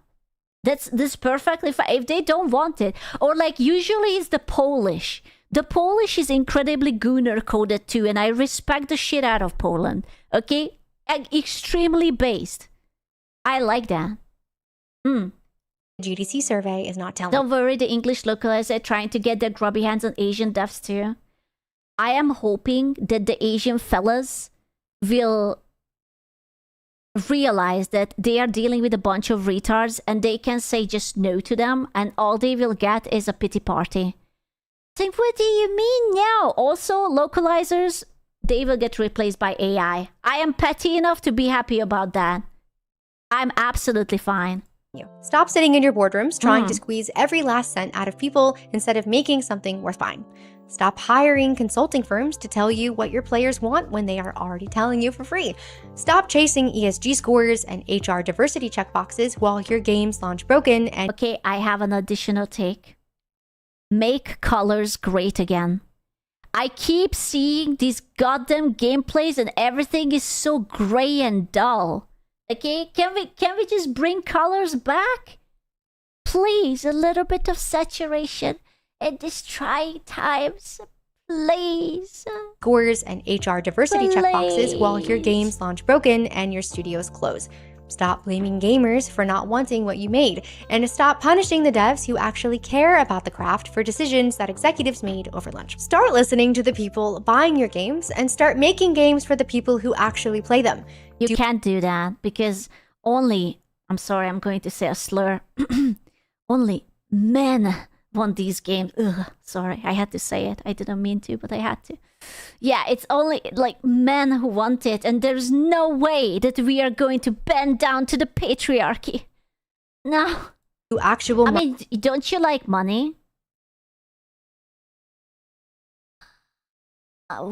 that's perfectly fine. If they don't want it, or like usually it's the Polish. The Polish is incredibly gooner coded too, and I respect the shit out of Poland. Okay, extremely based. I like that. GDC survey is not telling. Don't worry, the English localizers are trying to get their grubby hands on Asian devs too. I am hoping that the Asian fellas will realize that they are dealing with a bunch of retards and they can say just no to them, and all they will get is a pity party. Think, what do you mean now? Also, localizers, they will get replaced by AI. I am petty enough to be happy about that. I'm absolutely fine. Stop sitting in your boardrooms trying to squeeze every last cent out of people instead of making something worth buying. Stop hiring consulting firms to tell you what your players want when they are already telling you for free. Stop chasing ESG scores and HR diversity checkboxes while your games launch broken and... Okay, I have an additional take. Make colors great again. I keep seeing these goddamn gameplays and everything is so gray and dull. Okay, can we just bring colors back? Please, a little bit of saturation in these trying times. Please. Scores and HR diversity checkboxes while your games launch broken and your studios close. Stop blaming gamers for not wanting what you made, and stop punishing the devs who actually care about the craft for decisions that executives made over lunch. Start listening to the people buying your games and start making games for the people who actually play them. You can't do that because only, I'm sorry, I'm going to say a slur, only men want these games. Ugh, sorry, I had to say it. I didn't mean to, but I had to. Yeah, it's only like men who want it, and there's no way that we are going to bend down to the patriarchy. No. I mean, don't you like money?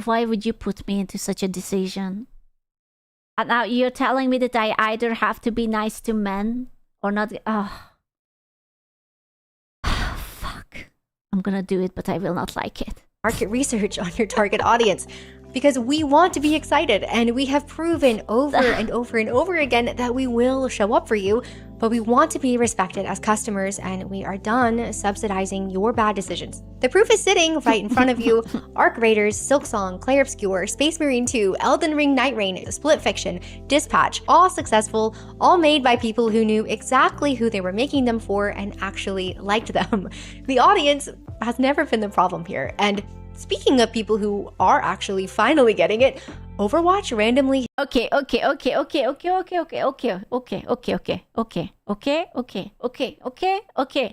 Why would you put me into such a decision? Now you're telling me that I either have to be nice to men or not. Oh. Fuck. I'm gonna do it, but I will not like it. Market research on your target audience. Because we want to be excited, and we have proven over and over and over again that we will show up for you, but we want to be respected as customers, and we are done subsidizing your bad decisions. The proof is sitting right in front of you. Arc Raiders, Silksong, Clair Obscure, Space Marine 2, Elden Ring Night Rain, Split Fiction, Dispatch, all successful, all made by people who knew exactly who they were making them for and actually liked them. The audience has never been the problem here, and speaking of people who are actually finally getting it, Overwatch randomly. Okay.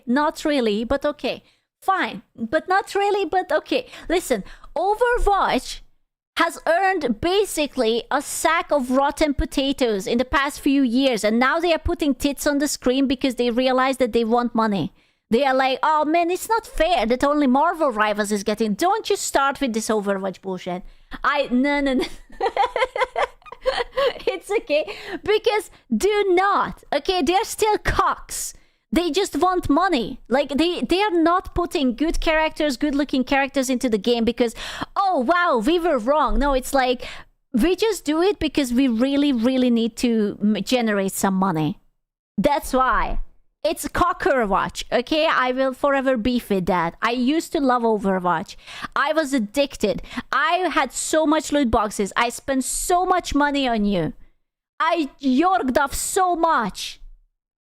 Not really, but okay. Fine, but not really, but okay. Listen, Overwatch has earned basically a sack of rotten potatoes in the past few years, and now they are putting tits on the screen because they realize that they want money. They are like, oh man, it's not fair that only Marvel Rivals is getting. Don't you start with this Overwatch bullshit. No. It's okay. Because do not. Okay, they're still cocks. They just want money. Like, they are not putting good characters, good looking characters into the game because, oh wow, we were wrong. No, it's like, we just do it because we really, really need to generate some money. That's why. It's Cockerwatch, okay? I will forever beef with that. I used to love Overwatch. I was addicted. I had so much loot boxes. I spent so much money on you. I yorked off so much.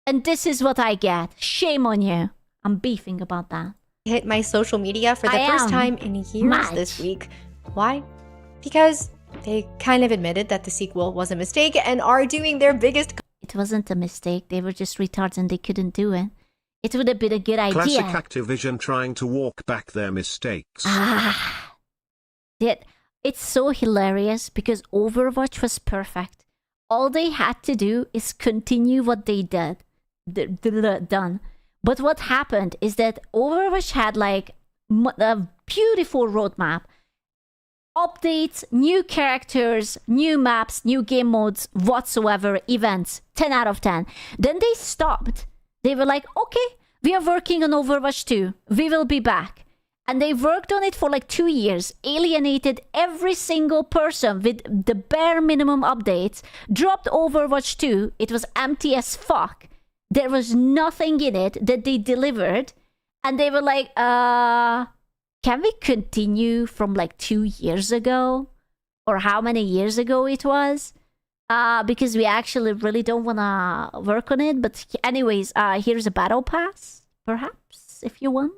And this is what I get. Shame on you. I'm beefing about that. Hit my social media for the first time in years this week. Why? Because they kind of admitted that the sequel was a mistake and are doing their biggest... It wasn't a mistake. They were just retards and they couldn't do it. It would have been a good idea. Classic Activision trying to walk back their mistakes. It's so hilarious because Overwatch was perfect. All they had to do is continue what they done. But what happened is that Overwatch had like a beautiful roadmap. Updates, new characters, new maps, new game modes, whatsoever, events, 10 out of 10. Then they stopped. They were like, okay, we are working on Overwatch 2. We will be back. And they worked on it for like 2 years, alienated every single person with the bare minimum updates, dropped Overwatch 2. It was empty as fuck. There was nothing in it that they delivered. And they were like, can we continue from like 2 years ago? Or how many years ago it was? Because we actually really don't want to work on it. But anyways, here's a battle pass, perhaps, if you want.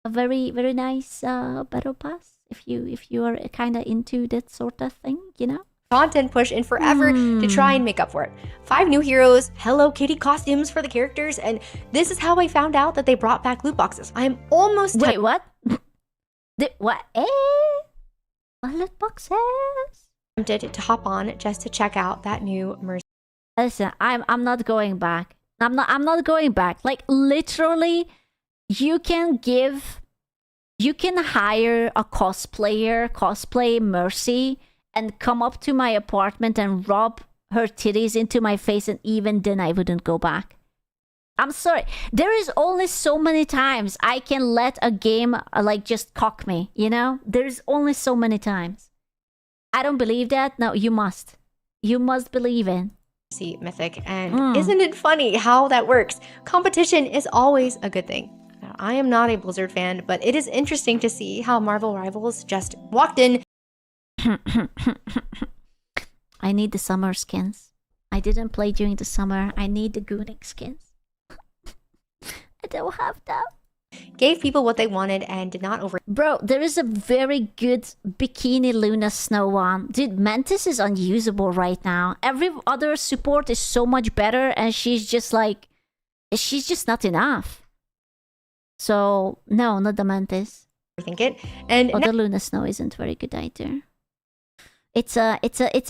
A very, very nice battle pass. If you are kind of into that sort of thing, you know? Content push in forever to try and make up for it. 5 new heroes, Hello Kitty costumes for the characters, and this is how I found out that they brought back loot boxes. I am almost... Wait, what? What? What loot boxes? Tempted to hop on just to check out that new Mercy. Listen, I'm not going back. I'm not going back. Like literally, you can hire a cosplay Mercy, and come up to my apartment and rub her titties into my face, and even then I wouldn't go back. I'm sorry. There is only so many times I can let a game like just cock me, you know? There's only so many times. I don't believe that. No, you must. You must believe it. See, Mythic, and isn't it funny how that works? Competition is always a good thing. Now, I am not a Blizzard fan, but it is interesting to see how Marvel Rivals just walked in. I need the summer skins. I didn't play during the summer. I need the Gooning skins. I don't have them. Gave people what they wanted and did not over... Bro, there is a very good Bikini Luna Snow one. Dude, Mantis is unusable right now. Every other support is so much better, and she's just like... She's just not enough. So, no, not the Mantis. I think it. And the Luna Snow isn't very good either. It's a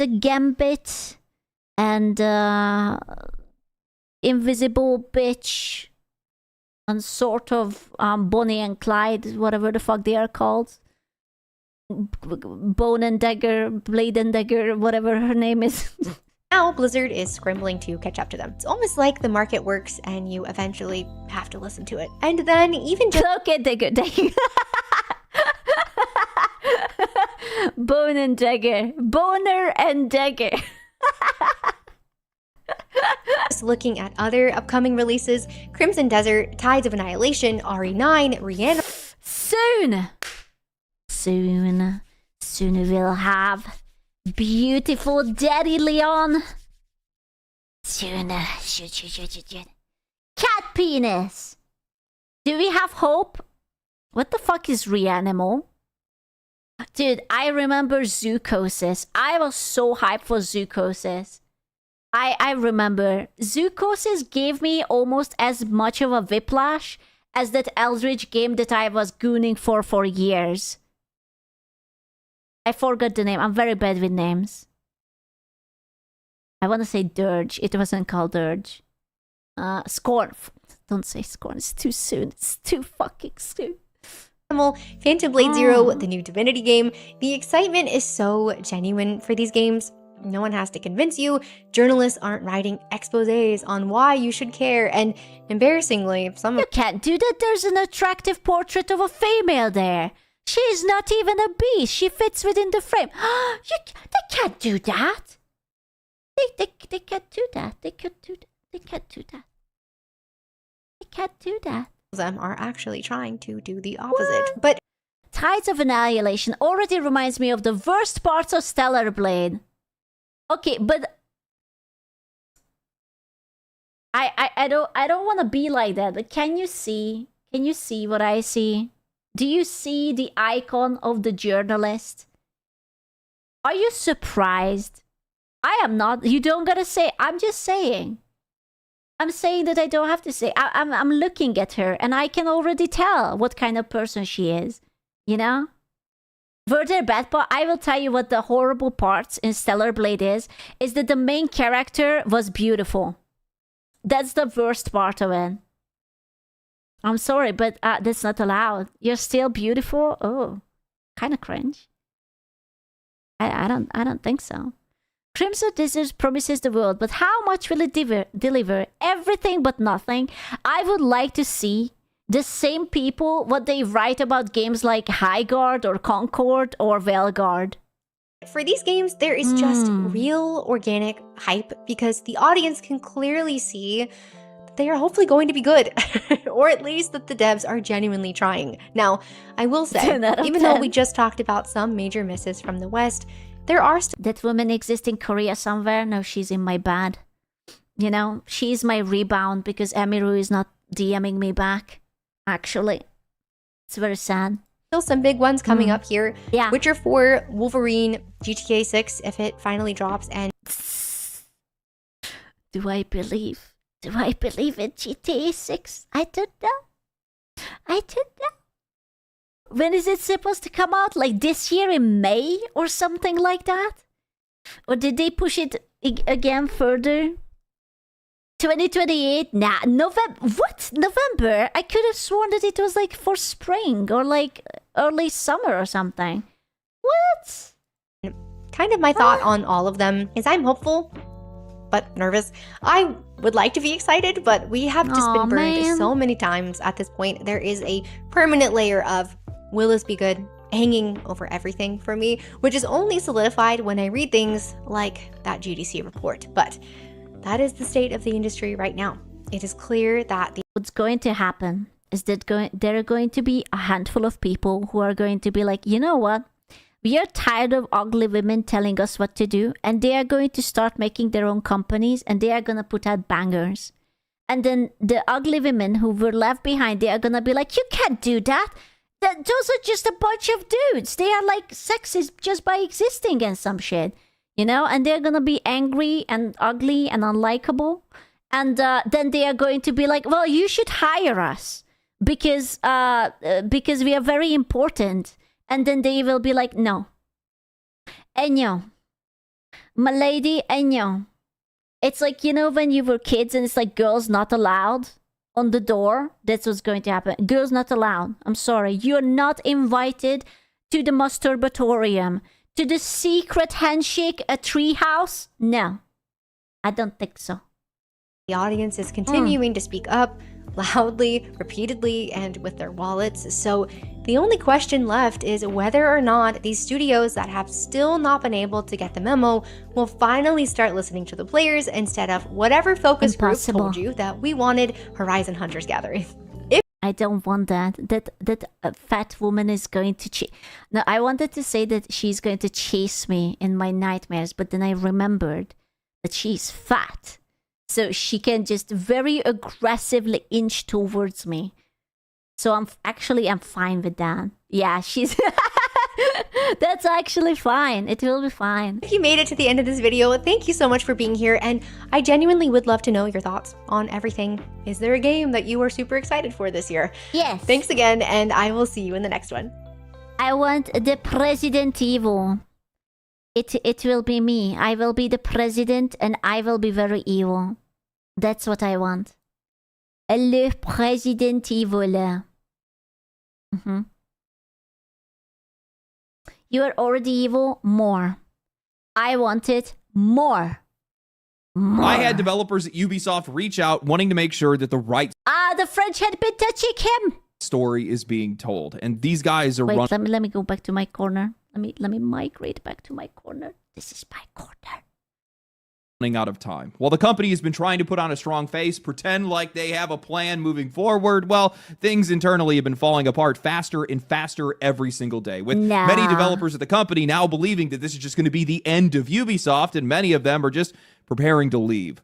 Gambit and Invisible Bitch and sort of Bonnie and Clyde, whatever the fuck they are called. Bone and Dagger, Blade and Dagger, whatever her name is. Now, Blizzard is scrambling to catch up to them. It's almost like the market works and you eventually have to listen to it. And then even just... Okay, Dagger. Bone and Dagger. Boner and Dagger. Just looking at other upcoming releases, Crimson Desert, Tides of Annihilation, RE9, Rihanna... Soon we'll have beautiful Daddy Leon. Soon. Cat penis. Do we have hope? What the fuck is Reanimal? Dude, I remember Zoocosis. I was so hyped for Zoocosis. I remember. Zoocosis gave me almost as much of a whiplash as that Eldritch game that I was gooning for years. I forgot the name. I'm very bad with names. I want to say Dirge. It wasn't called Dirge. Scorn. Don't say Scorn. It's too soon. It's too fucking soon. Phantom Blade Zero, the new Divinity game. The excitement is so genuine for these games. No one has to convince you. Journalists aren't writing exposés on why you should care. And embarrassingly, some You can't do that. There's an attractive portrait of a female there. She's not even a beast. She fits within the frame. They can't do that. They can't do that. They can't do that. They can't do that. They can't do that. Them are actually trying to do the opposite. But Tides of Annihilation already reminds me of the worst parts of Stellar Blade. Okay, but I don't want to be like that. But can you see what I see? Do you see the icon of the journalist? Are you surprised? I am not. You don't gotta say. I'm just saying. I'm saying that I don't have to say. I'm looking at her and I can already tell what kind of person she is. You know? Were there bad part? I will tell you what the horrible parts in Stellar Blade is that the main character was beautiful. That's the worst part of it. I'm sorry, but that's not allowed. You're still beautiful? Oh, kind of cringe. I don't think so. Crimson Desert promises the world, but how much will it deliver? Everything but nothing. I would like to see the same people, what they write about games like Highguard or Concord or Veilguard. for these games, there is just real organic hype because the audience can clearly see that they are hopefully going to be good, or at least that the devs are genuinely trying. Now, I will say, even though we just talked about some major misses from the West, there are that woman exists in Korea somewhere. No, she's in my bad. You know, she's my rebound because Emiru is not DMing me back. Actually, it's very sad. Still some big ones coming up here. Yeah. Witcher 4, Wolverine, GTA 6 if it finally drops, and do I believe in GTA 6? I don't know. When is it supposed to come out? Like this year in May or something like that? Or did they push it again further? 2028? Nah, November. What? November? I could have sworn that it was like for spring or like early summer or something. What? Kind of my thought on all of them is I'm hopeful, but nervous. I would like to be excited, but we have just been burned so many times at this point. There is a permanent layer of will this be good hanging over everything for me, which is only solidified when I read things like that GDC report. But that is the state of the industry right now. It is clear that what's going to happen is that there are going to be a handful of people who are going to be like, you know what? We are tired of ugly women telling us what to do, and they are going to start making their own companies, and they are going to put out bangers. And then the ugly women who were left behind, they are going to be like, you can't do that. Those are just a bunch of dudes. They are like sexist just by existing and some shit. You know, and they're gonna be angry and ugly and unlikable, and then they are going to be like, "Well, you should hire us because we are very important." And then they will be like, "No, Enyo, my lady, Enyo." It's like, you know, when you were kids and it's like girls not allowed on the door. That's what's going to happen. Girls not allowed. I'm sorry, you're not invited to the masturbatorium, to the secret handshake, a treehouse? No, I don't think so. The audience is continuing to speak up loudly, repeatedly, and with their wallets. So the only question left is whether or not these studios that have still not been able to get the memo will finally start listening to the players instead of whatever focus group told you that we wanted Horizon Hunters Gathering. I don't want that. That fat woman is going to chase. No, I wanted to say that she's going to chase me in my nightmares, but then I remembered that she's fat. So she can just very aggressively inch towards me. So I'm fine with that. Yeah, she's... That's actually fine. It will be fine. If you made it to the end of this video, thank you so much for being here, and I genuinely would love to know your thoughts on everything. Is there a game that you are super excited for this year? Yes. Thanks again, and I will see you in the next one. I want the President Evil. It will be me. I will be the president, and I will be very evil. That's what I want. Le President Evil. You are already evil. More. I want it more. I had developers at Ubisoft reach out wanting to make sure that the right the French had been touching him. Story is being told, and these guys are Wait, let me go back to my corner. Let me migrate back to my corner. This is my corner. Running out of time. While the company has been trying to put on a strong face, pretend like they have a plan moving forward, well, things internally have been falling apart faster and faster every single day, with many developers at the company now believing that this is just going to be the end of Ubisoft, and many of them are just preparing to leave.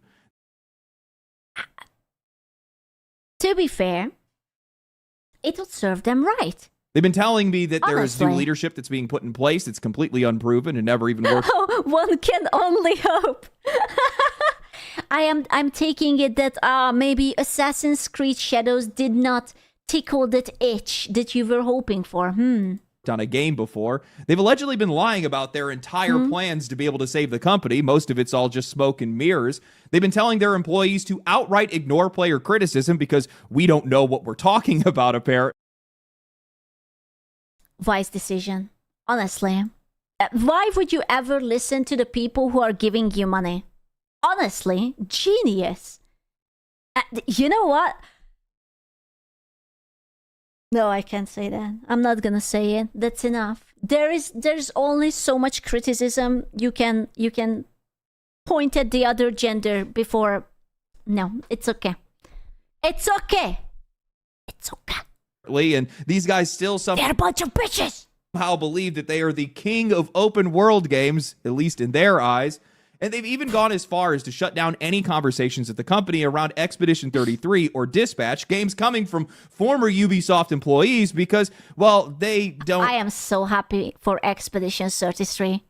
To be fair, it would serve them right. They've been telling me that there is new leadership that's being put in place that's completely unproven and never even worked. One can only hope. I'm taking it that maybe Assassin's Creed Shadows did not tickle that itch that you were hoping for. On a game before. They've allegedly been lying about their entire plans to be able to save the company. Most of it's all just smoke and mirrors. They've been telling their employees to outright ignore player criticism because we don't know what we're talking about, apparently. Wise decision. Honestly. Why would you ever listen to the people who are giving you money? Honestly, genius. You know what? No, I can't say that. I'm not gonna say it. That's enough. There's only so much criticism you can point at the other gender before. No, it's okay. It's okay. It's okay. And these guys still they're a bunch of bitches. Somehow believe that they are the king of open world games, at least in their eyes. And they've even gone as far as to shut down any conversations at the company around Expedition 33 or Dispatch, games coming from former Ubisoft employees because, well, they don't... I am so happy for Expedition 33.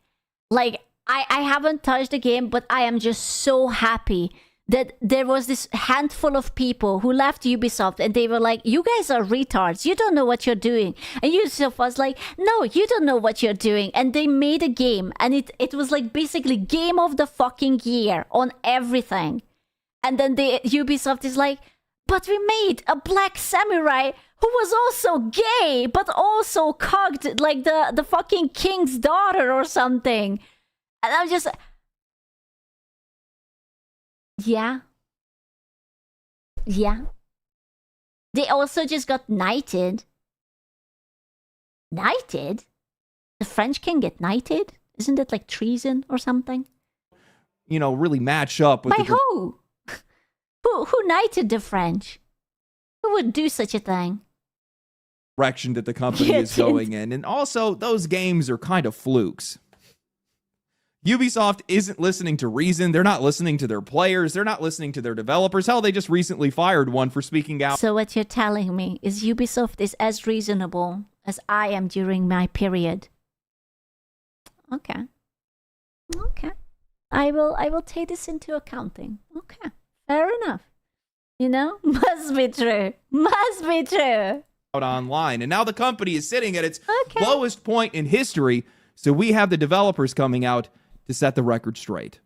Like, I haven't touched the game, but I am just so happy that there was this handful of people who left Ubisoft and they were like, you guys are retards. You don't know what you're doing. And Ubisoft was like, no, you don't know what you're doing. And they made a game. And it was like basically game of the fucking year on everything. And then Ubisoft is like, but we made a black samurai who was also gay, but also cogged like the fucking king's daughter or something. And I'm just... Yeah. They also just got knighted. Knighted? The French can get knighted? Isn't that like treason or something? You know, really match up with By who? Who knighted the French? Who would do such a thing? Direction that the company is going in. And also, those games are kind of flukes. Ubisoft isn't listening to reason. They're not listening to their players. They're not listening to their developers. Hell, they just recently fired one for speaking out. So what you're telling me is Ubisoft is as reasonable as I am during my period. Okay. I will take this into accounting. Okay. Fair enough. You know? Must be true. Out online. And now the company is sitting at its lowest point in history. So we have the developers coming out to set the record straight.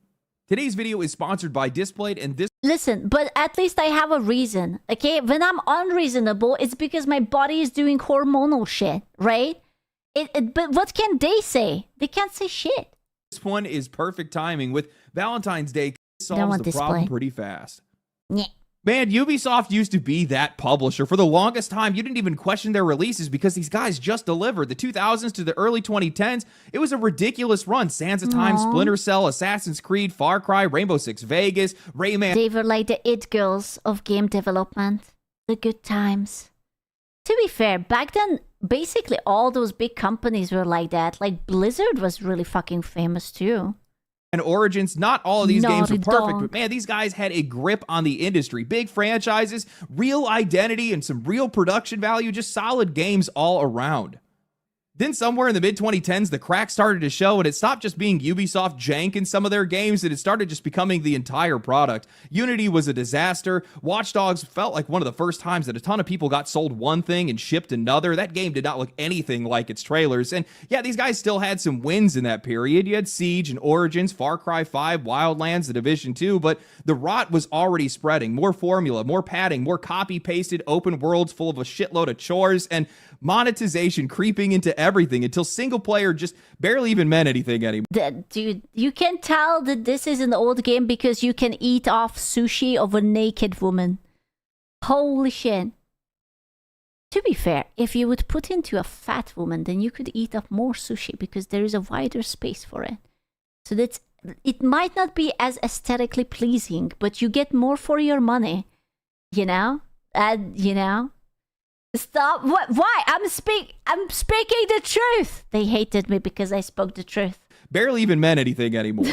Today's video is sponsored by Displayed, and this... Listen, but at least I have a reason, okay? When I'm unreasonable, it's because my body is doing hormonal shit, right? But what can they say? They can't say shit. This one is perfect timing with Valentine's Day Don't solves want the problem display. pretty fast. Yeah. Man, Ubisoft used to be that publisher. For the longest time, you didn't even question their releases because these guys just delivered. The 2000s to the early 2010s, it was a ridiculous run. Sands of Time, Splinter Cell, Assassin's Creed, Far Cry, Rainbow Six Vegas, Rayman. They were like the it girls of game development. The good times. To be fair, back then, basically all those big companies were like that. Like Blizzard was really fucking famous too. And Origins, not all of these games Naughty were perfect, Dog. but man, these guys had a grip on the industry. Big franchises, real identity, and some real production value, just solid games all around. Then somewhere in the mid-2010s, the crack started to show, and it stopped just being Ubisoft jank in some of their games, and it started just becoming the entire product. Unity was a disaster. Watch Dogs felt like one of the first times that a ton of people got sold one thing and shipped another. That game did not look anything like its trailers. And yeah, these guys still had some wins in that period. You had Siege and Origins, Far Cry 5, Wildlands, The Division 2, but the rot was already spreading. More formula, more padding, more copy-pasted open worlds full of a shitload of chores, and monetization creeping into everything until single player just barely even meant anything anymore. Dude, you can tell that this is an old game because you can eat off sushi of a naked woman. Holy shit. To be fair, if you would put into a fat woman, then you could eat up more sushi because there is a wider space for it. So it might not be as aesthetically pleasing, but you get more for your money. You know? Stop. What? Why? I'm speaking the truth. They hated me because I spoke the truth. Barely even meant anything anymore.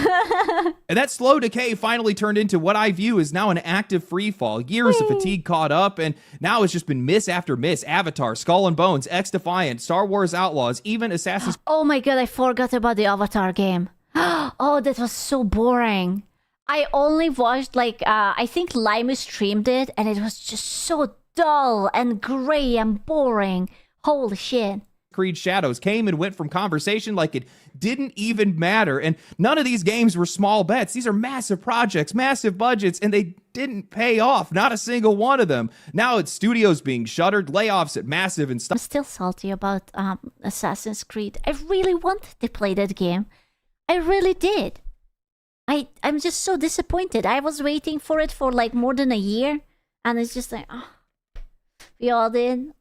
And that slow decay finally turned into what I view as now an active free fall. Years of fatigue caught up, and now it's just been miss after miss. Avatar, Skull and Bones, X-Defiant, Star Wars Outlaws, even Assassin's... Oh my god, I forgot about the Avatar game. Oh, that was so boring. I only watched, I think Lime streamed it, and it was just so dull and gray and boring. Holy shit. Creed Shadows came and went from conversation like it didn't even matter. And none of these games were small bets. These are massive projects, massive budgets, and they didn't pay off. Not a single one of them. Now it's studios being shuttered, layoffs at massive and stuff. I'm still salty about Assassin's Creed. I really wanted to play that game. I really did. I'm just so disappointed. I was waiting for it for like more than a year, and it's just like, we all did.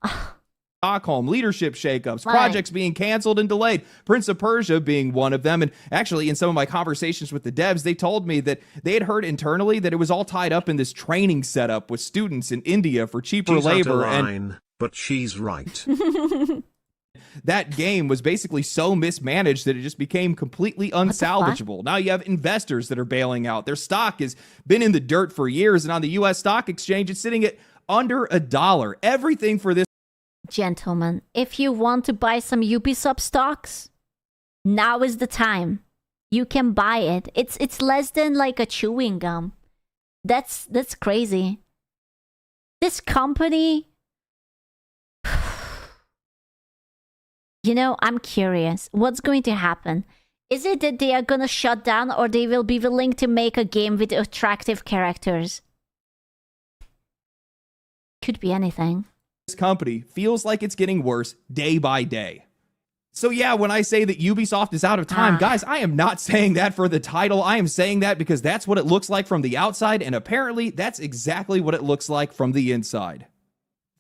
Stockholm, leadership shakeups, projects being canceled and delayed, Prince of Persia being one of them. And actually, in some of my conversations with the devs, they told me that they had heard internally that it was all tied up in this training setup with students in India for cheaper She's labor. out of line, but she's right. That game was basically so mismanaged that it just became completely unsalvageable. Now you have investors that are bailing out. Their stock has been in the dirt for years, and on the U.S. stock exchange, it's sitting at under $1. Everything for this. Gentlemen, if you want to buy some Ubisoft stocks, now is the time. You can buy it. It's less than like a chewing gum. That's crazy. This company, you know, I'm curious. What's going to happen? Is it that they are going to shut down, or they will be willing to make a game with attractive characters? Could be anything. This company feels like it's getting worse day by day. So yeah, when I say that Ubisoft is out of time, guys, I am not saying that for the title. I am saying that because that's what it looks like from the outside, and apparently that's exactly what it looks like from the inside.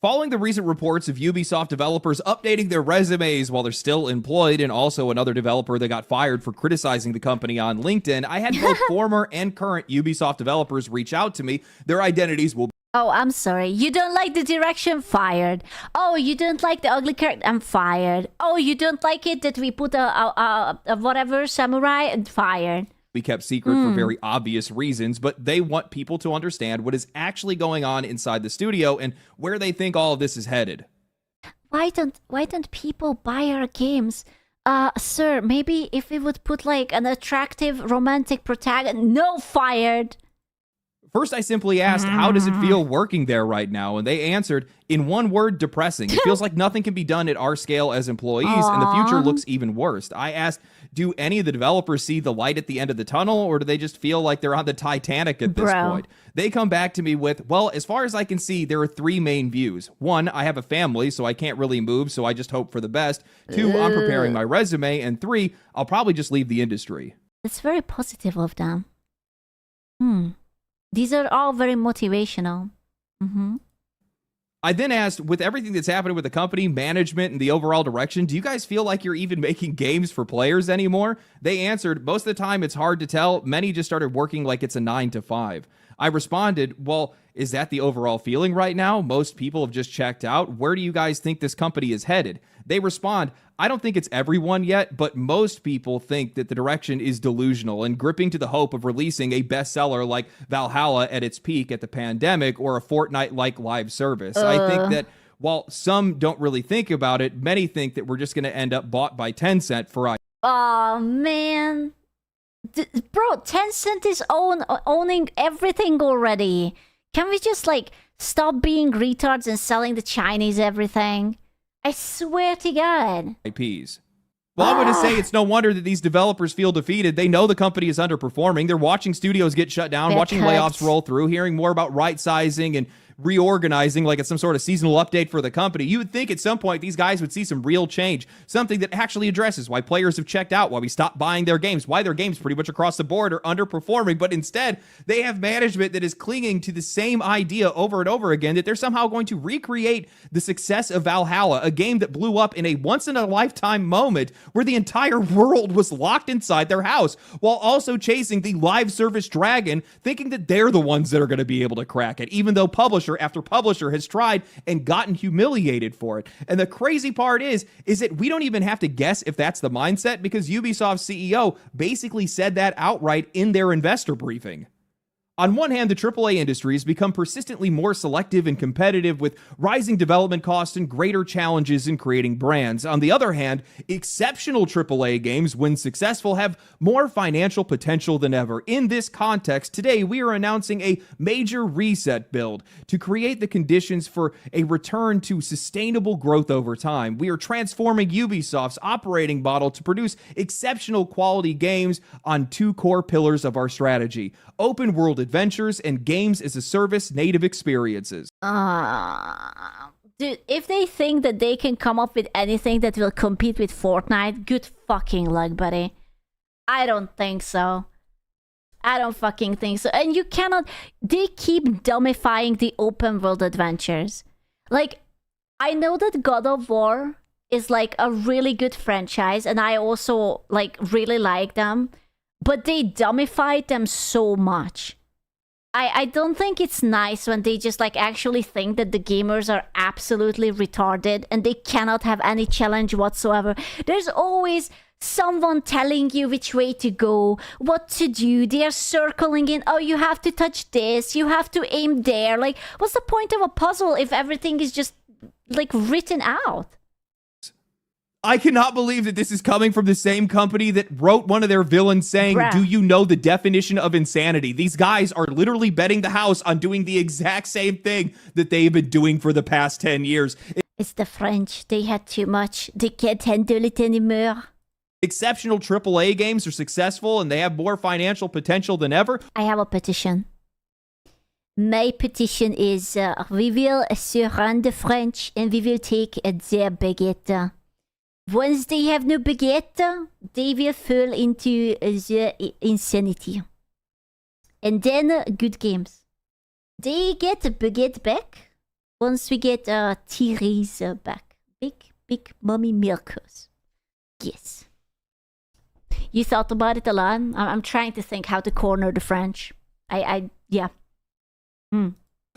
Following the recent reports of Ubisoft developers updating their resumes while they're still employed, and also another developer that got fired for criticizing the company on LinkedIn, I had both former and current Ubisoft developers reach out to me. Their identities will... Oh, I'm sorry. You don't like the direction? Fired. Oh, you don't like the ugly character? I'm fired. Oh, you don't like it that we put a whatever samurai? And fired. Be kept secret for very obvious reasons, but they want people to understand what is actually going on inside the studio and where they think all of this is headed. Why don't people buy our games? Sir, maybe if we would put like an attractive romantic protagonist. No, fired. First, I simply asked, how does it feel working there right now? And they answered, in one word, depressing. It feels like nothing can be done at our scale as employees, and the future looks even worse. I asked, do any of the developers see the light at the end of the tunnel, or do they just feel like they're on the Titanic at this point? They come back to me with, well, as far as I can see, there are three main views. One, I have a family, so I can't really move, so I just hope for the best. Two, I'm preparing my resume. And three, I'll probably just leave the industry. It's very positive of them. These are all very motivational. I then asked, with everything that's happening with the company, management, and the overall direction, do you guys feel like you're even making games for players anymore? They answered, most of the time it's hard to tell. Many just started working like it's a 9 to 5. I responded, well, is that the overall feeling right now? Most people have just checked out. Where do you guys think this company is headed? They respond, I don't think it's everyone yet, but most people think that the direction is delusional and gripping to the hope of releasing a bestseller like Valhalla at its peak at the pandemic or a Fortnite-like live service. I think that while some don't really think about it, many think that we're just going to end up bought by Tencent for Oh, man. Bro, Tencent is owning everything already. Can we just, like, stop being retards and selling the Chinese everything? I swear to God. IPs. Well, I'm going to say it's no wonder that these developers feel defeated. They know the company is underperforming. They're watching studios get shut down, watching layoffs roll through, hearing more about right-sizing and reorganizing like it's some sort of seasonal update for the company. You would think at some point these guys would see some real change, something that actually addresses why players have checked out, why we stopped buying their games, why their games pretty much across the board are underperforming. But instead, they have management that is clinging to the same idea over and over again, that they're somehow going to recreate the success of Valhalla, a game that blew up in a once-in-a-lifetime moment where the entire world was locked inside their house, while also chasing the live service dragon, thinking that they're the ones that are going to be able to crack it, even though publisher after publisher has tried and gotten humiliated for it. And the crazy part is that we don't even have to guess if that's the mindset, because Ubisoft's CEO basically said that outright in their investor briefing. On one hand, the AAA industry has become persistently more selective and competitive, with rising development costs and greater challenges in creating brands. On the other hand, exceptional AAA games, when successful, have more financial potential than ever. In this context, today we are announcing a major reset build to create the conditions for a return to sustainable growth over time. We are transforming Ubisoft's operating model to produce exceptional quality games on two core pillars of our strategy: open world adventures and games as a service native experiences. Dude, if they think that they can come up with anything that will compete with Fortnite, good fucking luck, buddy. I don't think so. I don't fucking think so. And you cannot... They keep dumbifying the open world adventures. Like, I know that God of War is like a really good franchise, and I also like really like them, but they dummified them so much. I don't think it's nice when they just like actually think that the gamers are absolutely retarded and they cannot have any challenge whatsoever. There's always someone telling you which way to go, what to do. They are circling in, oh, you have to touch this, you have to aim there. Like, what's the point of a puzzle if everything is just like written out? I cannot believe that this is coming from the same company that wrote one of their villains saying, do you know the definition of insanity? These guys are literally betting the house on doing the exact same thing that they've been doing for the past 10 years. It's the French. They had too much. They can't handle it anymore. Exceptional AAA games are successful and they have more financial potential than ever. I have a petition. My petition is we will surround the French and we will take their baguette. Once they have no baguette, they will fall into the insanity. And then good games. They get a baguette back once we get Thierry's back. Big mommy milkers. Yes. You thought about it a lot? I'm trying to think how to corner the French. Yeah.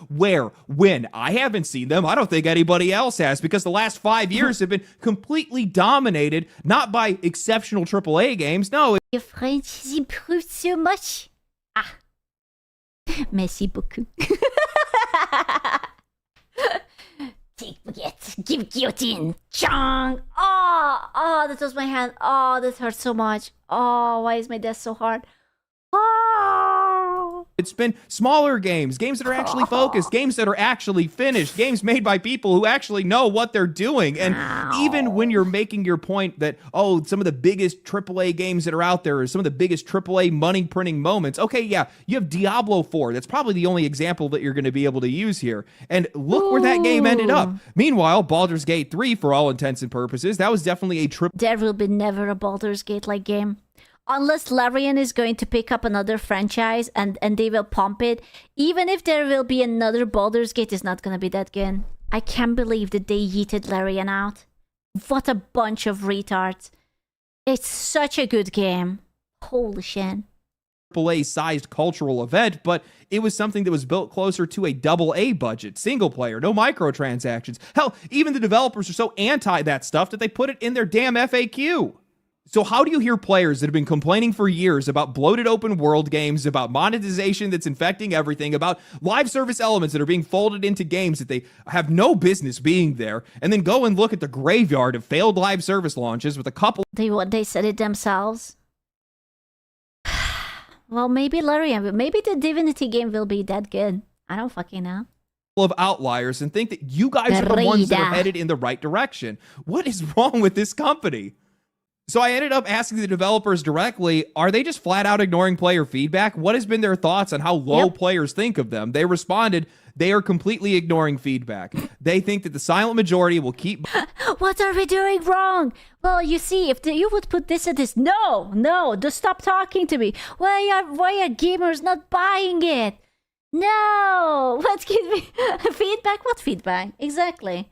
Where? When? I haven't seen them. I don't think anybody else has, because the last 5 years have been completely dominated, not by exceptional AAA games. No. Your French has improved so much. Ah. Merci beaucoup. Take baguette. Give guillotine. Chong. Oh, that was my hand. Oh, that hurt so much. Oh, why is my desk so hard? Oh. It's been smaller games that are actually focused, games that are actually finished, games made by people who actually know what they're doing. And even when you're making your point that, oh, some of the biggest AAA games that are out there are some of the biggest AAA money printing moments. Okay, yeah, you have Diablo 4. That's probably the only example that you're going to be able to use here. And look where that game ended up. Meanwhile, Baldur's Gate 3, for all intents and purposes, that was definitely a There will be never a Baldur's Gate-like game. Unless Larian is going to pick up another franchise and they will pump it. Even if there will be another Baldur's Gate, it's not going to be that good. I can't believe that they yeeted Larian out. What a bunch of retards. It's such a good game. Holy shit. AAA-sized cultural event, but it was something that was built closer to a AA budget, single player, no microtransactions. Hell, even the developers are so anti that stuff that they put it in their damn FAQ. So how do you hear players that have been complaining for years about bloated open world games, about monetization that's infecting everything, about live service elements that are being folded into games that they have no business being there, and then go and look at the graveyard of failed live service launches with a couple... They said it themselves. Well, maybe Larian, maybe the Divinity game will be that good. I don't fucking know. Of outliers and think that you guys are the ones that are headed in the right direction. What is wrong with this company? So I ended up asking the developers directly, are they just flat out ignoring player feedback? What has been their thoughts on how low players think of them? They responded, they are completely ignoring feedback. They think that the silent majority will keep... What are we doing wrong? Well, you see, if you would put this at this... No, just stop talking to me. Why are gamers not buying it? No! What give me feedback? What feedback? Exactly.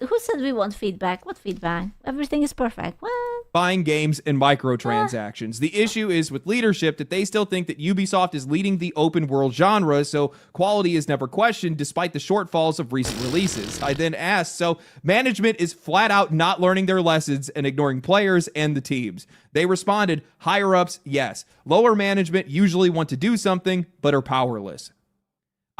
Who said we want feedback? What feedback? Everything is perfect. What? Buying games and microtransactions. The issue is with leadership that they still think that Ubisoft is leading the open world genre, so quality is never questioned despite the shortfalls of recent releases. I then asked, so management is flat out not learning their lessons and ignoring players and the teams. They responded, higher ups, yes. Lower management usually want to do something, but are powerless.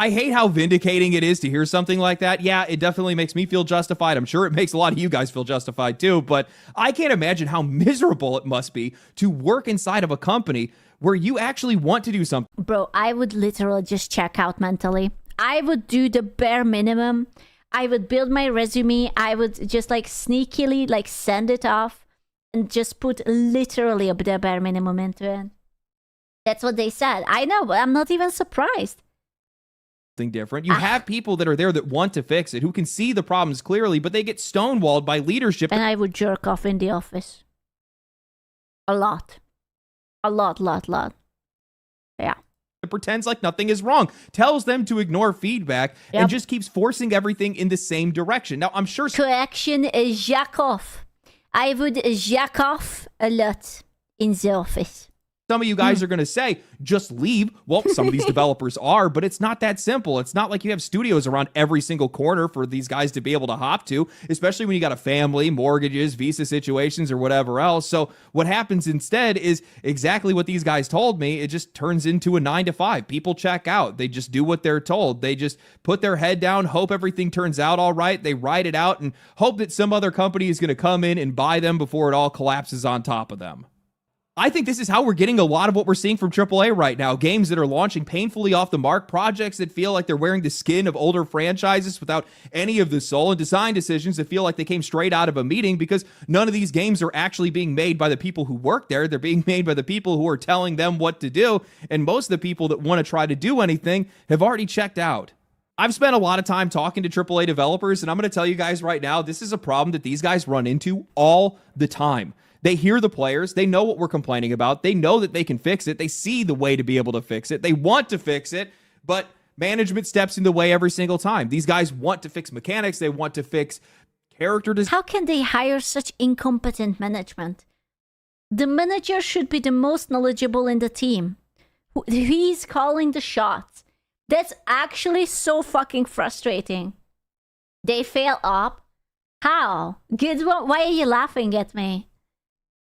I hate how vindicating it is to hear something like that. Yeah, it definitely makes me feel justified. I'm sure it makes a lot of you guys feel justified too, but I can't imagine how miserable it must be to work inside of a company where you actually want to do something. Bro, I would literally just check out mentally. I would do the bare minimum. I would build my resume. I would just sneakily send it off and just put literally the bare minimum into it. That's what they said. I know, but I'm not even surprised. Different. You have people that are there that want to fix it, who can see the problems clearly, but they get stonewalled by leadership. And I would jerk off in the office. A lot. Yeah. It pretends like nothing is wrong, tells them to ignore feedback, and just keeps forcing everything in the same direction. Now, I'm sure... Correction is jack off. I would jack off a lot in the office. Some of you guys are going to say, just leave. Well, some of these developers are, but it's not that simple. It's not like you have studios around every single corner for these guys to be able to hop to, especially when you got a family, mortgages, visa situations, or whatever else. So what happens instead is exactly what these guys told me. It just turns into a 9 to 5. People check out. They just do what they're told. They just put their head down, hope everything turns out all right. They ride it out and hope that some other company is going to come in and buy them before it all collapses on top of them. I think this is how we're getting a lot of what we're seeing from AAA right now. Games that are launching painfully off the mark, projects that feel like they're wearing the skin of older franchises without any of the soul, and design decisions that feel like they came straight out of a meeting because none of these games are actually being made by the people who work there. They're being made by the people who are telling them what to do, and most of the people that want to try to do anything have already checked out. I've spent a lot of time talking to AAA developers, and I'm going to tell you guys right now, this is a problem that these guys run into all the time. They hear the players. They know what we're complaining about. They know that they can fix it. They see the way to be able to fix it. They want to fix it, but management steps in the way every single time. These guys want to fix mechanics. They want to fix character design. How can they hire such incompetent management? The manager should be the most knowledgeable in the team. He's calling the shots. That's actually so fucking frustrating. They fail up? How? Good one. Why are you laughing at me?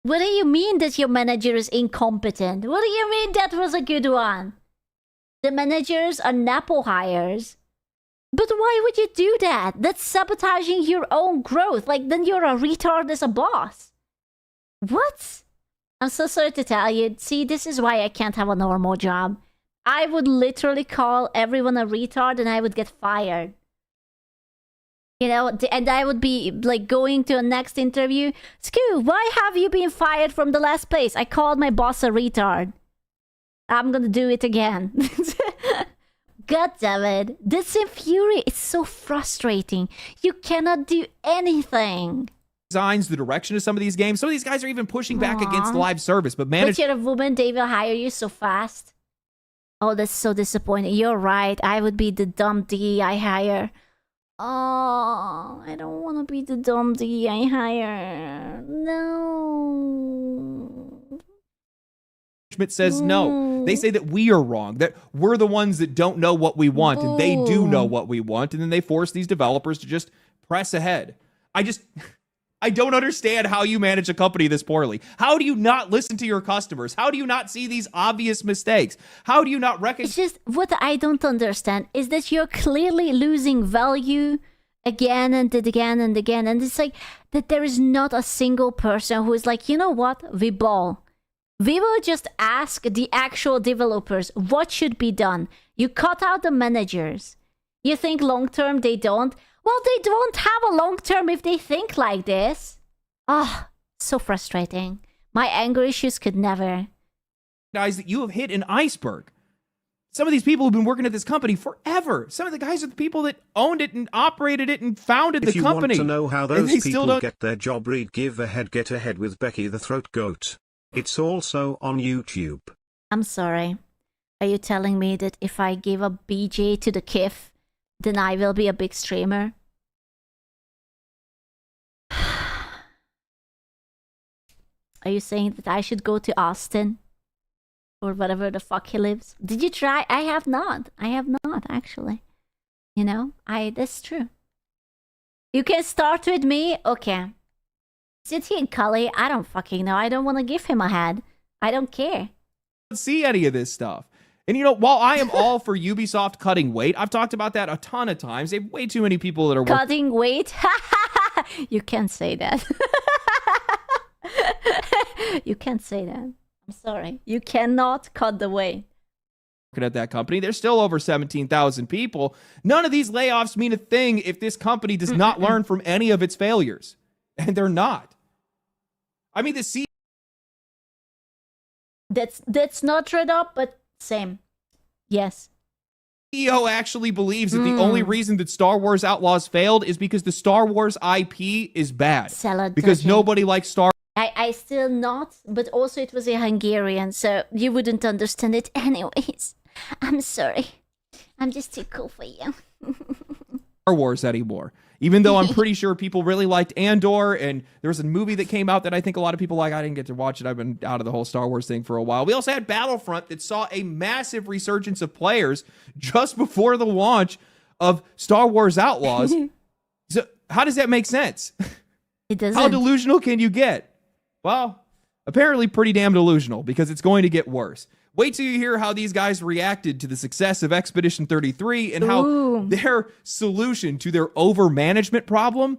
What do you mean that your manager is incompetent? What do you mean that was a good one? The managers are Napo hires. But why would you do that? That's sabotaging your own growth. Then you're a retard as a boss. What? I'm so sorry to tell you. See, this is why I can't have a normal job. I would literally call everyone a retard and I would get fired. You know, and I would be like going to a next interview. Scoo, why have you been fired from the last place? I called my boss a retard. I'm gonna do it again. God damn it. This infuriating. It's so frustrating. You cannot do anything. Designs the direction of some of these games. Some of these guys are even pushing back against live service, but But you're a woman, they will hire you so fast. Oh, that's so disappointing. You're right. I would be the dumb D I hire. Oh, I don't want to be the dumb D I hire. No. Management says no. They say that we are wrong, that we're the ones that don't know what we want, and they do know what we want, and then they force these developers to just press ahead. I don't understand how you manage a company this poorly. How do you not listen to your customers? How do you not see these obvious mistakes? How do you not recognize? It's just what I don't understand is that you're clearly losing value again and again and again. And it's like that there is not a single person who is like, you know what, we ball. We will just ask the actual developers what should be done. You cut out the managers. You think long term they don't? Well, they don't have a long term if they think like this. Ah, so frustrating. My anger issues could never. Guys, that you have hit an iceberg. Some of these people have been working at this company forever. Some of the guys are the people that owned it and operated it and founded the company. If you want to know how those people get their job, read Give Ahead, Get Ahead with Becky the Throat Goat. It's also on YouTube. I'm sorry. Are you telling me that if I give a BJ to the KIF, then I will be a big streamer? Are you saying that I should go to Austin? Or whatever the fuck he lives? Did you try? I have not. I have not, actually. You know, that's true. You can start with me? Okay. Is he in Cully? I don't fucking know. I don't want to give him a head. I don't care. See any of this stuff. And you know, while I am all for Ubisoft cutting weight, I've talked about that a ton of times. They have way too many people that are cutting weight. You can't say that. You can't say that. I'm sorry. You cannot cut the weight. Working at that company, there's still over 17,000 people. None of these layoffs mean a thing if this company does not learn from any of its failures, and they're not. I mean, that's not right up, but same. Yes. CEO actually believes that the only reason that Star Wars Outlaws failed is because the Star Wars IP is bad. Because nobody likes Star. I still not, but also it was a Hungarian, so you wouldn't understand it anyways. I'm sorry. I'm just too cool for you. Star Wars anymore. Even though I'm pretty sure people really liked Andor, and there was a movie that came out that I think a lot of people like. I didn't get to watch it. I've been out of the whole Star Wars thing for a while. We also had Battlefront that saw a massive resurgence of players just before the launch of Star Wars Outlaws. So how does that make sense? It doesn't. How delusional can you get? Well, apparently pretty damn delusional, because it's going to get worse. Wait till you hear how these guys reacted to the success of Expedition 33 and how their solution to their over-management problem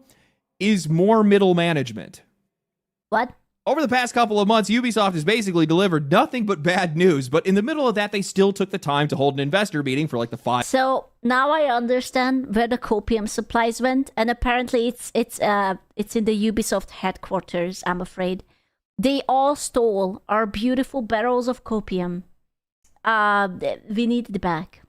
is more middle management. What? Over the past couple of months, Ubisoft has basically delivered nothing but bad news, but in the middle of that, they still took the time to hold an investor meeting for like the 5. So now I understand where the copium supplies went, and apparently it's in the Ubisoft headquarters, I'm afraid. They all stole our beautiful barrels of copium. We need it back.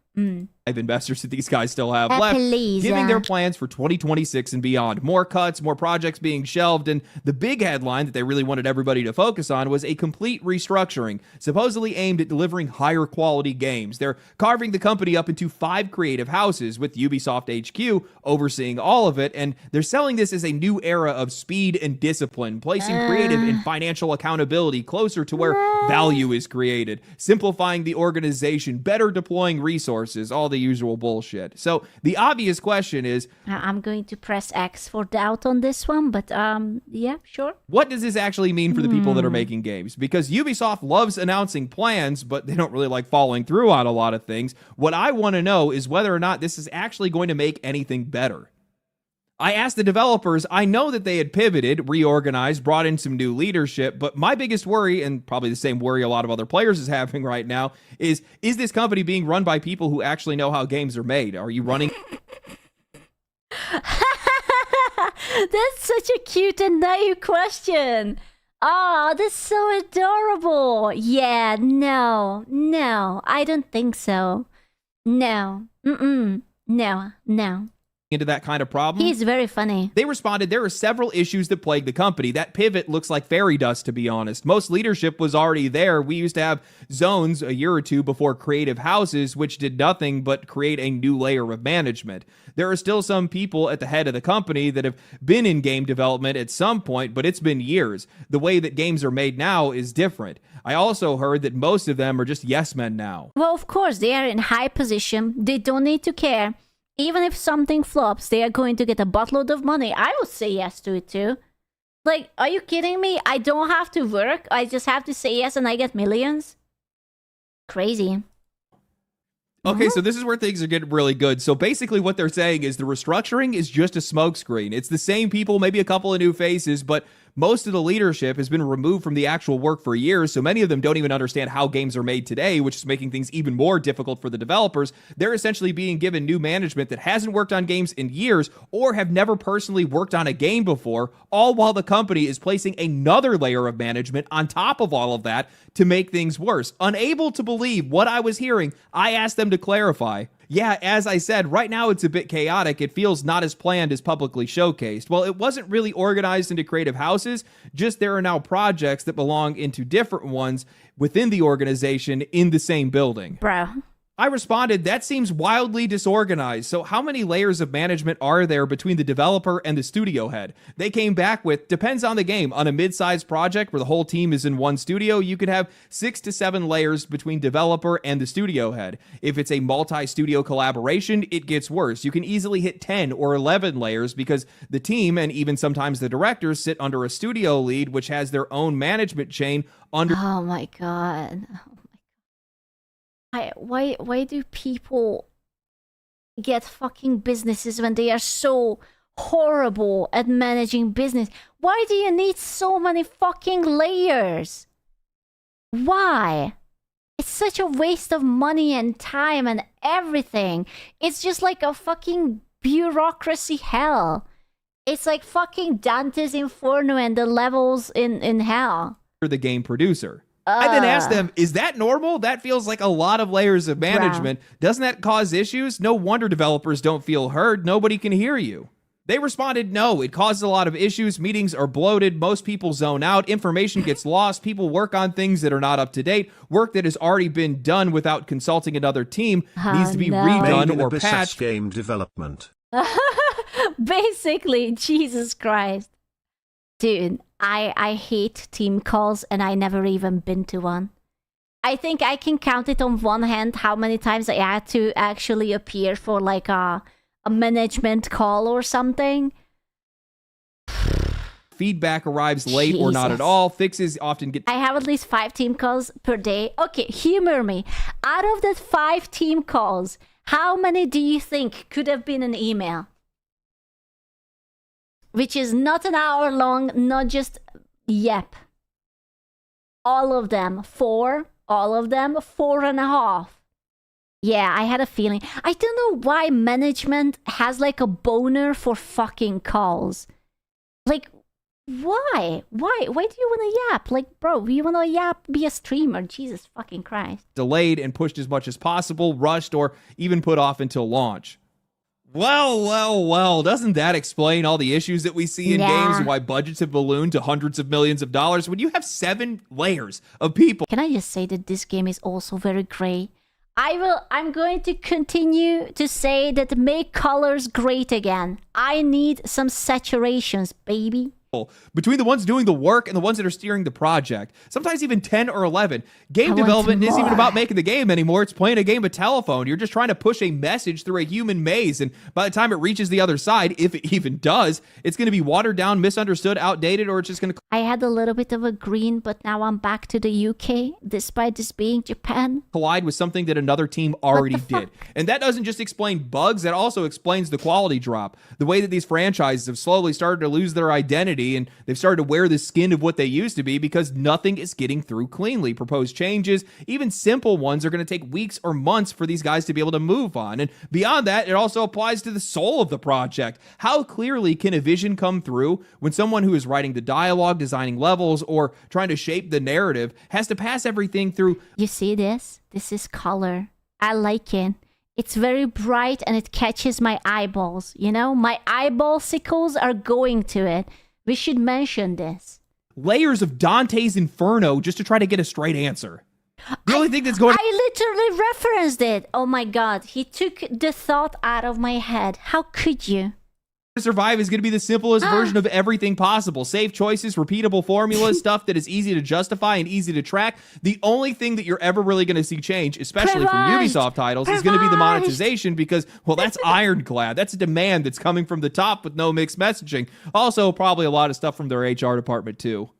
Investors that these guys still have left, giving their plans for 2026 and beyond. More cuts, more projects being shelved, and the big headline that they really wanted everybody to focus on was a complete restructuring, supposedly aimed at delivering higher quality games. They're carving the company up into 5 creative houses, with Ubisoft HQ overseeing all of it, and they're selling this as a new era of speed and discipline, placing creative and financial accountability closer to where value is created, simplifying the organization, better deploying resources, all the usual bullshit. So the obvious question is, I'm going to press X for doubt on this one, but yeah, sure. What does this actually mean for the people that are making games? Because Ubisoft loves announcing plans, but they don't really like following through on a lot of things. What I want to know is whether or not this is actually going to make anything better. I asked the developers, I know that they had pivoted, reorganized, brought in some new leadership, but my biggest worry, and probably the same worry a lot of other players is having right now, is this company being run by people who actually know how games are made? Are you running... That's such a cute and naive question. Oh, that's so adorable. Yeah, no, I don't think so. No, no. Into that kind of problem. He's very funny. They responded, there are several issues that plague the company. That pivot looks like fairy dust, to be honest. Most leadership was already there. We used to have zones a year or two before creative houses, which did nothing but create a new layer of management. There are still some people at the head of the company that have been in game development at some point, but it's been years. The way that games are made now is different. I also heard that most of them are just yes men now. Well, of course, they are in high position. They don't need to care. Even if something flops, they are going to get a buttload of money. I would say yes to it too. Like, are you kidding me? I don't have to work. I just have to say yes and I get millions. Crazy. Okay, so this is where things are getting really good. So basically what they're saying is the restructuring is just a smokescreen. It's the same people, maybe a couple of new faces, but most of the leadership has been removed from the actual work for years, so many of them don't even understand how games are made today, which is making things even more difficult for the developers. They're essentially being given new management that hasn't worked on games in years or have never personally worked on a game before, all while the company is placing another layer of management on top of all of that to make things worse. Unable to believe what I was hearing, I asked them to clarify. Yeah, as I said, right now it's a bit chaotic. It feels not as planned as publicly showcased. Well, it wasn't really organized into creative houses, just there are now projects that belong into different ones within the organization in the same building. Bro. I responded, that seems wildly disorganized. So how many layers of management are there between the developer and the studio head? They came back with, depends on the game. On a mid-sized project where the whole team is in one studio, you could have 6 to 7 layers between developer and the studio head. If it's a multi-studio collaboration, it gets worse. You can easily hit 10 or 11 layers because the team and even sometimes the directors sit under a studio lead, which has their own management chain under... Oh my god. Why do people get fucking businesses when they are so horrible at managing business? Why do you need so many fucking layers? Why? It's such a waste of money and time and everything. It's just like a fucking bureaucracy hell. It's like fucking Dante's Inferno and the levels in hell. The game producer. I then asked them, is that normal? That feels like a lot of layers of management. Doesn't that cause issues? No wonder developers don't feel heard. Nobody can hear you. They responded, no, it causes a lot of issues. Meetings are bloated. Most people zone out. Information gets lost. People work on things that are not up to date. Work that has already been done without consulting another team needs to be redone or patched. Game development. Basically, Jesus Christ. Dude, I hate team calls and I never even been to one. I think I can count it on one hand how many times I had to actually appear for like a management call or something. Feedback arrives late or not at all. Fixes often get... I have at least 5 team calls per day. Okay, humor me. Out of that 5 team calls, how many do you think could have been an email? Which is not an hour long, not just yep. All of them, 4. All of them, 4.5. Yeah, I had a feeling. I don't know why management has like a boner for fucking calls. Like, why? Why do you want to yap? Like, bro, you want to yap, be a streamer. Jesus fucking Christ. Delayed and pushed as much as possible, rushed, or even put off until launch. Well, doesn't that explain all the issues that we see in games and why budgets have ballooned to hundreds of millions of dollars when you have 7 layers of people? Can I just say that this game is also very gray? I'm going to continue to say that make colors great again. I need some saturations, baby. between the ones doing the work and the ones that are steering the project. Sometimes even 10 or 11. Game development isn't even about making the game anymore. It's playing a game of telephone. You're just trying to push a message through a human maze. And by the time it reaches the other side, if it even does, it's going to be watered down, misunderstood, outdated, or it's just going to... I had a little bit of a green, but now I'm back to the UK, despite this being Japan. collide with something that another team already did. And that doesn't just explain bugs, that also explains the quality drop. The way that these franchises have slowly started to lose their identity and they've started to wear the skin of what they used to be because nothing is getting through cleanly. Proposed changes, even simple ones, are going to take weeks or months for these guys to be able to move on. And beyond that, it also applies to the soul of the project. How clearly can a vision come through when someone who is writing the dialogue, designing levels, or trying to shape the narrative has to pass everything through... You see this? This is color. I like it. It's very bright and it catches my eyeballs. You know, my eyeball sickles are going to it. We should mention this. Layers of Dante's Inferno just to try to get a straight answer. The only thing that's going... I literally referenced it. Oh my god. He took the thought out of my head. How could you? To survive is going to be the simplest version of everything possible. Safe choices, repeatable formulas, stuff that is easy to justify and easy to track. The only thing that you're ever really going to see change, especially from Ubisoft titles, is going to be the monetization because, well, that's ironclad. That's a demand that's coming from the top with no mixed messaging. Also, probably a lot of stuff from their HR department, too.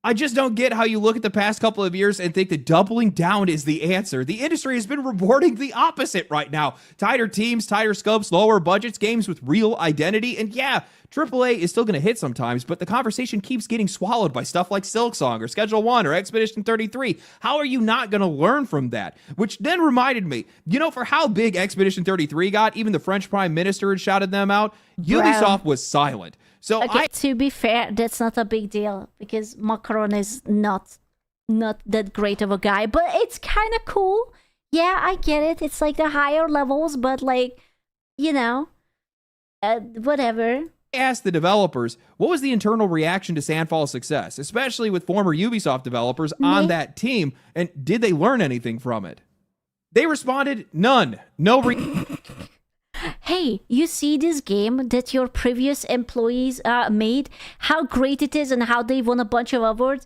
I just don't get how you look at the past couple of years and think that doubling down is the answer. The industry has been rewarding the opposite right now. Tighter teams, tighter scopes, lower budgets, games with real identity. And yeah, AAA is still going to hit sometimes, but the conversation keeps getting swallowed by stuff like Silksong or Schedule 1 or Expedition 33. How are you not going to learn from that? Which then reminded me, you know, for how big Expedition 33 got, even the French Prime Minister had shouted them out. Ubisoft was silent. So okay, to be fair, that's not a big deal because Macron is not that great of a guy, but it's kind of cool. Yeah, I get it. It's like the higher levels, but like, you know, whatever. I asked the developers, what was the internal reaction to Sandfall's success, especially with former Ubisoft developers on that team, and did they learn anything from it? They responded, none. Hey, you see this game that your previous employees made? How great it is and how they won a bunch of awards?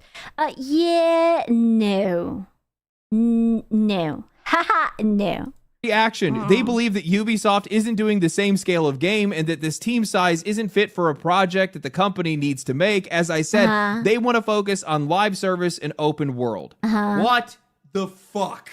Yeah, no. No. Haha, no. Reaction. They believe that Ubisoft isn't doing the same scale of game and that this team size isn't fit for a project that the company needs to make. As I said, they want to focus on live service and open world. What the fuck?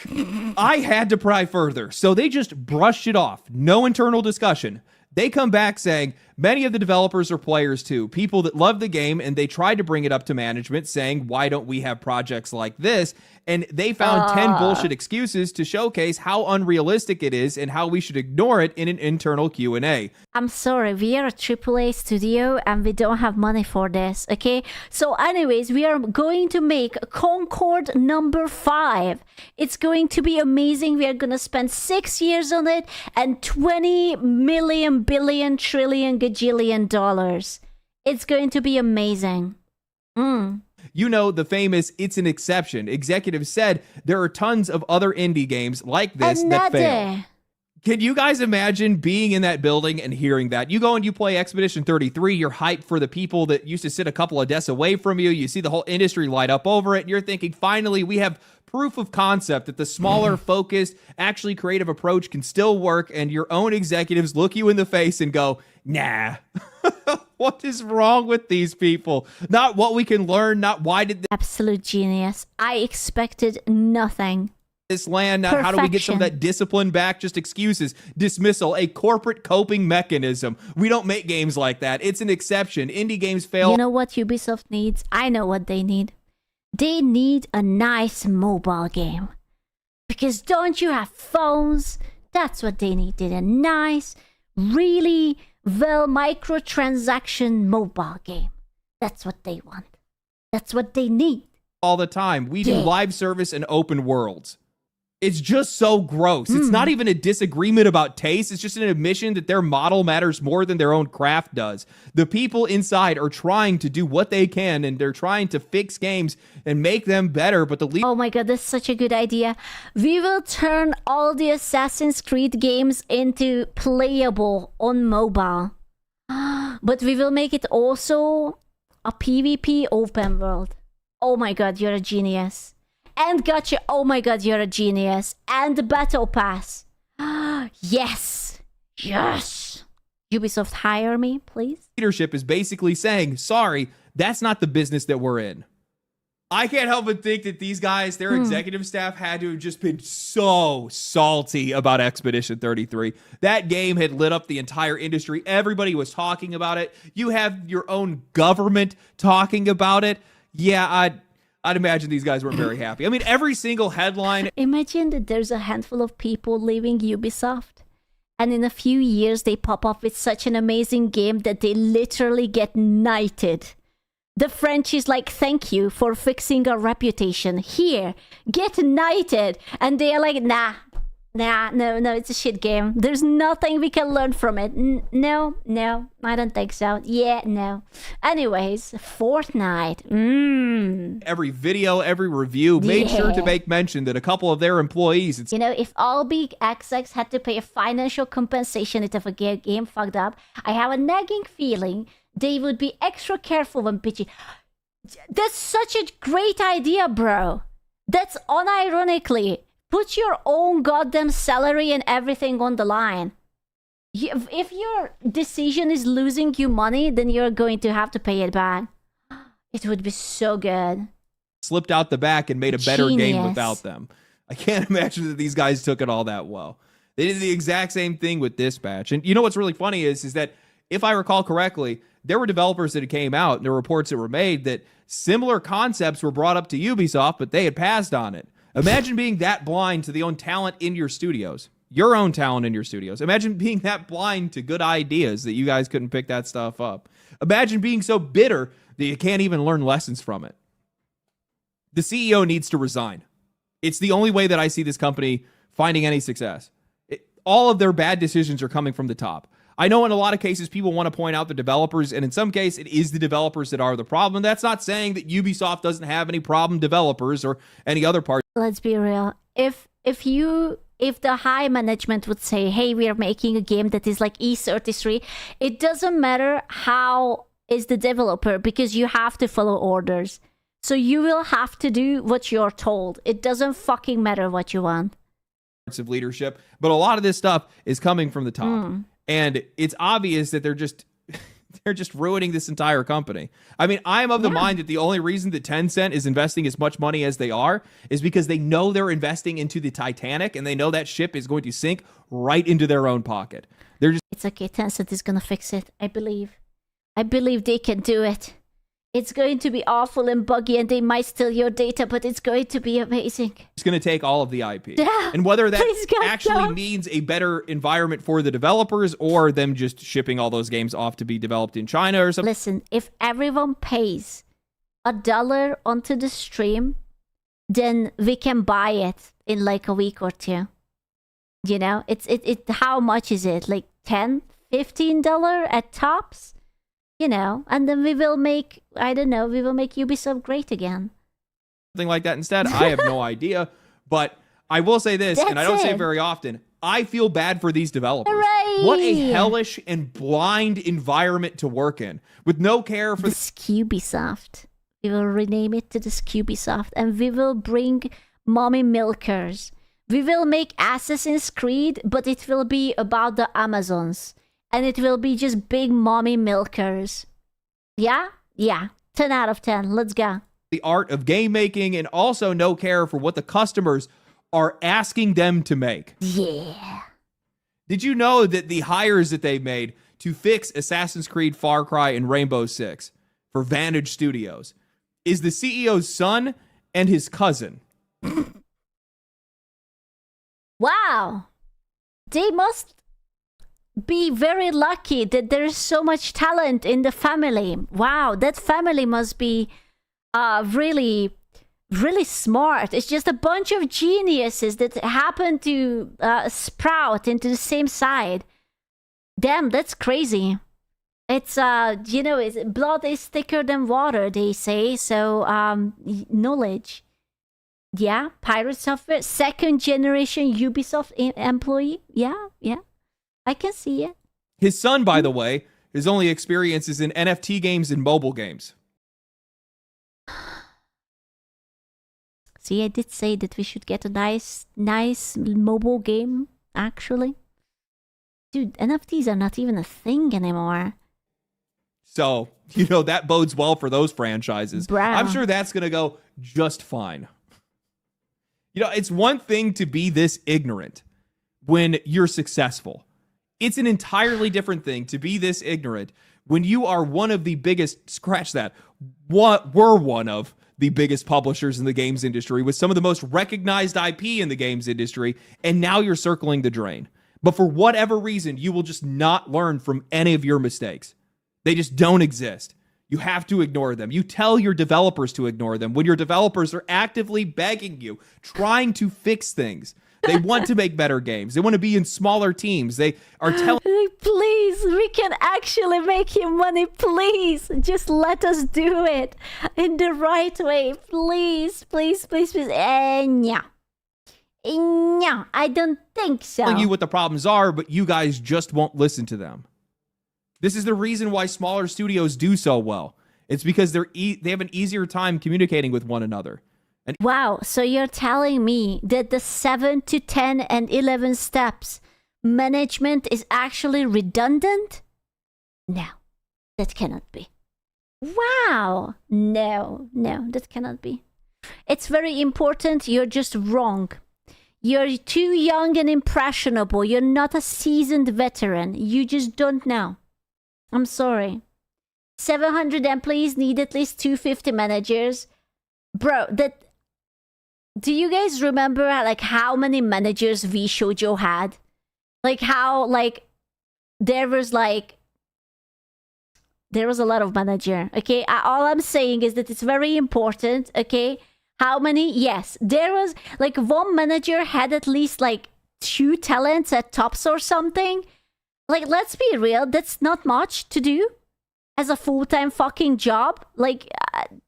I had to pry further, so they just brushed it off. No internal discussion. They come back saying, many of the developers are players too, people that love the game, and they tried to bring it up to management saying, why don't we have projects like this? And they found 10 bullshit excuses to showcase how unrealistic it is and how we should ignore it in an internal Q&A. I'm sorry, we are a AAA studio and we don't have money for this, okay? So anyways, we are going to make Concord number 5. It's going to be amazing. We are going to spend 6 years on it and 20 million, billion, trillion, gajillion dollars. It's going to be amazing. You know, the famous "it's an exception." Executives said there are tons of other indie games like this that fail. Can you guys imagine being in that building and hearing that? You go and you play Expedition 33, you're hyped for the people that used to sit a couple of desks away from you. You see the whole industry light up over it, and you're thinking, finally, we have proof of concept that the smaller, focused, actually creative approach can still work, and your own executives look you in the face and go, nah. What is wrong with these people? Not what we can learn, not why did absolute genius. I expected nothing. This land, not how do we get some of that discipline back? Just excuses, dismissal, a corporate coping mechanism. We don't make games like that. It's an exception. Indie games fail. You know what Ubisoft needs? I know what they need. They need a nice mobile game. Because don't you have phones? That's what they need. They need a nice, really well microtransaction mobile game. That's what they want. That's what they need. All the time. We do live service and open worlds. It's just so gross. It's not even a disagreement about taste. It's just an admission that their model matters more than their own craft does. The people inside are trying to do what they can, and they're trying to fix games and make them better, but the oh my god, that's such a good idea. We will turn all the Assassin's Creed games into playable on mobile. But we will make it also a PvP open world. Oh my god, you're a genius. And gotcha, oh my god, you're a genius. And the battle pass. Yes. Yes. Ubisoft, hire me, please. Leadership is basically saying, sorry, that's not the business that we're in. I can't help but think that these guys, their executive staff, had to have just been so salty about Expedition 33. That game had lit up the entire industry. Everybody was talking about it. You have your own government talking about it. Yeah, I'd imagine these guys weren't very happy. I mean, every single headline. Imagine that there's a handful of people leaving Ubisoft, and in a few years they pop up with such an amazing game that they literally get knighted. The French is like, thank you for fixing our reputation. Here, get knighted. And they're like, no, it's a shit game. There's nothing we can learn from it. No, I don't think so. Yeah, no. Anyways, Fortnite. Every video, every review made sure to make mention that a couple of their employees... You know, if all big execs had to pay a financial compensation if a game fucked up, I have a nagging feeling they would be extra careful when pitching. That's such a great idea, bro. That's unironically. Put your own goddamn salary and everything on the line. If your decision is losing you money, then you're going to have to pay it back. It would be so good. Slipped out the back and made a better game without them. I can't imagine that these guys took it all that well. They did the exact same thing with Dispatch. And you know what's really funny is that, if I recall correctly, there were developers that came out, and there were reports that were made that similar concepts were brought up to Ubisoft, but they had passed on it. Imagine being that blind to the own talent in your studios. Your own talent in your studios. Imagine being that blind to good ideas that you guys couldn't pick that stuff up. Imagine being so bitter that you can't even learn lessons from it. The CEO needs to resign. It's the only way that I see this company finding any success. All of their bad decisions are coming from the top. I know in a lot of cases people want to point out the developers, and in some case it is the developers that are the problem. That's not saying that Ubisoft doesn't have any problem developers or any other part. Let's be real. If the high management would say, hey, we are making a game that is like E33, it doesn't matter how is the developer, because you have to follow orders. So you will have to do what you're told. It doesn't fucking matter what you want. Of leadership, but a lot of this stuff is coming from the top. And it's obvious that they're just ruining this entire company. I mean, I'm of the mind that the only reason that Tencent is investing as much money as they are is because they know they're investing into the Titanic, and they know that ship is going to sink right into their own pocket. It's okay, Tencent is gonna fix it. I believe they can do it. It's going to be awful and buggy, and they might steal your data, but it's going to be amazing. It's going to take all of the IP. Yeah, and whether that actually means a better environment for the developers or them just shipping all those games off to be developed in China or something. Listen, if everyone pays $1 onto the stream, then we can buy it in like a week or two. You know, how much is it? Like $10, $15 at tops? You know, and then we will make Ubisoft great again. Something like that instead. I have no idea. But I will say this, and I don't say it very often, I feel bad for these developers. Hooray! What a hellish and blind environment to work in, with no care for the Ubisoft. We will rename it to the Ubisoft, and we will bring mommy milkers. We will make Assassin's Creed, but it will be about the Amazons. And it will be just big mommy milkers. Yeah? Yeah. 10 out of 10. Let's go. The art of game making, and also no care for what the customers are asking them to make. Yeah. Did you know that the hires that they made to fix Assassin's Creed, Far Cry, and Rainbow Six for Vantage Studios is the CEO's son and his cousin? Wow. They must be very lucky that there's so much talent in the family. Wow, that family must be really, really smart. It's just a bunch of geniuses that happen to sprout into the same side. Damn, that's crazy. It's blood is thicker than water, they say. So knowledge. Yeah, Pirate Software, second generation Ubisoft employee. Yeah. I can see it. His son, by the way, his only experience is in NFT games and mobile games. See, I did say that we should get a nice mobile game, actually. Dude, NFTs are not even a thing anymore. So, you know, that bodes well for those franchises. Bruh. I'm sure that's going to go just fine. You know, it's one thing to be this ignorant when you're successful. It's an entirely different thing to be this ignorant when you are one of the biggest, scratch that, were one of the biggest publishers in the games industry with some of the most recognized IP in the games industry, and now you're circling the drain. But for whatever reason, you will just not learn from any of your mistakes. They just don't exist. You have to ignore them. You tell your developers to ignore them when your developers are actively begging you, trying to fix things. They want to make better games. They want to be in smaller teams. They are telling... Please, we can actually make him money. Please, just let us do it in the right way. Please, please, please, please. No. No, I don't think so. Telling you what the problems are, but you guys just won't listen to them. This is the reason why smaller studios do so well. It's because they have an easier time communicating with one another. And wow, so you're telling me that the 7 to 10 and 11 steps management is actually redundant? No, that cannot be. Wow, no, that cannot be. It's very important. You're just wrong. You're too young and impressionable. You're not a seasoned veteran. You just don't know. I'm sorry. 700 employees need at least 250 managers. Bro, that... Do you guys remember like how many managers V Shoujo had? Like how like there was a lot of manager. Okay, all I'm saying is that it's very important. Okay, how many? Yes, there was like one manager had at least like 2 talents at tops or something. Like, let's be real, that's not much to do as a full-time fucking job. Like,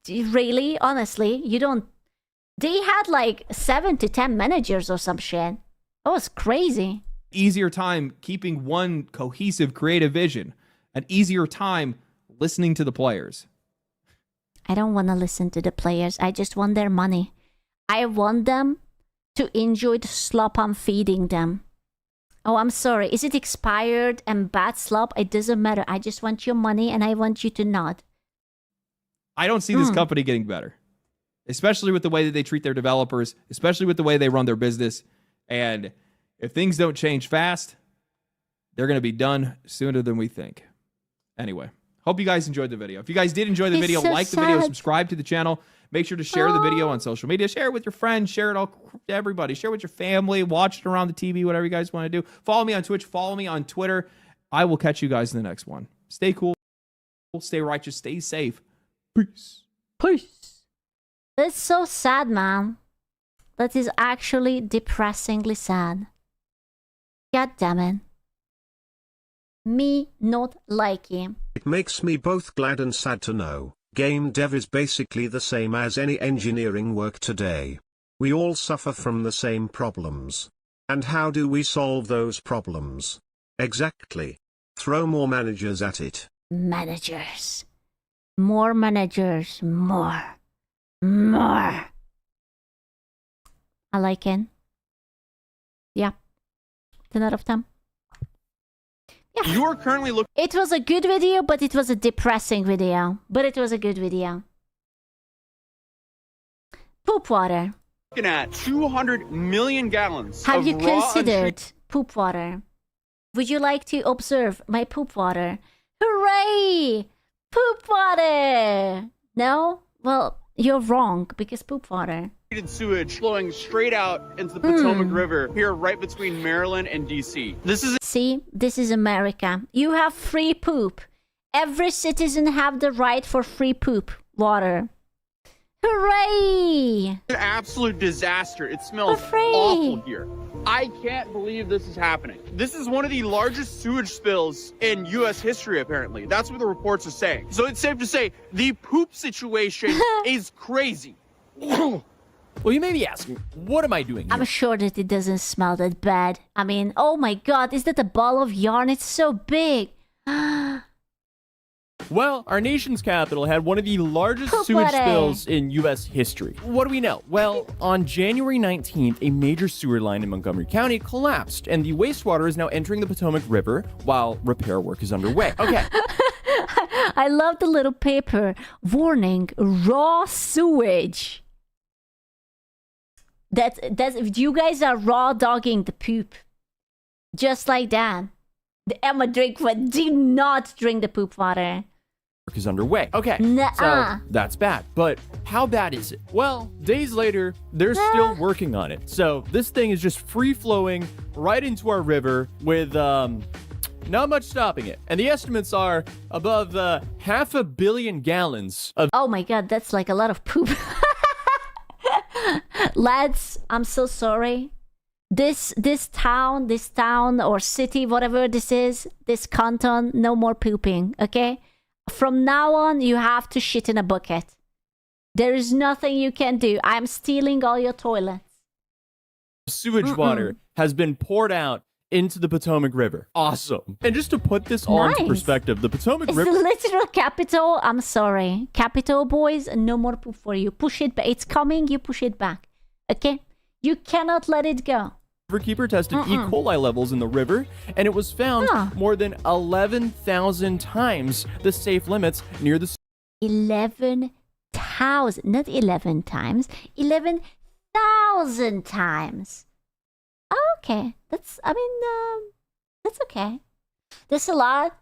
really, honestly, you don't. They had like 7 to 10 managers or some shit. That was crazy. easier time keeping one cohesive creative vision, an easier time listening to the players. I don't want to listen to the players. I just want their money. I want them to enjoy the slop I'm feeding them. Oh, I'm sorry. Is it expired and bad slop? It doesn't matter. I just want your money and I want you to nod. I don't see this company getting better, especially with the way that they treat their developers, especially with the way they run their business. And if things don't change fast, they're going to be done sooner than we think. Anyway, hope you guys enjoyed the video. If you guys did enjoy the video, so like the video, subscribe to the channel. Make sure to share the video on social media. Share it with your friends. Share it all to everybody. Share it with your family. Watch it around the TV, whatever you guys want to do. Follow me on Twitch. Follow me on Twitter. I will catch you guys in the next one. Stay cool. Stay righteous. Stay safe. Peace. Peace. That's so sad, man. That is actually depressingly sad. God damn it. Me not like him. It makes me both glad and sad to know. Game dev is basically the same as any engineering work today. We all suffer from the same problems. And how do we solve those problems? Exactly. Throw more managers at it. Managers. More managers. More. More. I like it. Yeah. 10 out of 10. Yeah. You are currently looking. It was a good video, but it was a depressing video. But it was a good video. Poop water. Looking at 200 million gallons. Have of you raw, considered poop water? Would you like to observe my poop water? Hooray! Poop water! No? Well, you're wrong because poop water. treated sewage flowing straight out into the Potomac River here right between Maryland and DC. This is See, this is America. You have free poop. Every citizen have the right for free poop water. Hooray! an absolute disaster. It smells awful here. I can't believe this is happening. This is one of the largest sewage spills in U.S. history, apparently. That's what the reports are saying. So it's safe to say the poop situation is crazy. Well, you may be asking, what am I doing here? I'm sure that it doesn't smell that bad. I mean, oh my god, is that a ball of yarn? It's so big. Well, our nation's capital had one of the largest sewage spills in U.S. history. What do we know? Well, on January 19th, a major sewer line in Montgomery County collapsed, and the wastewater is now entering the Potomac River while repair work is underway. Okay. I love the little paper. Warning, raw sewage. That's you guys are raw dogging the poop. Just like that. The Emma drink what? Do not drink the poop water. Work is underway. Okay. Nuh-uh. So that's bad. But how bad is it? Well, days later, they're still working on it. So this thing is just free flowing right into our river with not much stopping it. And the estimates are above 500 million gallons of. Oh my god, that's like a lot of poop. Lads, I'm so sorry. This town or city, whatever this is, this canton, no more pooping, okay? From now on, you have to shit in a bucket. There is nothing you can do. I'm stealing all your toilets. Sewage water has been poured out into the Potomac River. Awesome. And just to put this all into perspective, the Potomac River... It's the literal capital. I'm sorry. Capital, boys, no more poop for you. Push it back. It's coming. You push it back. Okay? You cannot let it go. Riverkeeper tested E. coli levels in the river, and it was found more than 11,000 times the safe limits near the... 11,000. Not 11 times. 11,000 times. Okay, that's okay. That's a lot.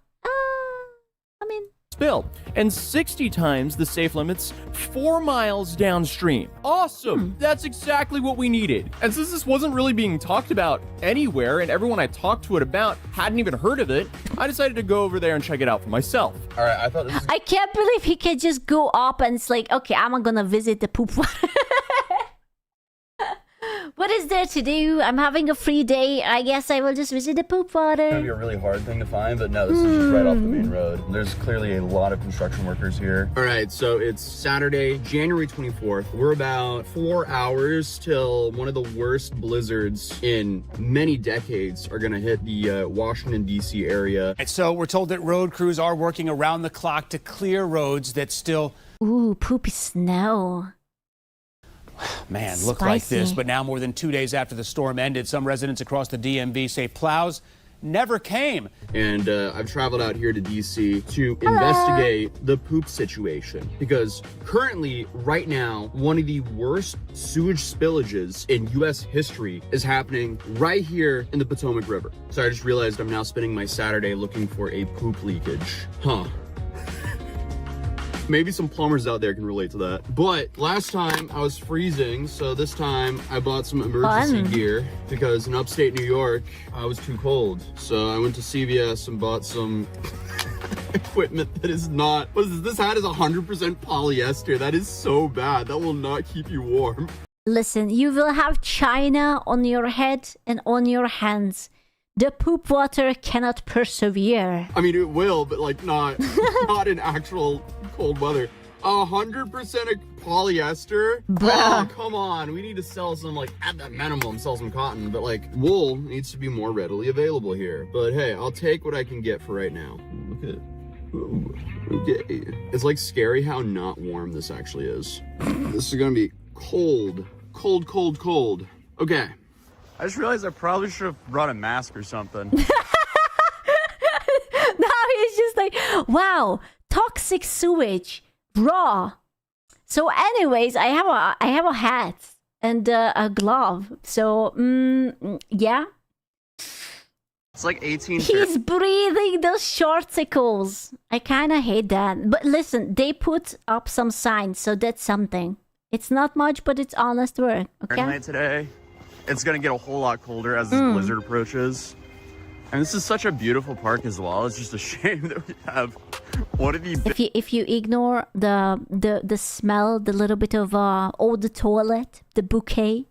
Spill, and 60 times the safe limits 4 miles downstream. Awesome! That's exactly what we needed. And since this wasn't really being talked about anywhere, and everyone I talked to it about hadn't even heard of it, I decided to go over there and check it out for myself. All right, I thought this was... I can't believe he can just go up and it's like, okay, I'm gonna visit the poop water. What is there to do? I'm having a free day. I guess I will just visit the poop water. It's going to be a really hard thing to find, but no, this is just right off the main road. There's clearly a lot of construction workers here. All right, so it's Saturday, January 24th. We're about 4 hours till one of the worst blizzards in many decades are going to hit the Washington, D.C. area. And so we're told that road crews are working around the clock to clear roads that still... Ooh, poopy snow. Man, looked like this, but now more than 2 days after the storm ended, some residents across the DMV say plows never came. And I've traveled out here to DC to investigate the poop situation because currently, right now, one of the worst sewage spillages in US history is happening right here in the Potomac River. So I just realized I'm now spending my Saturday looking for a poop leakage. Huh. Maybe some plumbers out there can relate to that. But last time I was freezing, so this time I bought some emergency gear because in upstate New York, I was too cold. So I went to CVS and bought some equipment that is not, what is this? This hat is 100% polyester. That is so bad. That will not keep you warm. Listen, you will have China on your head and on your hands. The poop water cannot persevere. I mean, it will, but like not in actual cold weather. 100% polyester? Bruh. Oh, come on. We need to sell some, like, at the minimum, sell some cotton. But, like, wool needs to be more readily available here. But, hey, I'll take what I can get for right now. Look at it. Ooh, okay. It's, like, scary how not warm this actually is. This is gonna be cold. Cold, cold, cold. Okay. I just realized I probably should have brought a mask or something. Now he's just like, wow, toxic sewage, raw. So anyways, I have a hat and a glove. So, yeah. It's like 18. He's breathing those shorticles. I kind of hate that. But listen, they put up some signs, so that's something. It's not much, but it's honest work, okay? Today. It's gonna get a whole lot colder as this blizzard approaches. And this is such a beautiful park as well. It's just a shame that we have one of the... If you ignore the smell, the little bit of old toilet, the bouquet,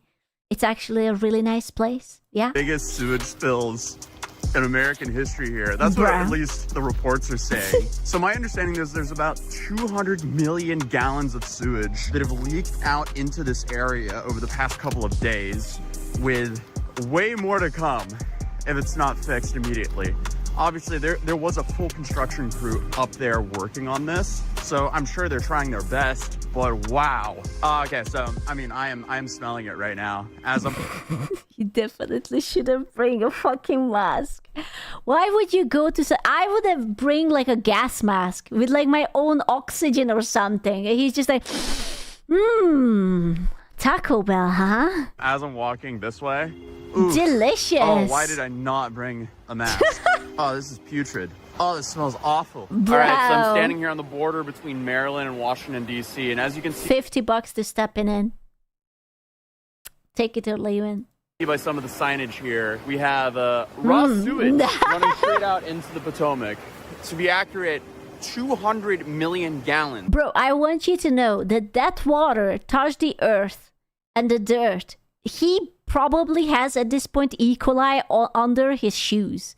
it's actually a really nice place. Yeah. Biggest sewage spills in American history here. That's what at least the reports are saying. So my understanding is there's about 200 million gallons of sewage that have leaked out into this area over the past couple of days, with way more to come if it's not fixed immediately. obviously there was a full construction crew up there working on this, so I'm sure they're trying their best, but wow. Okay, so I mean, I am smelling it right now as I'm You definitely shouldn't bring a fucking mask. Why would you go to... I would have bring like a gas mask with like my own oxygen or something. And he's just like, Taco Bell, huh? as I'm walking this way. Oof. Delicious. Oh, why did I not bring a mask? Oh, this is putrid. Oh, this smells awful. Bro. All right, so I'm standing here on the border between Maryland and Washington, D.C., and as you can see $50 to stepping in. Take it or leave it. by some of the signage here, we have raw sewage running straight out into the Potomac. To be accurate, 200 million gallons. Bro, I want you to know that that water touched the earth and the dirt. He probably has at this point E. coli under his shoes.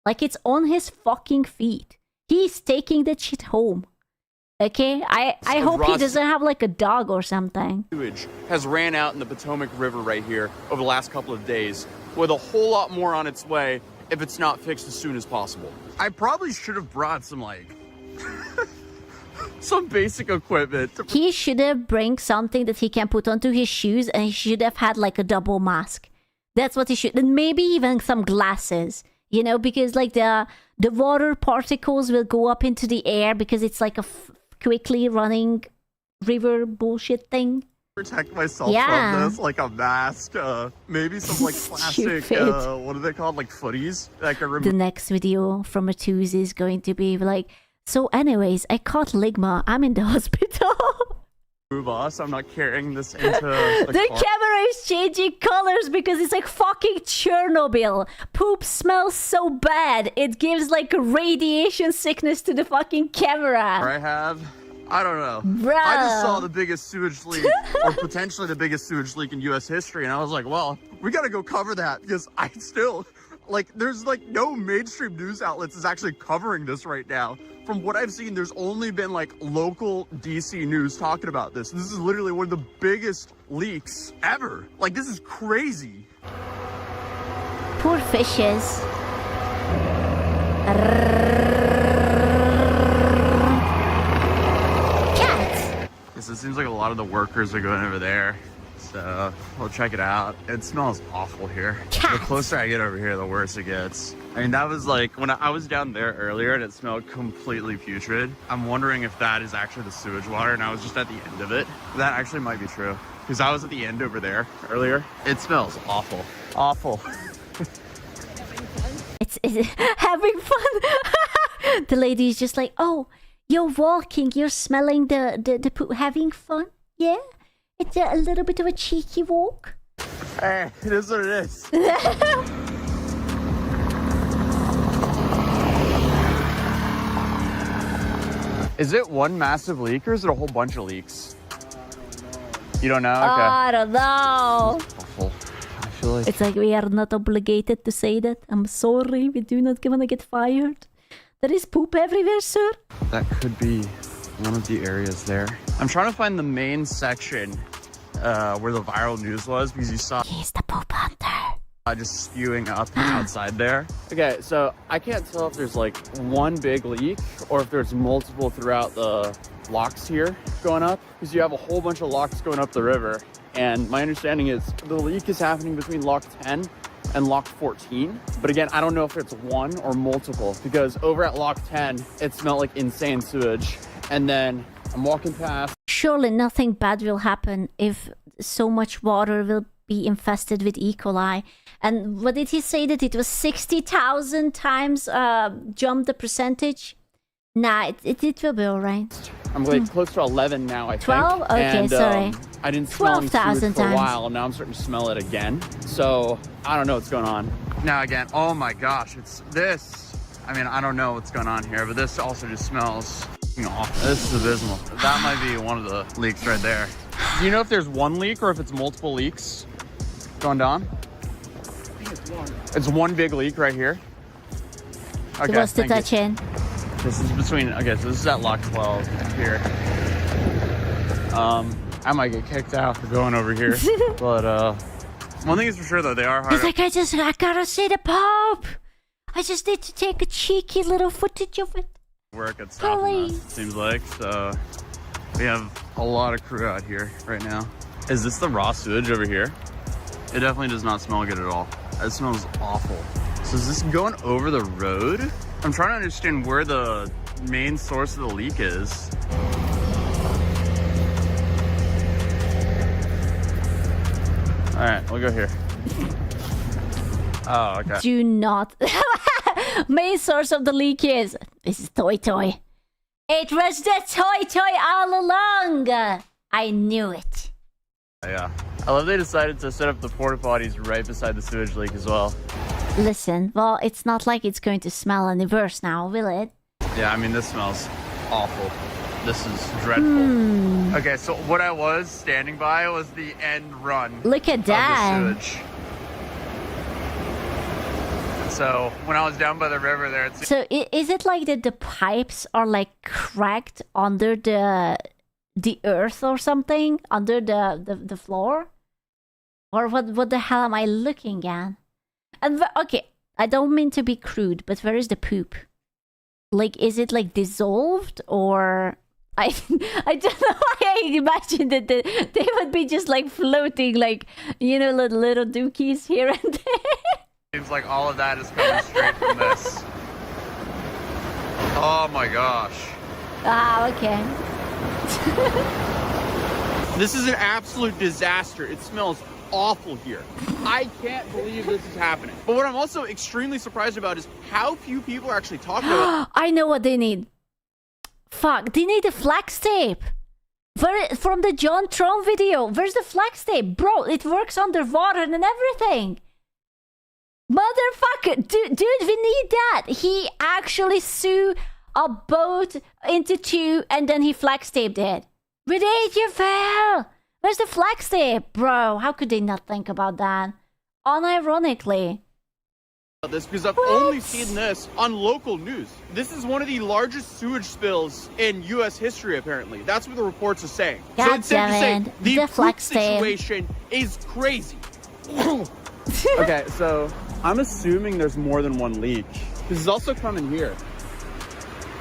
Like it's on his fucking feet. He's taking that shit home. Okay? I hope he doesn't have like a dog or something. Sewage has ran out in the Potomac River right here over the last couple of days, with a whole lot more on its way if it's not fixed as soon as possible. I probably should have brought some like some basic equipment. He should have bring something that he can put onto his shoes, and he should have had like a double mask. That's what he should. And maybe even some glasses, you know, because like the water particles will go up into the air because it's like a quickly running river bullshit thing. Protect myself from this, like a mask, maybe some like plastic, what are they called, like footies that I can remove. The next video from a Tuesday is going to be like, so anyways, I caught Ligma, I'm in the hospital. Move us, I'm not carrying this into the camera is changing colors because it's like fucking Chernobyl. Poop smells so bad, it gives like radiation sickness to the fucking camera. I don't know. Bro. I just saw the biggest sewage leak, or potentially the biggest sewage leak in U.S. history, and I was like, well, we gotta go cover that, because I still, like, there's like no mainstream news outlets is actually covering this right now. From what I've seen, there's only been like local DC news talking about this. This is literally one of the biggest leaks ever. Like, this is crazy. Poor fishes. So it seems like a lot of the workers are going over there. So we'll check it out. It smells awful here. The closer I get over here, the worse it gets. I mean, that was like when I was down there earlier and it smelled completely putrid. I'm wondering if that is actually the sewage water and I was just at the end of it. That actually might be true because I was at the end over there earlier. It smells awful. Awful. It's having fun. The lady's just like, oh, you're walking, you're smelling the poop, having fun? Yeah? It's a little bit of a cheeky walk. Hey, it is what it is. Is it one massive leak or is it a whole bunch of leaks? You don't know? Okay. I don't know. Awful. I feel like it's like we are not obligated to say that. I'm sorry, we do not want to get fired. There is poop everywhere, sir. That could be one of the areas there. I'm trying to find the main section where the viral news was because you saw... He's the poop hunter. Just spewing up outside there. Okay, so I can't tell if there's like one big leak or if there's multiple throughout the locks here going up, because you have a whole bunch of locks going up the river. And my understanding is the leak is happening between lock 10 and lock 14. But again, I don't know if it's one or multiple, because over at lock 10, it smelled like insane sewage. And then I'm walking past. Surely nothing bad will happen if so much water will be infested with E. coli. And what did he say, that it was 60,000 times jumped the percentage? Nah, it will be all right. I'm like close to 11 now, I think. 12? Okay, and, sorry. I didn't smell any sewage for a times. while, and now I'm starting to smell it again. So I don't know what's going on. Now again, oh my gosh, it's this. I mean, I don't know what's going on here, but this also just smells awful. This is abysmal. That might be one of the leaks right there. Do you know if there's one leak or if it's multiple leaks going down? It's one big leak right here. Okay, He wants to touch in. This is between, okay, so this is at lock 12 here. I might get kicked out for going over here. But one thing is for sure though, they are hard. He's like, I gotta see the Pope. I just need to take a cheeky little footage of it. Work at stopping us, it seems like. So we have a lot of crew out here right now. Is this the raw sewage over here? It definitely does not smell good at all. It smells awful. So is this going over the road? I'm trying to understand where the main source of the leak is. All right, we'll go here. Oh, okay. Do not. Main source of the leak is. This is Toy. It was the Toy all along. I knew it. Yeah. I love they decided to set up the porta potties right beside the sewage leak as well. Listen, well, it's not like it's going to smell any worse now, will it? Yeah, I mean, this smells awful. This is dreadful. Okay, so what I was standing by was the end run. Look at that. Of the sewage. So when I was down by the river there, it's... So is it like that the pipes are like cracked under the earth or something? Under the floor? Or what the hell am I looking at? And okay, I don't mean to be crude, but where is the poop? Like, is it like dissolved or... I don't know why I imagine that they would be just like floating, like, you know, little dookies here and there. Seems like all of that is coming straight from this. Oh my gosh. Ah, okay. This is an absolute disaster. It smells awful here. I can't believe this is happening. But what I'm also extremely surprised about is how few people are actually talking about it. I know what they need. Fuck, they need a flex tape. From the John Tron video. Where's the flex tape? Bro, it works underwater and everything. Motherfucker, dude, we need that. He actually sew a boat into two and then he flex taped it. Ridiculous. Where's the flex tape? Bro, how could they not think about that? Unironically. This because I've only seen this on local news. This is one of the largest sewage spills in U.S. history, apparently. That's what the reports are saying. God so it's safe to say the poop flex tape situation is crazy. Okay, so I'm assuming there's more than one leak. This is also coming here.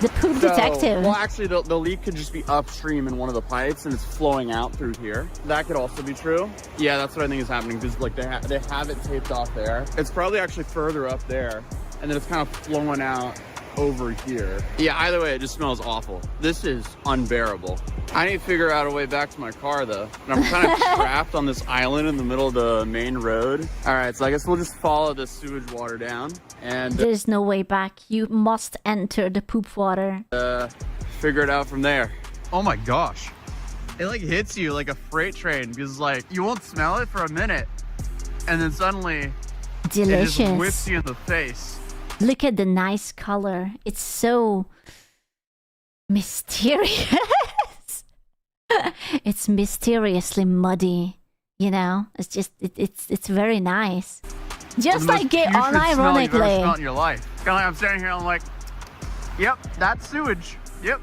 The poop detective. Well, actually, the leak could just be upstream in one of the pipes and it's flowing out through here. That could also be true. Yeah, that's what I think is happening because like they have it taped off there. It's probably actually further up there and then it's kind of flowing out over here. Yeah, either way, it just smells awful. This is unbearable. I need to figure out a way back to my car though. And I'm kind of trapped on this island in the middle of the main road. All right, so I guess we'll just follow the sewage water down and there's no way back. You must enter the poop water. Figure it out from there. Oh my gosh. It like hits you like a freight train because like you won't smell it for a minute and then suddenly delicious. It just whips you in the face. Look at the nice color. It's so mysterious. It's mysteriously muddy, you know? It's just it's very nice. Just like it unironically. You've ever smelled in your life. Kind of like I'm standing here and I'm like, yep, that's sewage. Yep.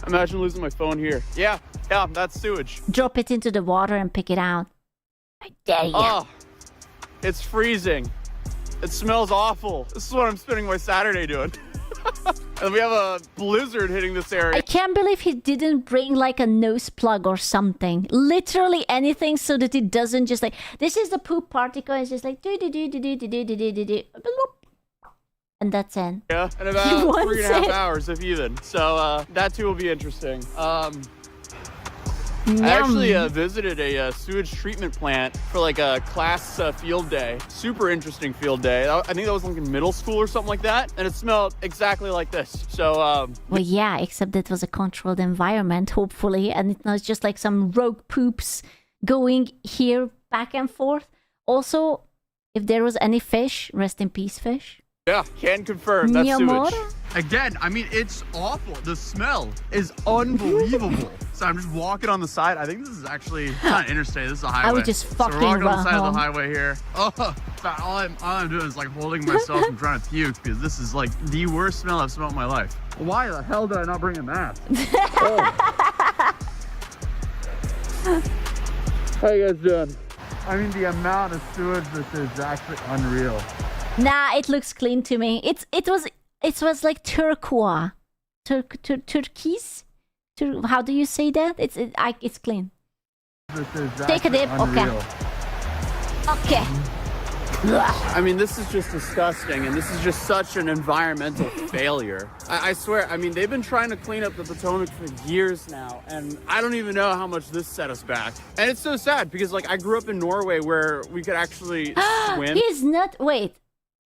Imagine losing my phone here. Yeah, that's sewage. Drop it into the water and pick it out. I dare you. Oh, it's freezing. It smells awful. This is what I'm spending my Saturday doing. And we have a blizzard hitting this area. I can't believe he didn't bring like a nose plug or something. Literally anything so that it doesn't just like, this is the poop particle. It's just like, and that's it. Yeah, in about 3.5 hours if even. So that too will be interesting. I actually visited a sewage treatment plant for like a class field day. Super interesting field day. I think that was like in middle school or something like that. And it smelled exactly like this. So, well, yeah, except it was a controlled environment, hopefully. And it's not just like some rogue poops going here back and forth. Also, if there was any fish, rest in peace, fish. Yeah, can confirm that's sewage. Again, I mean, it's awful. The smell is unbelievable. So I'm just walking on the side. I think this is actually not an interstate. This is a highway. I would just fucking so we're walking on the side home. of the highway here. Oh, all I'm doing is like holding myself and trying to puke because this is like the worst smell I've smelled in my life. Why the hell did I not bring a mask? How you guys doing? I mean, the amount of sewage this is actually unreal. Nah, it looks clean to me. It was like turquoise. Turquoise? How do you say that? It's clean. This is Take a dip. unreal. Okay. I mean, this is just disgusting, and this is just such an environmental failure. I swear, I mean, they've been trying to clean up the Potomac for years now, and I don't even know how much this set us back. And it's so sad, because, like, I grew up in Norway where we could actually swim. He's not... Wait.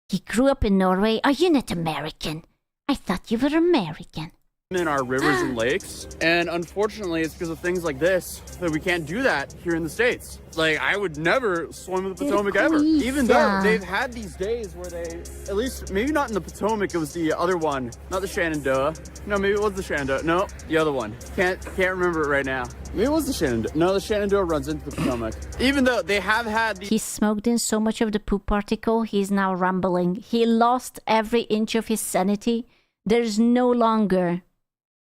He grew up in Norway? Are you not American? I thought you were American. In our rivers and lakes, and unfortunately it's because of things like this that we can't do that here in the States. Like, I would never swim in the Potomac ever, even though they've had these days where they, at least maybe not in the Potomac, it was the other one, not the Shenandoah. No, maybe it was the Shenandoah. No, the other one. Can't remember it right now. Maybe it was the Shenandoah. No, the Shenandoah runs into the Potomac. Even though they have had He smoked in so much of the poop particle, he's now rumbling. He lost every inch of his sanity. There's no longer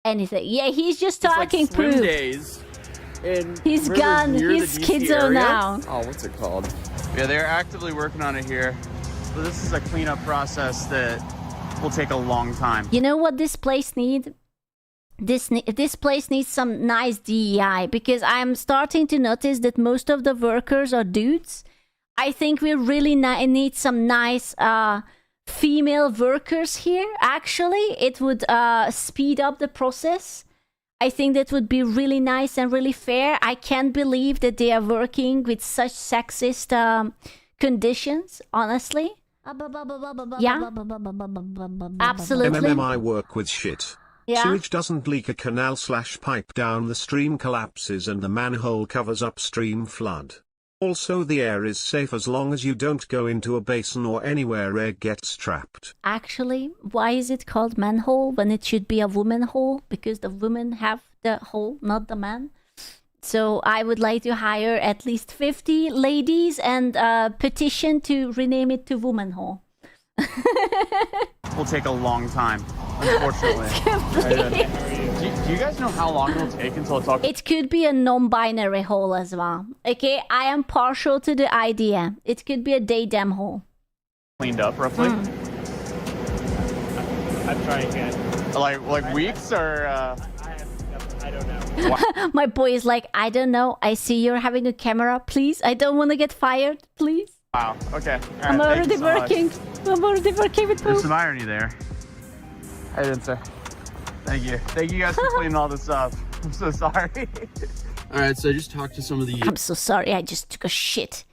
anything. Yeah, he's just talking like swim poop. Days in He's rivers gone. near He's the DC schizo area. now. Oh, what's it called? Yeah, they're actively working on it here. But this is a cleanup process that will take a long time. You know what this place needs? This place needs some nice DEI, because I'm starting to notice that most of the workers are dudes. I think we really need some nice female workers here. Actually, it would speed up the process. I think that would be really nice and really fair. I can't believe that they are working with such sexist conditions, honestly. Yeah, absolutely. MMI work with shit. Yeah. Sewage doesn't leak, a canal/pipe down the stream collapses and the manhole covers upstream flood. Also, the air is safe as long as you don't go into a basin or anywhere air gets trapped. Actually, why is it called manhole when it should be a woman hole? Because the women have the hole, not the man. So I would like to hire at least 50 ladies and petition to rename it to woman hole. Will take a long time, unfortunately. Do you guys know how long it'll take until it's all... It could be a non-binary hole as well. Okay, I am partial to the idea. It could be a day-damn hole. Cleaned up, roughly? I'm trying again. Like weeks or... I don't know. My boy is like, I don't know. I see you're having a camera. Please, I don't want to get fired. Please. Wow, okay. I'm already working. I'm already working with There's poop. some irony there. I didn't say. Thank you. Thank you guys for cleaning all this up. I'm so sorry. All right, so I just talked to some of the... I'm so sorry. I just took a shit.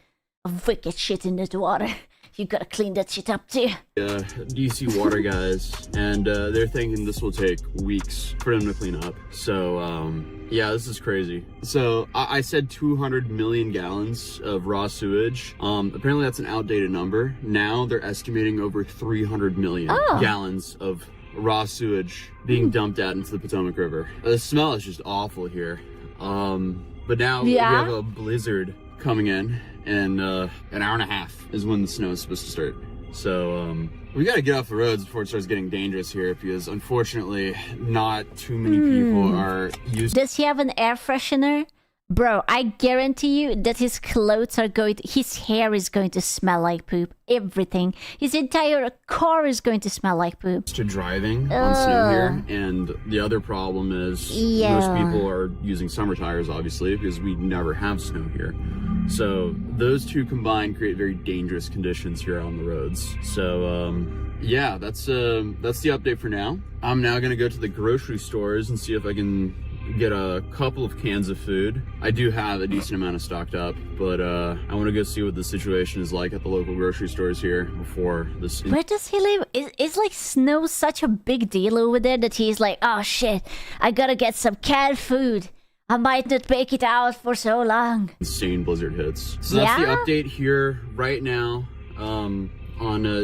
A wicked shit in the water. You gotta clean that shit up too. DC water guys, and they're thinking this will take weeks for them to clean up. So, yeah, this is crazy. So, I said 200 million gallons of raw sewage. Apparently that's an outdated number. Now they're estimating over 300 million gallons of raw sewage being dumped out into the Potomac River. The smell is just awful here. But now we have a blizzard coming in. And an hour and a half is when the snow is supposed to start. So we got to get off the roads before it starts getting dangerous here, because unfortunately not too many people are used. Does he have an air freshener? Bro, I guarantee you that his clothes are his hair is going to smell like poop. Everything. His entire car is going to smell like poop. To driving on snow here, and the other problem is most people are using summer tires, obviously, because we never have snow here. So those two combined create very dangerous conditions here on the roads. So yeah, that's the update for now. I'm now gonna go to the grocery stores and see if I can get a couple of cans of food. I do have a decent amount of stocked up, but I want to go see what the situation is like at the local grocery stores here before this. Where does he live? Is like snow such a big deal over there that he's like, oh shit, I gotta get some canned food. I might not make it out for so long. Insane blizzard hits. So that's the update here right now. On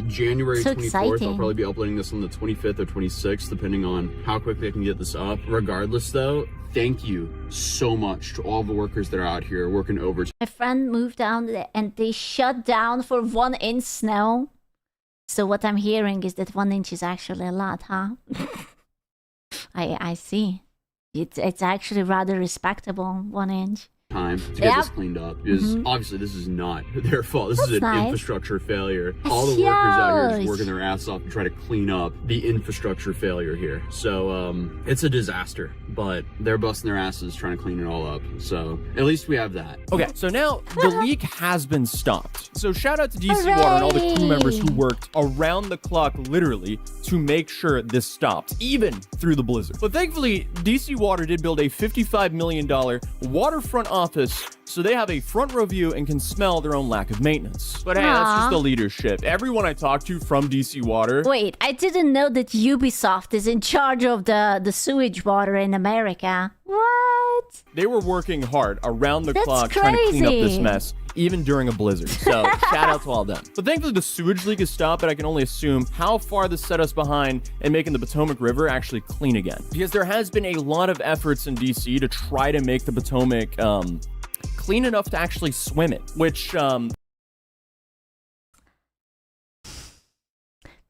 January 24th, I'll probably be uploading this on the 25th or 26th, depending on how quickly I can get this up. Regardless, though, thank you so much to all the workers that are out here working overtime. My friend moved down there and they shut down for 1 inch snow. So what I'm hearing is that 1 inch is actually a lot, huh? I see. It's actually rather respectable, 1 inch. time to get this cleaned up because obviously this is not their fault. This is an infrastructure failure. All the workers out here are just working their ass off to try to clean up the infrastructure failure here. So it's a disaster, but they're busting their asses trying to clean it all up. So at least we have that. Okay, so now the leak has been stopped. So shout out to DC Water and all the crew members who worked around the clock literally to make sure this stopped, even through the blizzard. But thankfully, DC Water did build a $55 million waterfront office so they have a front row view and can smell their own lack of maintenance. But hey, that's just the leadership. Everyone I talked to from DC Water... Wait, I didn't know that Ubisoft is in charge of the sewage water in America. What? They were working hard around the clock trying to clean up this mess, even during a blizzard. So shout out to all them. But thankfully the sewage leak is stopped, but I can only assume how far this set us behind in making the Potomac River actually clean again. Because there has been a lot of efforts in DC to try to make the Potomac clean enough to actually swim it, which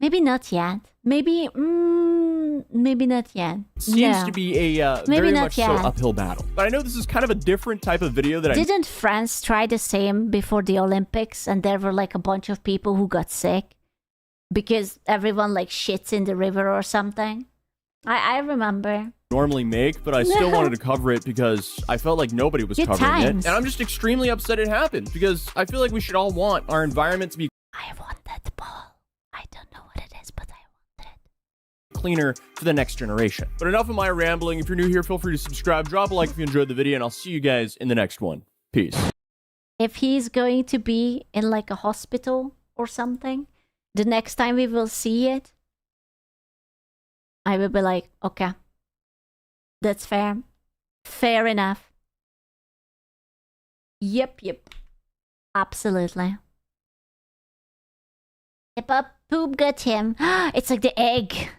maybe not yet. Maybe not yet. Seems to be a very much so uphill battle. But I know this is kind of a different type of video that Didn't France try the same before the Olympics and there were like a bunch of people who got sick because everyone like shits in the river or something? I remember. Normally make, but I still wanted to cover it because I felt like nobody was covering it. And I'm just extremely upset it happened because I feel like we should all want our environment to be... I want that ball. I don't know what it is, but I want it. Cleaner for the next generation. But enough of my rambling. If you're new here, feel free to subscribe, drop a like if you enjoyed the video, and I'll see you guys in the next one. Peace. If he's going to be in like a hospital or something, the next time we will see it, I will be like, okay, that's fair. Fair enough. Yep. Absolutely. Yep, a poop got him. It's like the egg.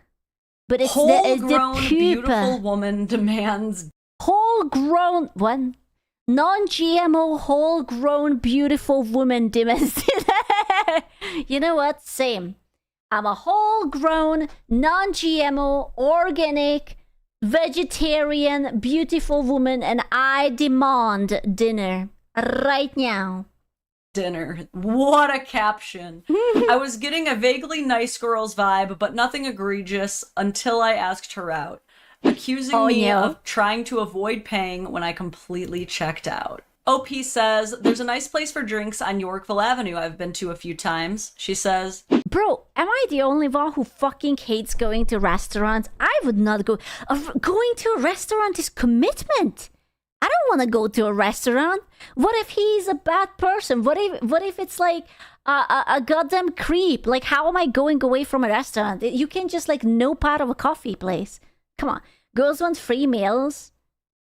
But it's the beautiful woman demands... Whole-grown... What? Non-GMO, whole-grown, beautiful woman demands... You know what? Same. I'm a whole-grown, non-GMO, organic, vegetarian, beautiful woman, and I demand dinner right now. Dinner. What a caption. I was getting a vaguely nice girl's vibe, but nothing egregious until I asked her out, accusing me of trying to avoid paying when I completely checked out. OP says, there's a nice place for drinks on Yorkville Avenue I've been to a few times. She says, bro, am I the only one who fucking hates going to restaurants? I would not go. Going to a restaurant is commitment. I don't want to go to a restaurant. What if he's a bad person? What if it's like a goddamn creep? Like, how am I going away from a restaurant? You can just like no part of a coffee place. Come on. Girls want free meals.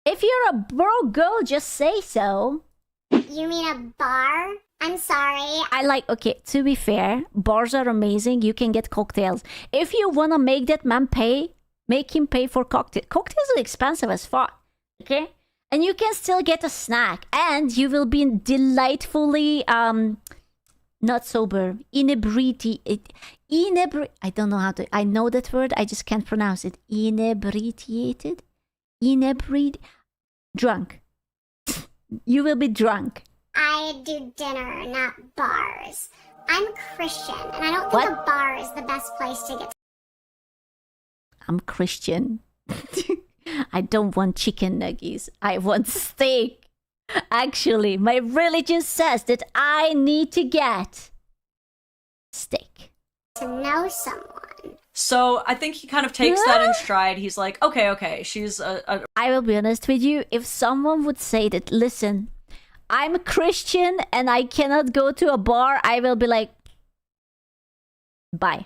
If you're a broke girl, just say so. You mean a bar? I'm sorry. Okay, to be fair, bars are amazing. You can get cocktails. If you want to make that man pay, make him pay for cocktails. Cocktails are expensive as fuck, okay? And you can still get a snack. And you will be delightfully, not sober, inebriated. I don't know how to, I know that word, I just can't pronounce it. Inebriated? Drunk. You will be drunk. I do dinner, not bars. I'm Christian, and I don't think a bar is the best place to get. I'm Christian. I don't want chicken nuggets. I want steak. Actually, my religion says that I need to get steak. To know someone. So I think he kind of takes that in stride. He's like, okay, she's a... I will be honest with you. If someone would say that, listen, I'm a Christian and I cannot go to a bar, I will be like, bye.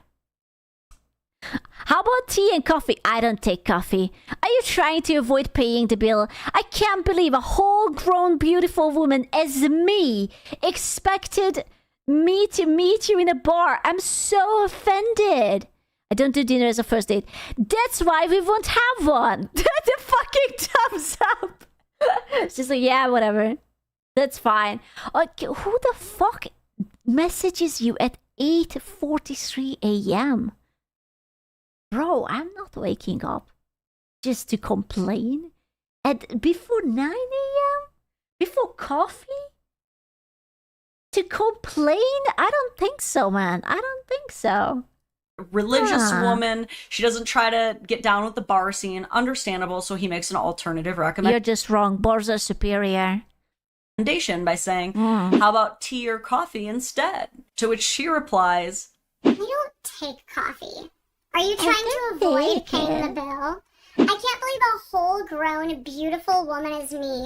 How about tea and coffee? I don't take coffee. Are you trying to avoid paying the bill? I can't believe a whole-grown beautiful woman as me expected me to meet you in a bar. I'm so offended. I don't do dinner as a first date. That's why we won't have one. The fucking thumbs up. She's like, yeah, whatever. That's fine. Okay, who the fuck messages you at 8:43 a.m.? Bro, I'm not waking up just to complain at before 9 a.m. Before coffee? To complain? I don't think so, man. I don't think so. Religious woman. She doesn't try to get down with the bar scene. Understandable, so he makes an alternative recommendation. You're just wrong. Bars are superior. By saying, how about tea or coffee instead? To which she replies, I don't take coffee. Are you trying to avoid paying the bill? I can't believe a whole grown, beautiful woman is me.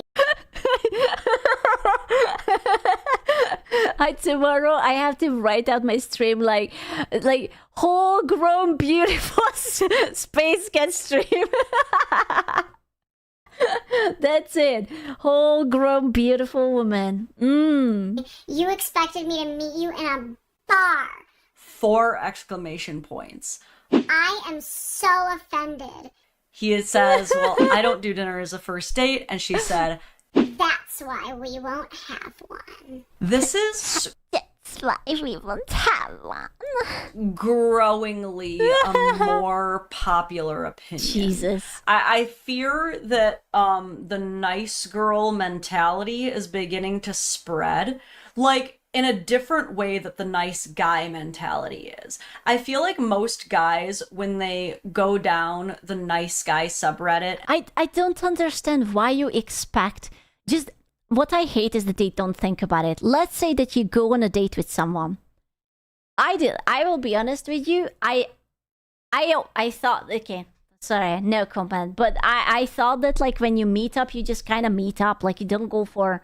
Tomorrow I have to write out my stream like whole grown beautiful space cat stream. That's it. Whole grown beautiful woman. You expected me to meet you in a bar. 4 exclamation points. I am so offended. He says, well, I don't do dinner as a first date. And she said, that's why we won't have one. This is... That's why we won't have one. Growingly a more popular opinion. Jesus. I fear that the nice girl mentality is beginning to spread. Like, in a different way that the nice guy mentality is. I feel like most guys, when they go down the nice guy subreddit... I don't understand why you expect... Just, what I hate is that they don't think about it. Let's say that you go on a date with someone. I will be honest with you. I thought... Okay, sorry, no comment. But I thought that, like, when you meet up, you just kind of meet up. Like, you don't go for...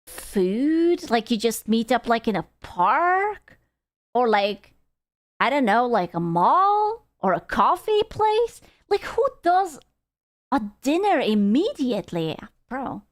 food, like you just meet up like in a park or like I don't know, like a mall or a coffee place. Like who does a dinner immediately, bro?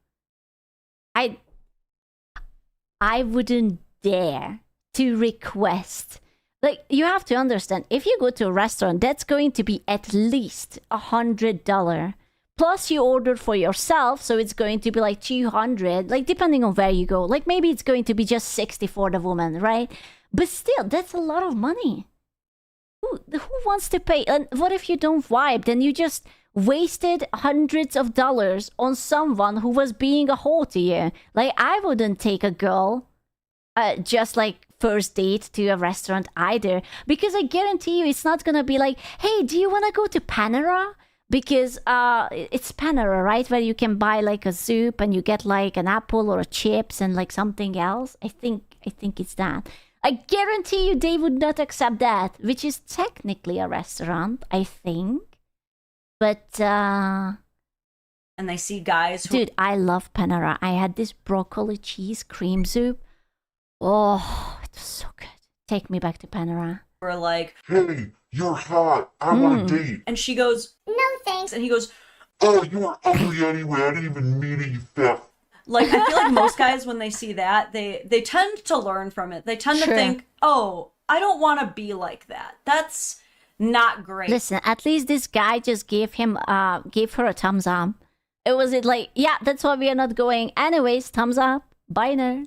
I wouldn't dare to request. Like you have to understand, if you go to a restaurant, that's going to be at least $100. Plus you ordered for yourself, so it's going to be like 200, like depending on where you go. Like maybe it's going to be just 60 for the woman, right? But still, that's a lot of money. Who wants to pay? And what if you don't vibe? Then you just wasted hundreds of dollars on someone who was being a whore to you. Like I wouldn't take a girl just like first date to a restaurant either. Because I guarantee you it's not gonna be like, hey, do you want to go to Panera? Because it's Panera, right? Where you can buy like a soup and you get like an apple or a chips and like something else. I think it's that. I guarantee you they would not accept that, which is technically a restaurant, I think. But and they see guys who... Dude, I love Panera. I had this broccoli cheese cream soup. Oh, it was so good. Take me back to Panera. We're like, hey, you're hot. I want a date. And she goes, no thanks. And he goes, oh, you are ugly anyway. I didn't even mean it, you fat. Like, I feel like most guys, when they see that, they tend to learn from it. They tend to think, oh, I don't want to be like that. That's not great. Listen, at least this guy just gave her a thumbs up. It was like, yeah, that's why we are not going. Anyways, thumbs up. Bye now.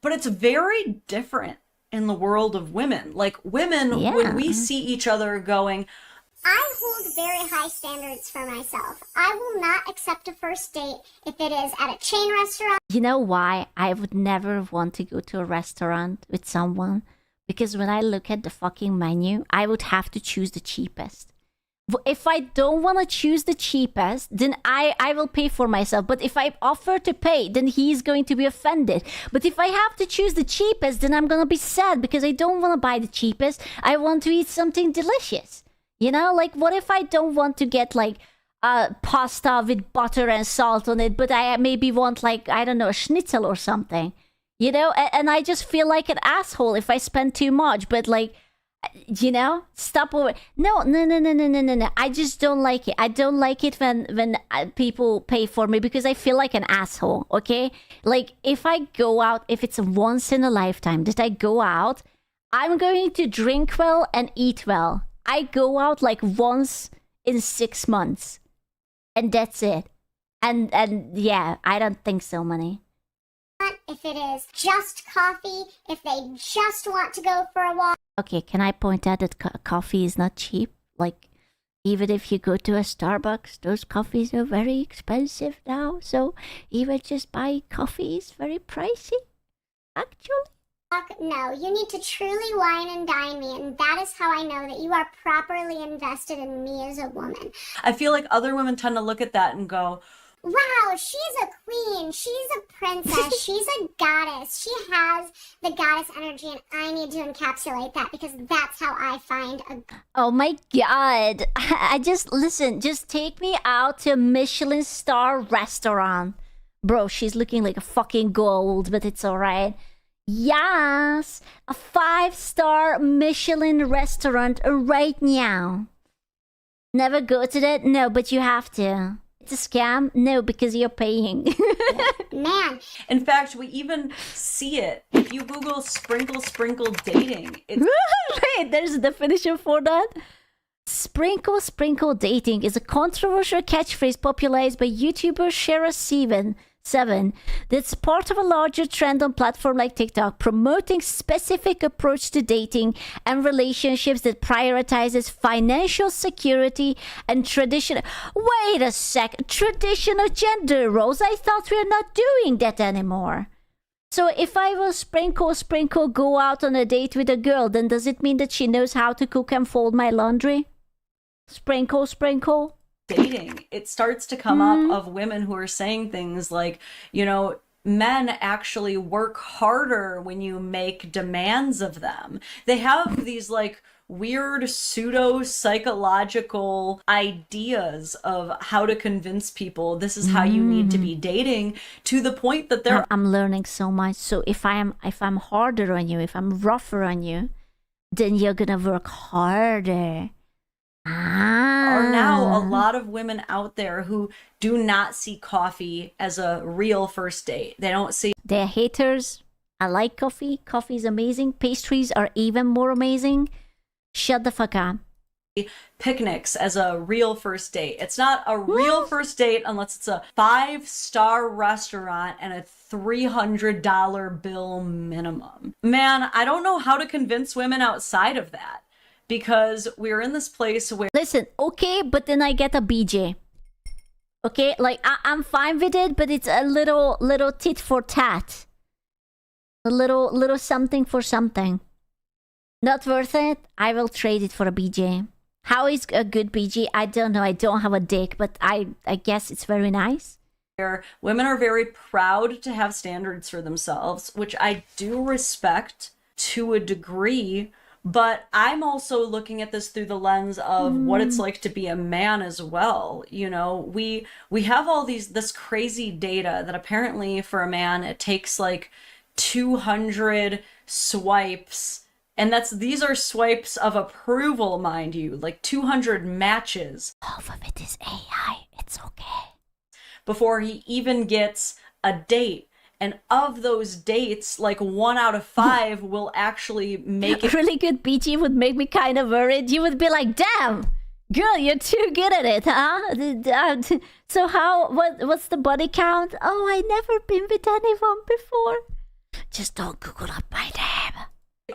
But it's very different in the world of women. Like, women, when we see each other going... I hold very high standards for myself. I will not accept a first date if it is at a chain restaurant. You know why I would never want to go to a restaurant with someone? Because when I look at the fucking menu, I would have to choose the cheapest. If I don't want to choose the cheapest, then I will pay for myself. But if I offer to pay, then he's going to be offended. But if I have to choose the cheapest, then I'm going to be sad because I don't want to buy the cheapest. I want to eat something delicious. You know, like what if I don't want to get like pasta with butter and salt on it, but I maybe want like, I don't know, a schnitzel or something. You know, and I just feel like an asshole if I spend too much. But like, you know, stop over. No. I just don't like it. I don't like it when people pay for me because I feel like an asshole. Okay, like if I go out, if it's a once in a lifetime that I go out, I'm going to drink well and eat well. I go out like once in 6 months, and that's it. And yeah, I don't think so, money. If it is just coffee, if they just want to go for a walk. Okay, can I point out that coffee is not cheap? Like, Even if you go to a Starbucks, those coffees are very expensive now. So even just buying coffee is very pricey, actually. No, you need to truly wine and dine me, and that is how I know that you are properly invested in me as a woman. I feel like other women tend to look at that and go, wow, she's a queen, she's a princess, she's a goddess, she has the goddess energy, and I need to encapsulate that because that's how I find a... Oh my god. Just take me out to a Michelin star restaurant. Bro, she's looking like a fucking gold, but it's alright. Yes, a 5-star Michelin restaurant right now. Never go to that? No, but you have to. It's a scam? No, because you're paying. Man. In fact, we even see it. If you Google sprinkle dating, it's... Wait, there's a definition for that? Sprinkle dating is a controversial catchphrase popularized by YouTuber Shara7 that's part of a larger trend on platform like TikTok, promoting specific approach to dating and relationships that prioritizes financial security and traditional... Wait a sec, traditional gender roles? I thought we're not doing that anymore. So if I will sprinkle, go out on a date with a girl, then does it mean that she knows how to cook and fold my laundry? Sprinkle. Dating, it starts to come up of women who are saying things like, you know, men actually work harder when you make demands of them. They have these like weird pseudo psychological ideas of how to convince people this is how you need to be dating, to the point that they're... I'm learning so much. So if I'm harder on you, if I'm rougher on you, then you're gonna work harder. Are now a lot of women out there who do not see coffee as a real first date. They don't see... They're haters. I like coffee. Coffee is amazing. Pastries are even more amazing. Shut the fuck up. Picnics as a real first date. It's not a real first date unless it's a 5-star restaurant and a $300 bill minimum. Man, I don't know how to convince women outside of that. Because we're in this place where... Listen, okay, but then I get a BJ. Okay, like, I'm fine with it, but it's a little tit for tat. A little something for something. Not worth it? I will trade it for a BJ. How is a good BJ? I don't know, I don't have a dick, but I guess it's very nice. Women are very proud to have standards for themselves, which I do respect to a degree. But I'm also looking at this through the lens of what it's like to be a man as well. You know, we have all this crazy data that apparently for a man it takes like 200 swipes, and these are swipes of approval, mind you, like 200 matches. Half of it is AI. It's okay. Before he even gets a date. And of those dates, like 1 out of 5 will actually make it. A really good BG would make me kind of worried. You would be like, damn, girl, you're too good at it, huh? So what's the body count? Oh, I never been with anyone before. Just don't Google up my name.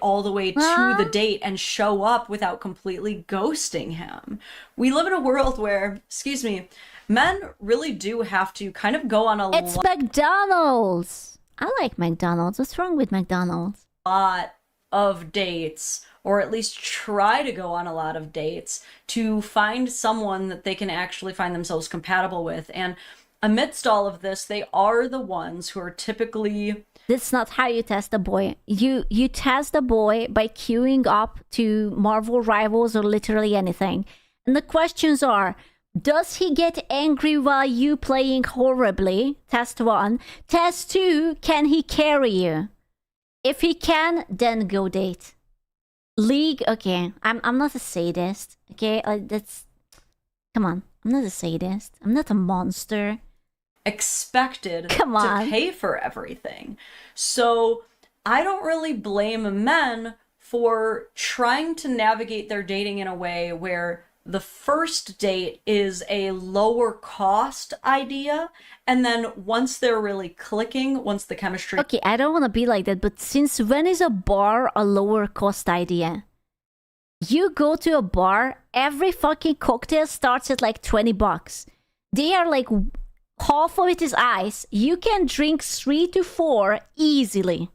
All the way to the date and show up without completely ghosting him. We live in a world where, excuse me, men really do have to kind of go on a It's McDonald's. I like McDonald's. What's wrong with McDonald's? Lot of dates, or at least try to go on a lot of dates to find someone that they can actually find themselves compatible with. And amidst all of this, they are the ones who are typically... That's not how you test a boy. You test a boy by queuing up to Marvel Rivals or literally anything. And the questions are, does he get angry while you playing horribly? Test 1. Test 2, can he carry you? If he can, then go date. League, okay. I'm not a sadist. Okay, come on. I'm not a sadist. I'm not a monster. Expected to pay for everything. So I don't really blame men for trying to navigate their dating in a way where the first date is a lower cost idea, and then once they're really clicking, once the chemistry... Okay, I don't want to be like that, but since when is a bar a lower cost idea? You go to a bar, every fucking cocktail starts at like $20. They are like, half of it is ice. You can drink 3 to 4 easily.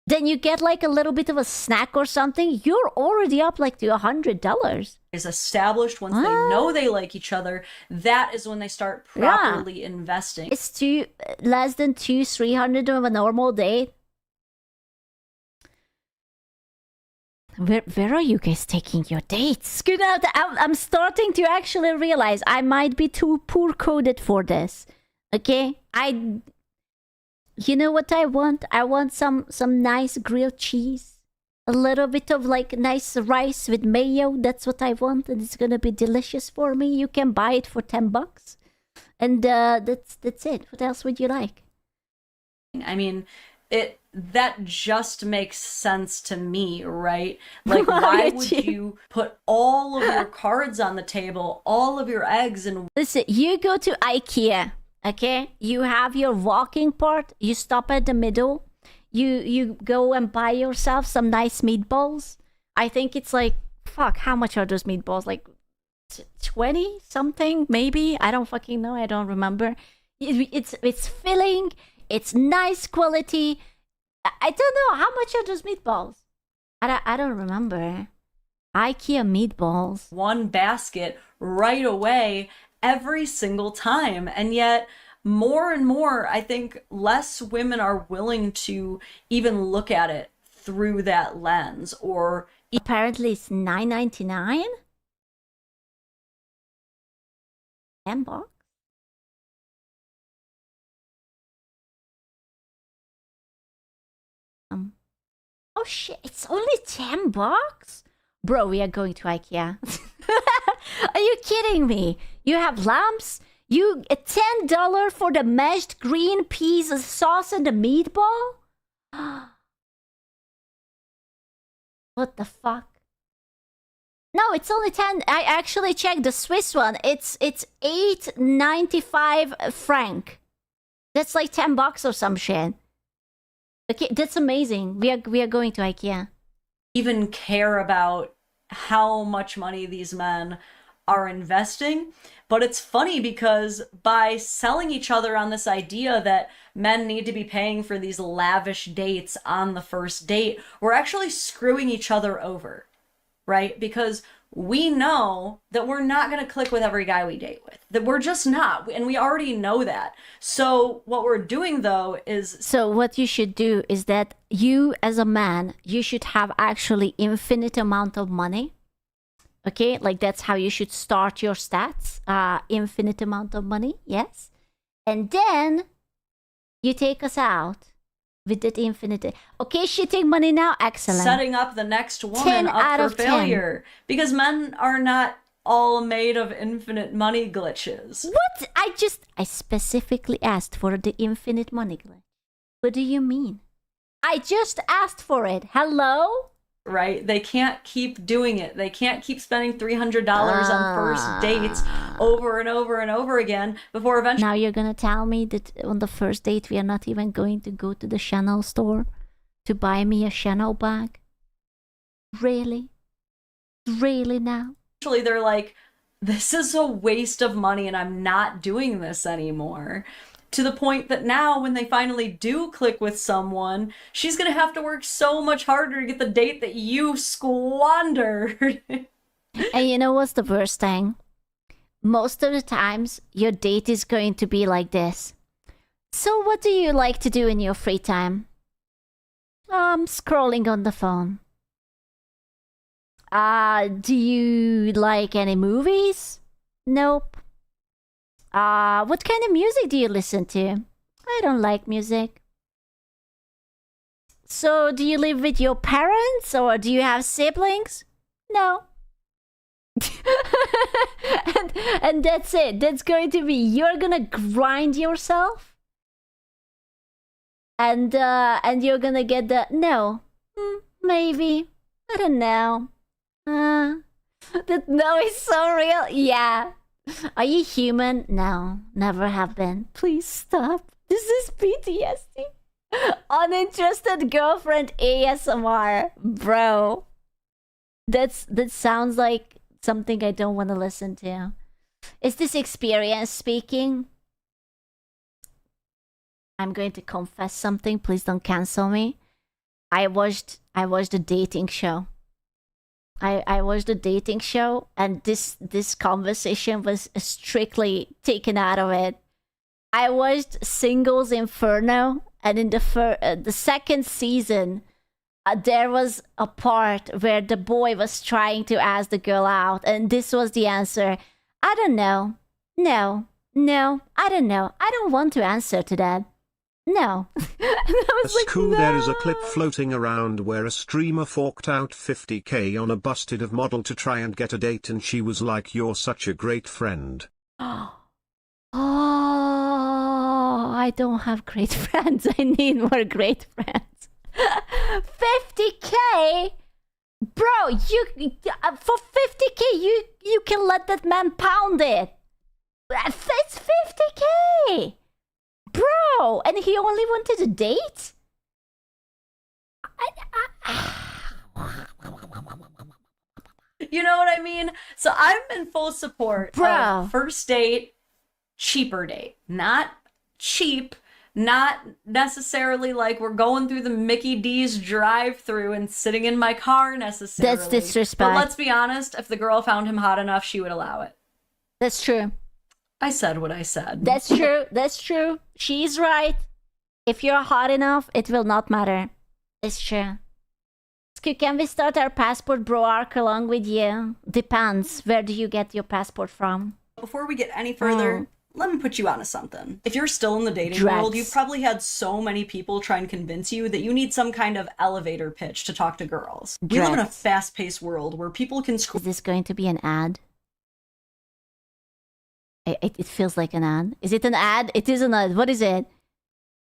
Then you get like a little bit of a snack or something. You're already up like to $100. Is established once they know they like each other. That is when they start properly investing. It's less than $200-300 of a normal date. Where are you guys taking your dates? Good out. I'm starting to actually realize I might be too poor coded for this. Okay, you know what I want? I want some nice grilled cheese, a little bit of like nice rice with mayo. That's what I want, and it's gonna be delicious for me. You can buy it for $10, and that's it. What else would you like? I mean, that just makes sense to me, right? Like, why would you put all of your cards on the table, all of your eggs in? Listen, you go to IKEA. Okay, you have your walking part. You stop at the middle. You go and buy yourself some nice meatballs. I think it's like, fuck, how much are those meatballs? Like 20 something, maybe. I don't fucking know. I don't remember. It's filling. It's nice quality. I don't know how much are those meatballs. I don't remember. IKEA meatballs. One basket right away. Every single time. And yet more and more, I think less women are willing to even look at it through that lens. Or apparently it's $9.99. $10. Oh shit, it's only $10? Bro, we are going to IKEA. Are you kidding me? You have lamps? You $10 for the mashed green peas sauce and the meatball? What the fuck? No, it's only 10. I actually checked the Swiss one. It's 8.95 franc. That's like $10 or some shit. Okay, that's amazing. We are going to IKEA. Even care about how much money these men are investing. But it's funny because by selling each other on this idea that men need to be paying for these lavish dates on the first date, we're actually screwing each other over, right? Because we know that we're not going to click with every guy we date with. That we're just not. And we already know that. So what we're doing though is... So what you should do is that you as a man, you should have actually infinite amount of money. Okay, like that's how you should start your stats. Infinite amount of money, yes. And then you take us out with that infinite. Okay, shitting money now, excellent. Setting up the next woman up for failure. 10. Because men are not all made of infinite money glitches. What? I specifically asked for the infinite money glitch. What do you mean? I just asked for it. Hello? Right? They can't keep doing it. They can't keep spending $300 on first dates over and over and over again before eventually... Now you're gonna tell me that on the first date we are not even going to go to the Chanel store to buy me a Chanel bag? Really? Really now? Actually, they're like, this is a waste of money and I'm not doing this anymore. To the point that now when they finally do click with someone, she's going to have to work so much harder to get the date that you squandered. And you know what's the worst thing? Most of the times, your date is going to be like this. So what do you like to do in your free time? Scrolling on the phone. Do you like any movies? Nope. What kind of music do you listen to? I don't like music. So, do you live with your parents or do you have siblings? No. and that's it. That's going to be, you're gonna grind yourself. And you're gonna get the, no, maybe, I don't know. That no is so real. Yeah. Are you human? No, never have been. Please stop. This is PTSD. Uninterested girlfriend ASMR. Bro. That sounds like something I don't want to listen to. Is this experience speaking? I'm going to confess something. Please don't cancel me. I watched a dating show. I watched a dating show, and this conversation was strictly taken out of it. I watched Singles Inferno, and in the second season, there was a part where the boy was trying to ask the girl out, and this was the answer. I don't know. No, I don't know. I don't want to answer to that. No. Cool. There is a clip floating around where a streamer forked out $50K on a busted of model to try and get a date, and she was like, "You're such a great friend." Oh, I don't have great friends. I need more great friends. $50K? Bro, you for $50K you can let that man pound it. It's $50K. Bro, and he only wanted a date? You know what I mean? So I'm in full support of first date, cheaper date. Not cheap, not necessarily like we're going through the Mickey D's drive-through and sitting in my car necessarily. That's disrespect. But let's be honest, if the girl found him hot enough, she would allow it. That's true. I said what I said. That's true. That's true. She's right. If you're hot enough, it will not matter. It's true. Can we start our passport bro arc along with you? Depends. Where do you get your passport from? Before we get any further, let me put you onto something. If you're still in the dating world, you've probably had so many people try and convince you that you need some kind of elevator pitch to talk to girls. We live in a fast-paced world where people can scroll. Is this going to be an ad? It feels like an ad. Is it an ad? It is an ad. What is it?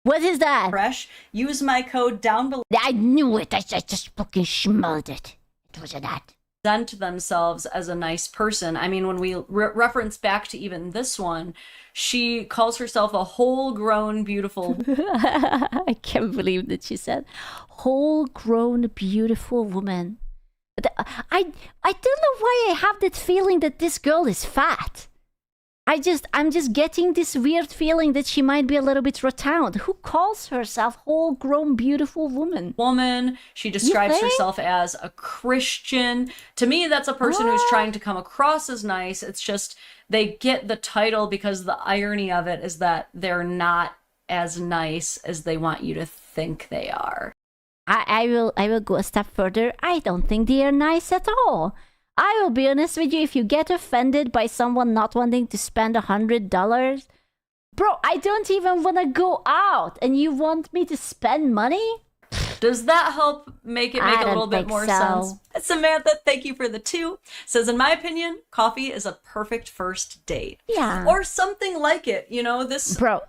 What is that? Fresh. Use my code down below. I knew it. I just fucking smelled it. It was an ad. Present themselves as a nice person. I mean, when we reference back to even this one, she calls herself a whole-grown, beautiful. I can't believe that she said whole-grown, beautiful woman. I don't know why I have that feeling that this girl is fat. I'm just getting this weird feeling that she might be a little bit rotund. Who calls herself whole-grown, beautiful woman? She describes herself as a Christian. To me, that's a person who's trying to come across as nice. It's just they get the title because the irony of it is that they're not as nice as they want you to think they are. I will go a step further. I don't think they are nice at all. I will be honest with you, if you get offended by someone not wanting to spend $100, bro, I don't even want to go out, and you want me to spend money? Does that help make it make a little bit more sense? Samantha, thank you for the 2. Says, in my opinion, coffee is a perfect first date. Yeah. Or something like it, you know, this... Bro,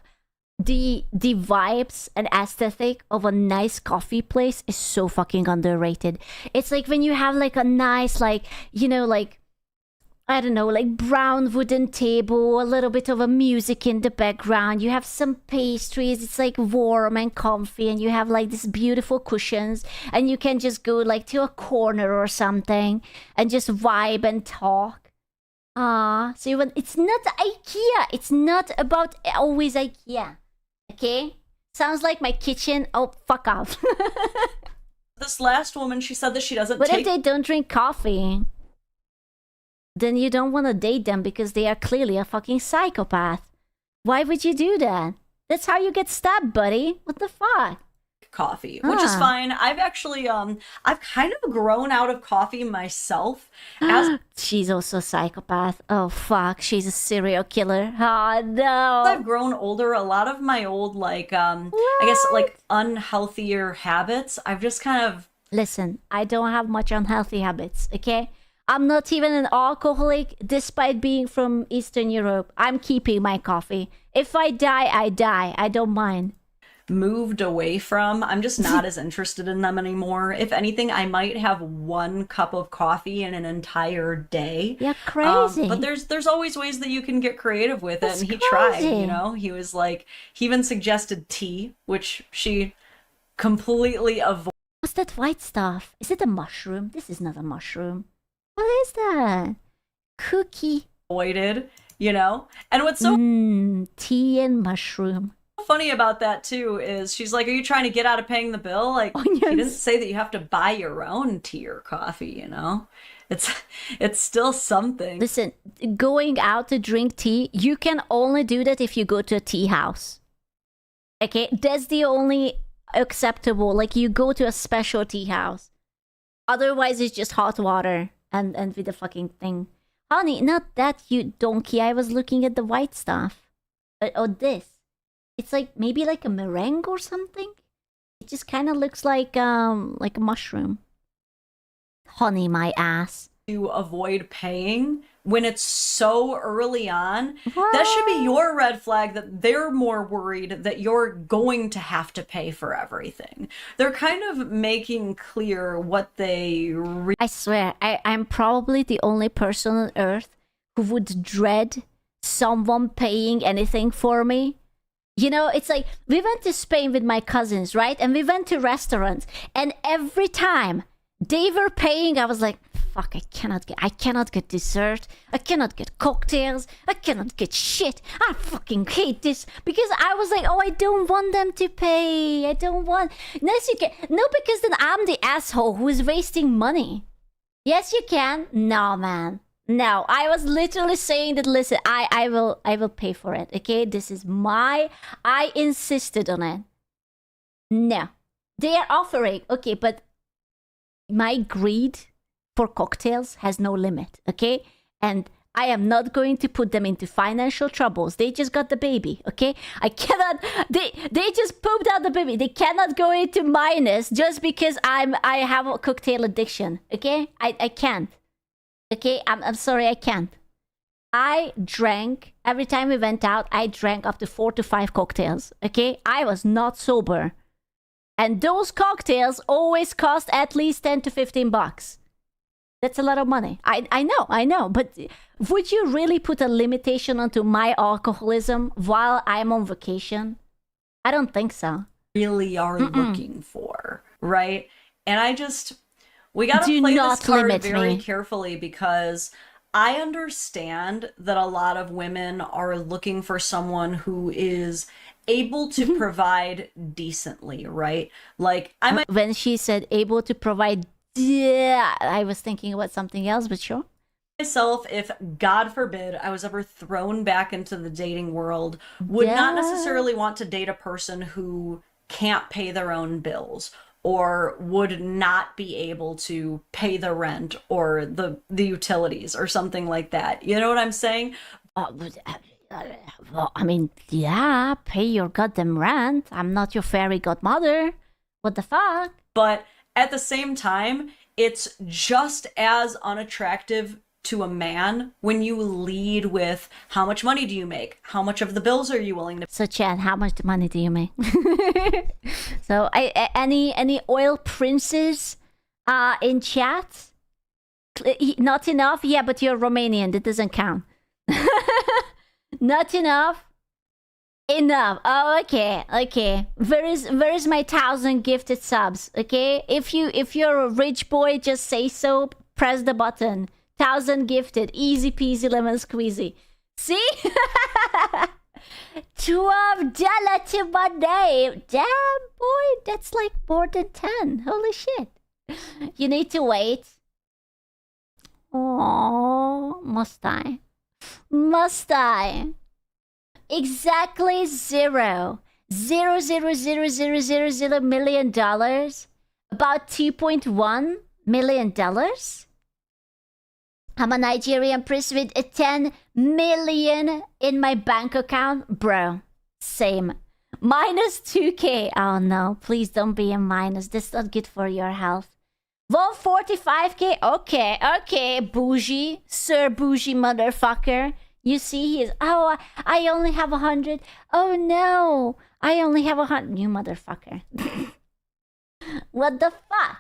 the vibes and aesthetic of a nice coffee place is so fucking underrated. It's like when you have like a nice, like, you know, like, I don't know, like brown wooden table, a little bit of a music in the background. You have some pastries. It's like warm and comfy, and you have like these beautiful cushions, and you can just go like to a corner or something and just vibe and talk. So you want, it's not IKEA. It's not about always IKEA. Okay? Sounds like my kitchen. Oh, fuck off. This last woman, she said that she doesn't What if they don't drink coffee? Then you don't want to date them because they are clearly a fucking psychopath. Why would you do that? That's how you get stabbed, buddy. What the fuck? Coffee, which is fine. I've actually I've kind of grown out of coffee myself. As she's also a psychopath. Oh fuck, she's a serial killer. Oh no. I've grown older, a lot of my old like I guess like unhealthier habits, I've just kind of... Listen, I don't have much unhealthy habits, okay? I'm not even an alcoholic despite being from Eastern Europe. I'm keeping my coffee. If I die, I die. I don't mind. Moved away from. I'm just not as interested in them anymore. If anything, I might have 1 cup of coffee in an entire day. Yeah, crazy. But there's always ways that you can get creative with it. That's and he crazy. tried, you know? He was like, he even suggested tea, which she completely avoided. is that white stuff? Is it a mushroom? This is not a mushroom. What is that? Cookie. Avoided, you know? And what's so tea and mushroom. funny about that too is she's like, are you trying to get out of paying the bill? Like, she didn't say that you have to buy your own tea or coffee, you know? It's still something. Listen, going out to drink tea, you can only do that if you go to a tea house. Okay? That's the only acceptable. Like, you go to a special tea house. Otherwise, it's just hot water and with the fucking thing. Honey, not that, you donkey. I was looking at the white stuff. Oh, this. It's like, maybe like a meringue or something? It just kind of looks like a mushroom. Honey, my ass. To avoid paying when it's so early on. That should be your red flag, that they're more worried that you're going to have to pay for everything. They're kind of making clear what they... I swear, I'm probably the only person on earth who would dread someone paying anything for me. You know, it's like, we went to Spain with my cousins, right? And we went to restaurants. And every time they were paying, I was like, fuck, I cannot get dessert. I cannot get cocktails. I cannot get shit. I fucking hate this. Because I was like, oh, I don't want them to pay. I don't want... Yes, you can. No, because then I'm the asshole who is wasting money. Yes, you can. No, man. No, I was literally saying that, listen, I will pay for it, okay? This is I insisted on it. No. They are offering, okay, but my greed for cocktails has no limit, okay? And I am not going to put them into financial troubles. They just got the baby, okay? I cannot... They just pooped out the baby. They cannot go into minus just because I have a cocktail addiction, okay? I can't. Okay, I'm sorry, I can't. I drank, every time we went out, I drank up to 4 to 5 cocktails, okay? I was not sober. And those cocktails always cost at least 10 to 15 bucks. That's a lot of money. I know. But would you really put a limitation onto my alcoholism while I'm on vacation? I don't think so. Really are looking for, right? And we gotta play this card very carefully, because I understand that a lot of women are looking for someone who is able to provide decently, right? Like, when she said able to provide, yeah, I was thinking about something else, but sure. Myself, if God forbid I was ever thrown back into the dating world, would not necessarily want to date a person who can't pay their own bills, or would not be able to pay the rent or the utilities or something like that. You know what I'm saying? Well, I mean, yeah, pay your goddamn rent. I'm not your fairy godmother. What the fuck? But at the same time, it's just as unattractive to a man when you lead with, how much money do you make? How much of the bills are you willing to... So Chad, how much money do you make? So any oil princes in chat? Not enough? Yeah, but you're Romanian. That doesn't count. Not enough? Enough. Oh, okay. Where is my 1,000 gifted subs? Okay? If you're a rich boy, just say so. Press the button. 1,000 gifted. Easy peasy lemon squeezy. See? $12 to my name. Damn, boy. That's like more than 10. Holy shit. You need to wait. Oh, must I? Must I? Exactly $0.00000 million. About $2.1 million. I'm a Nigerian prince with 10 million in my bank account. Bro, same. Minus 2K. Oh no, please don't be a minus. That's not good for your health. Well, 45K. Okay. Bougie. Sir Bougie motherfucker. You see, he is... Oh, I only have 100. Oh no, I only have 100. You motherfucker. What the fuck?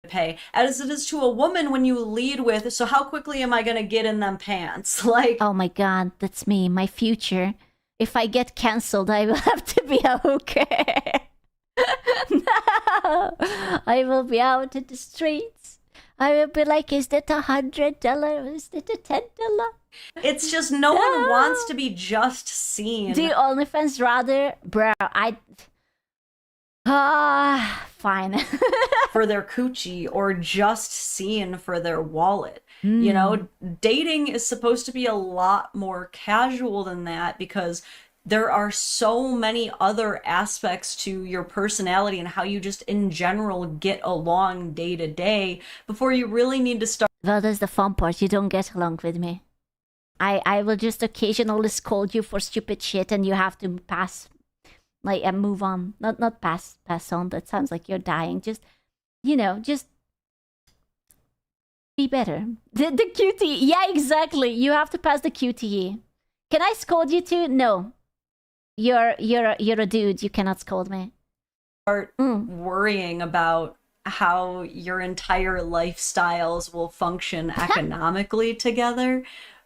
Pay as it is to a woman when you lead with, so how quickly am I gonna get in them pants? Like, oh my god, that's me, my future. If I get cancelled, I will have to be a hooker. No, I will be out in the streets. I will be like, is that $100? Is that a $10? It's just no one wants to be just seen. Do OnlyFans rather? Bro, fine. For their coochie or just seen for their wallet. You know, dating is supposed to be a lot more casual than that because there are so many other aspects to your personality and how you just in general get along day to day before you really need to start. Well, that's the fun part. You don't get along with me. I will just occasionally scold you for stupid shit and you have to pass, like, and move on. Not pass on. That sounds like you're dying. Just, just be better. The QTE. Yeah, exactly. You have to pass the QTE. Can I scold you too? No. You're a dude. You cannot scold me. Start worrying about how your entire lifestyles will function economically together.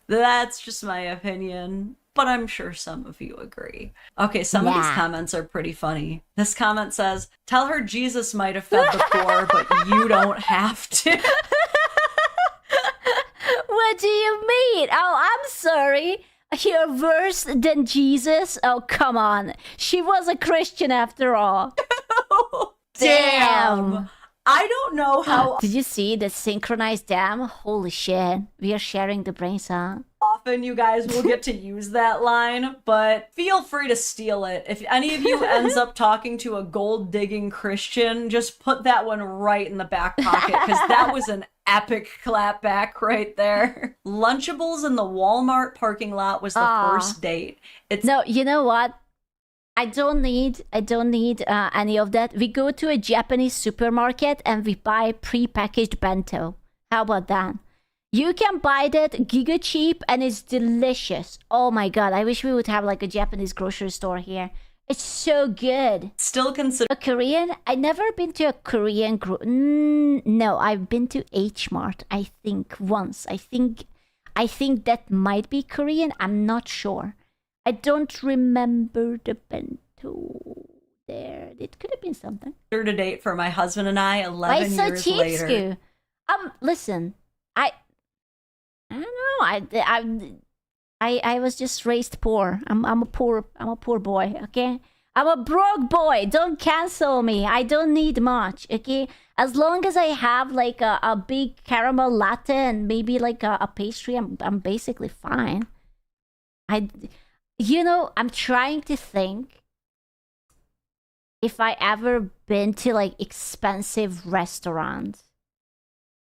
That's just my opinion, but I'm sure some of you agree. Okay, some of these comments are pretty funny. This comment says, tell her Jesus might have fed the poor, but you don't have to. What do you mean? Oh, I'm sorry. You're worse than Jesus? Oh, come on. She was a Christian after all. Damn. I don't know how... Did you see the synchronized dam? Holy shit. We are sharing the brains, huh? Often you guys will get to use that line, but feel free to steal it. If any of you ends up talking to a gold-digging Christian, just put that one right in the back pocket, because that was an epic clapback right there. Lunchables in the Walmart parking lot was the first date. No, you know what? I don't need any of that. We go to a Japanese supermarket and we buy pre-packaged bento. How about that? You can buy that giga cheap and it's delicious. Oh my god, I wish we would have like a Japanese grocery store here. It's so good. Still consider a Korean? I never been to a Korean no, I've been to H Mart, I think, once. I think that might be Korean. I'm not sure. I don't remember the bento there. It could have been something. To date for my husband and I 11 years later. Listen, I don't know. I was just raised poor. I'm a poor boy, okay? I'm a broke boy. Don't cancel me. I don't need much, okay? As long as I have like a big caramel latte and maybe like a pastry, I'm basically fine. I'm trying to think if I ever been to like expensive restaurants.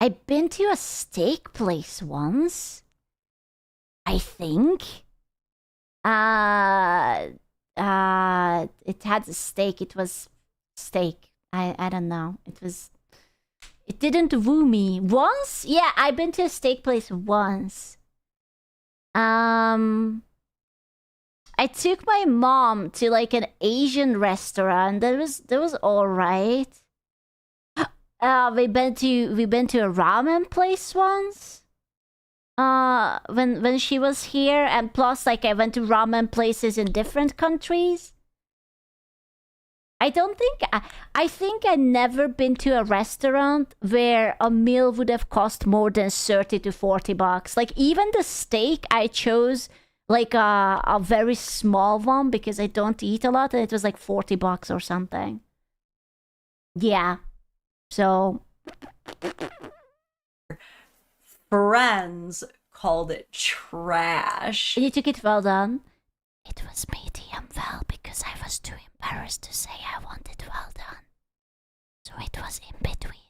I've been to a steak place once. I think. It had a steak. It was steak. I don't know. It didn't woo me. Once? Yeah, I've been to a steak place once. I took my mom to like an Asian restaurant. That was all right. We been to a ramen place once. When she was here, and plus like I went to ramen places in different countries. I think I never been to a restaurant where a meal would have cost more than $30 to $40. Like even the steak I chose like a very small one because I don't eat a lot, and it was like $40 or something. Yeah. So friends called it trash. You took it well done. It was medium well because I was too embarrassed to say I wanted well done. So it was in between.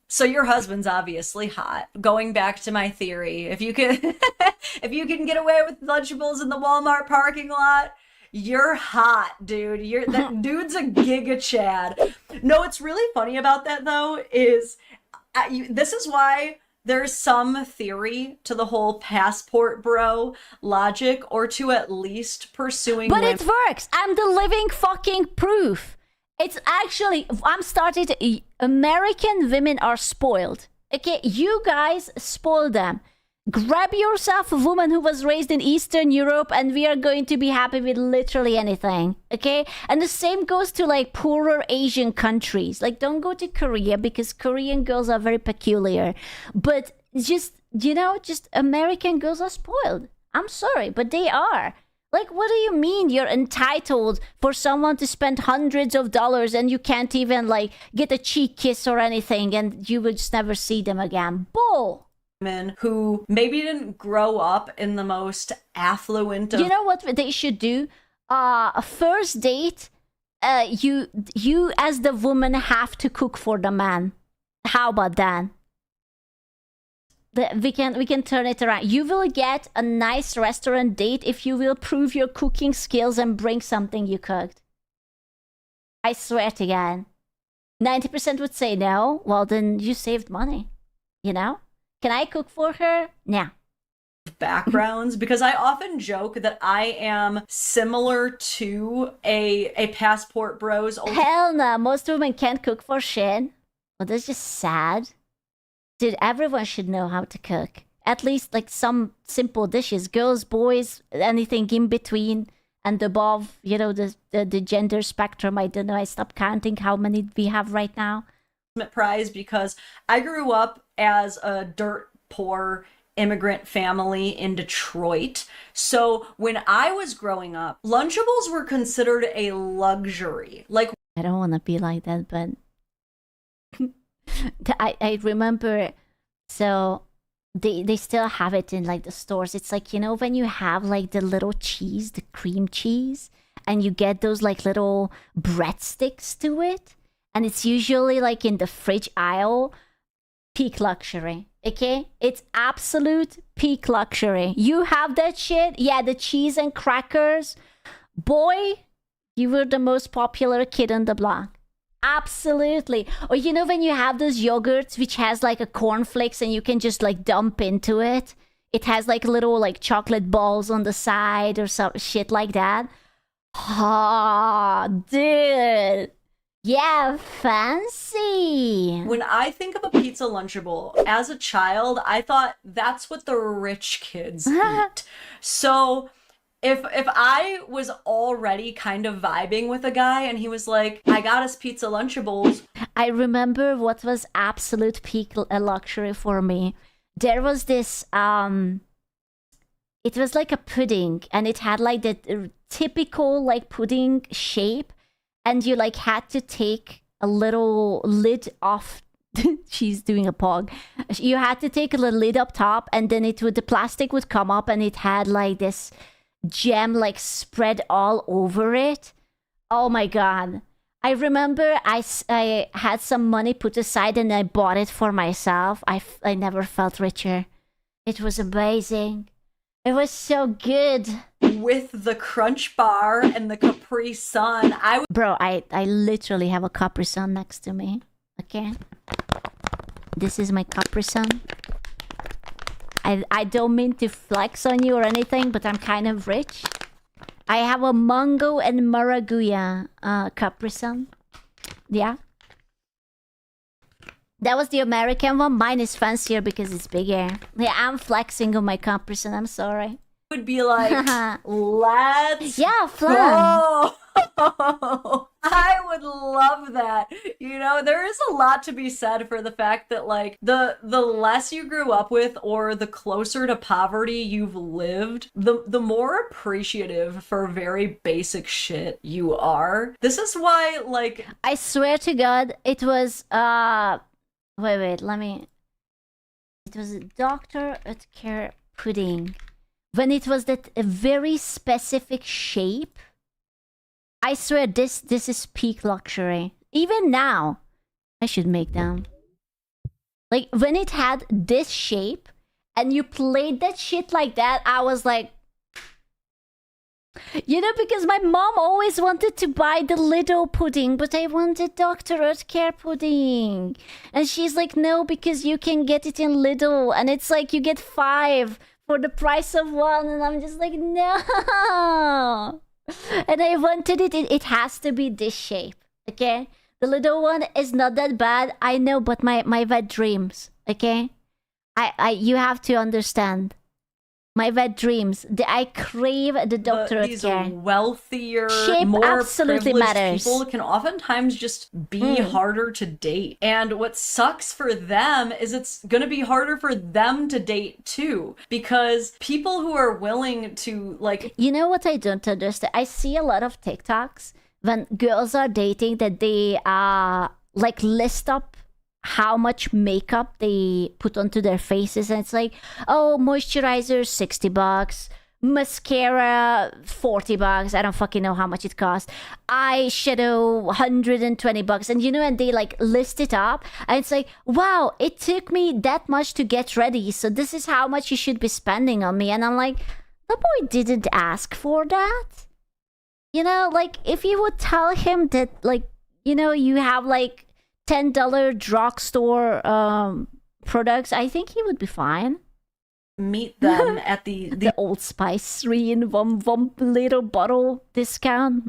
So your husband's obviously hot. Going back to my theory, if you can get away with Lunchables in the Walmart parking lot, you're hot, dude. That dude's a giga Chad. No, what's really funny about that though is this is why there's some theory to the whole passport bro logic, or to at least pursuing. But it works. I'm the living fucking proof. It's actually, I'm starting to, American women are spoiled. Okay, you guys spoil them. Grab yourself a woman who was raised in Eastern Europe and we are going to be happy with literally anything, okay? And the same goes to like poorer Asian countries. Like don't go to Korea because Korean girls are very peculiar. But just, you know, just American girls are spoiled. I'm sorry, but they are. Like, what do you mean you're entitled for someone to spend hundreds of dollars and you can't even like get a cheek kiss or anything and you will just never see them again? Bull! Who maybe didn't grow up in the most affluent of... You know what they should do? A first date, you as the woman have to cook for the man. How about that? We can turn it around. You will get a nice restaurant date if you will prove your cooking skills and bring something you cooked. I swear to God. 90% would say no. Well, then you saved money. You know? Can I cook for her? Nah. Backgrounds, because I often joke that I am similar to a passport bros. Hell no, most women can't cook for shit. Well, that's just sad. Dude, everyone should know how to cook. At least like some simple dishes. Girls, boys, anything in between and above, you know, the gender spectrum. I don't know, I stopped counting how many we have right now. Prize because I grew up as a dirt poor immigrant family in Detroit. So when I was growing up, Lunchables were considered a luxury. Like, I don't want to be like that, but I remember, so they still have it in like the stores. It's like, you know, when you have like the little cheese, the cream cheese, and you get those like little breadsticks to it. And it's usually like in the fridge aisle. Peak luxury, okay? It's absolute peak luxury. You have that shit? Yeah, the cheese and crackers. Boy, you were the most popular kid on the block. Absolutely. Or you know when you have those yogurts which has like a cornflakes and you can just like dump into it? It has like little like chocolate balls on the side or some shit like that. Oh, dude. Yeah, fancy. When I think of a pizza Lunchable, as a child, I thought that's what the rich kids eat. So if I was already kind of vibing with a guy and he was like, I got us pizza Lunchables. I remember what was absolute peak luxury for me. There was this, it was like a pudding and it had like the typical like pudding shape. And you like had to take a little lid off. She's doing a pog. You had to take a little lid up top, and then the plastic would come up, and it had like this jam like spread all over it. Oh my god! I remember I had some money put aside, and I bought it for myself. I never felt richer. It was amazing. It was so good. With the Crunch Bar and the Capri Sun, Bro, I literally have a Capri Sun next to me. Okay? This is my Capri Sun. I don't mean to flex on you or anything, but I'm kind of rich. I have a mango and maracuya Capri Sun. Yeah. That was the American one. Mine is fancier because it's bigger. Yeah, I'm flexing on my Capri Sun. I'm sorry. Would be like, let's flan. Go. I would love that. You know, there is a lot to be said for the fact that like the less you grew up with or the closer to poverty you've lived, the more appreciative for very basic shit you are. This is why, like, I swear to God, it was wait, let me. It was a Dr. Oetker pudding. When it was that a very specific shape, I swear this is peak luxury. Even now, I should make them. Like when it had this shape and you played that shit like that, I was like, you know, because my mom always wanted to buy the little pudding, but I wanted Dr. Oetker pudding. And she's like, no, because you can get it in little and it's like you get 5 for the price of 1, and I'm just like, no. And I wanted it. It has to be this shape, okay? The little one is not that bad, I know, but my wet dreams, okay? You have to understand. My wet dreams. I crave the doctorate these care. Wealthier, Shape more absolutely privileged matters. people can oftentimes just be harder to date. And what sucks for them is it's going to be harder for them to date too. Because people who are willing to, like... You know what I don't understand? I see a lot of TikToks when girls are dating that they like list up how much makeup they put onto their faces, and it's like, oh, moisturizer $60, mascara $40, I don't fucking know how much it costs, eyeshadow $120, and and they like list it up, and it's like, wow, it took me that much to get ready, so this is how much you should be spending on me. And I'm like, the boy didn't ask for that. Like, if you would tell him that, like, you have like $10 drugstore products, I think he would be fine. Meet them at the Old Spice 3-in-1 little bottle discount.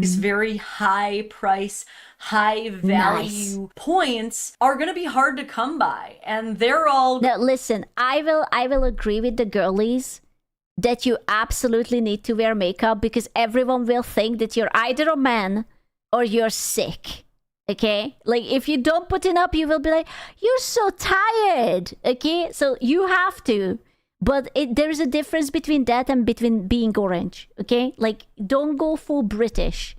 These very high price, high value points are going to be hard to come by, and they're all... Now listen, I will agree with the girlies that you absolutely need to wear makeup, because everyone will think that you're either a man or you're sick. Okay, like if you don't put it up, you will be like, you're so tired. Okay, so you have to, but there's a difference between that and between being orange. Okay, like don't go full British.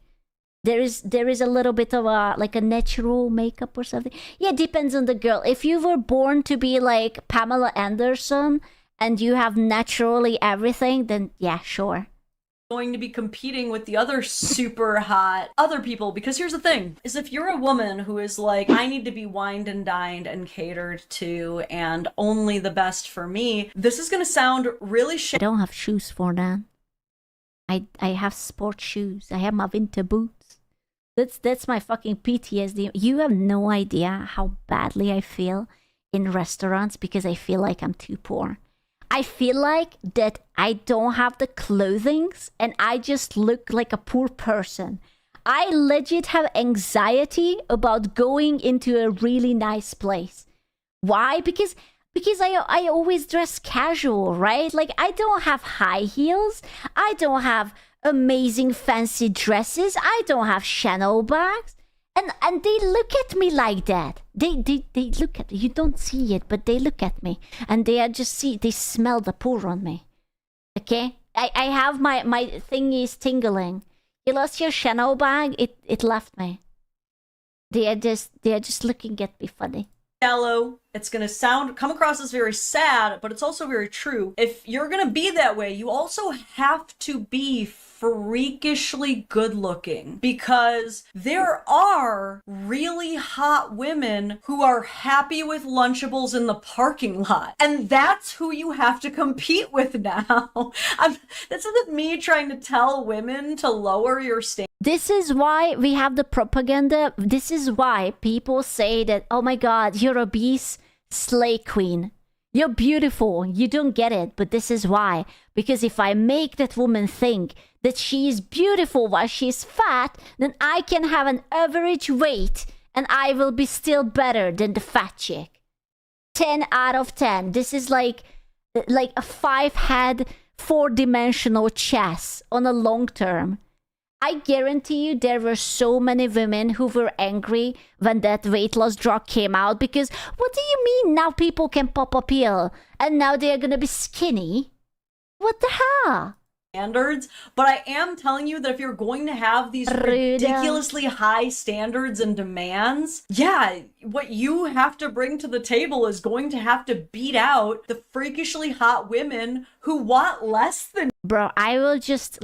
There is a little bit of a natural makeup or something. Yeah, depends on the girl. If you were born to be like Pamela Anderson and you have naturally everything, then yeah, sure. Going to be competing with the other super hot other people, because here's the thing, is if you're a woman who is like, I need to be wined and dined and catered to and only the best for me, this is gonna sound really shit. I don't have shoes for that. I have sports shoes. I have my winter boots. That's my fucking PTSD. You have no idea how badly I feel in restaurants because I feel like I'm too poor. I feel like that I don't have the clothings and I just look like a poor person. I legit have anxiety about going into a really nice place. Why? Because I always dress casual, right? Like, I don't have high heels. I don't have amazing fancy dresses. I don't have Chanel bags. And they look at me like that. They look at me. You don't see it, but they look at me. And they smell the poor on me. Okay? I have my thing is tingling. You lost your Chanel bag, it left me. They are just looking at me funny. Shallow. It's gonna come across as very sad, but it's also very true. If you're gonna be that way, you also have to be freakishly good looking, because there are really hot women who are happy with Lunchables in the parking lot, and that's who you have to compete with now. This isn't me trying to tell women to lower your standards. This is why we have the propaganda. This is why people say that, oh my god, you're obese, slay queen. You're beautiful. You don't get it, but this is why. Because if I make that woman think that she is beautiful while she's fat, then I can have an average weight and I will be still better than the fat chick. 10 out of 10. This is like a 5-head, 4-dimensional chess on a long term. I guarantee you there were so many women who were angry when that weight loss drug came out, because what do you mean now people can pop a pill and now they're gonna be skinny? What the hell? Standards, but I am telling you that if you're going to have these ridiculously high standards and demands, yeah, what you have to bring to the table is going to have to beat out the freakishly hot women who want less than... Bro, I will just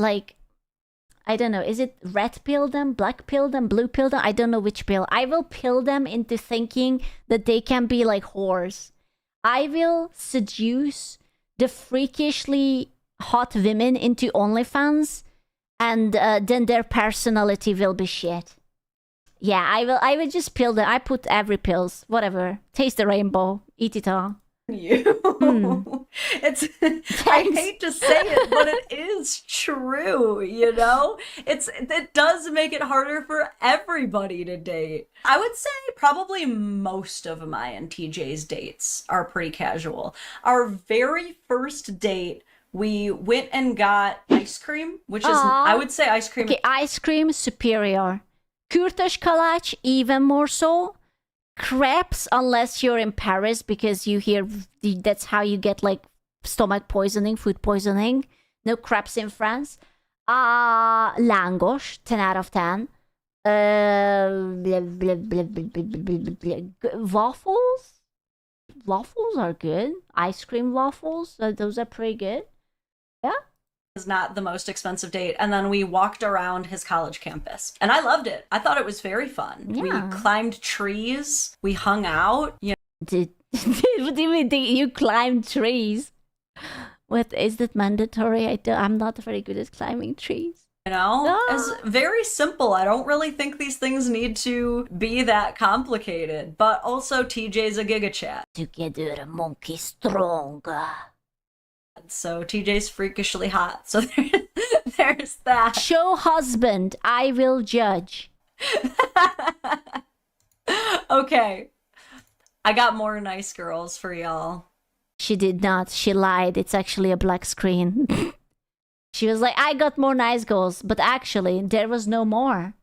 I don't know, is it red pill them, black pill them, blue pill them? I don't know which pill. I will pill them into thinking that they can be like whores. I will seduce the freakishly hot women into OnlyFans, and then their personality will be shit. Yeah, I will just pill them. I put every pills, whatever. Taste the rainbow, eat it all. you. It's I hate to say it, but it is true, you know? It does make it harder for everybody to date. I would say probably most of my and TJ's dates are pretty casual. Our very first date, we went and got ice cream, which is, I would say ice cream. Okay, ice cream, superior. Kürtös kalács, even more so. Crepes, unless you're in Paris, because you hear that's how you get like stomach poisoning, food poisoning. No crepes in France. Langos, 10 out of 10. Waffles? Waffles are good. Ice cream waffles, those are pretty good. Yeah. Is not the most expensive date. And then we walked around his college campus. And I loved it. I thought it was very fun. Yeah. We climbed trees. We hung out. You know. What do you mean you climbed trees? What, is that mandatory? I'm not very good at climbing trees. You know, it's very simple. I don't really think these things need to be that complicated. But also TJ's a giga chat. Together a monkey stronger. So TJ's freakishly hot. So there's that. Show husband, I will judge. Okay. I got more nice girls for y'all. She did not. She lied. It's actually a black screen. She was like, I got more nice girls, but actually there was no more.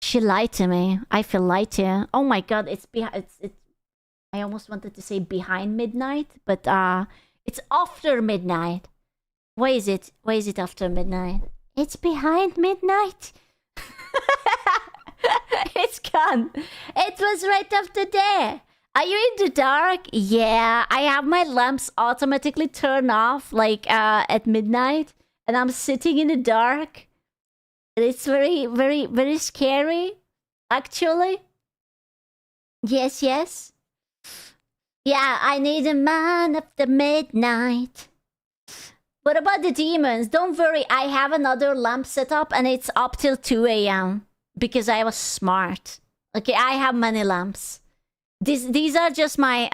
She lied to me. I feel lied to. Oh my god, it's I almost wanted to say behind midnight, but it's after midnight. Why is it? Why is it after midnight? It's behind midnight. It's gone. It was right after there. Are you in the dark? Yeah, I have my lamps automatically turn off like at midnight, and I'm sitting in the dark. It's very, very, very scary, actually. Yes, yes. Yeah, I need a man after midnight. What about the demons? Don't worry, I have another lamp set up and it's up till 2 a.m. because I was smart. Okay, I have many lamps. These are just my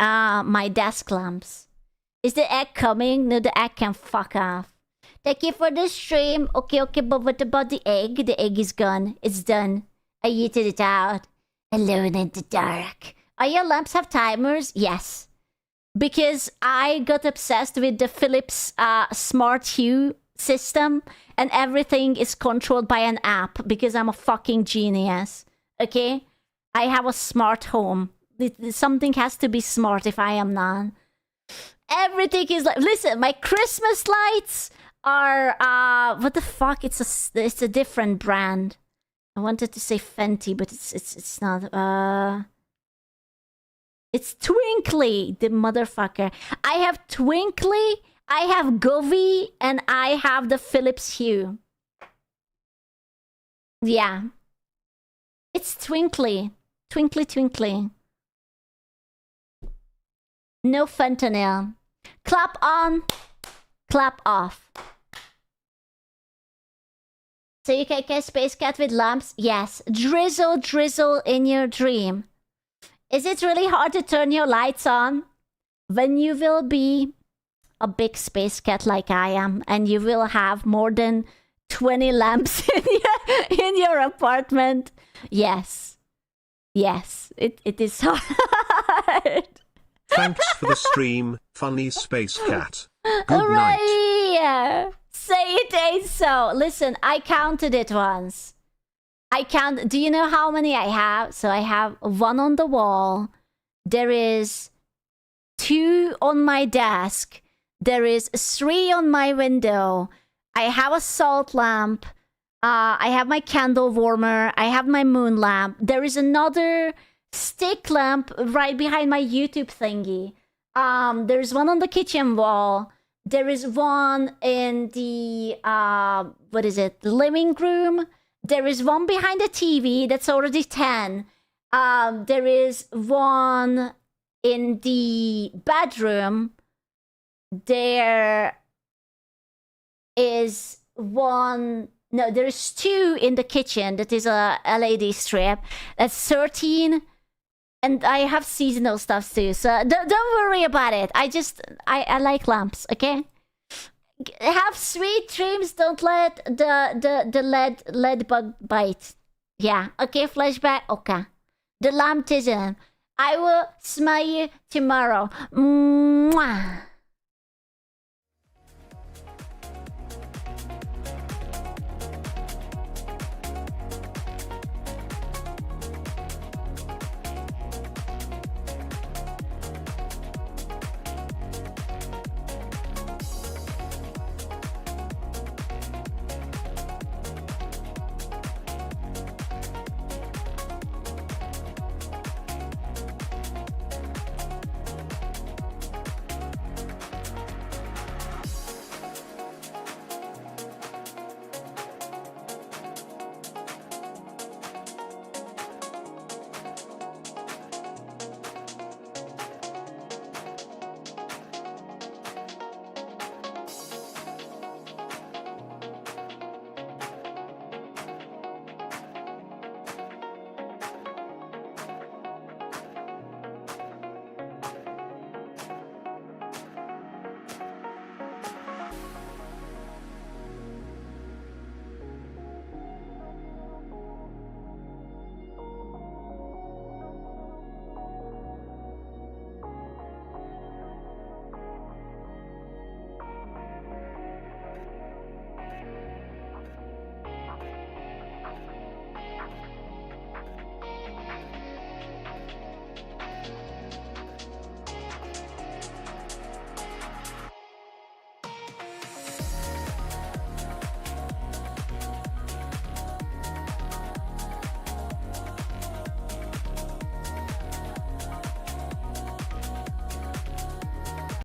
my desk lamps. Is the egg coming? No, the egg can fuck off. Thank you for the stream. Okay, but what about the egg? The egg is gone. It's done. I yeeted it out. Alone in the dark. Are your lamps have timers? Yes. Because I got obsessed with the Philips Smart Hue system and everything is controlled by an app because I'm a fucking genius. Okay? I have a smart home. Something has to be smart if I am not. Everything is like, listen, my Christmas lights are what the fuck? It's a different brand. I wanted to say Fenty, but it's not. It's Twinkly, the motherfucker. I have Twinkly, I have Govee, and I have the Philips Hue. Yeah. It's Twinkly. Twinkly, twinkly. No fentanyl. Clap on, clap off. So you can get Space Cat with lamps? Yes. Drizzle, drizzle in your dream. Is it really hard to turn your lights on? When you will be a big space cat like I am, and you will have more than 20 lamps in your apartment. Yes. Yes, it is hard. Thanks for the stream, funny space cat. Good Hooray! night. Say it ain't so. Listen, I counted it once. Do you know how many I have? So I have 1 on the wall. There is 2 on my desk. There is 3 on my window. I have a salt lamp. I have my candle warmer. I have my moon lamp. There is another stick lamp right behind my YouTube thingy. There's one on the kitchen wall. There is one in the, the living room. There is one behind the TV, that's already 10. There is one in the bedroom. There is one... No, there is 2 in the kitchen. That is a LED strip. That's 13. And I have seasonal stuff too, so don't worry about it. I like lamps, okay? Have sweet dreams, don't let the lead bug bite. Yeah, okay, flashback, okay. The lamp tism. I will smell you tomorrow. Mwah.